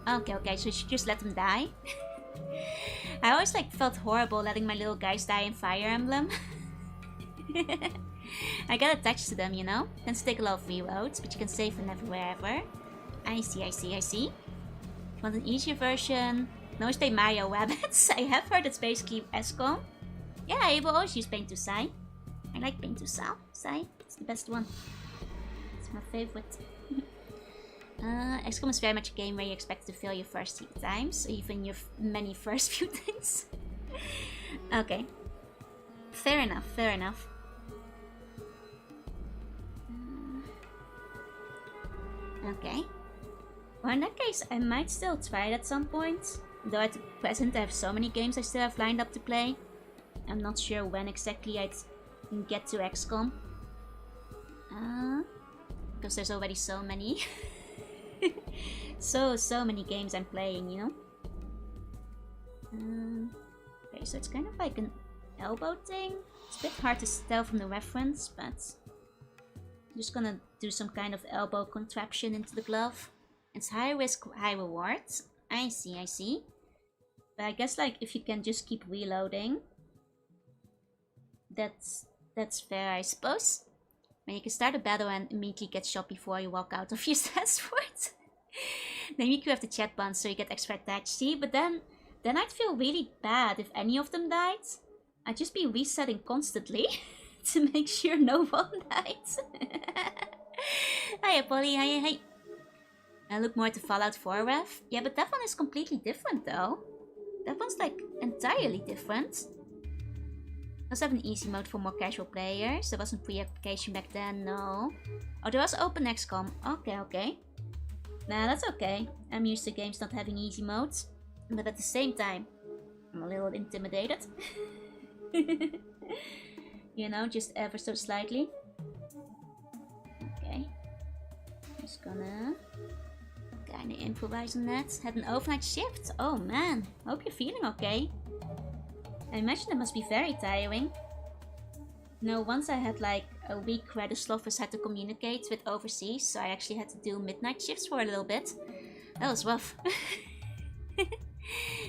Okay, so you should just let them die. I always like felt horrible letting my little guys die in Fire Emblem. I got attached to them, you know? Tends to take a lot of reloads, but you can save them everywhere ever. I see. Want an easier version? No, stay Mario Rabbits. I have heard it's basically XCOM. Yeah, I will always use Paint to Sai. I like Paint to Sai. It's the best one. It's my favorite. XCOM is very much a game where you expect to fail your first few times, or even your many first few times. Okay. Fair enough. Okay. Well, in that case, I might still try it at some point. Though at present I have so many games I still have lined up to play. I'm not sure when exactly I'd get to XCOM. Because there's already so many. so many games I'm playing, you know? Okay, so it's kind of like an elbow thing. It's a bit hard to tell from the reference, but I'm just gonna do some kind of elbow contraption into the glove. It's high risk, high reward. I see. But I guess like if you can just keep reloading, that's fair, I suppose. When you can start a battle and immediately get shot before you walk out of your transport. Then you could have the chat button so you get extra attached. See, but then I'd feel really bad if any of them died. I'd just be resetting constantly to make sure no one died. Hiya, Polly. Hi. I look more to Fallout 4 ref. Yeah, but that one is completely different though. That one's like entirely different. Also have an easy mode for more casual players. There wasn't pre-application back then, no. Oh, there was Open XCOM. Okay. Nah, that's okay. I'm used to games not having easy modes. But at the same time, I'm a little intimidated. You know, just ever so slightly. Okay. Just gonna kinda improvise on that. Had an overnight shift. Oh man, hope you're feeling okay. I imagine that must be very tiring. You know, once I had like a week where the Slothers had to communicate with overseas, so I actually had to do midnight shifts for a little bit. That was rough.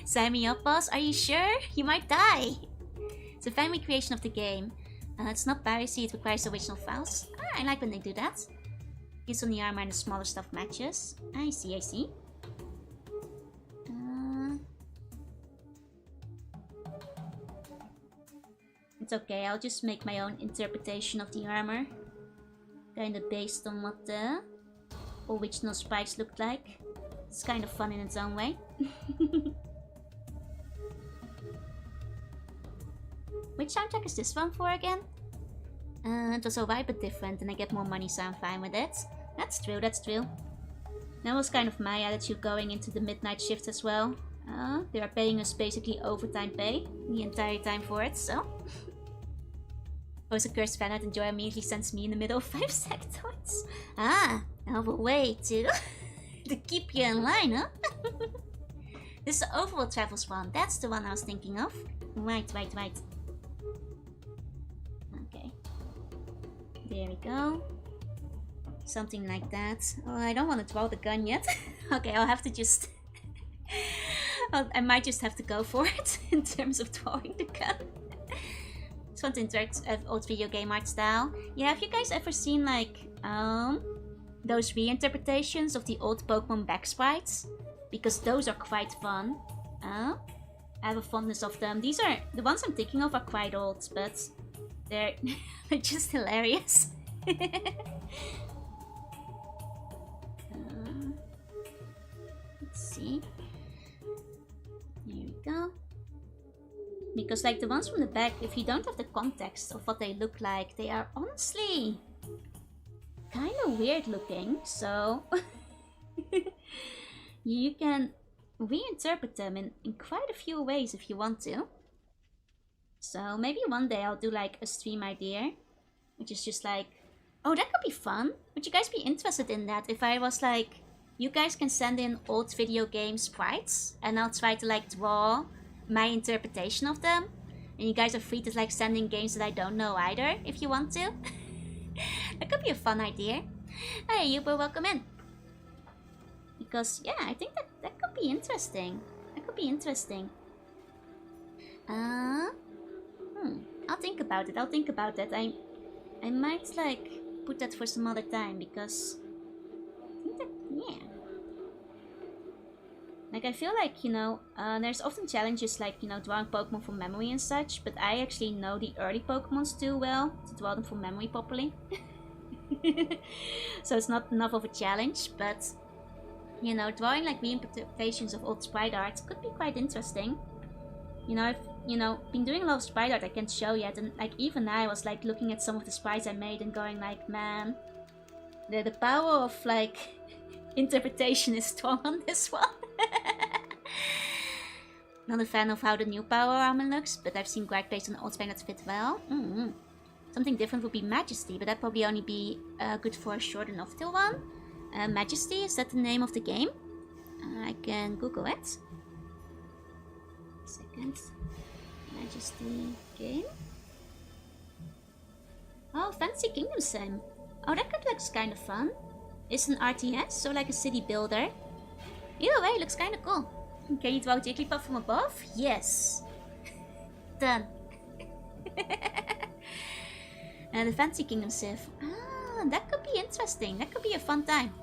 Sign me up, boss. Are you sure? You might die. It's a fan recreation of the game. It's not piracy, it requires original files. I like when they do that. Use on the armor and the smaller stuff matches. I see. It's okay, I'll just make my own interpretation of the armor. Kinda based on what the original spikes looked like. It's kind of fun in its own way. Which soundtrack is this one for again? It was alright but different and I get more money so I'm fine with it. That's true. That was kind of my attitude going into the midnight shift as well. They are paying us basically overtime pay the entire time for it, so... I was a cursed fan and Joy immediately sends me in the middle of 5 sectoids. Have a way to keep you in line, huh? This is the Overworld Travels one. That's the one I was thinking of. Right. Okay. There we go. Something like that. Oh, I don't want to draw the gun yet. Okay, I'll have to just... I might just have to go for it in terms of drawing the gun. Just want to interact with old video game art style. Yeah, have you guys ever seen like those reinterpretations of the old Pokemon back sprites? Because those are quite fun. I have a fondness of them. These are the ones I'm thinking of are quite old, but they're just hilarious. Let's see. Here we go. Because like the ones from the back, if you don't have the context of what they look like, they are honestly kind of weird looking. So you can reinterpret them in quite a few ways if you want to. So maybe one day I'll do like a stream idea, which is just like, oh, that could be fun. Would you guys be interested in that? If I was like, you guys can send in old video game sprites, and I'll try to like draw my interpretation of them. And you guys are free to like send in games that I don't know either, if you want to. That could be a fun idea. Hey, Uber, welcome in. Because, yeah, I think that could be interesting. That could be interesting. I'll think about it. I'll think about that. I might, like, put that for some other time, because I think that, yeah. Like, I feel like, you know, there's often challenges like, you know, drawing Pokemon from memory and such, but I actually know the early Pokemons too well to draw them from memory properly. So it's not enough of a challenge, but, you know, drawing like reinterpretations of old sprite art could be quite interesting. You know, I've, you know, been doing a lot of sprite art I can't show yet, and like even I was like looking at some of the sprites I made and going like, man, the power of like interpretation is strong on this one. Not a fan of how the new power armor looks, but I've seen Greg based on old spec that fit well. Something different would be Majesty, but that'd probably only be good for a short enough till one. Majesty, is that the name of the game? I can Google it. Second. Majesty game. Oh, Fantasy Kingdom Sim. Oh, that could look kind of fun. It's an RTS, so like a city builder. Either way, it looks kind of cool. Can you draw Jigglypuff from above? Yes. Done. And the Fantasy Kingdom Civ. Ah, that could be interesting. That could be a fun time.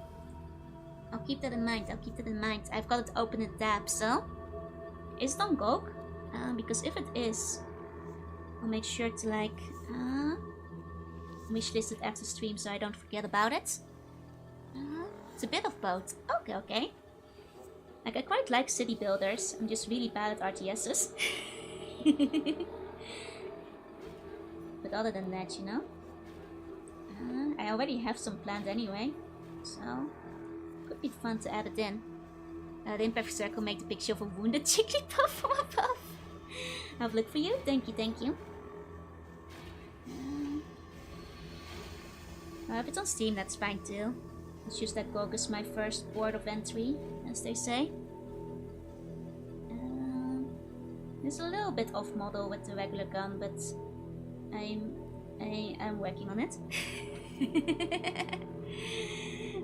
I'll keep that in mind. I'll keep that in mind. I've got it open in tab, so. Is it on GOG? Because if it is, I'll make sure to like wishlist it after stream so I don't forget about it. It's a bit of both. Okay, okay. Like, I quite like city builders. I'm just really bad at RTSs. But other than that, you know. I already have some planned anyway. So, could be fun to add it in. The Imperfect Circle make the picture of a wounded Jigglypuff from above. Have a look for you. Thank you, thank you. If it's on Steam, that's fine too. It's just that GOG is my first port of entry, as they say. It's a little bit off model with the regular gun, but I'm working on it.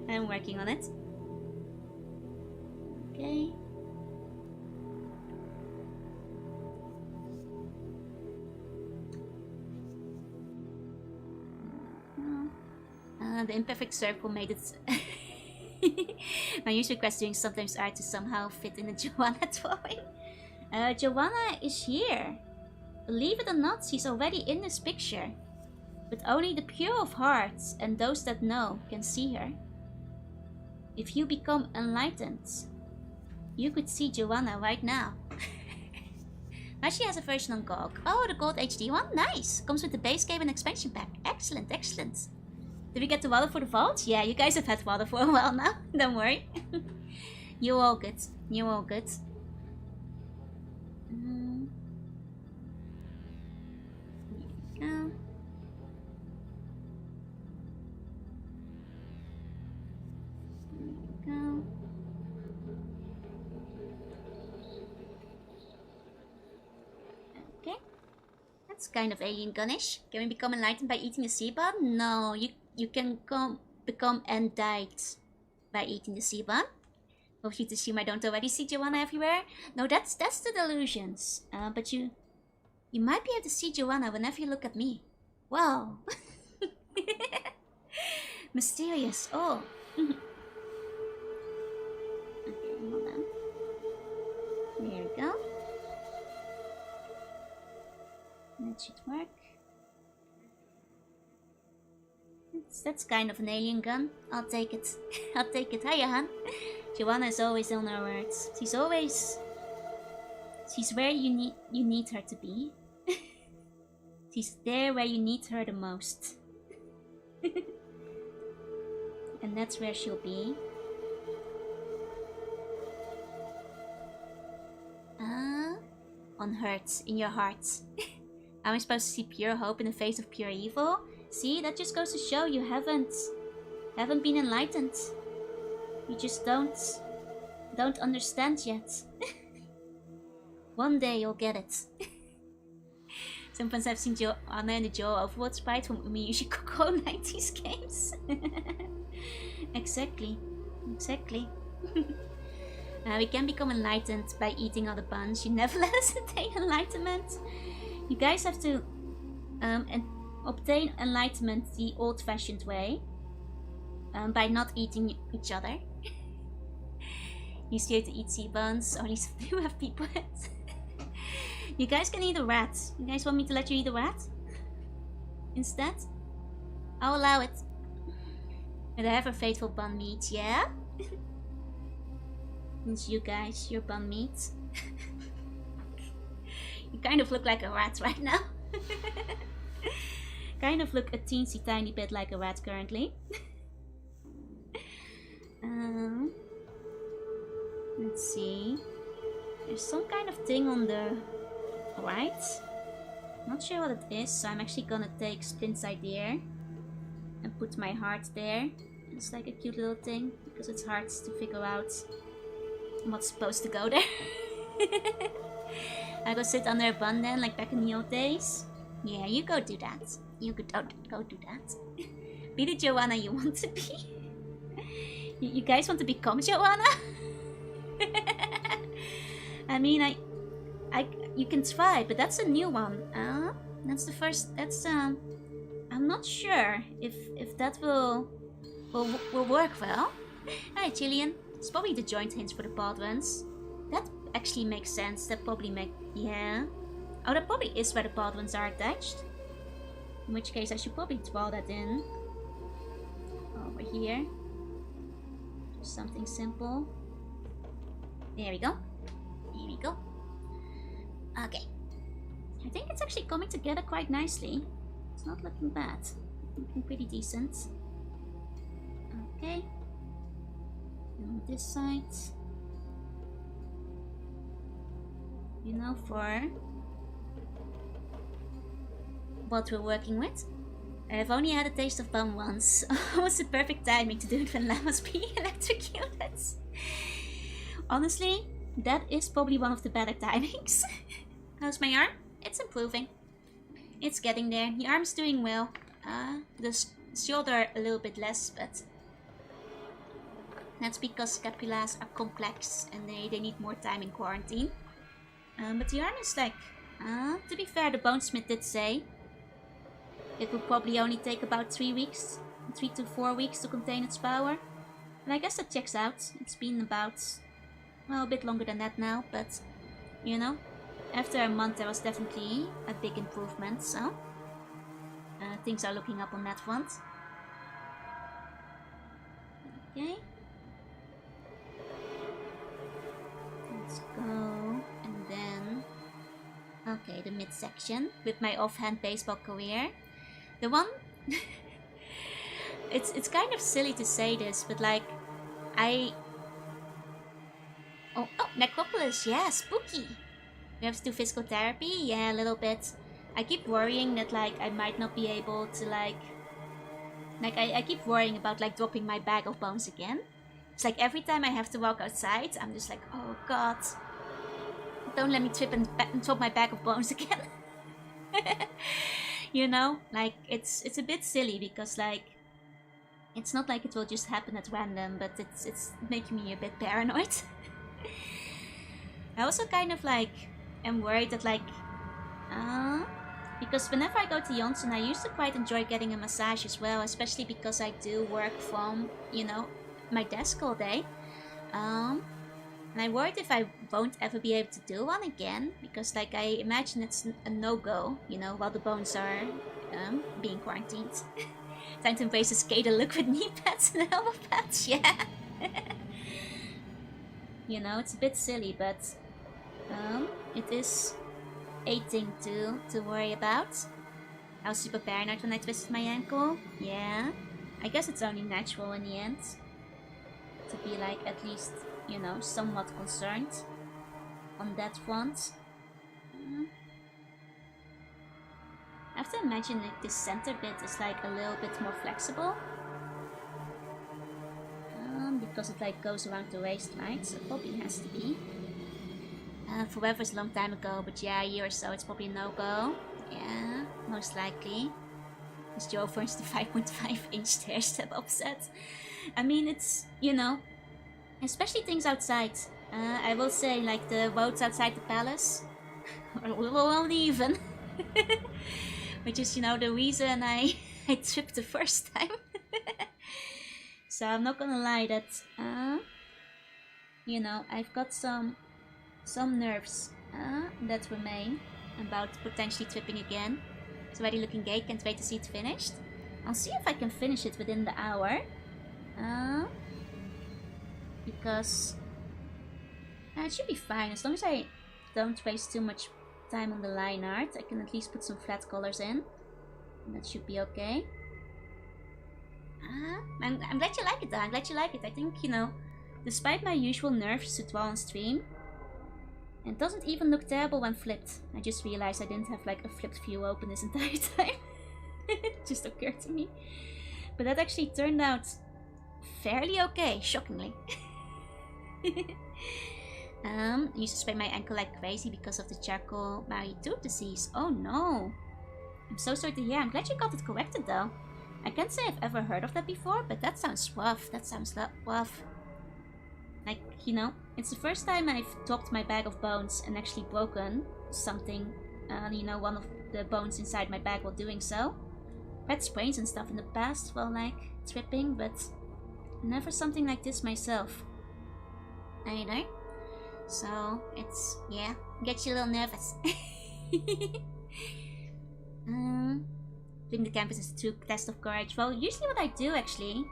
I'm working on it. Okay. The Imperfect Circle made it. My user request doing sometimes art to somehow fit in the Joanna drawing. Joanna is here. Believe it or not, she's already in this picture. But only the pure of heart and those that know can see her. If you become enlightened, you could see Joanna right now. Now she has a version on GOG. Oh, the Gold HD one? Nice! Comes with the base game and expansion pack. Excellent, excellent. Did we get the water for the vault? Yeah, you guys have had water for a while now. Don't worry. You're all good. You're all good. There we go. There we go. Okay. That's kind of alien gunish. Can we become enlightened by eating a sea bun? No, you can become enlightened by eating the sea bun. Hope you to assume I don't already see Joanna everywhere. No, that's the delusions. But you might be able to see Joanna whenever you look at me. Wow. Mysterious. Oh. Okay, hold on. There we go. That should work. That's kind of an alien gun. I'll take it. I'll take it. Hiya, Han. Joanna is always on her words. She's where you need her to be. She's there where you need her the most. And that's where she'll be. unhurt in your heart. How am I supposed to see pure hope in the face of pure evil? See, that just goes to show you haven't been enlightened. You just don't understand yet. One day you'll get it. Sometimes I've seen Anna and the Joe Overwatch fight from Umiushi Koko 90s games. Exactly. We can become enlightened by eating other buns. You never let us attain enlightenment. You guys have to obtain enlightenment the old-fashioned way. By not eating each other. You still have to eat sea buns, only some people have people. You guys can eat a rat. You guys want me to let you eat a rat? Instead? I'll allow it. And I have a faithful bun meat, yeah? It's you guys, your bun meat. You kind of look like a rat right now. Kind of look a teensy tiny bit like a rat currently. Let's see. There's some kind of thing on the right. Not sure what it is, so I'm actually gonna take Splint's idea and put my heart there. It's like a cute little thing because it's hard to figure out what's supposed to go there. I go sit under a bun then, like back in the old days. Yeah, you go do that. You go do that. Be the Joanna you want to be. You guys want to become Joanna? I mean, you can try, but that's a new one. That's the first. That's I'm not sure if that will work well. Hi, Jillian. It's probably the joint hinge for the pod ones. That actually makes sense. That probably yeah. Oh, that probably is where the pod ones are attached. In which case, I should probably draw that in over here. Just something simple. There we go. Here we go. Okay. I think it's actually coming together quite nicely. It's not looking bad. Looking pretty decent. Okay. And on this side. You know, for what we're working with. I've only had a taste of bum once. Almost the perfect timing to do it when Llamas being electrocuted. Honestly, that is probably one of the better timings. How's my arm? It's improving. It's getting there. The arm's doing well. The shoulder a little bit less, but that's because scapulas are complex and they need more time in quarantine. But the arm is like, to be fair, the bonesmith did say it will probably only take about 3 weeks, 3 to 4 weeks to contain its power. And I guess that checks out. It's been about, well, a bit longer than that now, but, you know, after a month there was definitely a big improvement, so things are looking up on that front. Okay. Let's go, and then, okay, the midsection with my offhand baseball career. The one, it's kind of silly to say this, but like, oh, Necropolis, yeah, spooky. We have to do physical therapy, yeah, a little bit. I keep worrying that like I might not be able to like I keep worrying about like dropping my bag of bones again. It's like every time I have to walk outside, I'm just like, oh god, don't let me trip and drop my bag of bones again. You know, like it's a bit silly because like it's not like it will just happen at random, but it's making me a bit paranoid. I also kind of like am worried that like because whenever I go to Janssen, I used to quite enjoy getting a massage as well, especially because I do work from, you know, my desk all day. And I'm worried if I won't ever be able to do one again, because like I imagine it's a no-go, you know, while the bones are being quarantined. Time to embrace the skater look with knee pads and elbow pads, yeah. You know, it's a bit silly, but it is a thing to worry about. I was super paranoid when I twisted my ankle. Yeah, I guess it's only natural in the end to be like at least, you know, somewhat concerned on that front. I have to imagine like this center bit is like a little bit more flexible. Because it like goes around the waist, right? So it probably has to be. Forever is a long time ago, but yeah, a year or so, it's probably a no-go. Yeah, most likely. Because Joe turns the 5.5-inch stair step offset. I mean, it's, you know, especially things outside. I will say, like the roads outside the palace won't even. Which is, you know, the reason I tripped the first time. So I'm not gonna lie that, you know, I've got some nerves that remain about potentially tripping again. It's already looking great, can't wait to see it finished. I'll see if I can finish it within the hour. Because it should be fine, as long as I don't waste too much time on the line art. I can at least put some flat colors in. And that should be okay. I'm glad you like it though, I'm glad you like it. I think, you know, despite my usual nerves to draw on stream, it doesn't even look terrible when flipped. I just realized I didn't have like a flipped view open this entire time. It just occurred to me. But that actually turned out fairly okay, shockingly. I used to sprain my ankle like crazy because of the Charcot-Marie-Tooth disease. Oh no! I'm so sorry to hear. I'm glad you got it corrected though. I can't say I've ever heard of that before, but that sounds rough. That sounds rough. Like, you know, it's the first time I've dropped my bag of bones and actually broken something. You know, one of the bones inside my bag while doing so. I've had sprains and stuff in the past while, like, tripping, but never something like this myself. Either. So, it's, yeah, gets you a little nervous. Doing the campus is a true test of courage. Well, usually what I do actually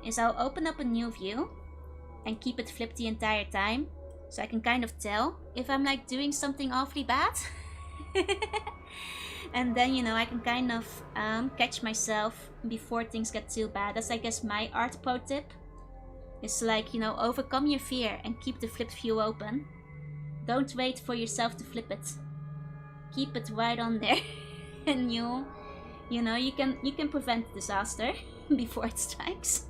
is I'll open up a new view and keep it flipped the entire time, so I can kind of tell if I'm like doing something awfully bad. And then, you know, I can kind of catch myself before things get too bad. That's, I guess, my art pro tip. Is like, you know, overcome your fear and keep the flipped view open. Don't wait for yourself to flip it. Keep it right on there. And you know, you can prevent disaster before it strikes.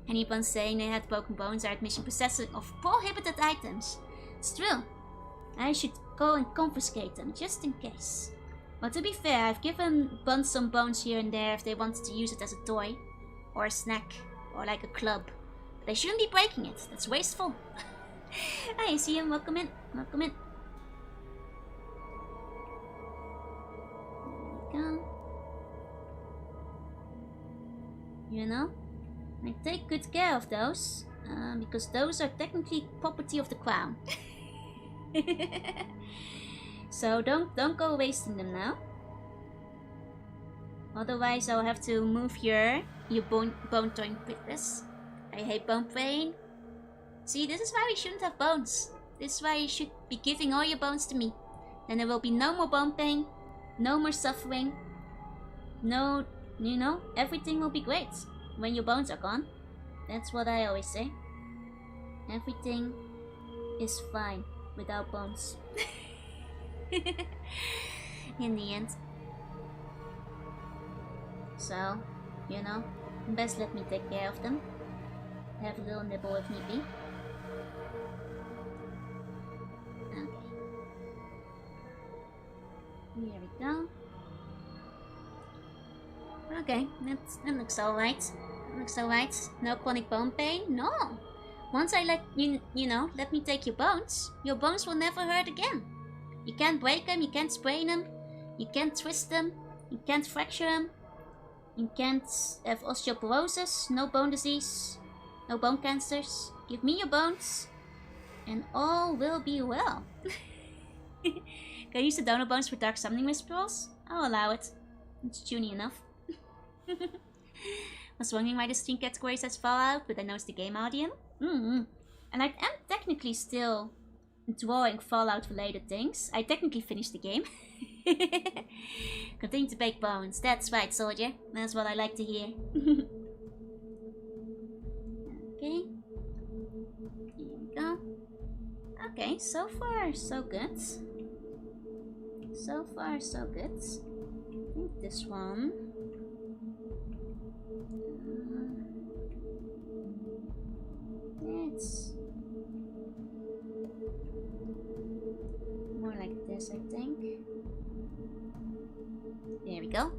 Anyone saying they had broken bones are admission possessing of prohibited items. It's true. I should go and confiscate them just in case. Well, to be fair, I've given Buns some bones here and there if they wanted to use it as a toy. Or a snack. Or like a club. But they shouldn't be breaking it. That's wasteful. Hi, I see him. Welcome in. Welcome in. Go. You know, I take good care of those, because those are technically property of the crown. So don't go wasting them now. Otherwise, I'll have to move your bone throwing princess. I hate bone praying. See, this is why we shouldn't have bones. This is why you should be giving all your bones to me. Then there will be no more bone pain. No more suffering. No, you know, everything will be great when your bones are gone. That's what I always say. Everything is fine without bones. In the end. So, you know, best let me take care of them. Have a little nibble if need be. Okay. Here we go. Okay, that looks alright. That looks alright. No chronic bone pain? No! Once I let you know, let me take your bones will never hurt again. You can't break them, you can't sprain them, you can't twist them, you can't fracture them, you can't have osteoporosis, no bone disease, no bone cancers. Give me your bones, and all will be well. Can I use the donor bones for dark summoning whisperers? I'll allow it. It's tuney enough. Was wondering why the stream category says Fallout, but I know it's the game audience. And I am technically still drawing Fallout related things. I technically finished the game. Continue to bake bones. That's right, soldier. That's what I like to hear. Okay. Here we go. Okay, so far so good. So far so good. I think this one. It's more like this, I think. There we go.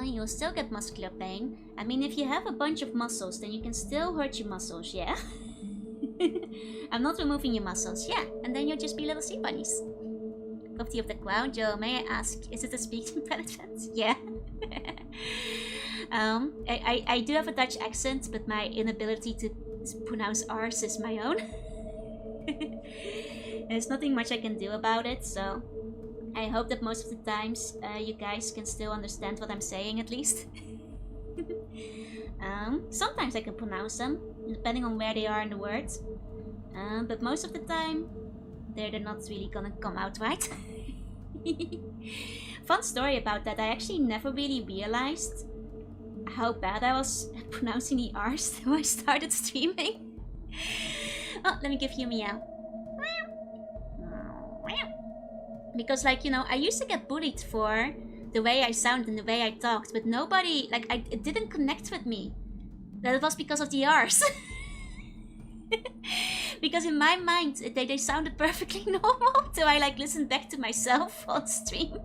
You'll still get muscular pain. I mean, if you have a bunch of muscles, then you can still hurt your muscles, yeah? I'm not removing your muscles, yeah. And then you'll just be little sea bunnies. Property of the Crown, Joe, may I ask, is it a speech impediment? Yeah. I do have a Dutch accent, but my inability to pronounce R's is my own. There's nothing much I can do about it, so I hope that most of the times you guys can still understand what I'm saying, at least. Sometimes I can pronounce them, depending on where they are in the words. But most of the time, they're not really gonna come out right. Fun story about that, I actually never really realized how bad I was at pronouncing the R's when I started streaming. Oh, let me give you a meow. Because, like, you know, I used to get bullied for the way I sound and the way I talked, but nobody, like, it didn't connect with me. That it was because of the R's. Because in my mind, they sounded perfectly normal, so I, like, listened back to myself on stream.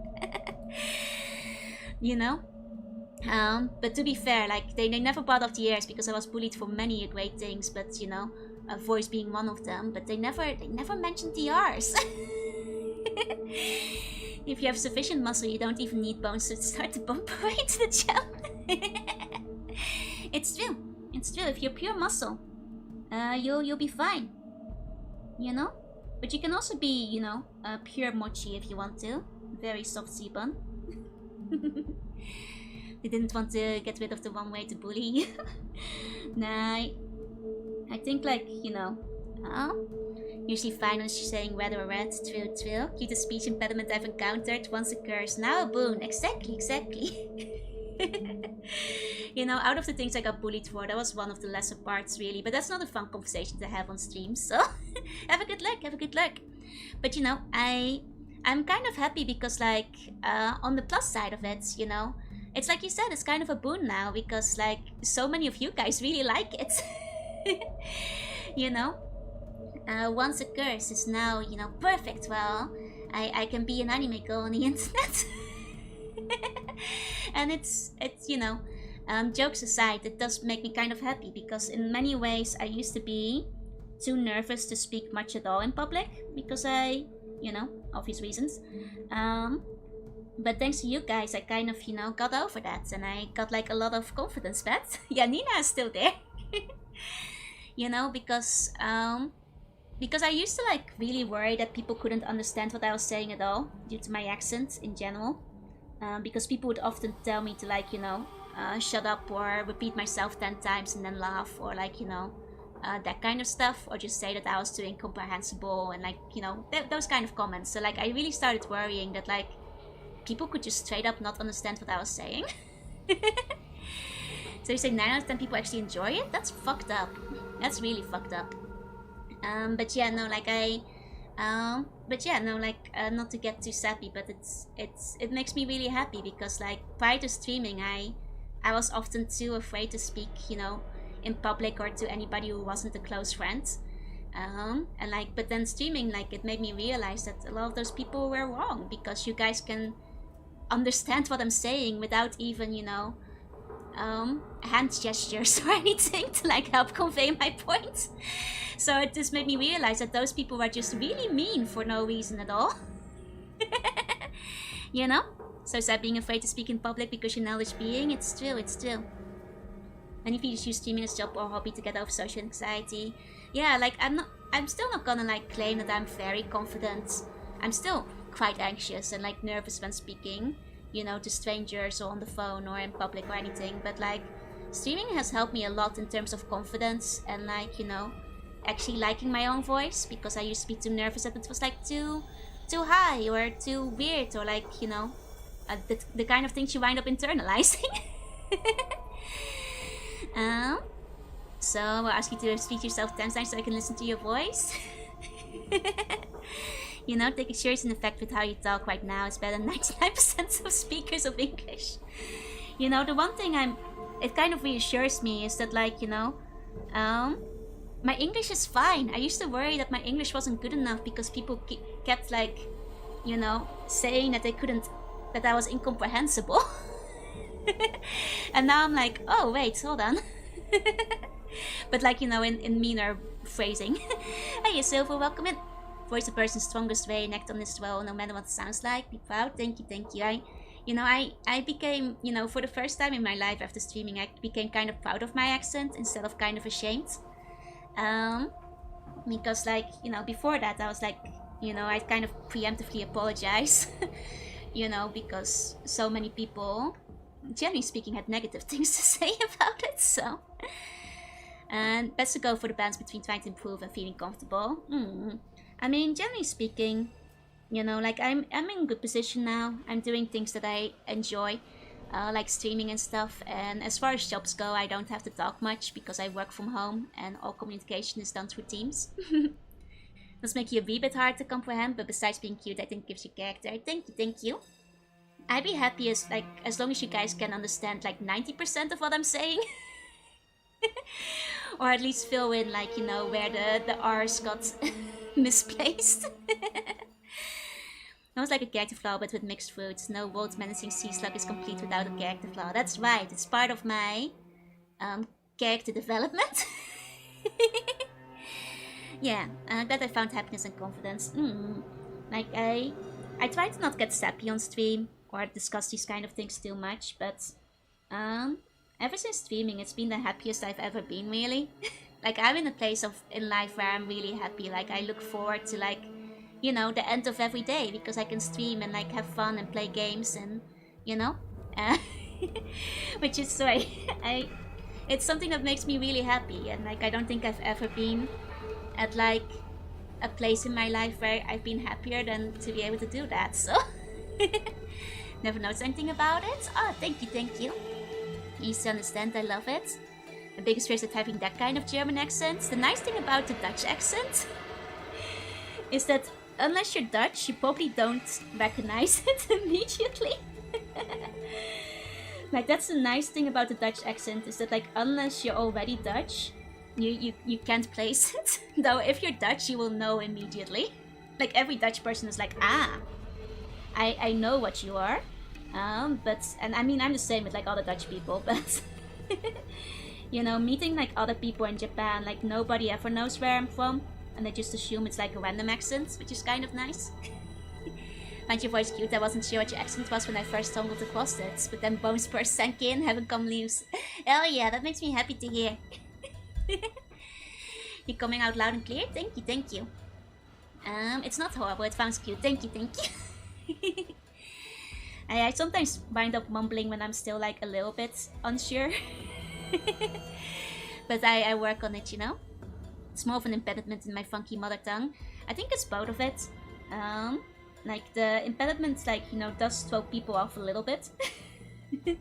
You know? But to be fair, like, they never brought up the R's because I was bullied for many great things, but, you know, a voice being one of them, but they never mentioned the R's. If you have sufficient muscle, you don't even need bones to start to bump away to the jump. It's true. It's true. If you're pure muscle, you'll be fine. You know? But you can also be, you know, pure mochi if you want to. Very soft C-bun. They didn't want to get rid of the one way to bully you. Nah, I think, like, you know, usually fine when she's saying red or red, true. Cutest speech impediment I've encountered, once a curse, now a boon. Exactly. You know, out of the things I got bullied for, that was one of the lesser parts, really. But that's not a fun conversation to have on stream, so have a good luck. But, you know, I'm kind of happy because, like, on the plus side of it, you know, it's like you said, it's kind of a boon now because, like, so many of you guys really like it. You know? Once a curse is now, you know, perfect. Well, I can be an anime girl on the internet. And it's you know, jokes aside, it does make me kind of happy because in many ways I used to be too nervous to speak much at all in public because you know, obvious reasons. But thanks to you guys, I kind of, you know, got over that and I got, like, a lot of confidence back. Yeah, Nina is still there. You know, because I used to, like, really worry that people couldn't understand what I was saying at all due to my accent in general. Because people would often tell me to, like, you know, shut up or repeat myself 10 times and then laugh or, like, you know, that kind of stuff, or just say that I was too incomprehensible and, like, you know, those kind of comments. So, like, I really started worrying that, like, people could just straight up not understand what I was saying. So you say 9 out of 10 people actually enjoy it? That's fucked up. That's really fucked up. But yeah, no, like not to get too sappy, but it makes me really happy because, like, prior to streaming, I was often too afraid to speak, you know, in public or to anybody who wasn't a close friend. And, like, but then streaming, like, it made me realize that a lot of those people were wrong because you guys can understand what I'm saying without even, you know, hand gestures or anything to, like, help convey my point. So it just made me realize that those people were just really mean for no reason at all. You know? So is that being afraid to speak in public because you're an elvish being? It's true. And if you just use streaming as a job or hobby to get over social anxiety, yeah, like, I'm still not gonna, like, claim that I'm very confident. I'm still quite anxious and, like, nervous when speaking, you know, to strangers or on the phone or in public or anything, but, like, streaming has helped me a lot in terms of confidence and, like, you know, actually liking my own voice, because I used to be too nervous that it was, like, too high or too weird or, like, you know, the kind of things you wind up internalizing. So I'll ask you to speak yourself 10 times so I can listen to your voice. You know, take a serious effect with how you talk right now. It's better than 99% of speakers of English. You know, the one thing it kind of reassures me is that, like, you know, my English is fine. I used to worry that my English wasn't good enough because people kept, like, you know, saying that that I was incomprehensible. And now I'm like, oh wait, hold on. But, like, you know, in meaner phrasing. Hey, Silver, welcome in. Voice the person's strongest way, act on this well, no matter what it sounds like. Be proud. Thank you, thank you. I became, you know, for the first time in my life after streaming, I became kind of proud of my accent instead of kind of ashamed. Because, like, you know, before that I was like, you know, I kind of preemptively apologize. You know, because so many people, generally speaking, had negative things to say about it, so. And best to go for the balance between trying to improve and feeling comfortable. I mean, generally speaking, you know, like, I'm in a good position now. I'm doing things that I enjoy, like streaming and stuff. And as far as jobs go, I don't have to talk much because I work from home and all communication is done through Teams. Does make you a wee bit hard to comprehend, but besides being cute, I think it gives you character. Thank you, thank you. I'd be happy as long as you guys can understand like 90% of what I'm saying. Or at least fill in, like, you know, where the R's got misplaced. Almost like a character flaw, but with mixed fruits. No world menacing sea slug is complete without a character flaw. That's right, it's part of my character development. Yeah, I'm glad I found happiness and confidence. Like, I try to not get sappy on stream or discuss these kind of things too much, but ever since streaming, it's been the happiest I've ever been, really. Like, I'm in a place in life where I'm really happy. Like, I look forward to, like, you know, the end of every day because I can stream and, like, have fun and play games and, you know, which is sorry, it's something that makes me really happy. And, like, I don't think I've ever been at, like, a place in my life where I've been happier than to be able to do that. So never noticed anything about it. Oh, thank you, thank you. Easy to understand, I love it. The biggest fear is that having that kind of German accent. The nice thing about the Dutch accent is that unless you're Dutch, you probably don't recognize it immediately. Like, that's the nice thing about the Dutch accent, is that, like, unless you're already Dutch, you can't place it. Though if you're Dutch, you will know immediately. Like, every Dutch person is like, ah, I know what you are. And I mean, I'm the same with, like, other Dutch people, but you know, meeting, like, other people in Japan, like, nobody ever knows where I'm from, and they just assume it's, like, a random accent, which is kind of nice. Find your voice cute. I wasn't sure what your accent was when I first stumbled across it, but then bones first sank in, haven't come loose. Hell yeah, that makes me happy to hear. You're coming out loud and clear? Thank you, thank you. It's not horrible, it sounds cute. Thank you, thank you. I sometimes wind up mumbling when I'm still, like, a little bit unsure. But I work on it, you know? It's more of an impediment in my funky mother tongue. I think it's both of it. Like, the impediment, like, you know, does throw people off a little bit. And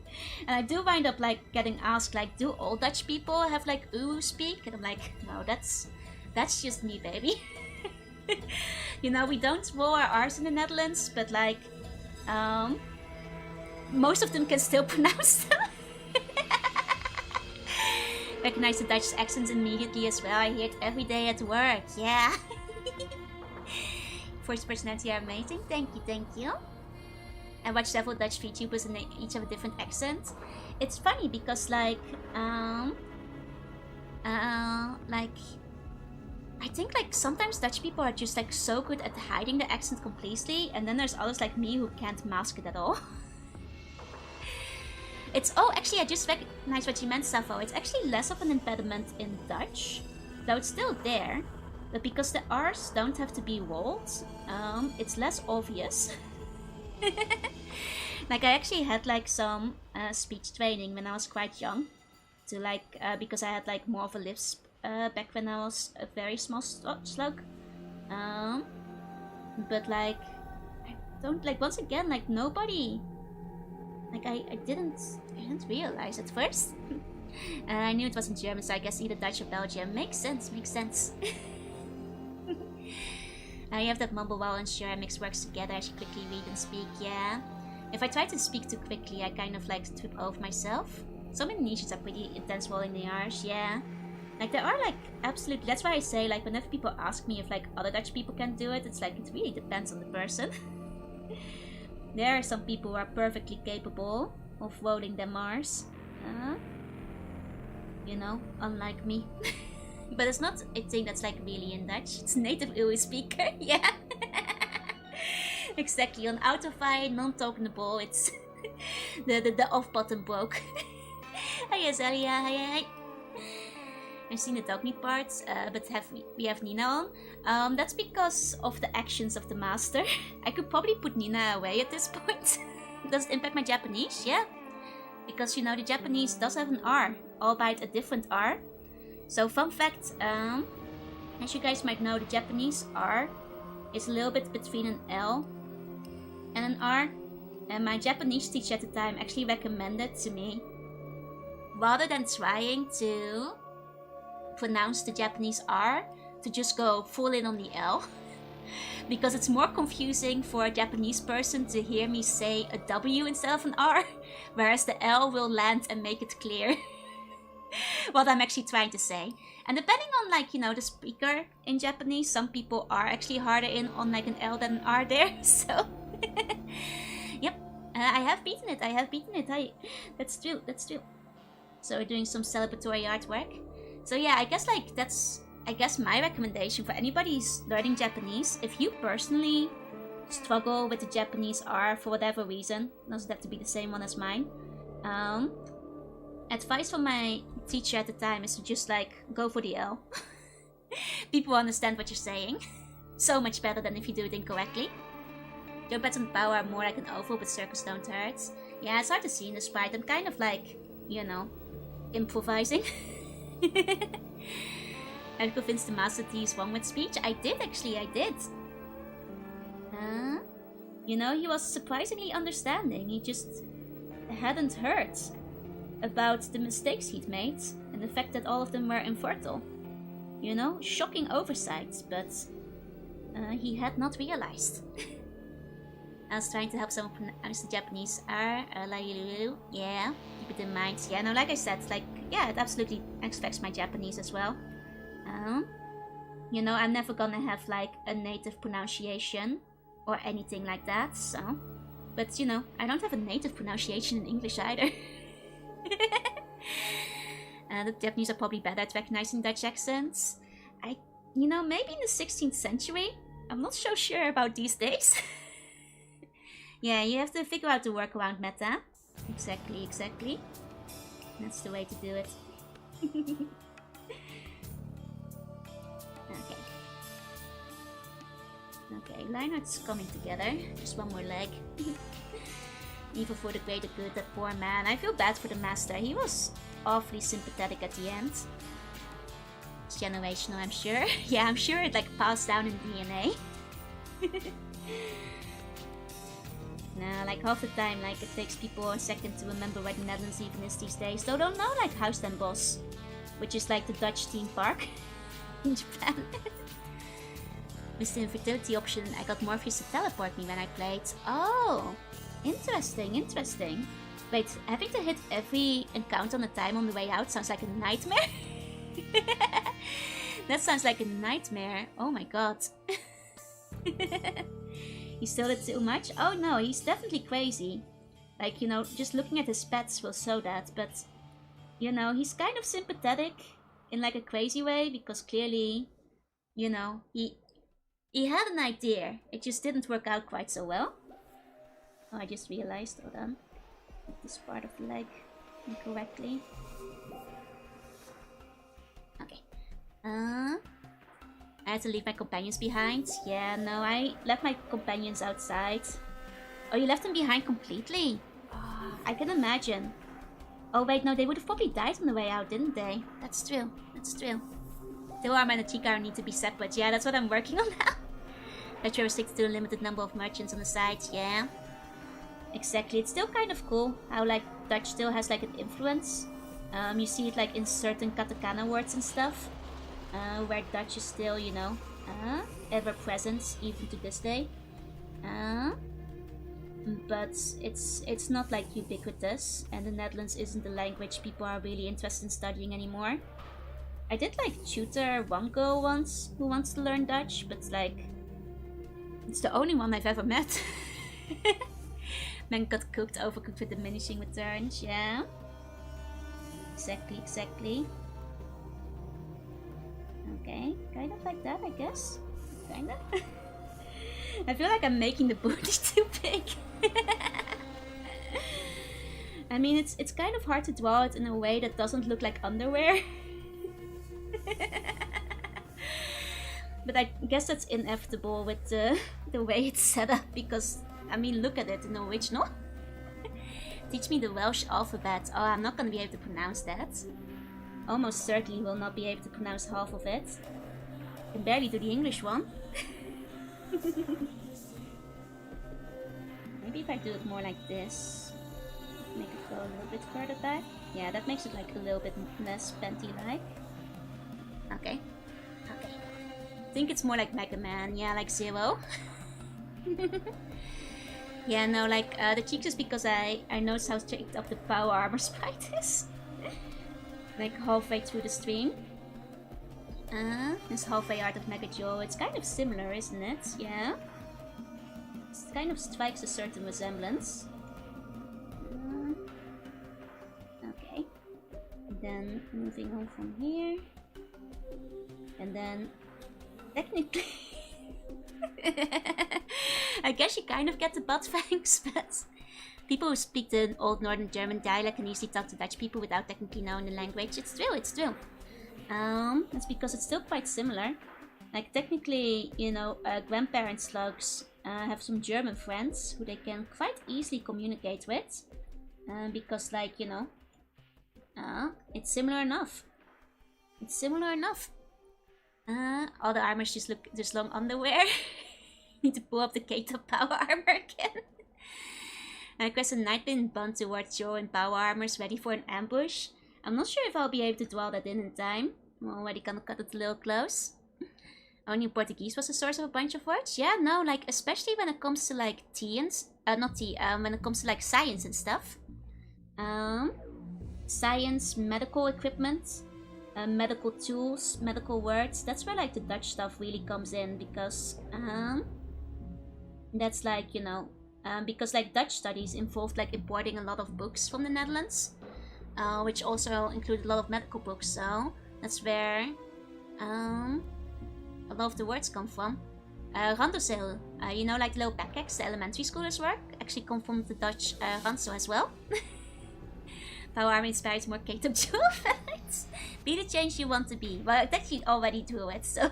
I do wind up, like, getting asked, like, do all Dutch people have, like, ooh speak? And I'm like, no, that's just me, baby. You know, we don't roll our R's in the Netherlands, but, like, most of them can still pronounce them. Recognize the Dutch accents immediately as well. I hear it every day at work. Yeah. Voice personality are amazing. Thank you, thank you. I watch several Dutch VTubers and they each have a different accent. It's funny because, like, I think, like, sometimes Dutch people are just, like, so good at hiding the accent completely, and then there's others like me who can't mask it at all. Actually, I just recognized what you meant, Safo. It's actually less of an impediment in Dutch, though it's still there. But because the R's don't have to be rolled, it's less obvious. Like, I actually had, like, some speech training when I was quite young, to, like, because I had, like, more of a lisp back when I was a very small slug. But, like, I don't, like, once again, like, nobody. Like, I didn't realize at first. I knew it wasn't German, so I guess either Dutch or Belgium. Makes sense, makes sense. I have that mumble while unsure and mix words together as you quickly read and speak, yeah. If I try to speak too quickly, I kind of like trip over myself. Some Indonesians are pretty intense rolling the R's, yeah. Like there are like absolutely, that's why I say like whenever people ask me if like other Dutch people can do it, it's like it really depends on the person. There are some people who are perfectly capable of rolling their R's. You know, unlike me. But it's not a thing that's like really in Dutch. It's native Uwe speaker, yeah. Exactly, on autofire, non-talkable, it's the off button broke. Hi Azalia, hi. I've seen the dog meat parts, but we have Nina on. That's because of the actions of the master. I could probably put Nina away at this point. Does it impact my Japanese? Yeah. Because, you know, the Japanese does have an R, albeit a different R. So, fun fact, as you guys might know, the Japanese R is a little bit between an L and an R. And my Japanese teacher at the time actually recommended to me, rather than trying to pronounce the Japanese R, to just go full in on the L. Because it's more confusing for a Japanese person to hear me say a W instead of an R, whereas the L will land and make it clear what I'm actually trying to say. And depending on, like, you know, the speaker in Japanese, some people are actually harder in on like an L than an R there, so yep, I have beaten it, that's true. So we're doing some celebratory artwork. So yeah, I guess like that's my recommendation for anybody who's learning Japanese. If you personally struggle with the Japanese R for whatever reason, doesn't have to be the same one as mine. Advice from my teacher at the time is to just like go for the L. People understand what you're saying. So much better than if you do it incorrectly. Your bets on power are more like an oval, but circles don't hurt. Yeah, it's hard to see in the sprite. I'm kind of like, you know, improvising. I've convinced the master to use one with speech. I did. You know, he was surprisingly understanding. He just hadn't heard about the mistakes he'd made and the fact that all of them were infertile. You know, shocking oversight, but he had not realized. I was trying to help someone pronounce the Japanese R, yeah, keep it in mind. Yeah, no, like I said, like, yeah, it absolutely affects my Japanese as well. You know, I'm never gonna have like a native pronunciation or anything like that, so. But, you know, I don't have a native pronunciation in English either. The Japanese are probably better at recognizing Dutch accents. You know, maybe in the 16th century. I'm not so sure about these days. Yeah, you have to figure out the workaround meta. Exactly. That's the way to do it. Okay, Leinart's coming together. Just one more leg. Evil for the greater good, that poor man. I feel bad for the master. He was awfully sympathetic at the end. It's generational, I'm sure. Yeah, I'm sure it like passed down in DNA. Nah, like half the time, like it takes people a second to remember where the Netherlands even is these days. Though don't know like Huis ten Bosch, which is like the Dutch theme park in Japan. With the infertility option, I got Morpheus to teleport me when I played. Oh, interesting. Wait, having to hit every encounter on the time on the way out sounds like a nightmare? That sounds like a nightmare. Oh my god. He still did too much? Oh no, he's definitely crazy. Like, you know, just looking at his pets will show that, but, you know, he's kind of sympathetic in like a crazy way, because clearly, you know, he had an idea. It just didn't work out quite so well. Oh, I just realized, hold on. Hit this part of the leg incorrectly. Okay. I had to leave my companions behind. Yeah, no, I left my companions outside. Oh, you left them behind completely? Oh, I can imagine. Oh wait, no, they would have probably died on the way out, didn't they? That's true. Tilharm and Achika need to be separate. Yeah, that's what I'm working on now. That you're restricted to a limited number of merchants on the site, yeah. Exactly, it's still kind of cool how like Dutch still has like an influence You see it like in certain katakana words and stuff, where Dutch is still, you know, ever present even to this day. But it's not like ubiquitous, and the Netherlands isn't the language people are really interested in studying anymore. I did like tutor one girl once who wants to learn Dutch, but like it's the only one I've ever met. Then got cooked, overcooked with diminishing returns, yeah. Exactly. Okay, kind of like that, I guess. Kinda. I feel like I'm making the booty too big. I mean, it's kind of hard to draw it in a way that doesn't look like underwear. But I guess that's inevitable with the way it's set up, because, I mean, look at it in the original. Teach me the Welsh alphabet. Oh, I'm not gonna be able to pronounce that. Almost certainly will not be able to pronounce half of it. Can barely do the English one. Maybe if I do it more like this, make it go a little bit further back. Yeah, that makes it like a little bit less panty-like. Okay. I think it's more like Mega Man. Yeah, like Zero. Yeah, no, like the cheeks is because I noticed how straight up the power armor sprite is. Like halfway through the stream. This halfway art of Mega Joe. It's kind of similar, isn't it? Yeah. It kind of strikes a certain resemblance. Okay. Then moving on from here. And then technically I guess you kind of get the butt fangs, but people who speak the old Northern German dialect can easily talk to Dutch people without technically knowing the language. It's true. It's because it's still quite similar. Like technically, you know, grandparent slugs have some German friends who they can quite easily communicate with. Because like, you know, it's similar enough. All the armors just look just long underwear. Need to pull up the K-top power armor again. Request a Nightbin bun towards Joe in power armors ready for an ambush. I'm not sure if I'll be able to draw that in time. I'm already gonna cut it a little close. Only Portuguese was the source of a bunch of words? Yeah, no, like especially when it comes to like when it comes to like science and stuff. Science, medical equipment. Medical tools, medical words. That's where like the Dutch stuff really comes in, because that's like, you know, because like Dutch studies involved like importing a lot of books from the Netherlands, which also included a lot of medical books. So that's where a lot of the words come from. Randozeel, you know, like the little backpacks the elementary schoolers work, actually come from the Dutch Ranzo as well. Power armor inspires more K-top jewel facts. Be the change you want to be. Well, I actually already do it, so.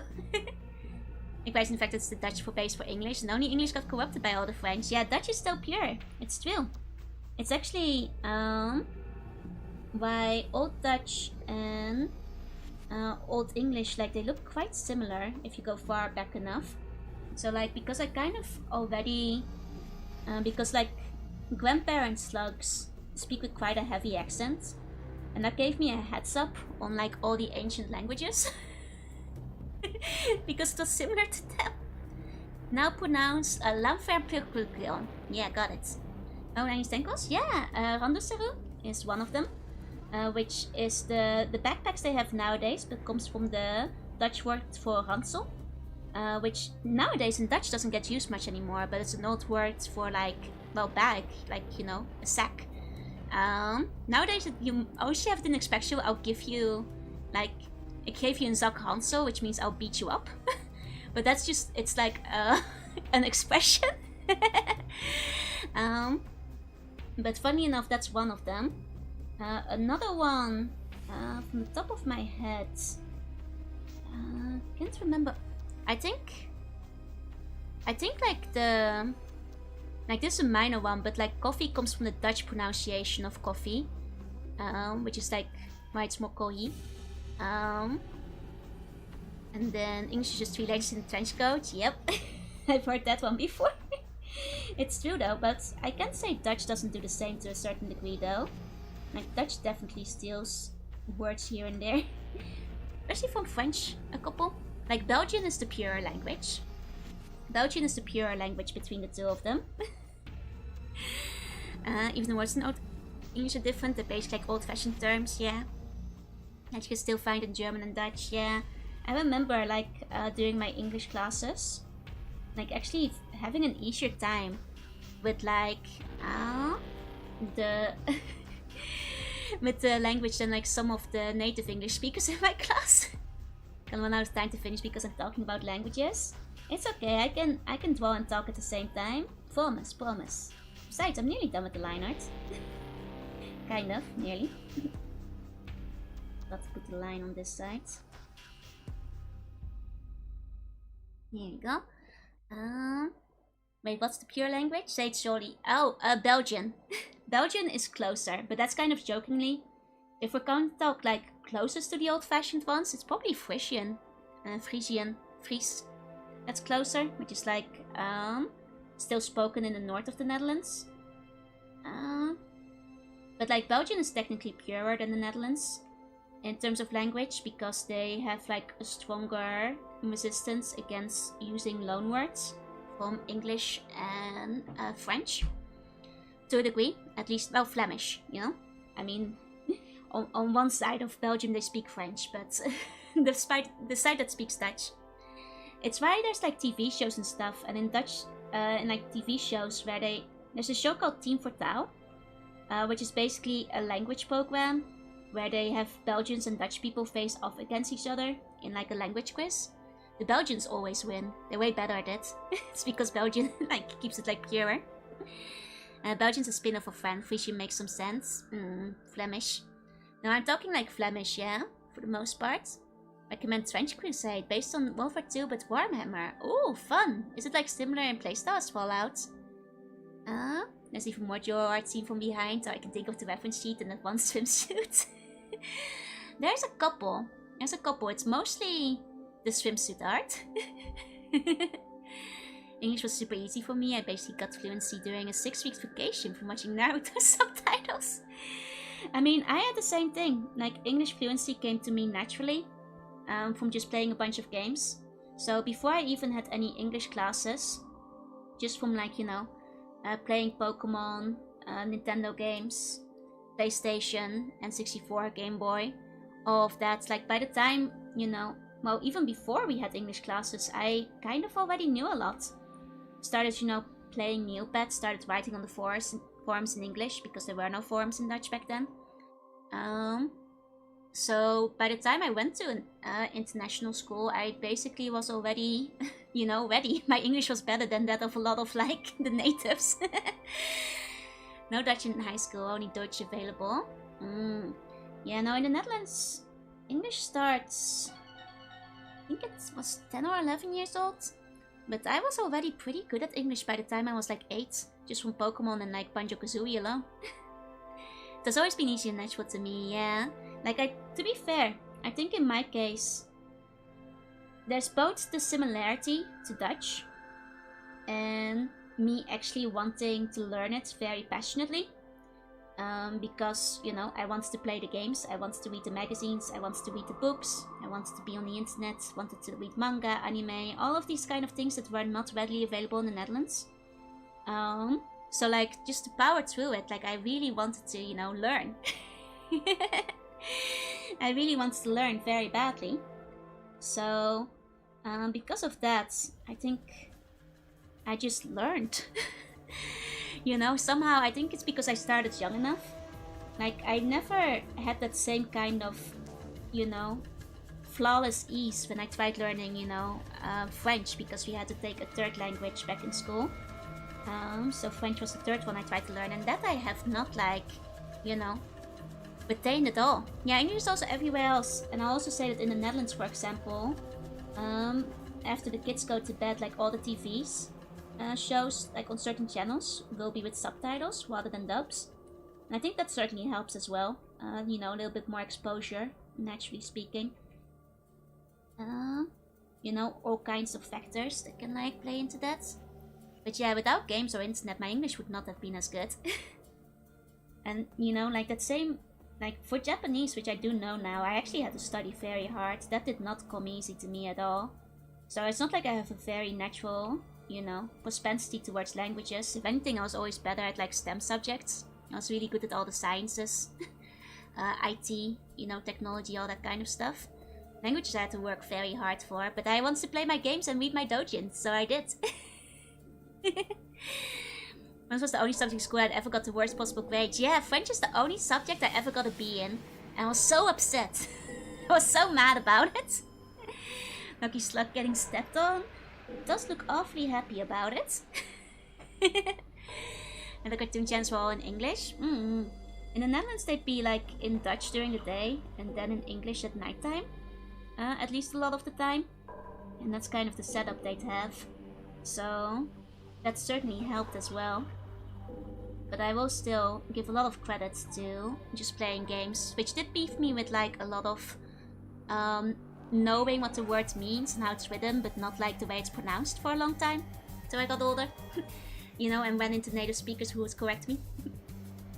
Requires in fact it's the Dutch for base for English, and only English got corrupted by all the French. Yeah, Dutch is still pure. It's true. It's actually why Old Dutch and Old English, like they look quite similar if you go far back enough. So like, because I kind of already, because like grandparent slugs speak with quite a heavy accent, and that gave me a heads up on like all the ancient languages. Because it was similar to them. Now pronounce Lamferpurpurkrion. Yeah, got it. Oh, and Stenkos? Yeah, Randoseru is one of them. Which is the backpacks they have nowadays, but comes from the Dutch word for ransel. Which nowadays in Dutch doesn't get used much anymore, but it's an old word for like, well, bag, like, you know, a sack. Nowadays you also have an expression, I'll give you, like, I gave you een zak ransel, which means I'll beat you up. But that's just, it's like an expression. But funny enough, that's one of them. Another one, from the top of my head, can't remember. I think like this is a minor one, but like coffee comes from the Dutch pronunciation of coffee, which is like why it's more koi. And then English is just 3 legs in a trench coat. Yep, I've heard that one before. It's true though, but I can say Dutch doesn't do the same to a certain degree though. Like, Dutch definitely steals words here and there. Especially from French, a couple. Like, Belgian is the pure language. Belgian is the pure language between the two of them. Even the words in Old English are different, they're basically like old-fashioned terms, yeah. That you can still find in German and Dutch, yeah. I remember, like, during my English classes, like, actually having an easier time with, like, the... with the language than, like, some of the native English speakers in my class. Can run out of time to finish because I'm talking about languages. It's okay, I can draw and talk at the same time. Promise, promise. Besides, I'm nearly done with the line art. Kind of, nearly. Got to put the line on this side. Here we go. Wait, what's the pure language? Say it shortly. Oh, Belgian. Belgian is closer, but that's kind of jokingly. If we're going to talk like closest to the old-fashioned ones, it's probably Frisian. Frisian. Fries. That's closer, which is like, still spoken in the north of the Netherlands. But like Belgian is technically purer than the Netherlands in terms of language because they have like a stronger resistance against using loanwords from English and French. To a degree, at least, well, Flemish, you know? I mean, on one side of Belgium they speak French, but the side that speaks Dutch. It's why there's like TV shows and stuff, and in Dutch, in like TV shows where there's a show called Team for Taal, which is basically a language program where they have Belgians and Dutch people face off against each other in like a language quiz. The Belgians always win. They're way better at it. It's because Belgian like keeps it like purer. Belgian's a spin-off of French. Frisian makes some sense. Flemish. No, I'm talking like Flemish, yeah, for the most part. Recommend French Crusade, based on World War II but Warhammer. Ooh, fun! Is it like similar in playstyle as Fallout? There's even more Joe art seen from behind, so I can think of the reference sheet and that one swimsuit. There's a couple. It's mostly the swimsuit art. English was super easy for me. I basically got fluency during a 6-week vacation from watching Naruto subtitles. I mean, I had the same thing. Like, English fluency came to me naturally from just playing a bunch of games. So before I even had any English classes, just from like, you know, playing Pokemon, Nintendo games, PlayStation, N64, Game Boy, all of that, like by the time, you know, well, even before we had English classes, I kind of already knew a lot. Started, you know, playing Neopets, started writing on the forums in English, because there were no forums in Dutch back then. So by the time I went to an international school, I basically was already, you know, ready. My English was better than that of a lot of, like, the natives. No Dutch in high school, only Dutch available. Yeah, no, in the Netherlands, English starts, I think it was 10 or 11 years old. But I was already pretty good at English by the time I was like 8, just from Pokemon and like Banjo-Kazooie alone. It has always been easy and natural to me, yeah. Like, to be fair, I think in my case, there's both the similarity to Dutch and me actually wanting to learn it very passionately. Because, you know, I wanted to play the games, I wanted to read the magazines, I wanted to read the books, I wanted to be on the internet, wanted to read manga, anime, all of these kind of things that were not readily available in the Netherlands. So like, just to power through it, like I really wanted to, you know, learn. I really wanted to learn very badly. So, because of that, I think I just learned. You know, somehow, I think it's because I started young enough. Like, I never had that same kind of, you know, flawless ease when I tried learning, you know, French, because we had to take a third language back in school. So French was the third one I tried to learn, and that I have not, like, you know, retained at all. Yeah, English is also everywhere else, and I'll also say that in the Netherlands, for example, after the kids go to bed, like, all the TVs, shows, like on certain channels, will be with subtitles rather than dubs. And I think that certainly helps as well. You know, a little bit more exposure, naturally speaking. You know, all kinds of factors that can like play into that. But yeah, without games or internet, my English would not have been as good. And you know, like that same Like, for Japanese, which I do know now, I actually had to study very hard. That did not come easy to me at all. So it's not like I have a very natural, you know, propensity towards languages. If anything, I was always better at, like, STEM subjects. I was really good at all the sciences. IT, you know, technology, all that kind of stuff. Languages I had to work very hard for, but I wanted to play my games and read my doujins, so I did. French was the only subject in school I'd ever got the worst possible grade. Yeah, French is the only subject I ever got a B in. And I was so upset. I was so mad about it. Lucky Slug getting stepped on. Does look awfully happy about it. And the cartoon channels were all in English. In the Netherlands they'd be like in Dutch during the day and then in English at nighttime. At least a lot of the time. And that's kind of the setup they'd have. So that certainly helped as well. But I will still give a lot of credit to just playing games, which did beef me with like a lot of knowing what the word means and how it's written, but not like the way it's pronounced for a long time. So I got older, you know, and went into native speakers who would correct me.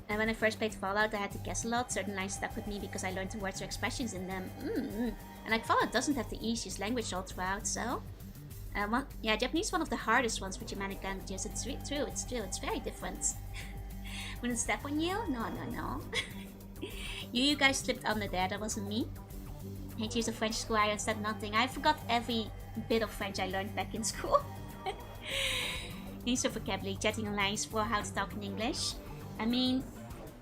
And when I first played Fallout, I had to guess a lot. Certain lines stuck with me because I learned the words or expressions in them. And like Fallout doesn't have the easiest language all throughout, so... yeah, Japanese is one of the hardest ones for Germanic languages. It's true, it's very different. Wouldn't step on you? No. you guys slipped under there, that wasn't me. 8 years of French school, I understand nothing. I forgot every bit of French I learned back in school. Use of vocabulary, chatting online for how to talk in English. I mean,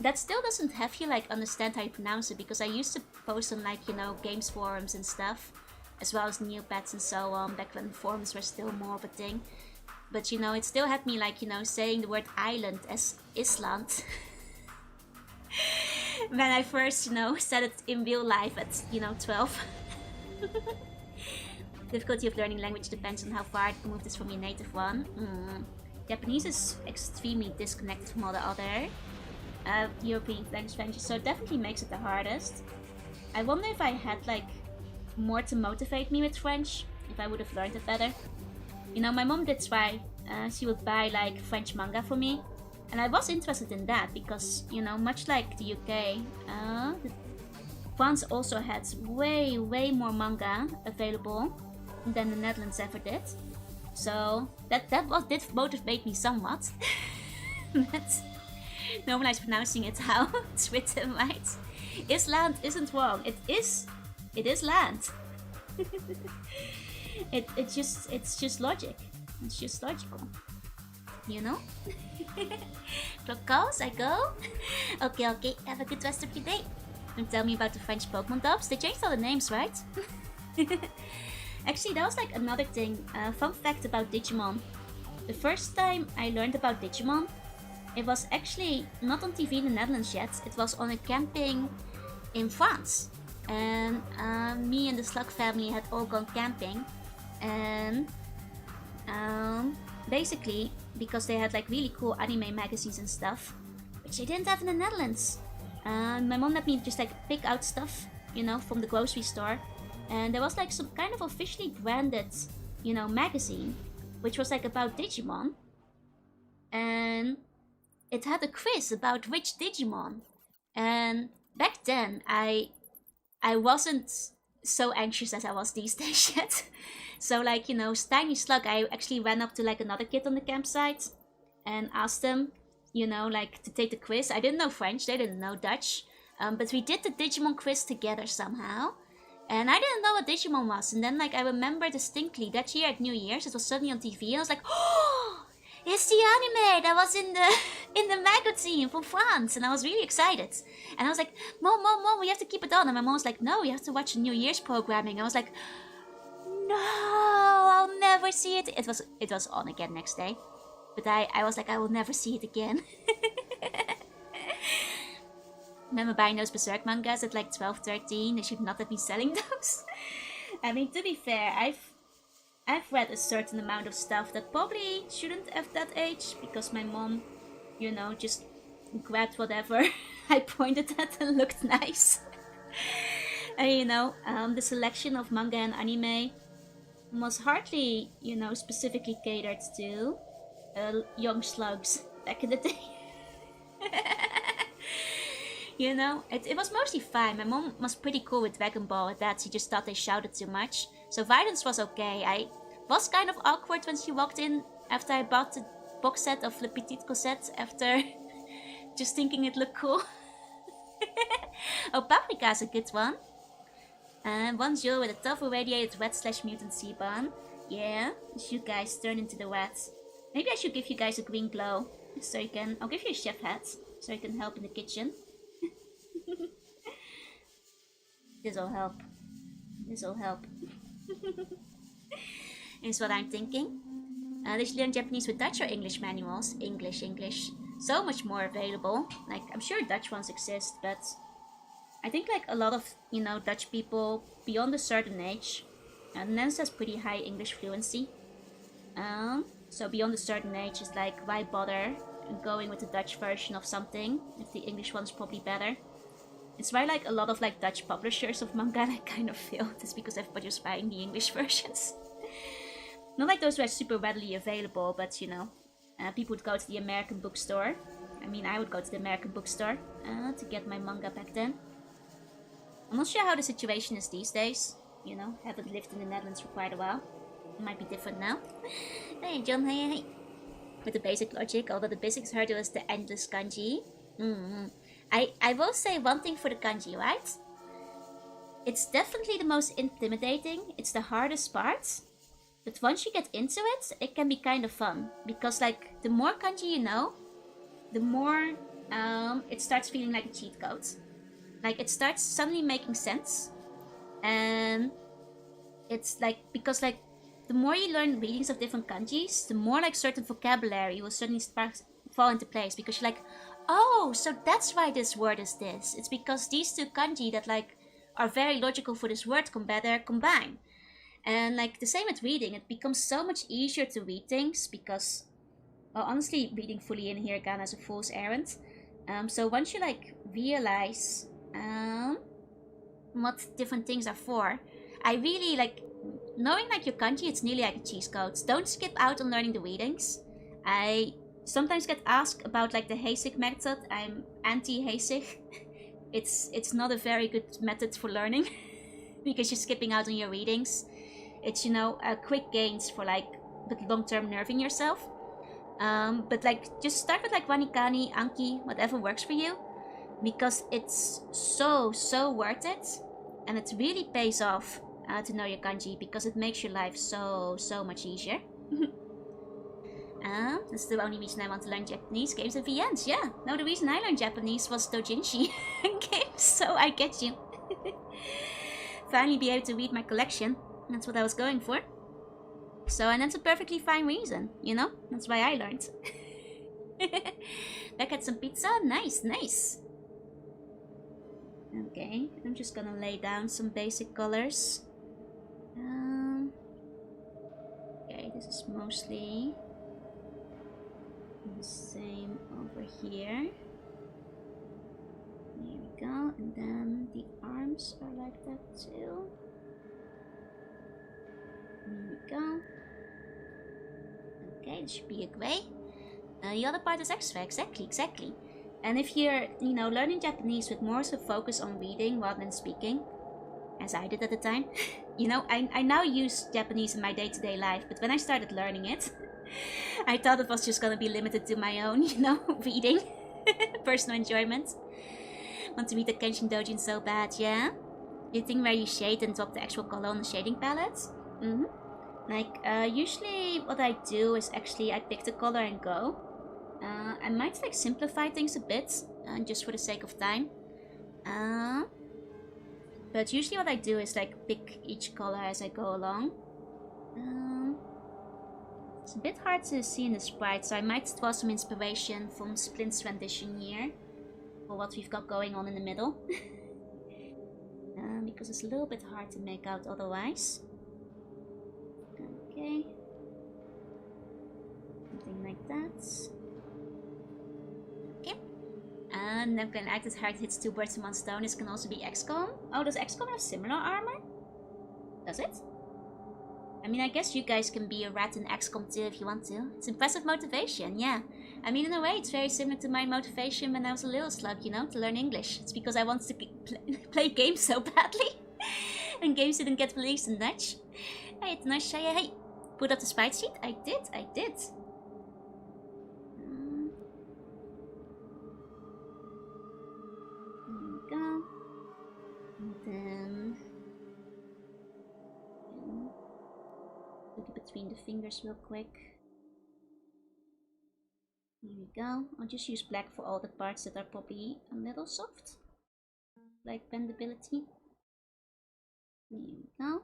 that still doesn't have you like understand how you pronounce it, because I used to post on like, you know, games forums and stuff, as well as Neopets and so on, back when forums were still more of a thing. But you know, it still had me like, you know, saying the word island as Island. When I first, you know, said it in real life at, you know, 12. Difficulty of learning language depends on how far it moved is from your native one. Japanese is extremely disconnected from all the other European languages, so it definitely makes it the hardest. I wonder if I had like more to motivate me with French, if I would have learned it better. You know, my mom did try. She would buy like French manga for me, and I was interested in that because, you know, much like the UK, France also had way more manga available than the Netherlands ever did. So that did motivate me somewhat. But normalize pronouncing it how it's written, right? Island isn't wrong. It is land. It's just logic. It's just logical. You know? Clock calls, I go. Okay. Have a good rest of your day. And tell me about the French Pokemon dubs. They changed all the names, right? Actually, that was like another thing. Fun fact about Digimon. The first time I learned about Digimon, it was actually not on TV in the Netherlands yet. It was on a camping in France. And me and the Slug family had all gone camping. And basically, because they had like really cool anime magazines and stuff, which they didn't have in the Netherlands. My mom let me just like pick out stuff, you know, from the grocery store. And there was like some kind of officially branded, you know, magazine, which was like about Digimon. And it had a quiz about which Digimon. And back then, I wasn't so anxious as I was these days yet. So like, you know, Tiny Slug, I actually ran up to like another kid on the campsite and asked them, you know, like to take the quiz. I didn't know French, they didn't know Dutch. But we did the Digimon quiz together somehow. And I didn't know what Digimon was. And then like I remember distinctly that year at New Year's, it was suddenly on TV and I was like, oh, it's the anime that was in the magazine from France. And I was really excited. And I was like, Mom, we have to keep it on. And my mom was like, no, you have to watch the New Year's programming. I was like, no, I'll never see it. It was on again next day. But I was like, I will never see it again. Remember buying those Berserk mangas at like 12, 13? They should not have been selling those. I mean, to be fair, I've read a certain amount of stuff that probably shouldn't have that age, because my mom, you know, just grabbed whatever I pointed at and looked nice. And you know, the selection of manga and anime was hardly, you know, specifically catered to young slugs back in the day. You know, it was mostly fine. My mom was pretty cool with Dragon Ball at that. She just thought they shouted too much. So violence was okay. I was kind of awkward when she walked in after I bought the box set of Le Petit Cosette after just thinking it looked cool. Oh, Paprika's a good one. Bonjour with a tough irradiated wet / mutant Seaborn. Yeah, you guys turn into the wet. Maybe I should give you guys a green glow. So you can... I'll give you a chef hat. So you can help in the kitchen. This'll help. This'll help. Is what I'm thinking. Did you learn Japanese with Dutch or English manuals? English, English. So much more available. Like, I'm sure Dutch ones exist, but... I think like a lot of, you know, Dutch people beyond a certain age. The Netherlands has pretty high English fluency. So beyond a certain age, it's like, why bother going with the Dutch version of something if the English one's probably better? It's why like a lot of like Dutch publishers of manga like kind of failed. It's because everybody was buying the English versions. Not like those were super readily available, but you know, people would go to the American bookstore. I mean, I would go to the American bookstore to get my manga back then. I'm not sure how the situation is these days. You know, haven't lived in the Netherlands for quite a while. It might be different now. Hey John, hey. With the basic logic, although the basic hurdle is the endless kanji. I will say one thing for the kanji, right? It's definitely the most intimidating. It's the hardest part. But once you get into it, it can be kind of fun. Because like, the more kanji you know, the more it starts feeling like a cheat code. Like, it starts suddenly making sense. And it's like, because like, the more you learn readings of different kanjis, the more like certain vocabulary will suddenly fall into place. Because you're like, oh, so that's why this word is this. It's because these two kanji that like are very logical for this word combine. And like the same with reading, it becomes so much easier to read things because, well, honestly, reading fully in hiragana is a fool's errand. So once you like realize what different things are for, I really like knowing like your kanji. It's nearly like a cheat code. Don't skip out on learning the readings. I sometimes get asked about like the Heisig method. I'm anti-Heisig. It's not a very good method for learning because you're skipping out on your readings. It's, you know, quick gains for like but long-term nerving yourself. But like just start with like Wanikani, Anki, whatever works for you. Because it's so worth it, and it really pays off to know your kanji because it makes your life so much easier. That's the only reason I want to learn Japanese, games and VNs. Yeah, no, the reason I learned Japanese was doujinshi games, so I get you. Finally be able to read my collection. That's what I was going for. So, and that's a perfectly fine reason, you know? That's why I learned. Back at some pizza? Nice. Okay, I'm just gonna lay down some basic colors. Okay, this is mostly the same over here. There we go, and then the arms are like that too. There we go. Okay, this should be a gray. The other part is extra, exactly. And if you're, you know, learning Japanese with more so focus on reading rather than speaking, as I did at the time, you know, I now use Japanese in my day-to-day life, but when I started learning it, I thought it was just gonna be limited to my own, you know, reading, personal enjoyment. Want to read the Kenshin Dojin so bad, yeah? You think where you shade and drop the actual color on the shading palette? Like, usually what I do is actually I pick the color and go. I might like simplify things a bit, just for the sake of time. But usually what I do is like pick each color as I go along. It's a bit hard to see in the sprite, so I might draw some inspiration from Splint's rendition here for what we've got going on in the middle. Because it's a little bit hard to make out otherwise. Okay. Something like that. Okay. And then can act as hard hits 2 birds in 1 stone. This can also be XCOM. Oh, does XCOM have similar armor? Does it? I mean, I guess you guys can be a rat in XCOM too if you want to. It's impressive motivation, yeah. I mean, in a way, it's very similar to my motivation when I was a little slug, you know, to learn English. It's because I wanted to play games so badly. And games didn't get released in Dutch. Hey, it's nice to hey, put up the sprite sheet? I did. There we go. And then... look between the fingers real quick. Here we go. I'll just use black for all the parts that are probably a little soft. Like bendability. There we go.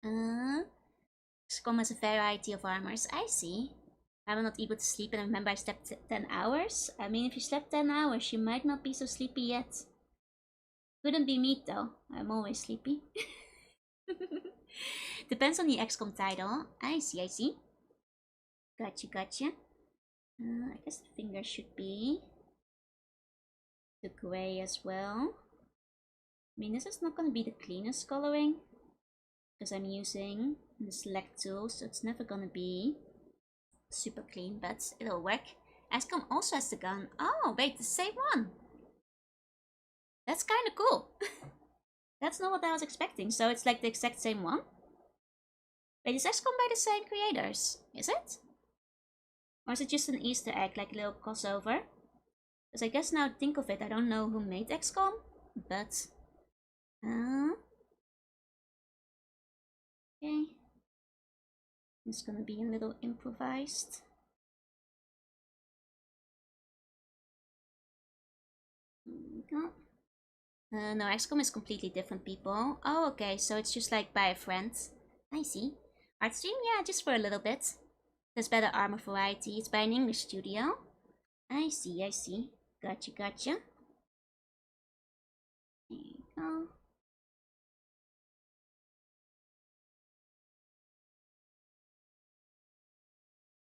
XCOM has a variety of armors. I see. I'm not able to sleep and I remember I slept 10 hours. I mean, if you slept 10 hours, you might not be so sleepy yet. Couldn't be me though. I'm always sleepy. Depends on the XCOM title. I see. Gotcha. I guess the finger should be the gray as well. I mean, this is not going to be the cleanest coloring because I'm using the select tool, so it's never going to be super clean, but it'll work. XCOM also has the gun. Oh, wait, the same one. That's kind of cool. That's not what I was expecting. So it's like the exact same one. Wait, is XCOM by the same creators? Is it? Or is it just an Easter egg, like a little crossover? Because I guess now think of it, I don't know who made XCOM, but... okay. It's gonna be a little improvised. There we go. No, XCOM is completely different, people. Oh, okay, so it's just like by a friend. I see. Artstream, yeah, just for a little bit. There's better armor variety. It's by an English studio. I see. Gotcha. There you go.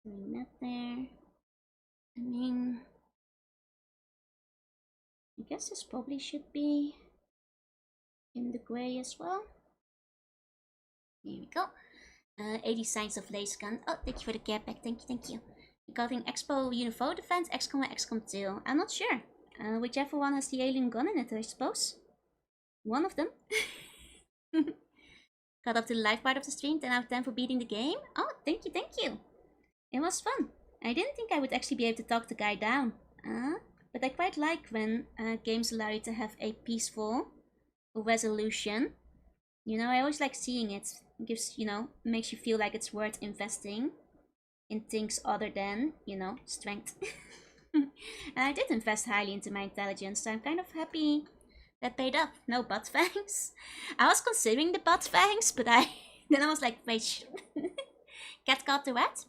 Doing that there. I mean... I guess this probably should be in the gray as well. Here we go. 80 signs of laser gun. Oh, thank you for the care pack. Thank you. Regarding Expo Univo Defense, XCOM or XCOM 2. I'm not sure. Whichever one has the alien gun in it, I suppose. One of them. Got up to the live part of the stream. 10 out of 10 for beating the game. Oh, thank you. It was fun. I didn't think I would actually be able to talk the guy down. But I quite like when games allow you to have a peaceful resolution. You know, I always like seeing it. It gives, you know, makes you feel like it's worth investing in things other than, you know, strength. And I did invest highly into my intelligence, so I'm kind of happy that paid off. No butt fangs. I was considering the butt fangs, but then I was like, wait, cat caught the rat?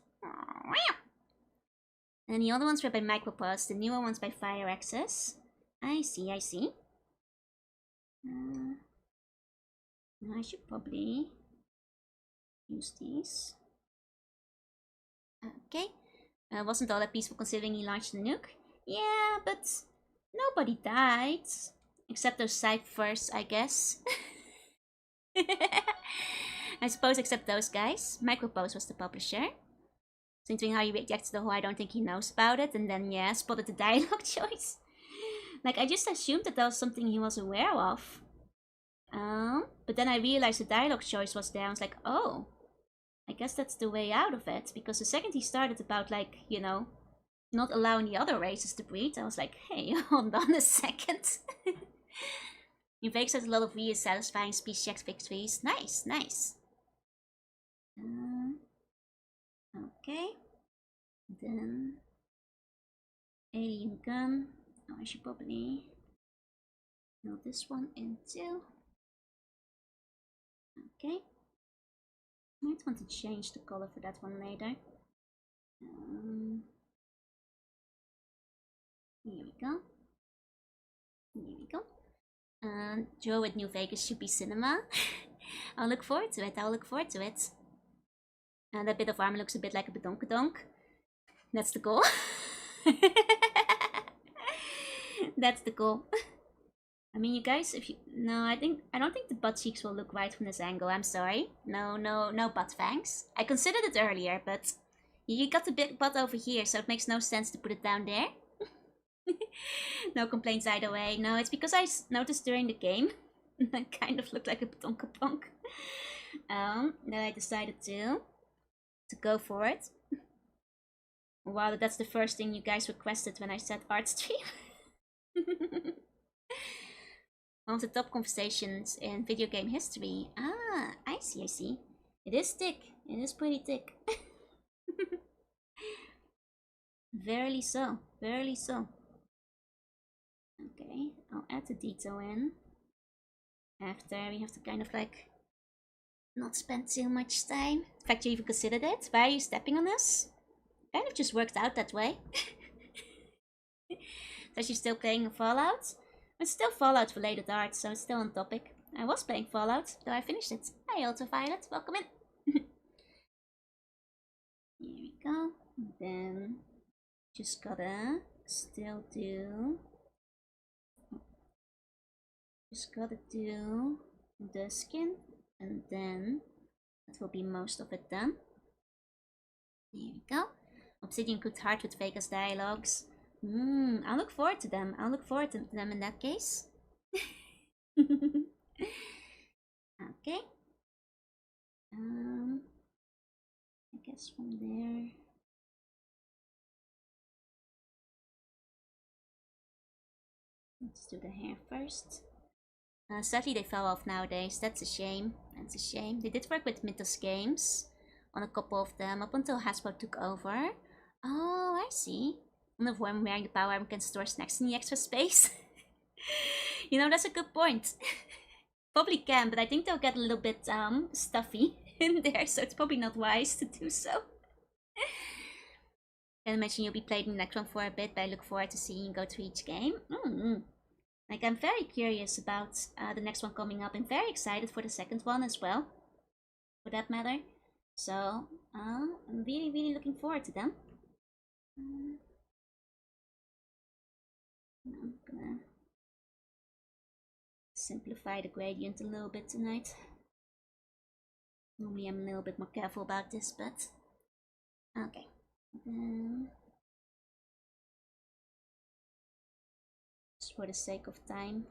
And the other ones were by Necropolis, the newer ones by Fire Access. I see. I should probably use these. Okay. Wasn't all that peaceful considering he launched the nuke? Yeah, but nobody died. Except those ciphers, I guess. I suppose except those guys. Micropose was the publisher. Thinking how he reacted to the whole I don't think he knows about it. And then, yeah, spotted the dialogue choice. Like, I just assumed that was something he was aware of. But then I realized the dialogue choice was there. I was like, oh, I guess that's the way out of it. Because the second he started about, like, you know, not allowing the other races to breed, I was like, hey, hold on a second. Invex has a lot of really satisfying speech check victories. Nice. Okay. Then alien gun. Oh, I should probably fill this one in too. Okay. Might want to change the color for that one later. Here we go. Joe at New Vegas should be cinema. I'll look forward to it. And that bit of armor looks a bit like a badonkadonk. That's the goal. That's the goal. I mean, you guys, if you... No, I don't think the butt cheeks will look right from this angle. I'm sorry. No butt fangs. I considered it earlier, but you got the big butt over here, so it makes no sense to put it down there. No complaints either way. No, it's because I noticed during the game I kind of looked like a Tonka-Ponk. Then I decided to go for it. Wow, that's the first thing you guys requested when I said art stream. One of the top conversations in video game history. Ah, I see. It is thick. It is pretty thick. Verily so. Verily so. Okay, I'll add the Ditto in. After we have to kind of like not spend too much time. In fact, you even considered it. Why are you stepping on this? Kind of just worked out that way. So she's still playing Fallout? It's still Fallout related art, so it's still on topic. I was playing Fallout, though I finished it. Hi Ultraviolet, welcome in. Here we go. Then just gotta still do. Just gotta do the skin, and then that will be most of it done. Here we go. Obsidian cooked hard with Vegas dialogues. I'll look forward to them. I'll look forward to them in that case. Okay. I guess from there. Let's do the hair first. Sadly, they fell off nowadays. That's a shame. That's a shame. They did work with Mythos Games on a couple of them up until Hasbro took over. Oh, I see. One of them wearing the power armor can store snacks in the extra space. You know, that's a good point. Probably can, but I think they'll get a little bit stuffy in there, so it's probably not wise to do so. Can imagine you'll be playing Necron for a bit, but I look forward to seeing you go through each game. Like, I'm very curious about the next one coming up. I'm very excited for the second one as well, for that matter. So, I'm really looking forward to them. I'm gonna simplify the gradient a little bit tonight. Normally I'm a little bit more careful about this, but okay. Just for the sake of time,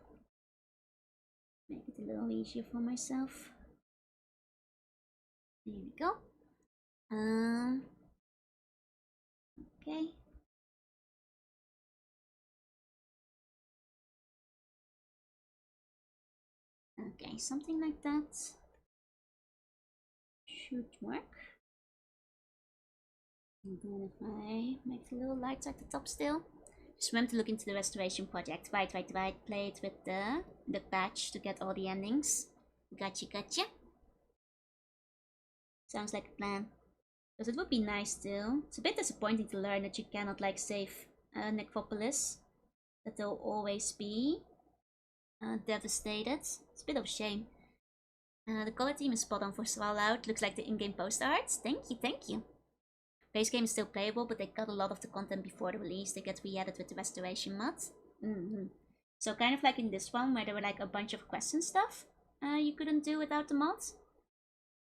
make it a little easier for myself. There we go. Okay. Okay, something like that should work. And then if I make it a little lighter at the top still. Just remember to look into the restoration project. Right. Play it with the patch to get all the endings. Gotcha. Sounds like a plan. Because it would be nice too. It's a bit disappointing to learn that you cannot like save Necropolis. That they'll always be devastated. It's a bit of a shame. The color team is spot on for Fallout. Looks like the in-game poster art. Thank you. Base game is still playable, but they cut a lot of the content before the release. They get re-added with the restoration mod. So kind of like in this one, where there were like a bunch of quests and stuff you couldn't do without the mod.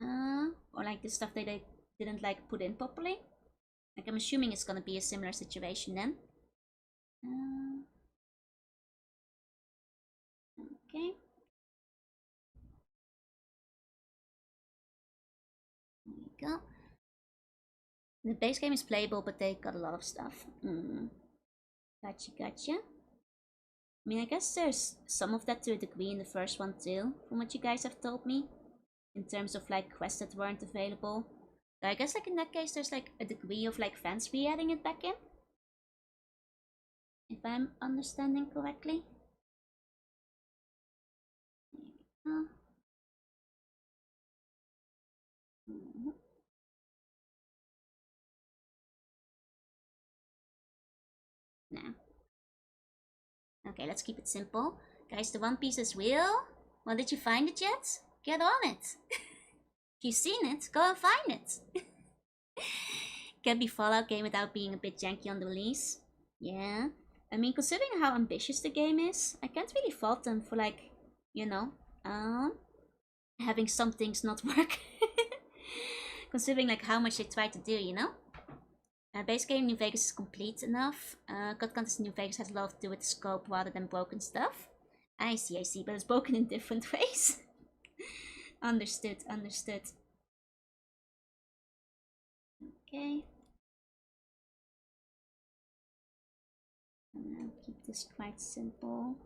Or like the stuff they didn't like put in properly. Like I'm assuming it's gonna be a similar situation then. Okay. There we go. The base game is playable, but they got a lot of stuff. Gotcha. I mean, I guess there's some of that to a degree in the first one too, from what you guys have told me. In terms of like quests that weren't available. So I guess like in that case there's like a degree of like fans re-adding it back in. If I'm understanding correctly. There we go. Now. Okay, let's keep it simple. Guys, the One Piece is real. Well, did you find it yet? Get on it. If you've seen it, go and find it. Can be Fallout game without being a bit janky on the release. Yeah. I mean, considering how ambitious the game is, I can't really fault them for, like, you know, having some things not work. Considering, like, how much they try to do, you know? Base game New Vegas is complete enough. God Contest New Vegas has a lot to do with the scope rather than broken stuff. I see, but it's broken in different ways. Understood. Okay. I'm gonna keep this quite simple.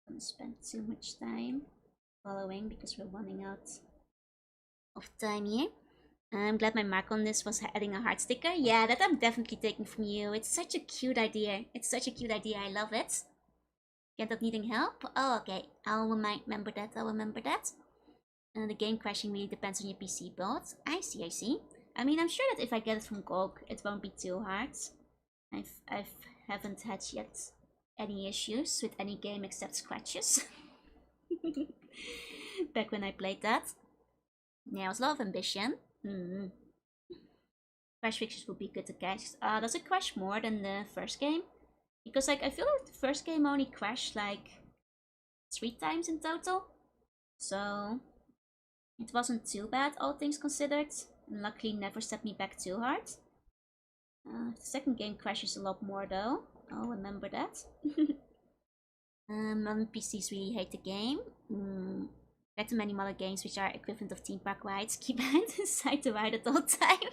I'm gonna spend too much time following because we're running out of time here. I'm glad my mark on this was adding a heart sticker. Yeah, that I'm definitely taking from you. It's such a cute idea. I love it. Get that needing help? Oh, okay. I'll remember that. The game crashing really depends on your PC build. I see. I mean, I'm sure that if I get it from GOG, it won't be too hard. I haven't had yet any issues with any game except scratches. Back when I played that. Yeah, it was a lot of ambition. Crash fixtures would be good to catch. Does it crash more than the first game? Because, like, I feel like the first game only crashed, like, 3 times in total. So, it wasn't too bad, all things considered. And luckily never set me back too hard. The second game crashes a lot more, though. I'll remember that. Modern PCs really hate the game. Back to many modern games which are equivalent of theme park rides. Keep behind the side to ride at all time.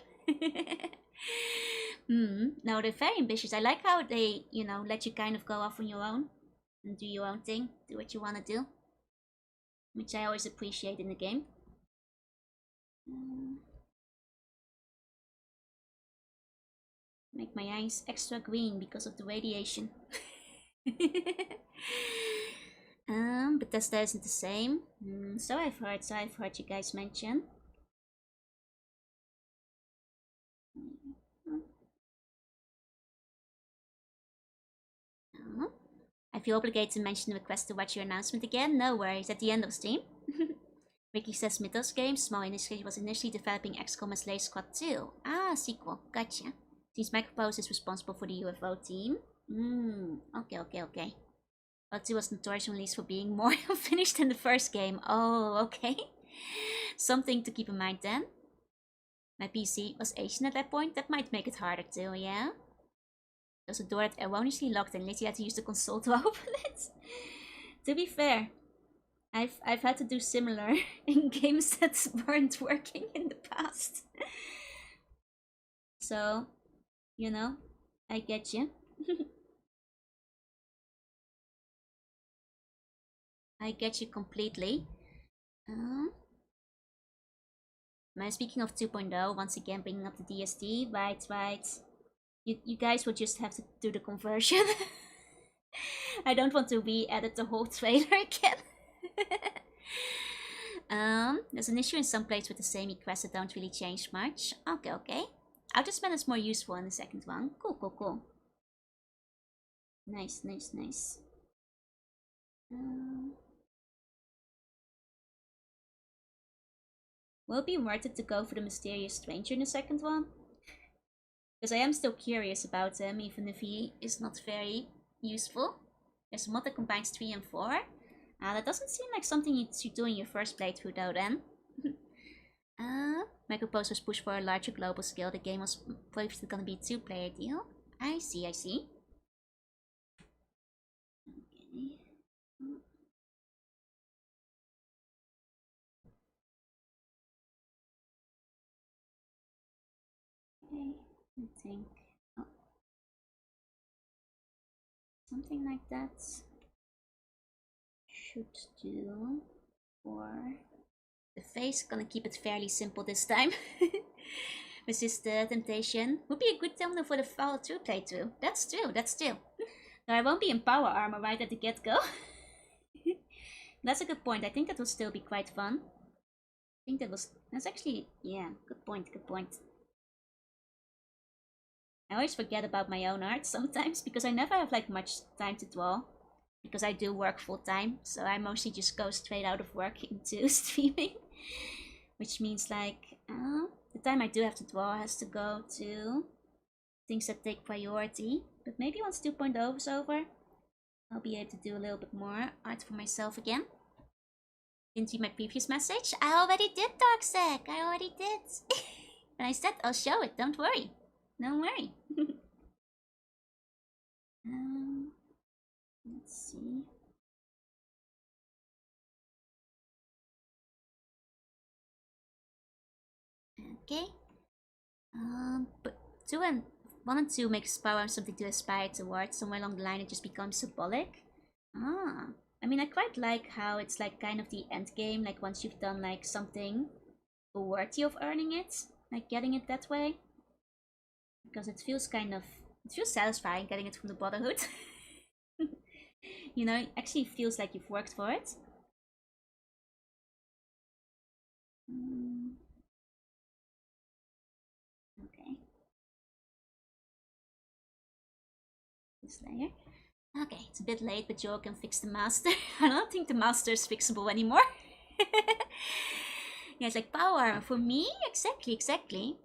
No, they're very ambitious. I like how they, you know, let you kind of go off on your own. And do your own thing. Do what you want to do. Which I always appreciate in the game. Make my eyes extra green because of the radiation. Bethesda isn't the same. So I've heard you guys mention. I feel obligated to mention the request to watch your announcement again. No worries, at the end of stream. Ricky says Mythos Games, small industry, was initially developing XCOM and Slay Squad 2. Ah, sequel, gotcha. Since Necropolis is responsible for the UFO team. Okay. But 2 was notorious release for being more unfinished than the first game. Oh, okay. Something to keep in mind then. My PC was Asian at that point. That might make it harder too, yeah? There's a door that erroneously locked and Lizzie had to use the console to open it. To be fair, I've had to do similar in games that weren't working in the past. So, you know, I get you. I get you completely. Speaking of 2.0, once again bringing up the DSD, right. You guys will just have to do the conversion. I don't want to re-edit the whole trailer again. There's an issue in some places with the same requests that don't really change much. Okay. I'll just manage more useful in the second one. Cool. Nice. Will it be worth it to go for the mysterious stranger in the second one? Because I am still curious about him, even if he is not very useful. There's a mod that combines 3 and 4. That doesn't seem like something you should do in your first playthrough though then. Necropolis was pushed for a larger global scale. The game was previously gonna be a 2-player deal. I see. Okay. I think something like that should do for the face. Gonna keep it fairly simple this time. Resist the temptation. Would be a good thumbnail for the Fall 2 playthrough. That's true. No, I won't be in power armor right at the get-go. That's a good point. I think that will still be quite fun. I think that's actually, yeah, good point. I always forget about my own art sometimes because I never have like much time to draw. Because I do work full time, so I mostly just go straight out of work into streaming. Which means like, the time I do have to draw has to go to things that take priority. But maybe once 2.0 is over, I'll be able to do a little bit more art for myself again. Didn't read my previous message? I already did, Darksec! I already did! And I said I'll show it, don't worry. Don't worry. Let's see. Okay. But 1 and 2 makes power something to aspire towards. Somewhere along the line it just becomes symbolic. Ah. I mean, I quite like how it's like kind of the end game, like once you've done like something worthy of earning it, like getting it that way. Because it feels satisfying getting it from the Brotherhood. You know, it actually feels like you've worked for it. Okay. This layer. Okay, it's a bit late, but Joe can fix the master. I don't think the master is fixable anymore. Yeah, it's like power for me? Exactly.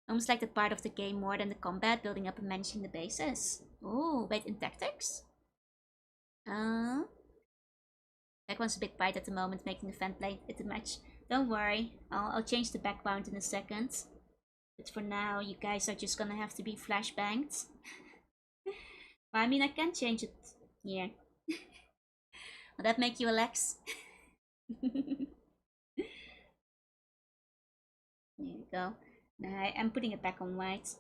Almost like the part of the game more than the combat, building up and managing the bases. Oh, wait, in tactics? That one's a bit bright at the moment, making the fan play it a match. Don't worry, I'll change the background in a second. But for now, you guys are just gonna have to be flashbanged. Well, I mean, I can change it here. Will that make you relax? There you go. I'm putting it back on white.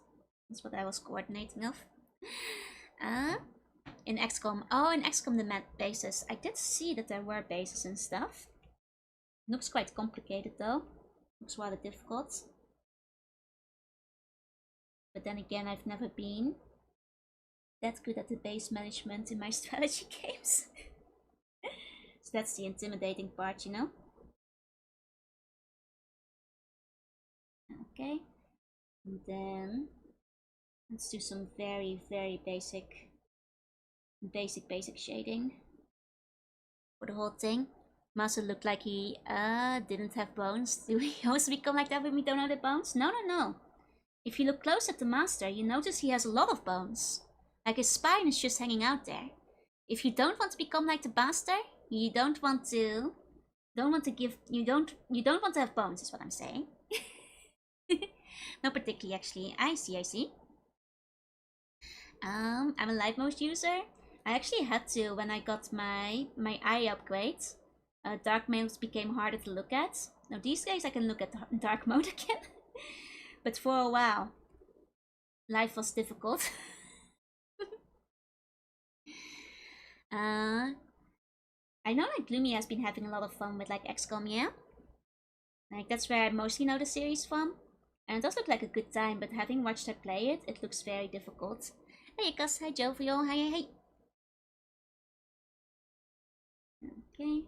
That's what I was coordinating of. In XCOM. Oh, in XCOM the bases. I did see that there were bases and stuff. Looks quite complicated though. Looks rather difficult. But then again, I've never been that good at the base management in my strategy games. So that's the intimidating part, you know? Okay. And then let's do some very basic shading for the whole thing. Master looked like he didn't have bones. Do we always become like that when we don't know the bones? No. If you look close at the Master, you notice he has a lot of bones. Like his spine is just hanging out there. If you don't want to become like the Master, you don't want to have bones, is what I'm saying. Not particularly, actually. I see. I'm a light mode user. I actually had to when I got my eye upgrade. Dark mode became harder to look at. Now these days I can look at dark mode again. But for a while, life was difficult. I know like Gloomy has been having a lot of fun with like XCOM, yeah? Like that's where I mostly know the series from. And it does look like a good time, but having watched her play it, it looks very difficult. Hey Gus, hi Jovial, hi. Okay.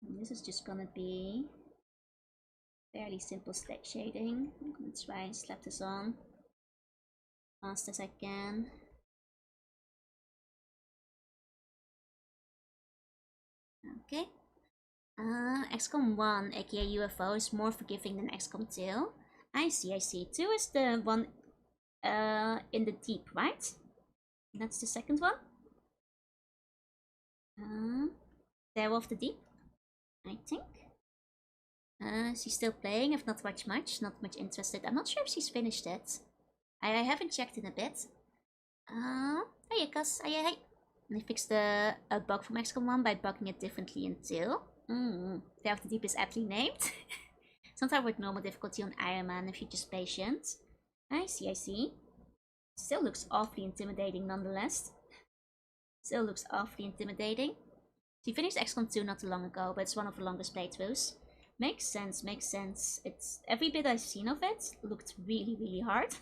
And this is just gonna be fairly simple shading. I'm gonna try and slap this on fast as I can. Okay. XCOM 1, aka UFO, is more forgiving than XCOM 2. I see. 2 is the one in the deep, right? That's the second one. Terror of the Deep, I think. She's still playing. I've not watched much. Not much interested. I'm not sure if she's finished it. I haven't checked in a bit. Hey, Gus. Hey. And I fixed the bug from XCOM 1 by bugging it differently in 2. Terror of the Deep is aptly named. Sometimes with normal difficulty on Iron Man if you're just patient. I see. Still looks awfully intimidating nonetheless. She finished XCOM 2 not too long ago, but it's one of the longest playthroughs. Makes sense. It's every bit I've seen of it looked really hard.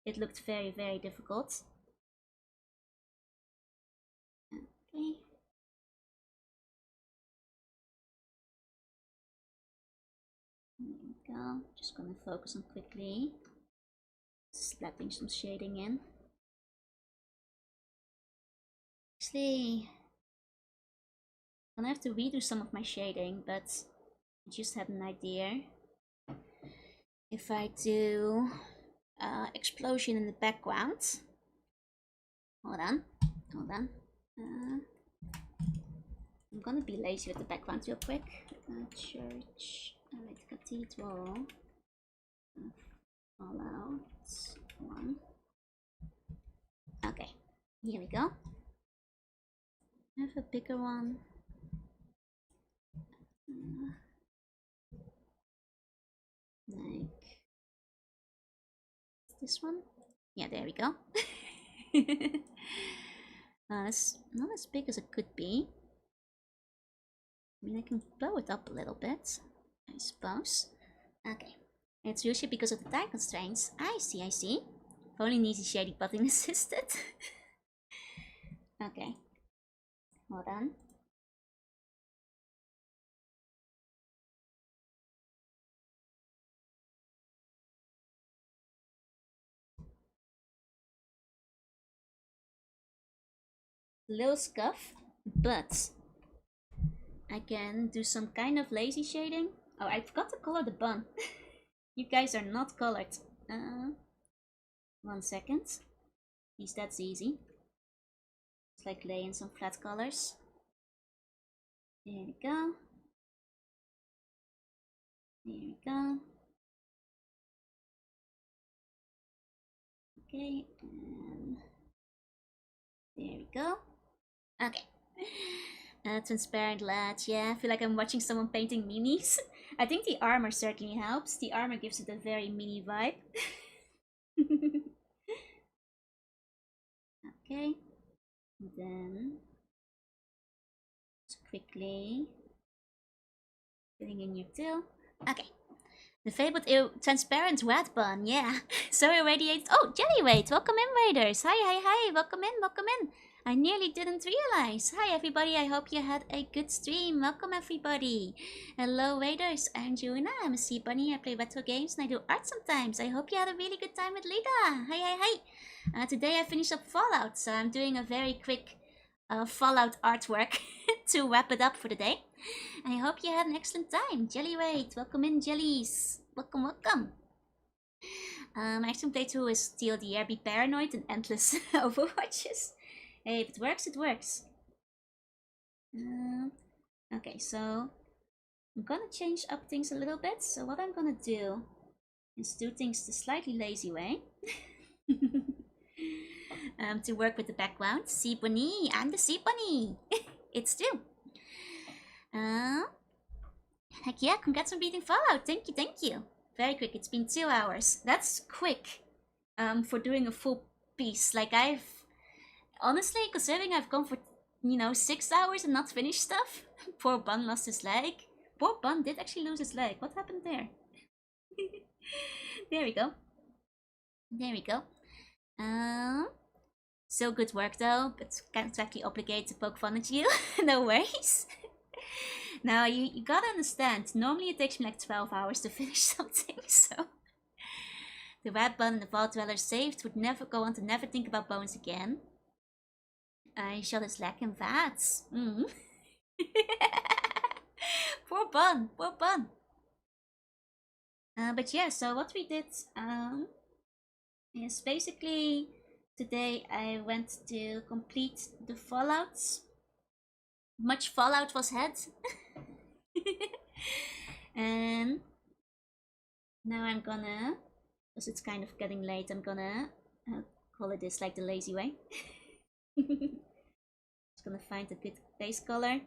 It looked very difficult. Okay. There we go. Just gonna focus on quickly slapping some shading in. Actually, gonna have to redo some of my shading, but I just had an idea. If I do explosion in the background. Hold on. I'm gonna be lazy with the background real quick. Church, cathedral, Fallout 1. Okay, here we go. I have a bigger one. Like this one. Yeah, there we go. It's not as big as it could be. I mean, I can blow it up a little bit, I suppose. Okay, it's usually because of the time constraints. I see. If only an easy shading button assisted. Okay, hold on. Little scuff, but I can do some kind of lazy shading. Oh, I forgot to color the bun. You guys are not colored. 1 second. At least that's easy. It's like laying some flat colors. There we go. Okay, and there we go. Okay. Transparent latch, yeah, I feel like I'm watching someone painting minis. I think the armor certainly helps. The armor gives it a very mini vibe. Okay, then just quickly filling in your tail. Okay, the fabled transparent rat bun, yeah. So irradiated. Oh, Jellyweight, welcome in, Raiders. Hi, welcome in. I nearly didn't realize. Hi everybody, I hope you had a good stream. Welcome everybody. Hello Raiders, I'm Juna, I'm a sea bunny, I play retro games and I do art sometimes. I hope you had a really good time with Lida. Hi. Today I finished up Fallout, so I'm doing a very quick Fallout artwork to wrap it up for the day. I hope you had an excellent time. Jellyweight, welcome in jellies. Welcome. My action playthrough is Steal the Air, Be Paranoid, and Endless Overwatches. Hey, if it works, it works. Okay, so I'm gonna change up things a little bit. So what I'm gonna do is do things the slightly lazy way. To work with the background. Sea bunny, I'm the sea bunny. It's true. Heck yeah, congrats on beating Fallout. Thank you. Very quick, it's been 2 hours. That's quick for doing a full piece. Like honestly, considering I've gone for, 6 hours and not finished stuff. Poor Bun lost his leg. Poor Bun did actually lose his leg. What happened there? There we go. Still good work though, but contractually obligated to poke fun at you. No worries. Now, you gotta understand, normally it takes me like 12 hours to finish something, so... The rat bun and the vault dweller saved would never go on to never think about bones again. I shot his leg in vats. Poor Bun. But yeah, so what we did is basically today I went to complete the Fallouts. Much Fallout was had. And now I'm gonna, because it's kind of getting late, I'm gonna call it this like the lazy way. Just gonna find a good base color.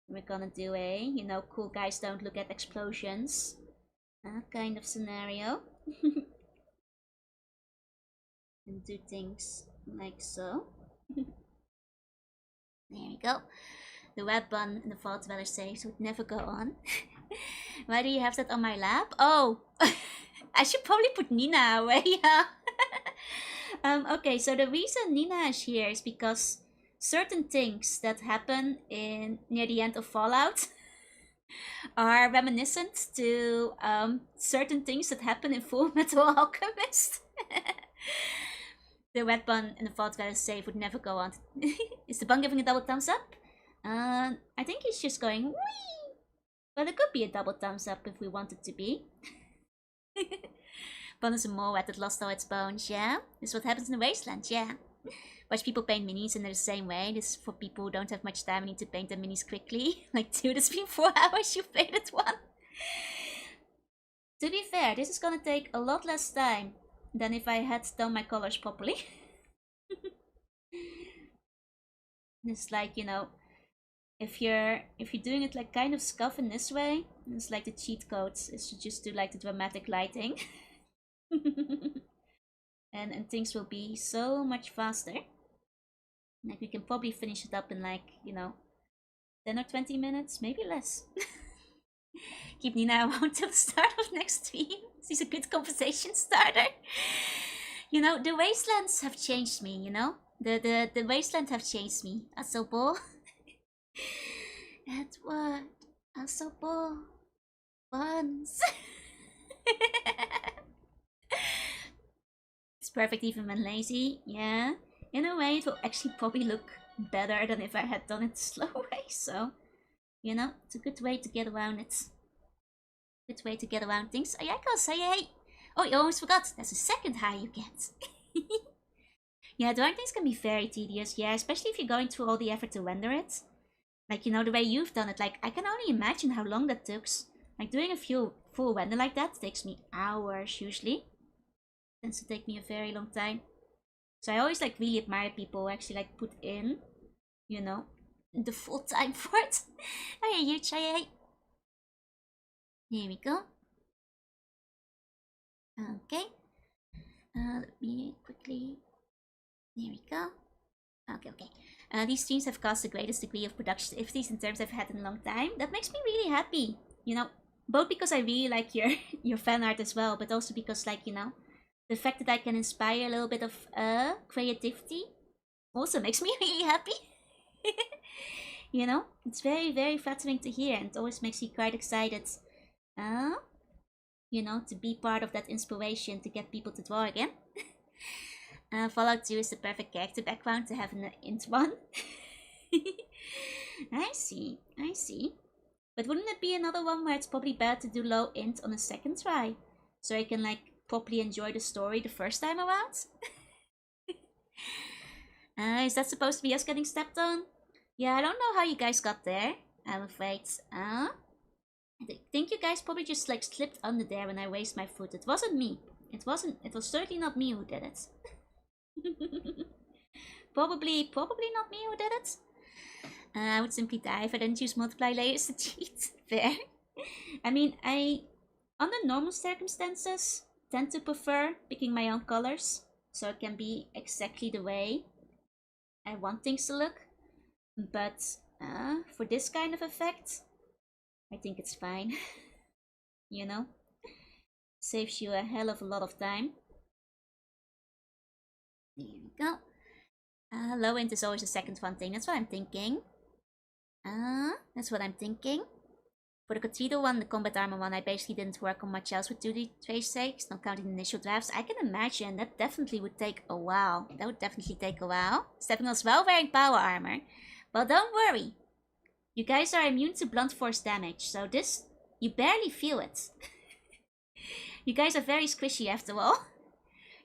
We're gonna do a, cool guys don't look at explosions kind of scenario. And do things like so. There we go. The web bun and the vault dweller saves would never go on. Why do you have that on my lap? Oh, I should probably put Nina away. Okay, so the reason Nina is here is because certain things that happen near the end of Fallout are reminiscent to certain things that happen in Full Metal Alchemist. The red bun and the vault dweller save would never go on. Is the bun giving a double thumbs up? I think he's just going whee! But it could be a double thumbs up if we want it to be. Bonus and more wet that lost all its bones, yeah? This is what happens in the wasteland, yeah. Watch people paint minis and they're the same way. This is for people who don't have much time and need to paint their minis quickly. Like, dude, it's been 4 hours, you've painted one. To be fair, this is gonna take a lot less time than if I had done my colors properly. It's like, you know, if you're doing it like kind of scuff in this way, it's like the cheat codes is to just do like the dramatic lighting. and things will be so much faster. Like we can probably finish it up in like, you know, 10 or 20 minutes, maybe less. Keep Nina around till the start of next stream. She's a good conversation starter. You know, the wastelands have changed me, you know? The wasteland have changed me. Asobo. Edward. Asobo. Once. It's perfect even when lazy, yeah. In a way, it will actually probably look better than if I had done it the slow way, so... You know, it's a good way to get around it. Good way to get around things. Oh yeah, I say hey. Oh, you almost forgot. There's a second high you get. Yeah, drawing things can be very tedious. Yeah, especially if you're going through all the effort to render it. Like, you know, the way you've done it. Like, I can only imagine how long that took. Like, doing a full render like that takes me hours, usually. Tends to take me a very long time. So I always, like, really admire people who actually, like, put in, you know, the full time for it. Oh yeah, you try. Here we go. Okay. Let me quickly... There we go. Okay. These streams have caused the greatest degree of productivity in terms I've had in a long time. That makes me really happy. You know, both because I really like your fan art as well, but also because, like, you know, the fact that I can inspire a little bit of creativity also makes me really happy. You know, it's very, very flattering to hear, and it always makes me quite excited. You know, to be part of that inspiration to get people to draw again. Fallout 2 is the perfect character background to have in the int one. I see. But wouldn't it be another one where it's probably better to do low int on a second try? So I can, like, properly enjoy the story the first time around? Is that supposed to be us getting stepped on? Yeah, I don't know how you guys got there, I'm afraid. I think you guys probably just, like, slipped under there when I raised my foot. It wasn't me. It was certainly not me who did it. Probably not me who did it. I would simply die if I didn't use multiply layers to cheat. Fair. I mean, under normal circumstances, tend to prefer picking my own colors, so it can be exactly the way I want things to look. But for this kind of effect, I think it's fine. You know? Saves you a hell of a lot of time. There we go. Low int is always the second fun thing. That's what I'm thinking. For the Cathedral one, the combat armor one, I basically didn't work on much else with 2D trace sakes, not counting the initial drafts. I can imagine that definitely would take a while. Stepping as well wearing power armor. But don't worry. You guys are immune to blunt force damage, so this, you barely feel it. You guys are very squishy after all.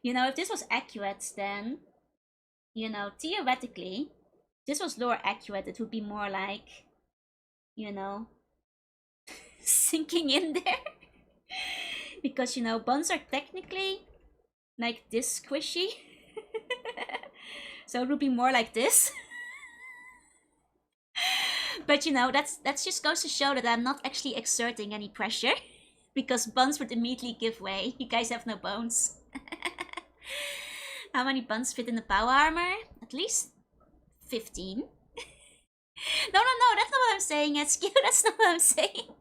You know, if this was accurate, then, you know, theoretically, if this was lore accurate, it would be more like, you know, sinking in there. Because, you know, buns are technically like this squishy. So it would be more like this. But, you know, that's just goes to show that I'm not actually exerting any pressure. Because buns would immediately give way. You guys have no bones. How many buns fit in the power armor? At least 15. No, that's not what I'm saying, SQ. That's not what I'm saying.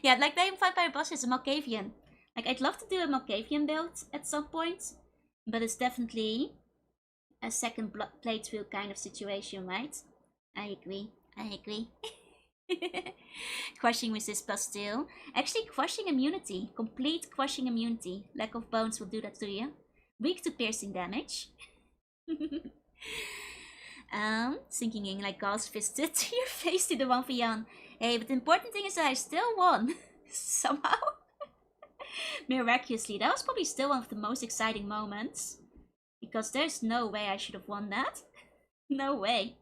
Yeah, like the Vampire Boss is a Malkavian. Like, I'd love to do a Malkavian build at some point. But it's definitely a second playthrough kind of situation, right? I agree. Crushing resist plus steel. Actually, crushing immunity. Complete crushing immunity. Lack of bones will do that to you. Weak to piercing damage. Sinking in like God's fisted to your face to the one for Jan. Hey, but the important thing is that I still won. Somehow. Miraculously. That was probably still one of the most exciting moments. Because there's no way I should have won that. No way.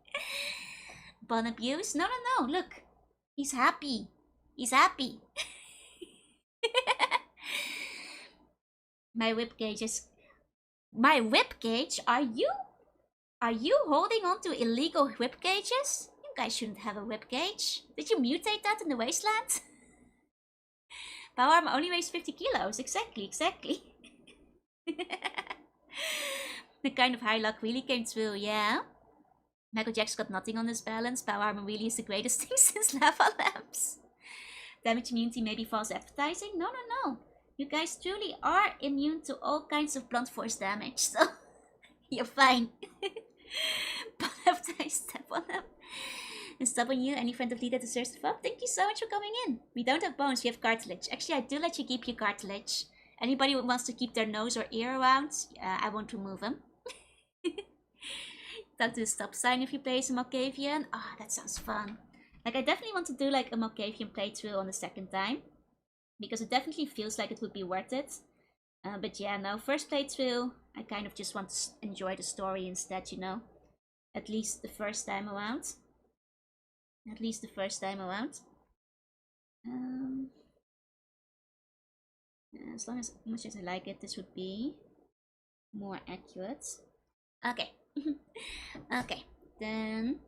Bun abuse? No, no, no. Look. He's happy. He's happy. My whip gauge is... My whip gauge? Are you holding on to illegal whip gauges? You guys shouldn't have a whip gauge. Did you mutate that in the wasteland? Power armor only weighs 50 kilos. Exactly, exactly. The kind of high luck really came through, yeah. Michael Jack's got nothing on his balance. Power armor really is the greatest thing since lava lamps. Damage immunity may be false advertising. No, no, no. You guys truly are immune to all kinds of blunt force damage, so you're fine. But after I step on them and step on you, any friend of Ditto deserves to fuck. Thank you so much for coming in. We don't have bones, we have cartilage. Actually, I do let you keep your cartilage. Anybody who wants to keep their nose or ear around, I won't remove them. Talk to the stop sign if you play some Malkavian. Ah, oh, that sounds fun. Like, I definitely want to do like a Malkavian playthrough on the second time. Because it definitely feels like it would be worth it. But yeah, no, first playthrough, I kind of just want to enjoy the story instead, you know. At least the first time around. At least the first time around. As much as I like it, this would be more accurate. Okay. Okay, then...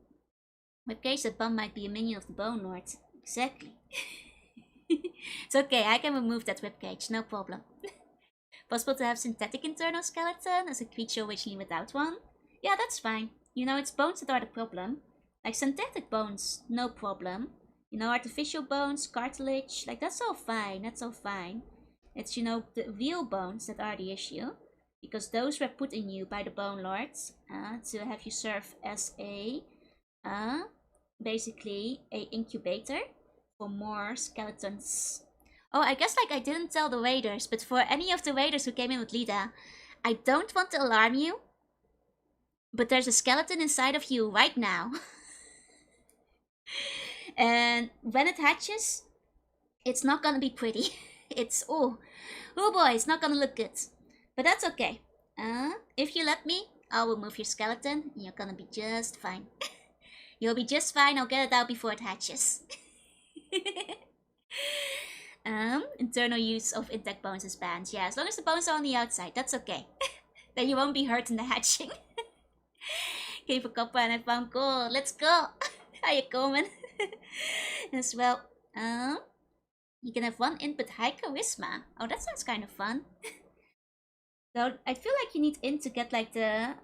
With case that Bum might be a minion of the Bone Lord. Exactly. It's okay, I can remove that ribcage, no problem. Possible to have synthetic internal skeleton as a creature originally without one? Yeah, that's fine. You know, it's bones that are the problem. Like synthetic bones, no problem. You know, artificial bones, cartilage, like that's all fine, that's all fine. It's, you know, the real bones that are the issue. Because those were put in you by the Bone Lords to have you serve as a, basically, a incubator for more skeletons. Oh, I guess like I didn't tell the raiders, but for any of the raiders who came in with Lida, I don't want to alarm you, but there's a skeleton inside of you right now. And when it hatches, it's not gonna be pretty. It's, oh boy, it's not gonna look good. But that's okay. If you let me, I'll remove your skeleton, and you're gonna be just fine. You'll be just fine, I'll get it out before it hatches. Internal use of intact bones is banned. Yeah, as long as the bones are on the outside, that's okay. Then you won't be hurt in the hatching. Came for copper and I found gold. Let's go. How you coming? As well, you can have one input high charisma. Oh, that sounds kind of fun. Though I feel like you need int to get like the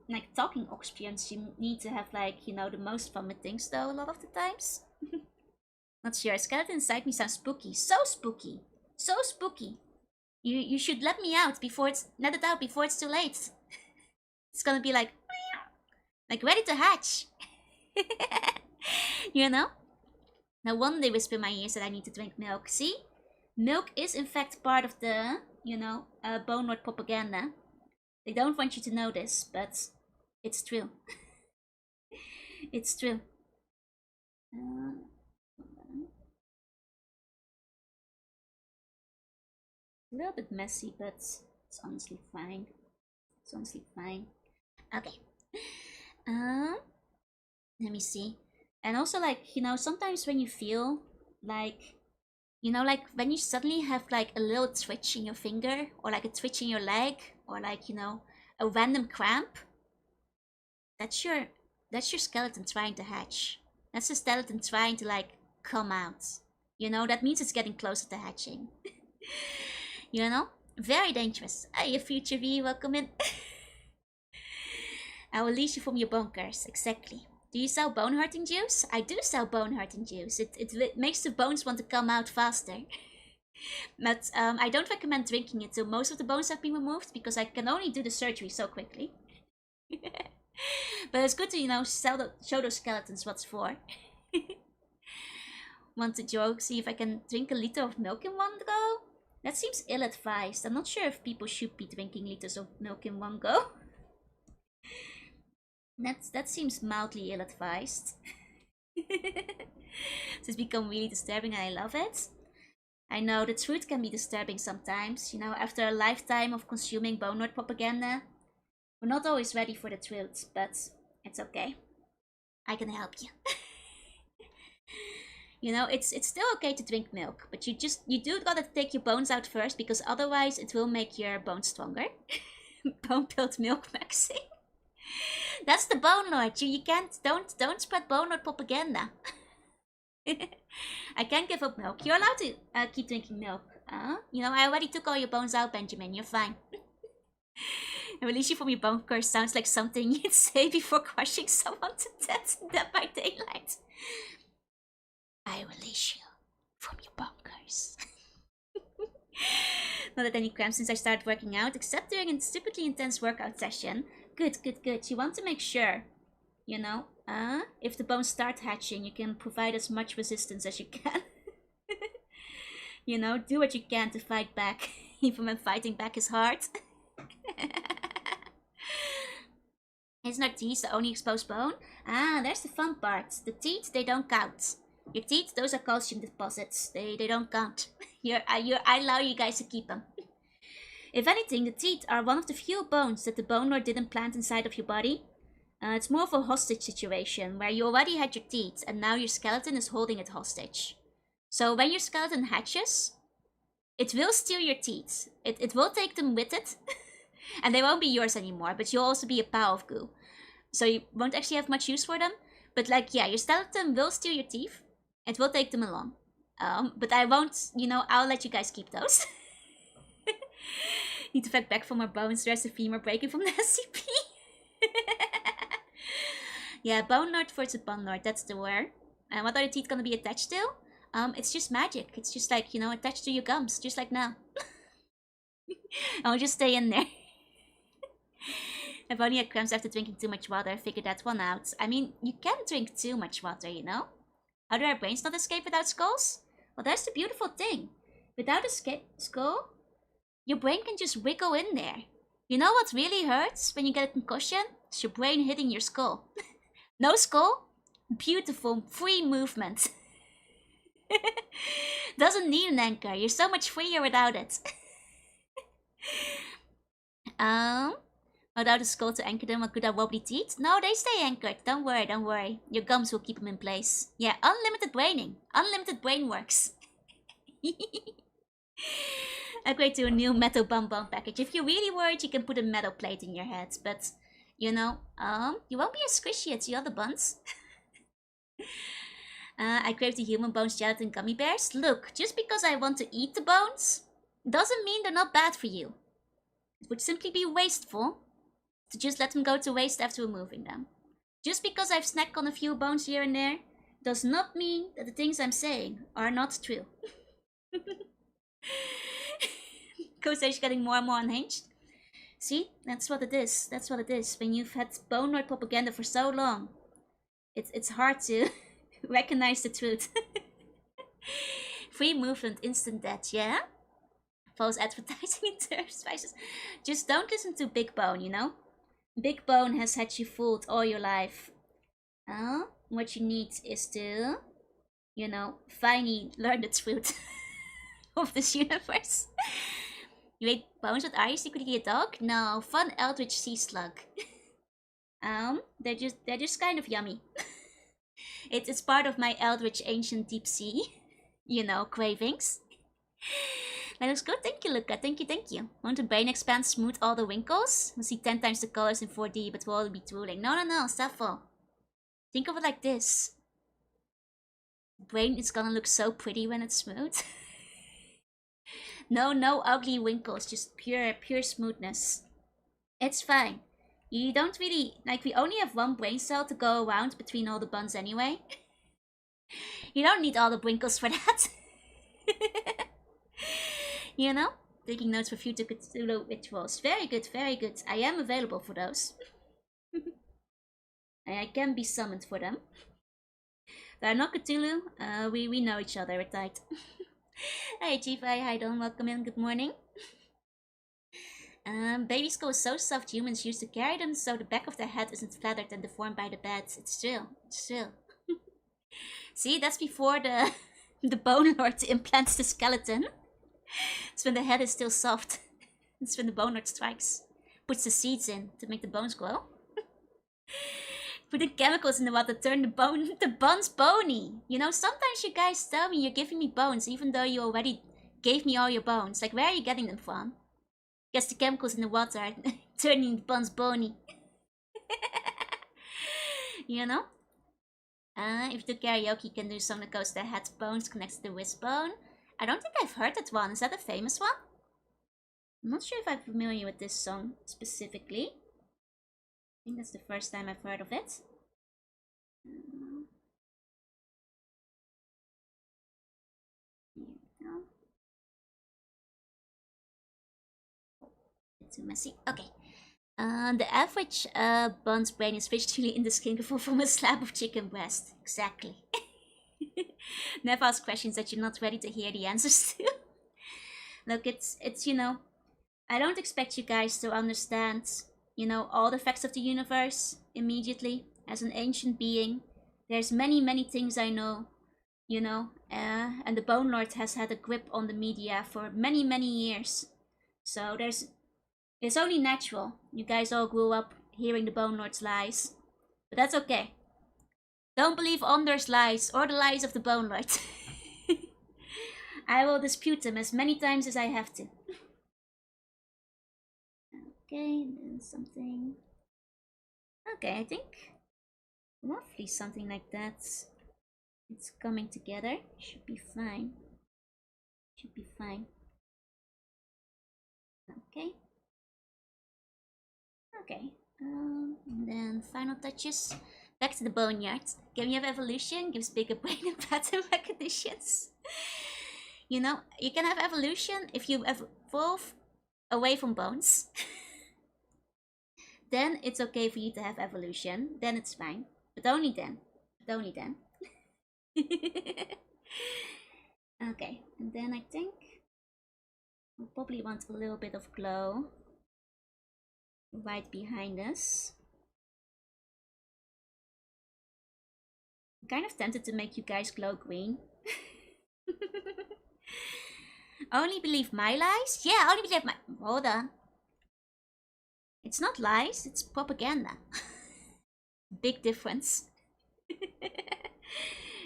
like talking experience. You need to have like, you know, the most fun with things though a lot of the times. Not sure. Skeleton inside me sounds spooky. So spooky. So spooky. You should let me out before let it out before it's too late. It's gonna be like ready to hatch. You know? No wonder they whisper in my ears that I need to drink milk. See? Milk is in fact part of the, you know, Bone Lord propaganda. They don't want you to know this, but it's true. It's true. A little bit messy, but it's honestly fine. It's honestly fine. Okay. Let me see. And also, like, you know, sometimes when you feel like, you know, like when you suddenly have like a little twitch in your finger, or like a twitch in your leg, or like, you know, a random cramp, that's your skeleton trying to hatch. That's the skeleton trying to like come out. You know, that means it's getting closer to hatching. You know? Very dangerous. Hey, future V, welcome in. I will release you from your bone curse. Exactly. Do you sell bone hurting juice? I do sell bone hurting juice. It makes the bones want to come out faster. But I don't recommend drinking it till most of the bones have been removed, because I can only do the surgery so quickly. But it's good to, you know, show those skeletons what's for. Want to joke? See if I can drink a liter of milk in one go? That seems ill-advised. I'm not sure if people should be drinking liters of milk in one go. That seems mildly ill-advised. It's become really disturbing and I love it. I know the truth can be disturbing sometimes, you know, after a lifetime of consuming Bone Lord propaganda. We're not always ready for the truth, but it's okay. I can help you. You know, it's still okay to drink milk, but you do gotta take your bones out first, because otherwise it will make your bones stronger. Bone built milk maxing. That's the Bone Lord. You can't don't spread Bone Lord propaganda. I can't give up milk. You're allowed to keep drinking milk. You know, I already took all your bones out, Benjamin. You're fine. I release you from your bone curse sounds like something you'd say before crushing someone to death in Dead by Daylight. I release you from your bone curse. Not that any cramps since I started working out, except during a stupidly intense workout session. Good. You want to make sure, you know, if the bones start hatching, you can provide as much resistance as you can. You know, do what you can to fight back, even when fighting back is hard. Isn't our teeth the only exposed bone? There's the fun part. The teeth, they don't count. Your teeth, those are calcium deposits. They don't count. I allow you guys to keep them. If anything, the teeth are one of the few bones that the Bone Lord didn't plant inside of your body. It's more of a hostage situation, where you already had your teeth, and now your skeleton is holding it hostage. So when your skeleton hatches, it will steal your teeth. It will take them with it. And they won't be yours anymore, but you'll also be a pile of goo. So you won't actually have much use for them. But like, yeah, your skeleton will steal your teeth. It will take them along. But I won't, you know, I'll let you guys keep those. Need to fight back from our bones. There's a femur breaking from the SCP. Yeah, Bone Lord versus Bone Lord, that's the word. And what are the teeth gonna be attached to? It's just magic. It's just like, you know, attached to your gums, just like now. I'll just stay in there. I've only had cramps after drinking too much water. I figured that one out. I mean, you can't drink too much water, you know? How do our brains not escape without skulls? Well, that's the beautiful thing. Without a skull, your brain can just wiggle in there. You know what really hurts when you get a concussion? It's your brain hitting your skull. No skull? Beautiful, free movement. Doesn't need an anchor. You're so much freer without it. Without a skull to anchor them, what could have wobbly teeth? No, they stay anchored. Don't worry. Your gums will keep them in place. Yeah, unlimited braining. Unlimited brain works. Upgrade to a new metal bum package. If you're really worried, you can put a metal plate in your head. But, you know, you won't be as squishy as the other buns. I crave the human bones, gelatin, gummy bears. Look, just because I want to eat the bones, doesn't mean they're not bad for you. It would simply be wasteful to just let them go to waste after removing them. Just because I've snacked on a few bones here and there, does not mean that the things I'm saying are not true. Coast getting more and more unhinged. See, that's what it is. That's what it is. When you've had Bone Lord propaganda for so long, it's hard to recognize the truth. Free movement, instant death, yeah? False advertising in terms. Just don't listen to Big Bone, you know? Big Bone has had you fooled all your life. What you need is to, you know, finally learn the truth of this universe. You ate bones, but are you secretly a dog? No, fun eldritch sea slug. They're just kind of yummy. It's part of my eldritch ancient deep sea, you know, cravings. That looks good, thank you, Luca, thank you. Want to brain expand, smooth all the wrinkles? We'll see 10 times the colors in 4D, but we'll all be drooling. No, Sappho. Think of it like this. Brain is gonna look so pretty when it's smooth. No ugly wrinkles, just pure smoothness. It's fine. You don't really, like, we only have one brain cell to go around between all the buns anyway. You don't need all the wrinkles for that. You know? Taking notes for future Cthulhu rituals. Very good, very good. I am available for those. I can be summoned for them. But I'm not Cthulhu. We know each other, we're tight. Hi G5, hi Don, welcome in, good morning. Baby skull is so soft humans used to carry them so the back of their head isn't flattered and deformed by the bed. It's true. It's true. See, that's before the the Bone Lord implants the skeleton. It's when the head is still soft. It's when the Bone Lord strikes. Puts the seeds in to make the bones grow. Putting chemicals in the water turn the bones bony. You know, sometimes you guys tell me you're giving me bones even though you already gave me all your bones. Like, where are you getting them from? Guess the chemicals in the water are turning the bones bony. You know? If you do karaoke, you can do a song that goes the head bones connects to the wrist bone. I don't think I've heard that one. Is that a famous one? I'm not sure if I'm familiar with this song specifically. I think that's the first time I've heard of it. Here we go. Too messy. Okay. The average bun's brain is visually indistinguishable from a slab of chicken breast. Exactly. Never ask questions that you're not ready to hear the answers to. Look, it's you know, I don't expect you guys to understand, you know, all the facts of the universe immediately. As an ancient being, there's many things I know, you know, and the Bone Lord has had a grip on the media for many years. So it's only natural. You guys all grew up hearing the Bone Lord's lies. But that's okay. Don't believe Onder's lies or the lies of the Bone Lord. I will dispute them as many times as I have to. Okay, and then something. Okay, I think roughly something like that. It's coming together. Should be fine. Should be fine. Okay. Okay, and then final touches. Back to the boneyard. Can we have evolution? Gives bigger brain and pattern recognitions. You know, you can have evolution if you evolve away from bones. Then it's okay for you to have evolution. Then it's fine. But only then. But only then. Okay, and then I think we'll probably want a little bit of glow right behind us. I'm kind of tempted to make you guys glow green. Only believe my lies? Yeah, only believe my... Hold on. It's not lies, it's propaganda. Big difference.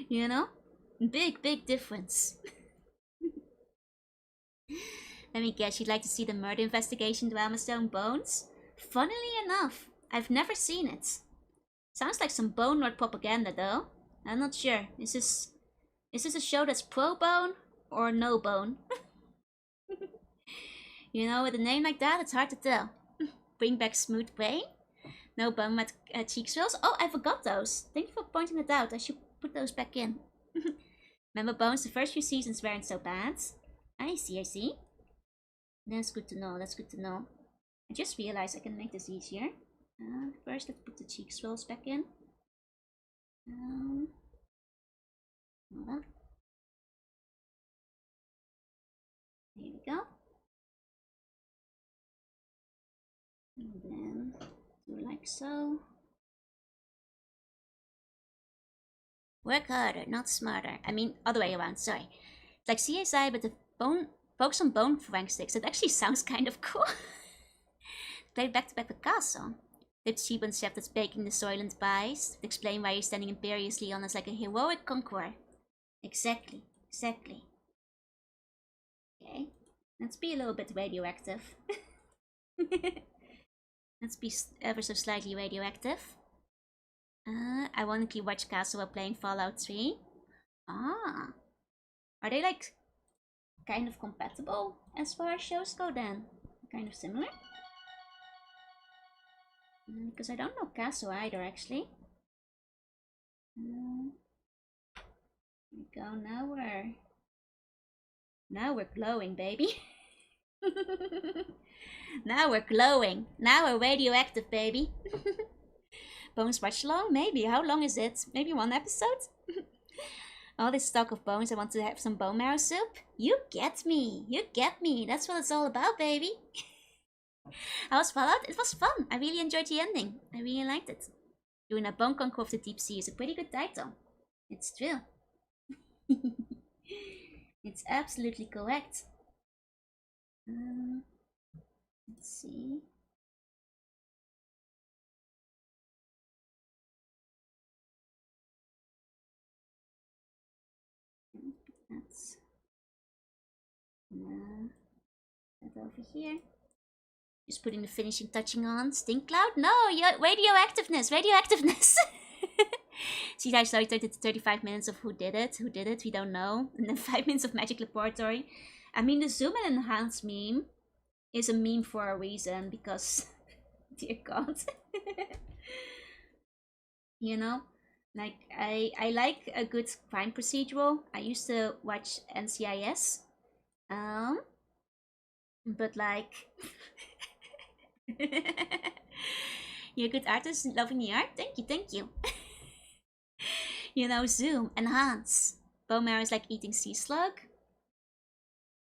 You know? Big difference. Let me guess, you'd like to see the murder investigation drama Stone Bones? Funnily enough, I've never seen it. Sounds like some Bone Lord propaganda though. I'm not sure. Is this a show that's pro bone or no bone? You know, with a name like that, it's hard to tell. Bring back smooth brain? No bone with cheek swells? Oh, I forgot those. Thank you for pointing it out. I should put those back in. Remember Bones, the first few seasons weren't so bad. I see. That's good to know, that's good to know. I just realized I can make this easier. First, let's put the cheek swells back in. Hold on. Here we go. And then do like so. Work harder, not smarter. I mean, other way around, sorry. It's like CSI, but the focus on bone forensics. It actually sounds kind of cool. Play back to back with Castle. Did Shebun chef that's baking the Soylent pies. Explain why you're standing imperiously on us like a heroic conqueror. Exactly. Okay, let's be a little bit radioactive. Let's be ever so slightly radioactive. Ironically watch Castle while playing Fallout 3. Ah. Are they like kind of compatible as far as shows go then? Kind of similar? Because I don't know Castle either actually. Here we go, now we're glowing, baby. Now we're glowing. Now we're radioactive, baby. Bones watch along? Maybe. How long is it? Maybe one episode? All this talk of bones, I want to have some bone marrow soup. You get me. That's what it's all about, baby. How was Fallout? It was fun. I really enjoyed the ending. I really liked it. Doing a Bone Conquer of the Deep Sea is a pretty good title. It's true. It's absolutely correct. Let's see. That's that over here. Just putting the finishing touching on. Stink cloud? No, radioactiveness. See, I started 35 minutes of who did it, we don't know. And then 5 minutes of Magic Laboratory. I mean, the zoom and enhance meme is a meme for a reason, because, dear God. You know? Like, I like a good crime procedural. I used to watch NCIS. But like... You're a good artist, loving the art? Thank you. You know, zoom, enhance. Bone marrow is like eating sea slug?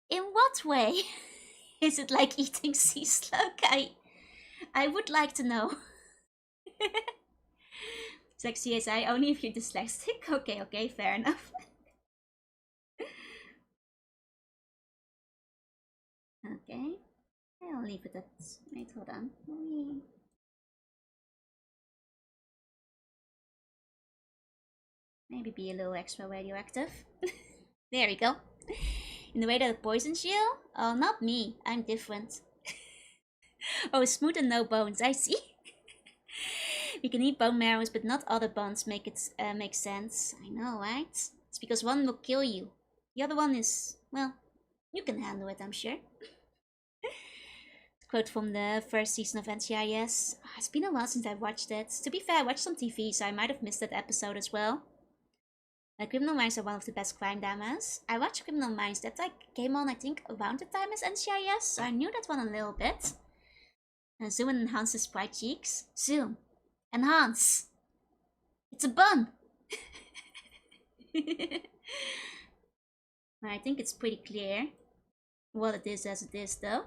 In what way is it like eating sea slug? I would like to know. It's like CSI only if you're dyslexic? Okay, fair enough. Okay. I'll leave it at... Wait, hold on. Maybe be a little extra radioactive. There we go. In the way that it poisons you? Oh, not me. I'm different. Oh, smooth and no bones. I see. We can eat bone marrows, but not other bones make it make sense. I know, right? It's because one will kill you. The other one is, well, you can handle it, I'm sure. Quote from the first season of NCIS. Oh, it's been a while since I watched it. To be fair, I watched on TV, so I might have missed that episode as well. Criminal Minds are one of the best crime dramas. I watched Criminal Minds, that like came on I think around the time as NCIS, so I knew that one a little bit. Zoom and enhance his bright cheeks. Zoom. Enhance. It's a bun. I think it's pretty clear what it is as it is though.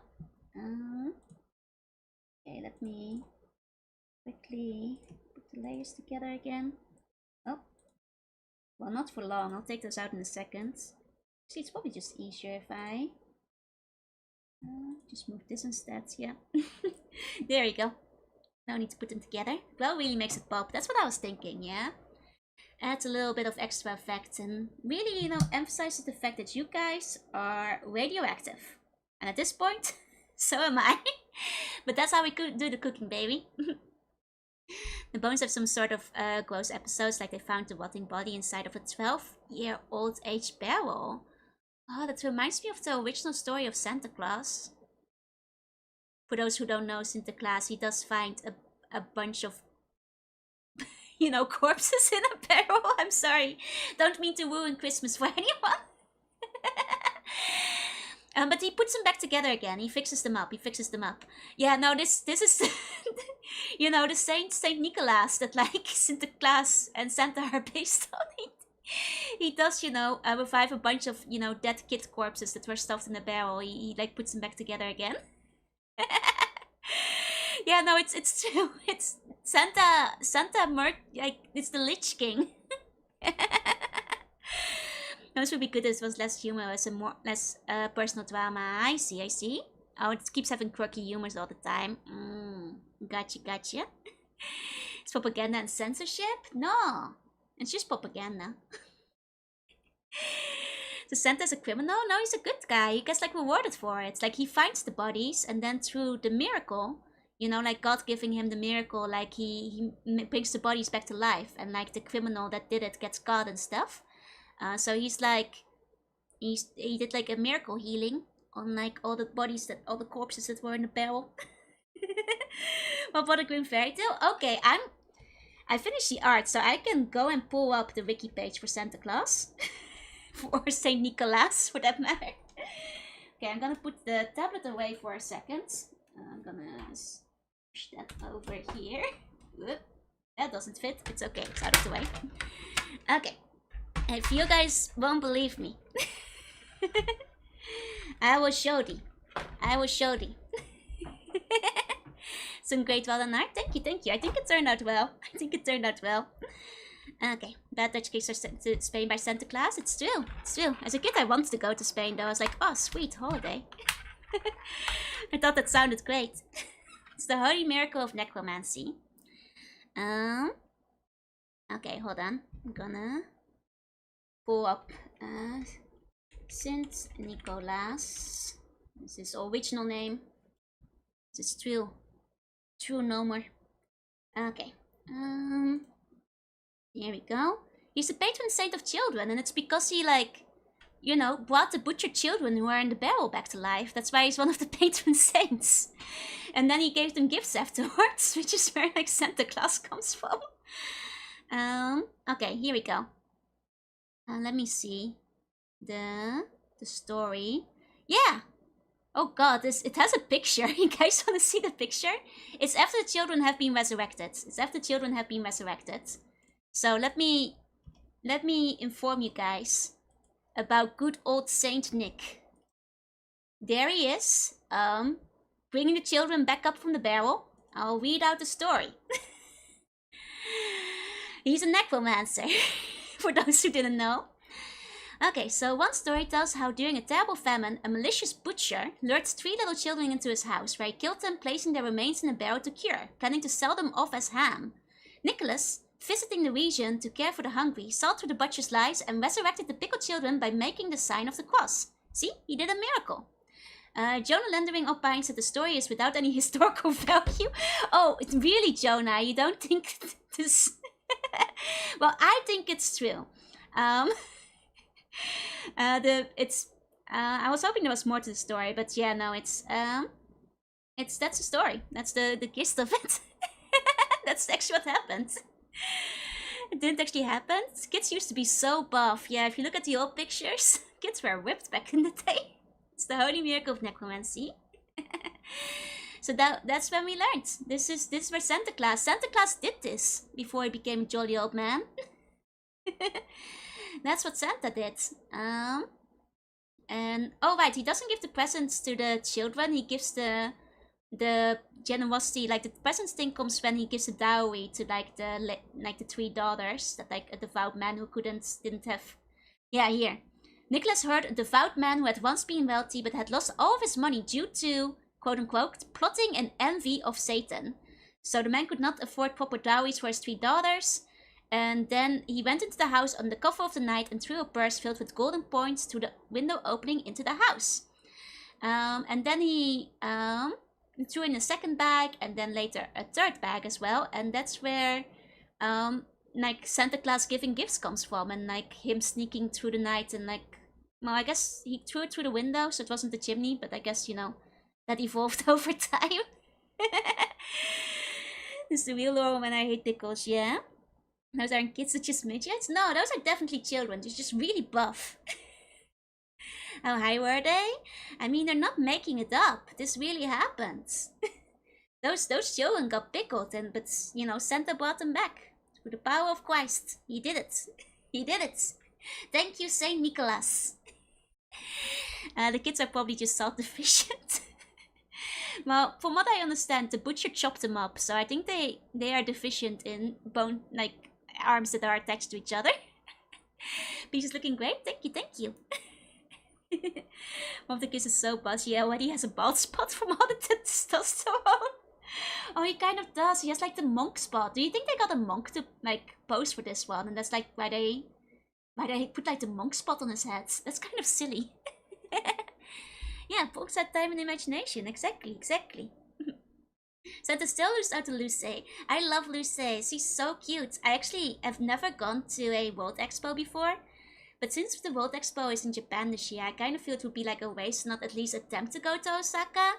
Okay, let me quickly put the layers together again. Oh. Well, not for long. I'll take those out in a second. See, it's probably just easier if I just move this instead. Yeah. There we go. No need to put them together. Well, really makes it pop. That's what I was thinking, yeah? Adds a little bit of extra effect and really, you know, emphasizes the fact that you guys are radioactive. And at this point, so am I. But that's how we could do the cooking, baby. The bones have some sort of gross episodes, like they found the rotting body inside of a 12-year-old aged barrel. Oh, that reminds me of the original story of Santa Claus. For those who don't know Santa Claus, he does find a bunch of, you know, corpses in a barrel. I'm sorry. Don't mean to ruin Christmas for anyone. But he puts them back together again. He fixes them up. Yeah, no, this is, you know, the Saint Nicholas that like Santa Claus and Santa are based on. He does, you know, revive a bunch of, you know, dead kid corpses that were stuffed in a barrel. He like puts them back together again. Yeah, no, it's true. It's Santa like it's the Lich King. Those would be good if it was less humorous and less personal drama. I see. Oh, it keeps having quirky humors all the time. Gotcha. It's propaganda and censorship? No, it's just propaganda. So Santa's a criminal? No, he's a good guy. He gets like rewarded for it. Like he finds the bodies and then through the miracle, you know, like God giving him the miracle, like he brings the bodies back to life, and like the criminal that did it gets caught and stuff. So he's like, he did like a miracle healing on like all the corpses that were in the barrel. Well, what a grim fairy tale. Okay, I finished the art, so I can go and pull up the wiki page for Santa Claus. Or Saint Nicholas, for that matter. Okay, I'm gonna put the tablet away for a second. I'm gonna push that over here. Whoop. That doesn't fit. It's okay. It's out of the way. Okay. If you guys won't believe me, I will show thee. Some great well done art. Thank you, thank you. I think it turned out well. I think it turned out well. Okay, bad Dutch cakes are sent to Spain by Santa Claus. It's true, it's true. As a kid, I wanted to go to Spain, though. I was like, oh, sweet holiday. I thought that sounded great. It's the holy miracle of necromancy. Okay, hold on. I'm gonna pull up Saint Nicholas. This is his original name. This is true. True no more. Okay. Here we go. He's the patron saint of children, and it's because he, like, you know, brought the butchered children who are in the barrel back to life. That's why he's one of the patron saints. And then he gave them gifts afterwards, which is where, like, Santa Claus comes from. Okay, here we go. Let me see. The story. Yeah! Oh god, it has a picture. You guys want to see the picture? It's after the children have been resurrected. It's after the children have been resurrected. So let me inform you guys about good old Saint Nick. There he is, bringing the children back up from the barrel. I'll read out the story. He's a necromancer, for those who didn't know. Okay, so one story tells how during a terrible famine, a malicious butcher lured 3 little children into his house, where he killed them, placing their remains in a barrel to cure, planning to sell them off as ham. Nicholas, visiting the region to care for the hungry, saw through the butcher's lies and resurrected the pickled children by making the sign of the cross. See, he did a miracle. Jonah Lendering opines that the story is without any historical value. Oh, really, Jonah? You don't think this... Well, I think it's true. I was hoping there was more to the story, but yeah, no, that's the story. That's the gist of it. That's actually what happened. It didn't actually happen. Kids used to be so buff. Yeah, if you look at the old pictures, kids were whipped back in the day. It's the holy miracle of necromancy. So that's when we learned. This is where Santa Claus did this before he became a jolly old man. That's what Santa did. And oh right, he doesn't give the presents to the children. He gives the generosity, like the presents thing comes when he gives a dowry to like the 3 daughters that like a devout man who didn't have. Yeah, here. Nicholas heard a devout man who had once been wealthy but had lost all of his money due to, quote unquote, plotting and envy of Satan. So the man could not afford proper dowries for his 3 daughters. And then he went into the house on the cover of the night and threw a purse filled with golden points through the window opening into the house. And then he threw in a second bag and then later a 3rd bag as well. And that's where like Santa Claus giving gifts comes from, and like him sneaking through the night and like, well, I guess he threw it through the window, so it wasn't the chimney, but I guess, you know, that evolved over time. This is the real lore when I hate pickles, yeah? Those aren't kids, they're just midgets? No, those are definitely children. They're just really buff. How high were they? I mean, they're not making it up. This really happened. Those children got pickled, but, you know, Santa brought them back. Through the power of Christ. He did it. He did it. Thank you, Saint Nicholas. The kids are probably just salt deficient. Well, from what I understand, the butcher chopped them up, so I think they are deficient in bone, like, arms that are attached to each other. Peach is looking great. Thank you, thank you. One of the kids is so buzzy. Yeah, when he has a bald spot from all the testosterone. Oh, he kind of does. He has like the monk spot. Do you think they got a monk to like pose for this one? And that's like why they put like the monk spot on his head. That's kind of silly. Yeah, folks had time and imagination. Exactly, exactly. Santa still loses out to Luce. I love Luce. She's so cute. I actually have never gone to a World Expo before. But since the World Expo is in Japan this year, I kind of feel it would be like a waste to not at least attempt to go to Osaka.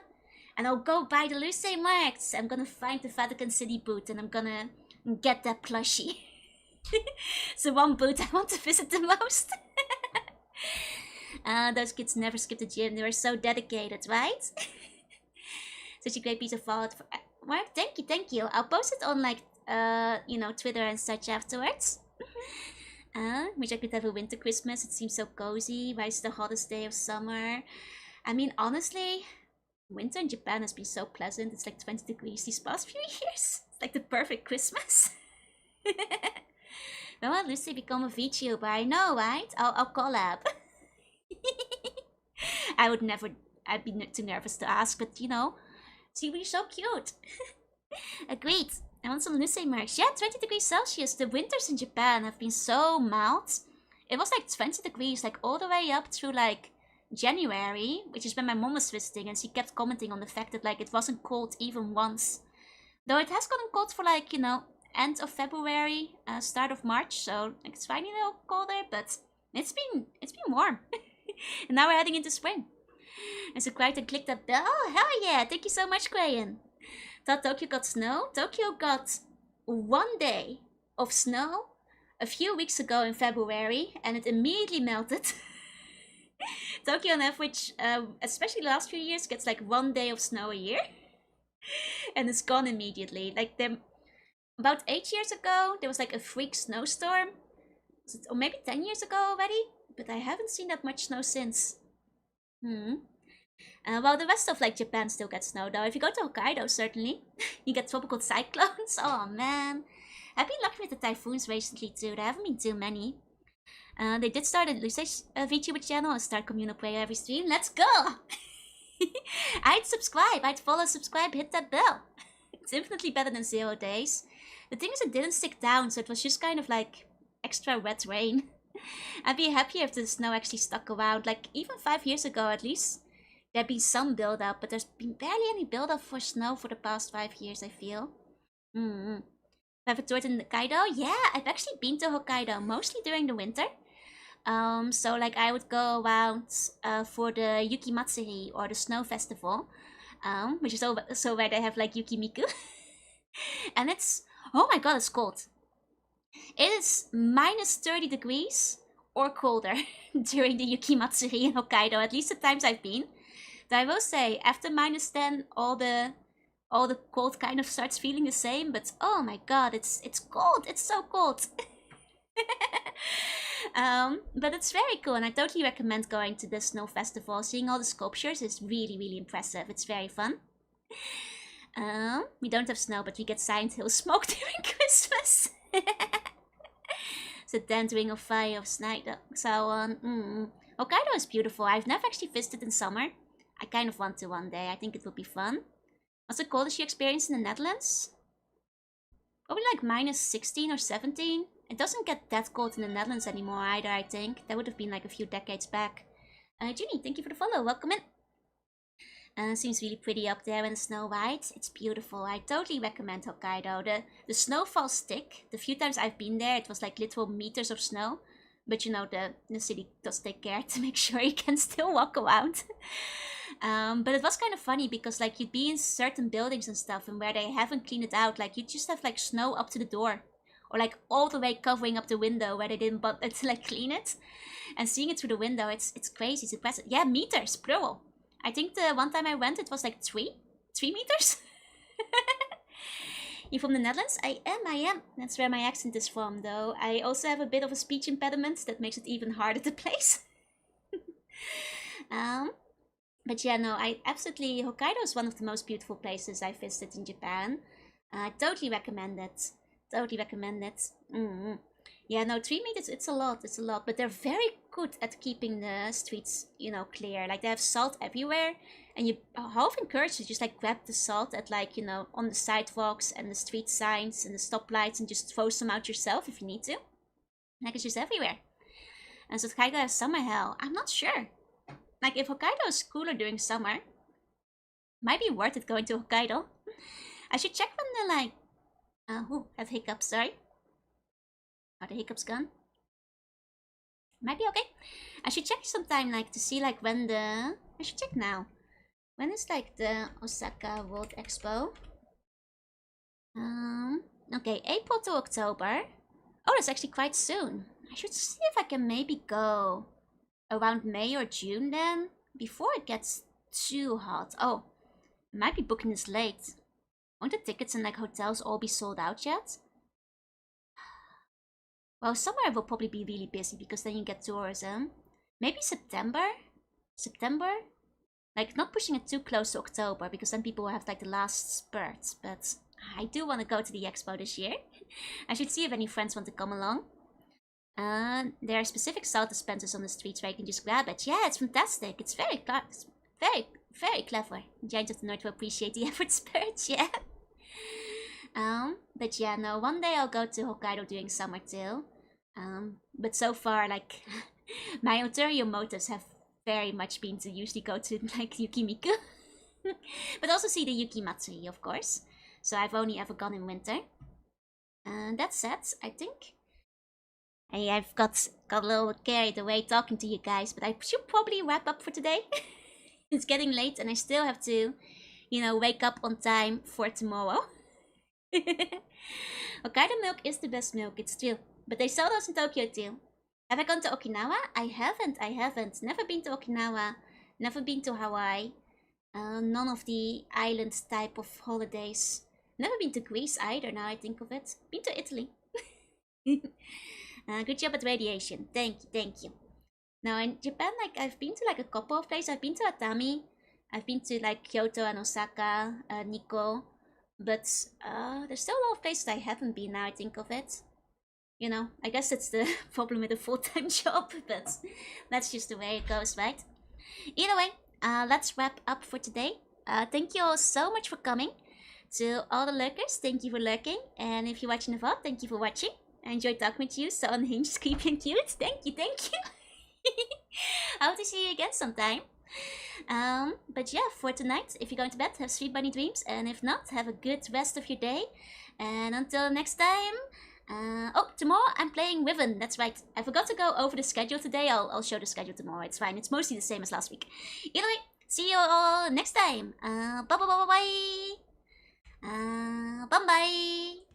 And I'll go buy the Luce marks. I'm gonna find the Vatican City booth and I'm gonna get that plushie. It's the one booth I want to visit the most. Those kids never skip the gym. They were so dedicated, right? Such a great piece of art. Mark, thank you, thank you. I'll post it on like, you know, Twitter and such afterwards. Wish I could have a winter Christmas. It seems so cozy. Why is it the hottest day of summer? I mean, honestly, Winter in Japan has been so pleasant. It's like 20 degrees these past few years. It's like the perfect Christmas. When will Lucy become a VTuber? I know, right? I'll collab. I would never, I'd be too nervous to ask, but you know, she would be so cute. Agreed. I want some Lucy merch. Yeah, 20 degrees Celsius. The winters in Japan have been so mild. It was like 20 degrees, like all the way up through like January, which is when my mom was visiting, and she kept commenting on the fact that like it wasn't cold even once. Though it has gotten cold for like, you know, end of February, start of March, so like, it's finally a little colder, but it's been warm. And now we're heading into spring. And so Crichton clicked that bell. Oh, hell yeah! Thank you so much, Crayon. Thought Tokyo got snow? Tokyo got 1 day of snow a few weeks ago in February, and it immediately melted. Tokyo on average, especially the last few years, gets like 1 day of snow a year. And it's gone immediately. Like about 8 years ago, there was like a freak snowstorm. Or maybe 10 years ago already, but I haven't seen that much snow since. Well, the rest of like Japan still gets snow though. If you go to Hokkaido, certainly, you get tropical cyclones. Oh man. I've been lucky with the typhoons recently too. There haven't been too many. They did start a Lucy's VTuber channel and start communal play every stream. Let's go! I'd subscribe, I'd follow, subscribe, hit that bell. It's infinitely better than 0 days. The thing is, it didn't stick down, so it was just kind of like extra wet rain. I'd be happier if the snow actually stuck around. Like even 5 years ago at least, there'd be some build up, but there's been barely any build up for snow for the past 5 years, I feel. Have a tour in Hokkaido? Yeah, I've actually been to Hokkaido, mostly during the winter. So like I would go around for the Yuki Matsuri or the Snow Festival, which is so where they have like Yukimiku. And it's, oh my god, it's cold. It is minus 30 degrees or colder during the Yuki Matsuri in Hokkaido, at least the times I've been. Though I will say, after minus 10, all the cold kind of starts feeling the same, but oh my god, it's cold, it's so cold. But it's very cool, and I totally recommend going to the Snow Festival. Seeing all the sculptures is really, really impressive. It's very fun. We don't have snow, but we get Silent Hill smoke during Christmas. So then Ring of Fire of Snyder. So Hokkaido is beautiful. I've never actually visited in summer. I kind of want to one day. I think it would be fun. What's the coldest you experienced in the Netherlands? Probably like minus 16 or 17. It doesn't get that cold in the Netherlands anymore either, I think. That would have been like a few decades back. Junie, thank you for the follow. Welcome in. Seems really pretty up there in the snow, right? It's beautiful. I totally recommend Hokkaido. The snowfalls stick. The few times I've been there, it was like literal meters of snow. But you know, the city does take care to make sure you can still walk around. But it was kind of funny because like you'd be in certain buildings and stuff, and where they haven't cleaned it out, like you just have like snow up to the door. Or like all the way covering up the window where they didn't bother to like clean it. And seeing it through the window, it's crazy, it's impressive. Yeah, meters, plural. I think the one time I went, it was like 3 meters. You from the Netherlands? I am. That's where my accent is from, though. I also have a bit of a speech impediment that makes it even harder to place. But yeah, no, I absolutely, Hokkaido is one of the most beautiful places I visited in Japan. I totally recommend it. Totally recommend it. Yeah, no, 3 meters, it's a lot, but they're very good at keeping the streets, you know, clear. Like, they have salt everywhere, and you half encourage to just, like, grab the salt at, like, you know, on the sidewalks and the street signs and the stoplights and just throw some out yourself if you need to. Like, it's just everywhere. And so Hokkaido has summer hell. I'm not sure. Like, if Hokkaido is cooler during summer, might be worth it going to Hokkaido. I should check when the, like, have hiccups, sorry. Are the hiccups gone? Might be okay. I should check sometime, like, to see, like, when the... I should check now. When is, like, the Osaka World Expo? Okay, April to October. Oh, that's actually quite soon. I should see if I can maybe go around May or June then, before it gets too hot. Oh, I might be booking this late. Won't the tickets and like hotels all be sold out yet? Well, summer will probably be really busy because then you get tourism. Maybe September? September? Like, not pushing it too close to October, because then people will have like the last spurt. But I do want to go to the expo this year. I should see if any friends want to come along. There are specific salt dispensers on the streets where you can just grab it. Yeah, it's fantastic. It's very clever. Giants of the North will appreciate the effort, Spirit, yeah. But yeah, no, one day I'll go to Hokkaido during summer too. But so far, like, my ulterior motives have very much been to usually go to, like, Yukimiku. But also see the Yuki Matsuri, of course. So I've only ever gone in winter. That said, I think... Hey, I've got a little carried away talking to you guys, but I should probably wrap up for today. It's getting late and I still have to, you know, wake up on time for tomorrow. Hokkaido milk is the best milk, it's true. But they sell those in Tokyo too. Have I gone to Okinawa? I haven't. Never been to Okinawa. Never been to Hawaii. None of the island type of holidays. Never been to Greece either, now I think of it. Been to Italy. Good job at radiation. Thank you. Now in Japan, like, I've been to like a couple of places. I've been to Atami. I've been to like Kyoto and Osaka, Nikko. But there's still a lot of places I haven't been now I think of it. You know, I guess it's the problem with a full-time job, but that's just the way it goes, right? Either way, let's wrap up for today. Thank you all so much for coming. To all the lurkers, thank you for lurking. And if you're watching the VOD, thank you for watching. I enjoyed talking with you, so unhinged, creepy and cute. Thank you. I hope to see you again sometime. But yeah, for tonight, if you're going to bed, have sweet bunny dreams. And if not, have a good rest of your day. And until next time... oh, tomorrow I'm playing Riven, that's right. I forgot to go over the schedule today. I'll show the schedule tomorrow, it's fine. It's mostly the same as last week. Either way, see you all next time. Bye. Bye.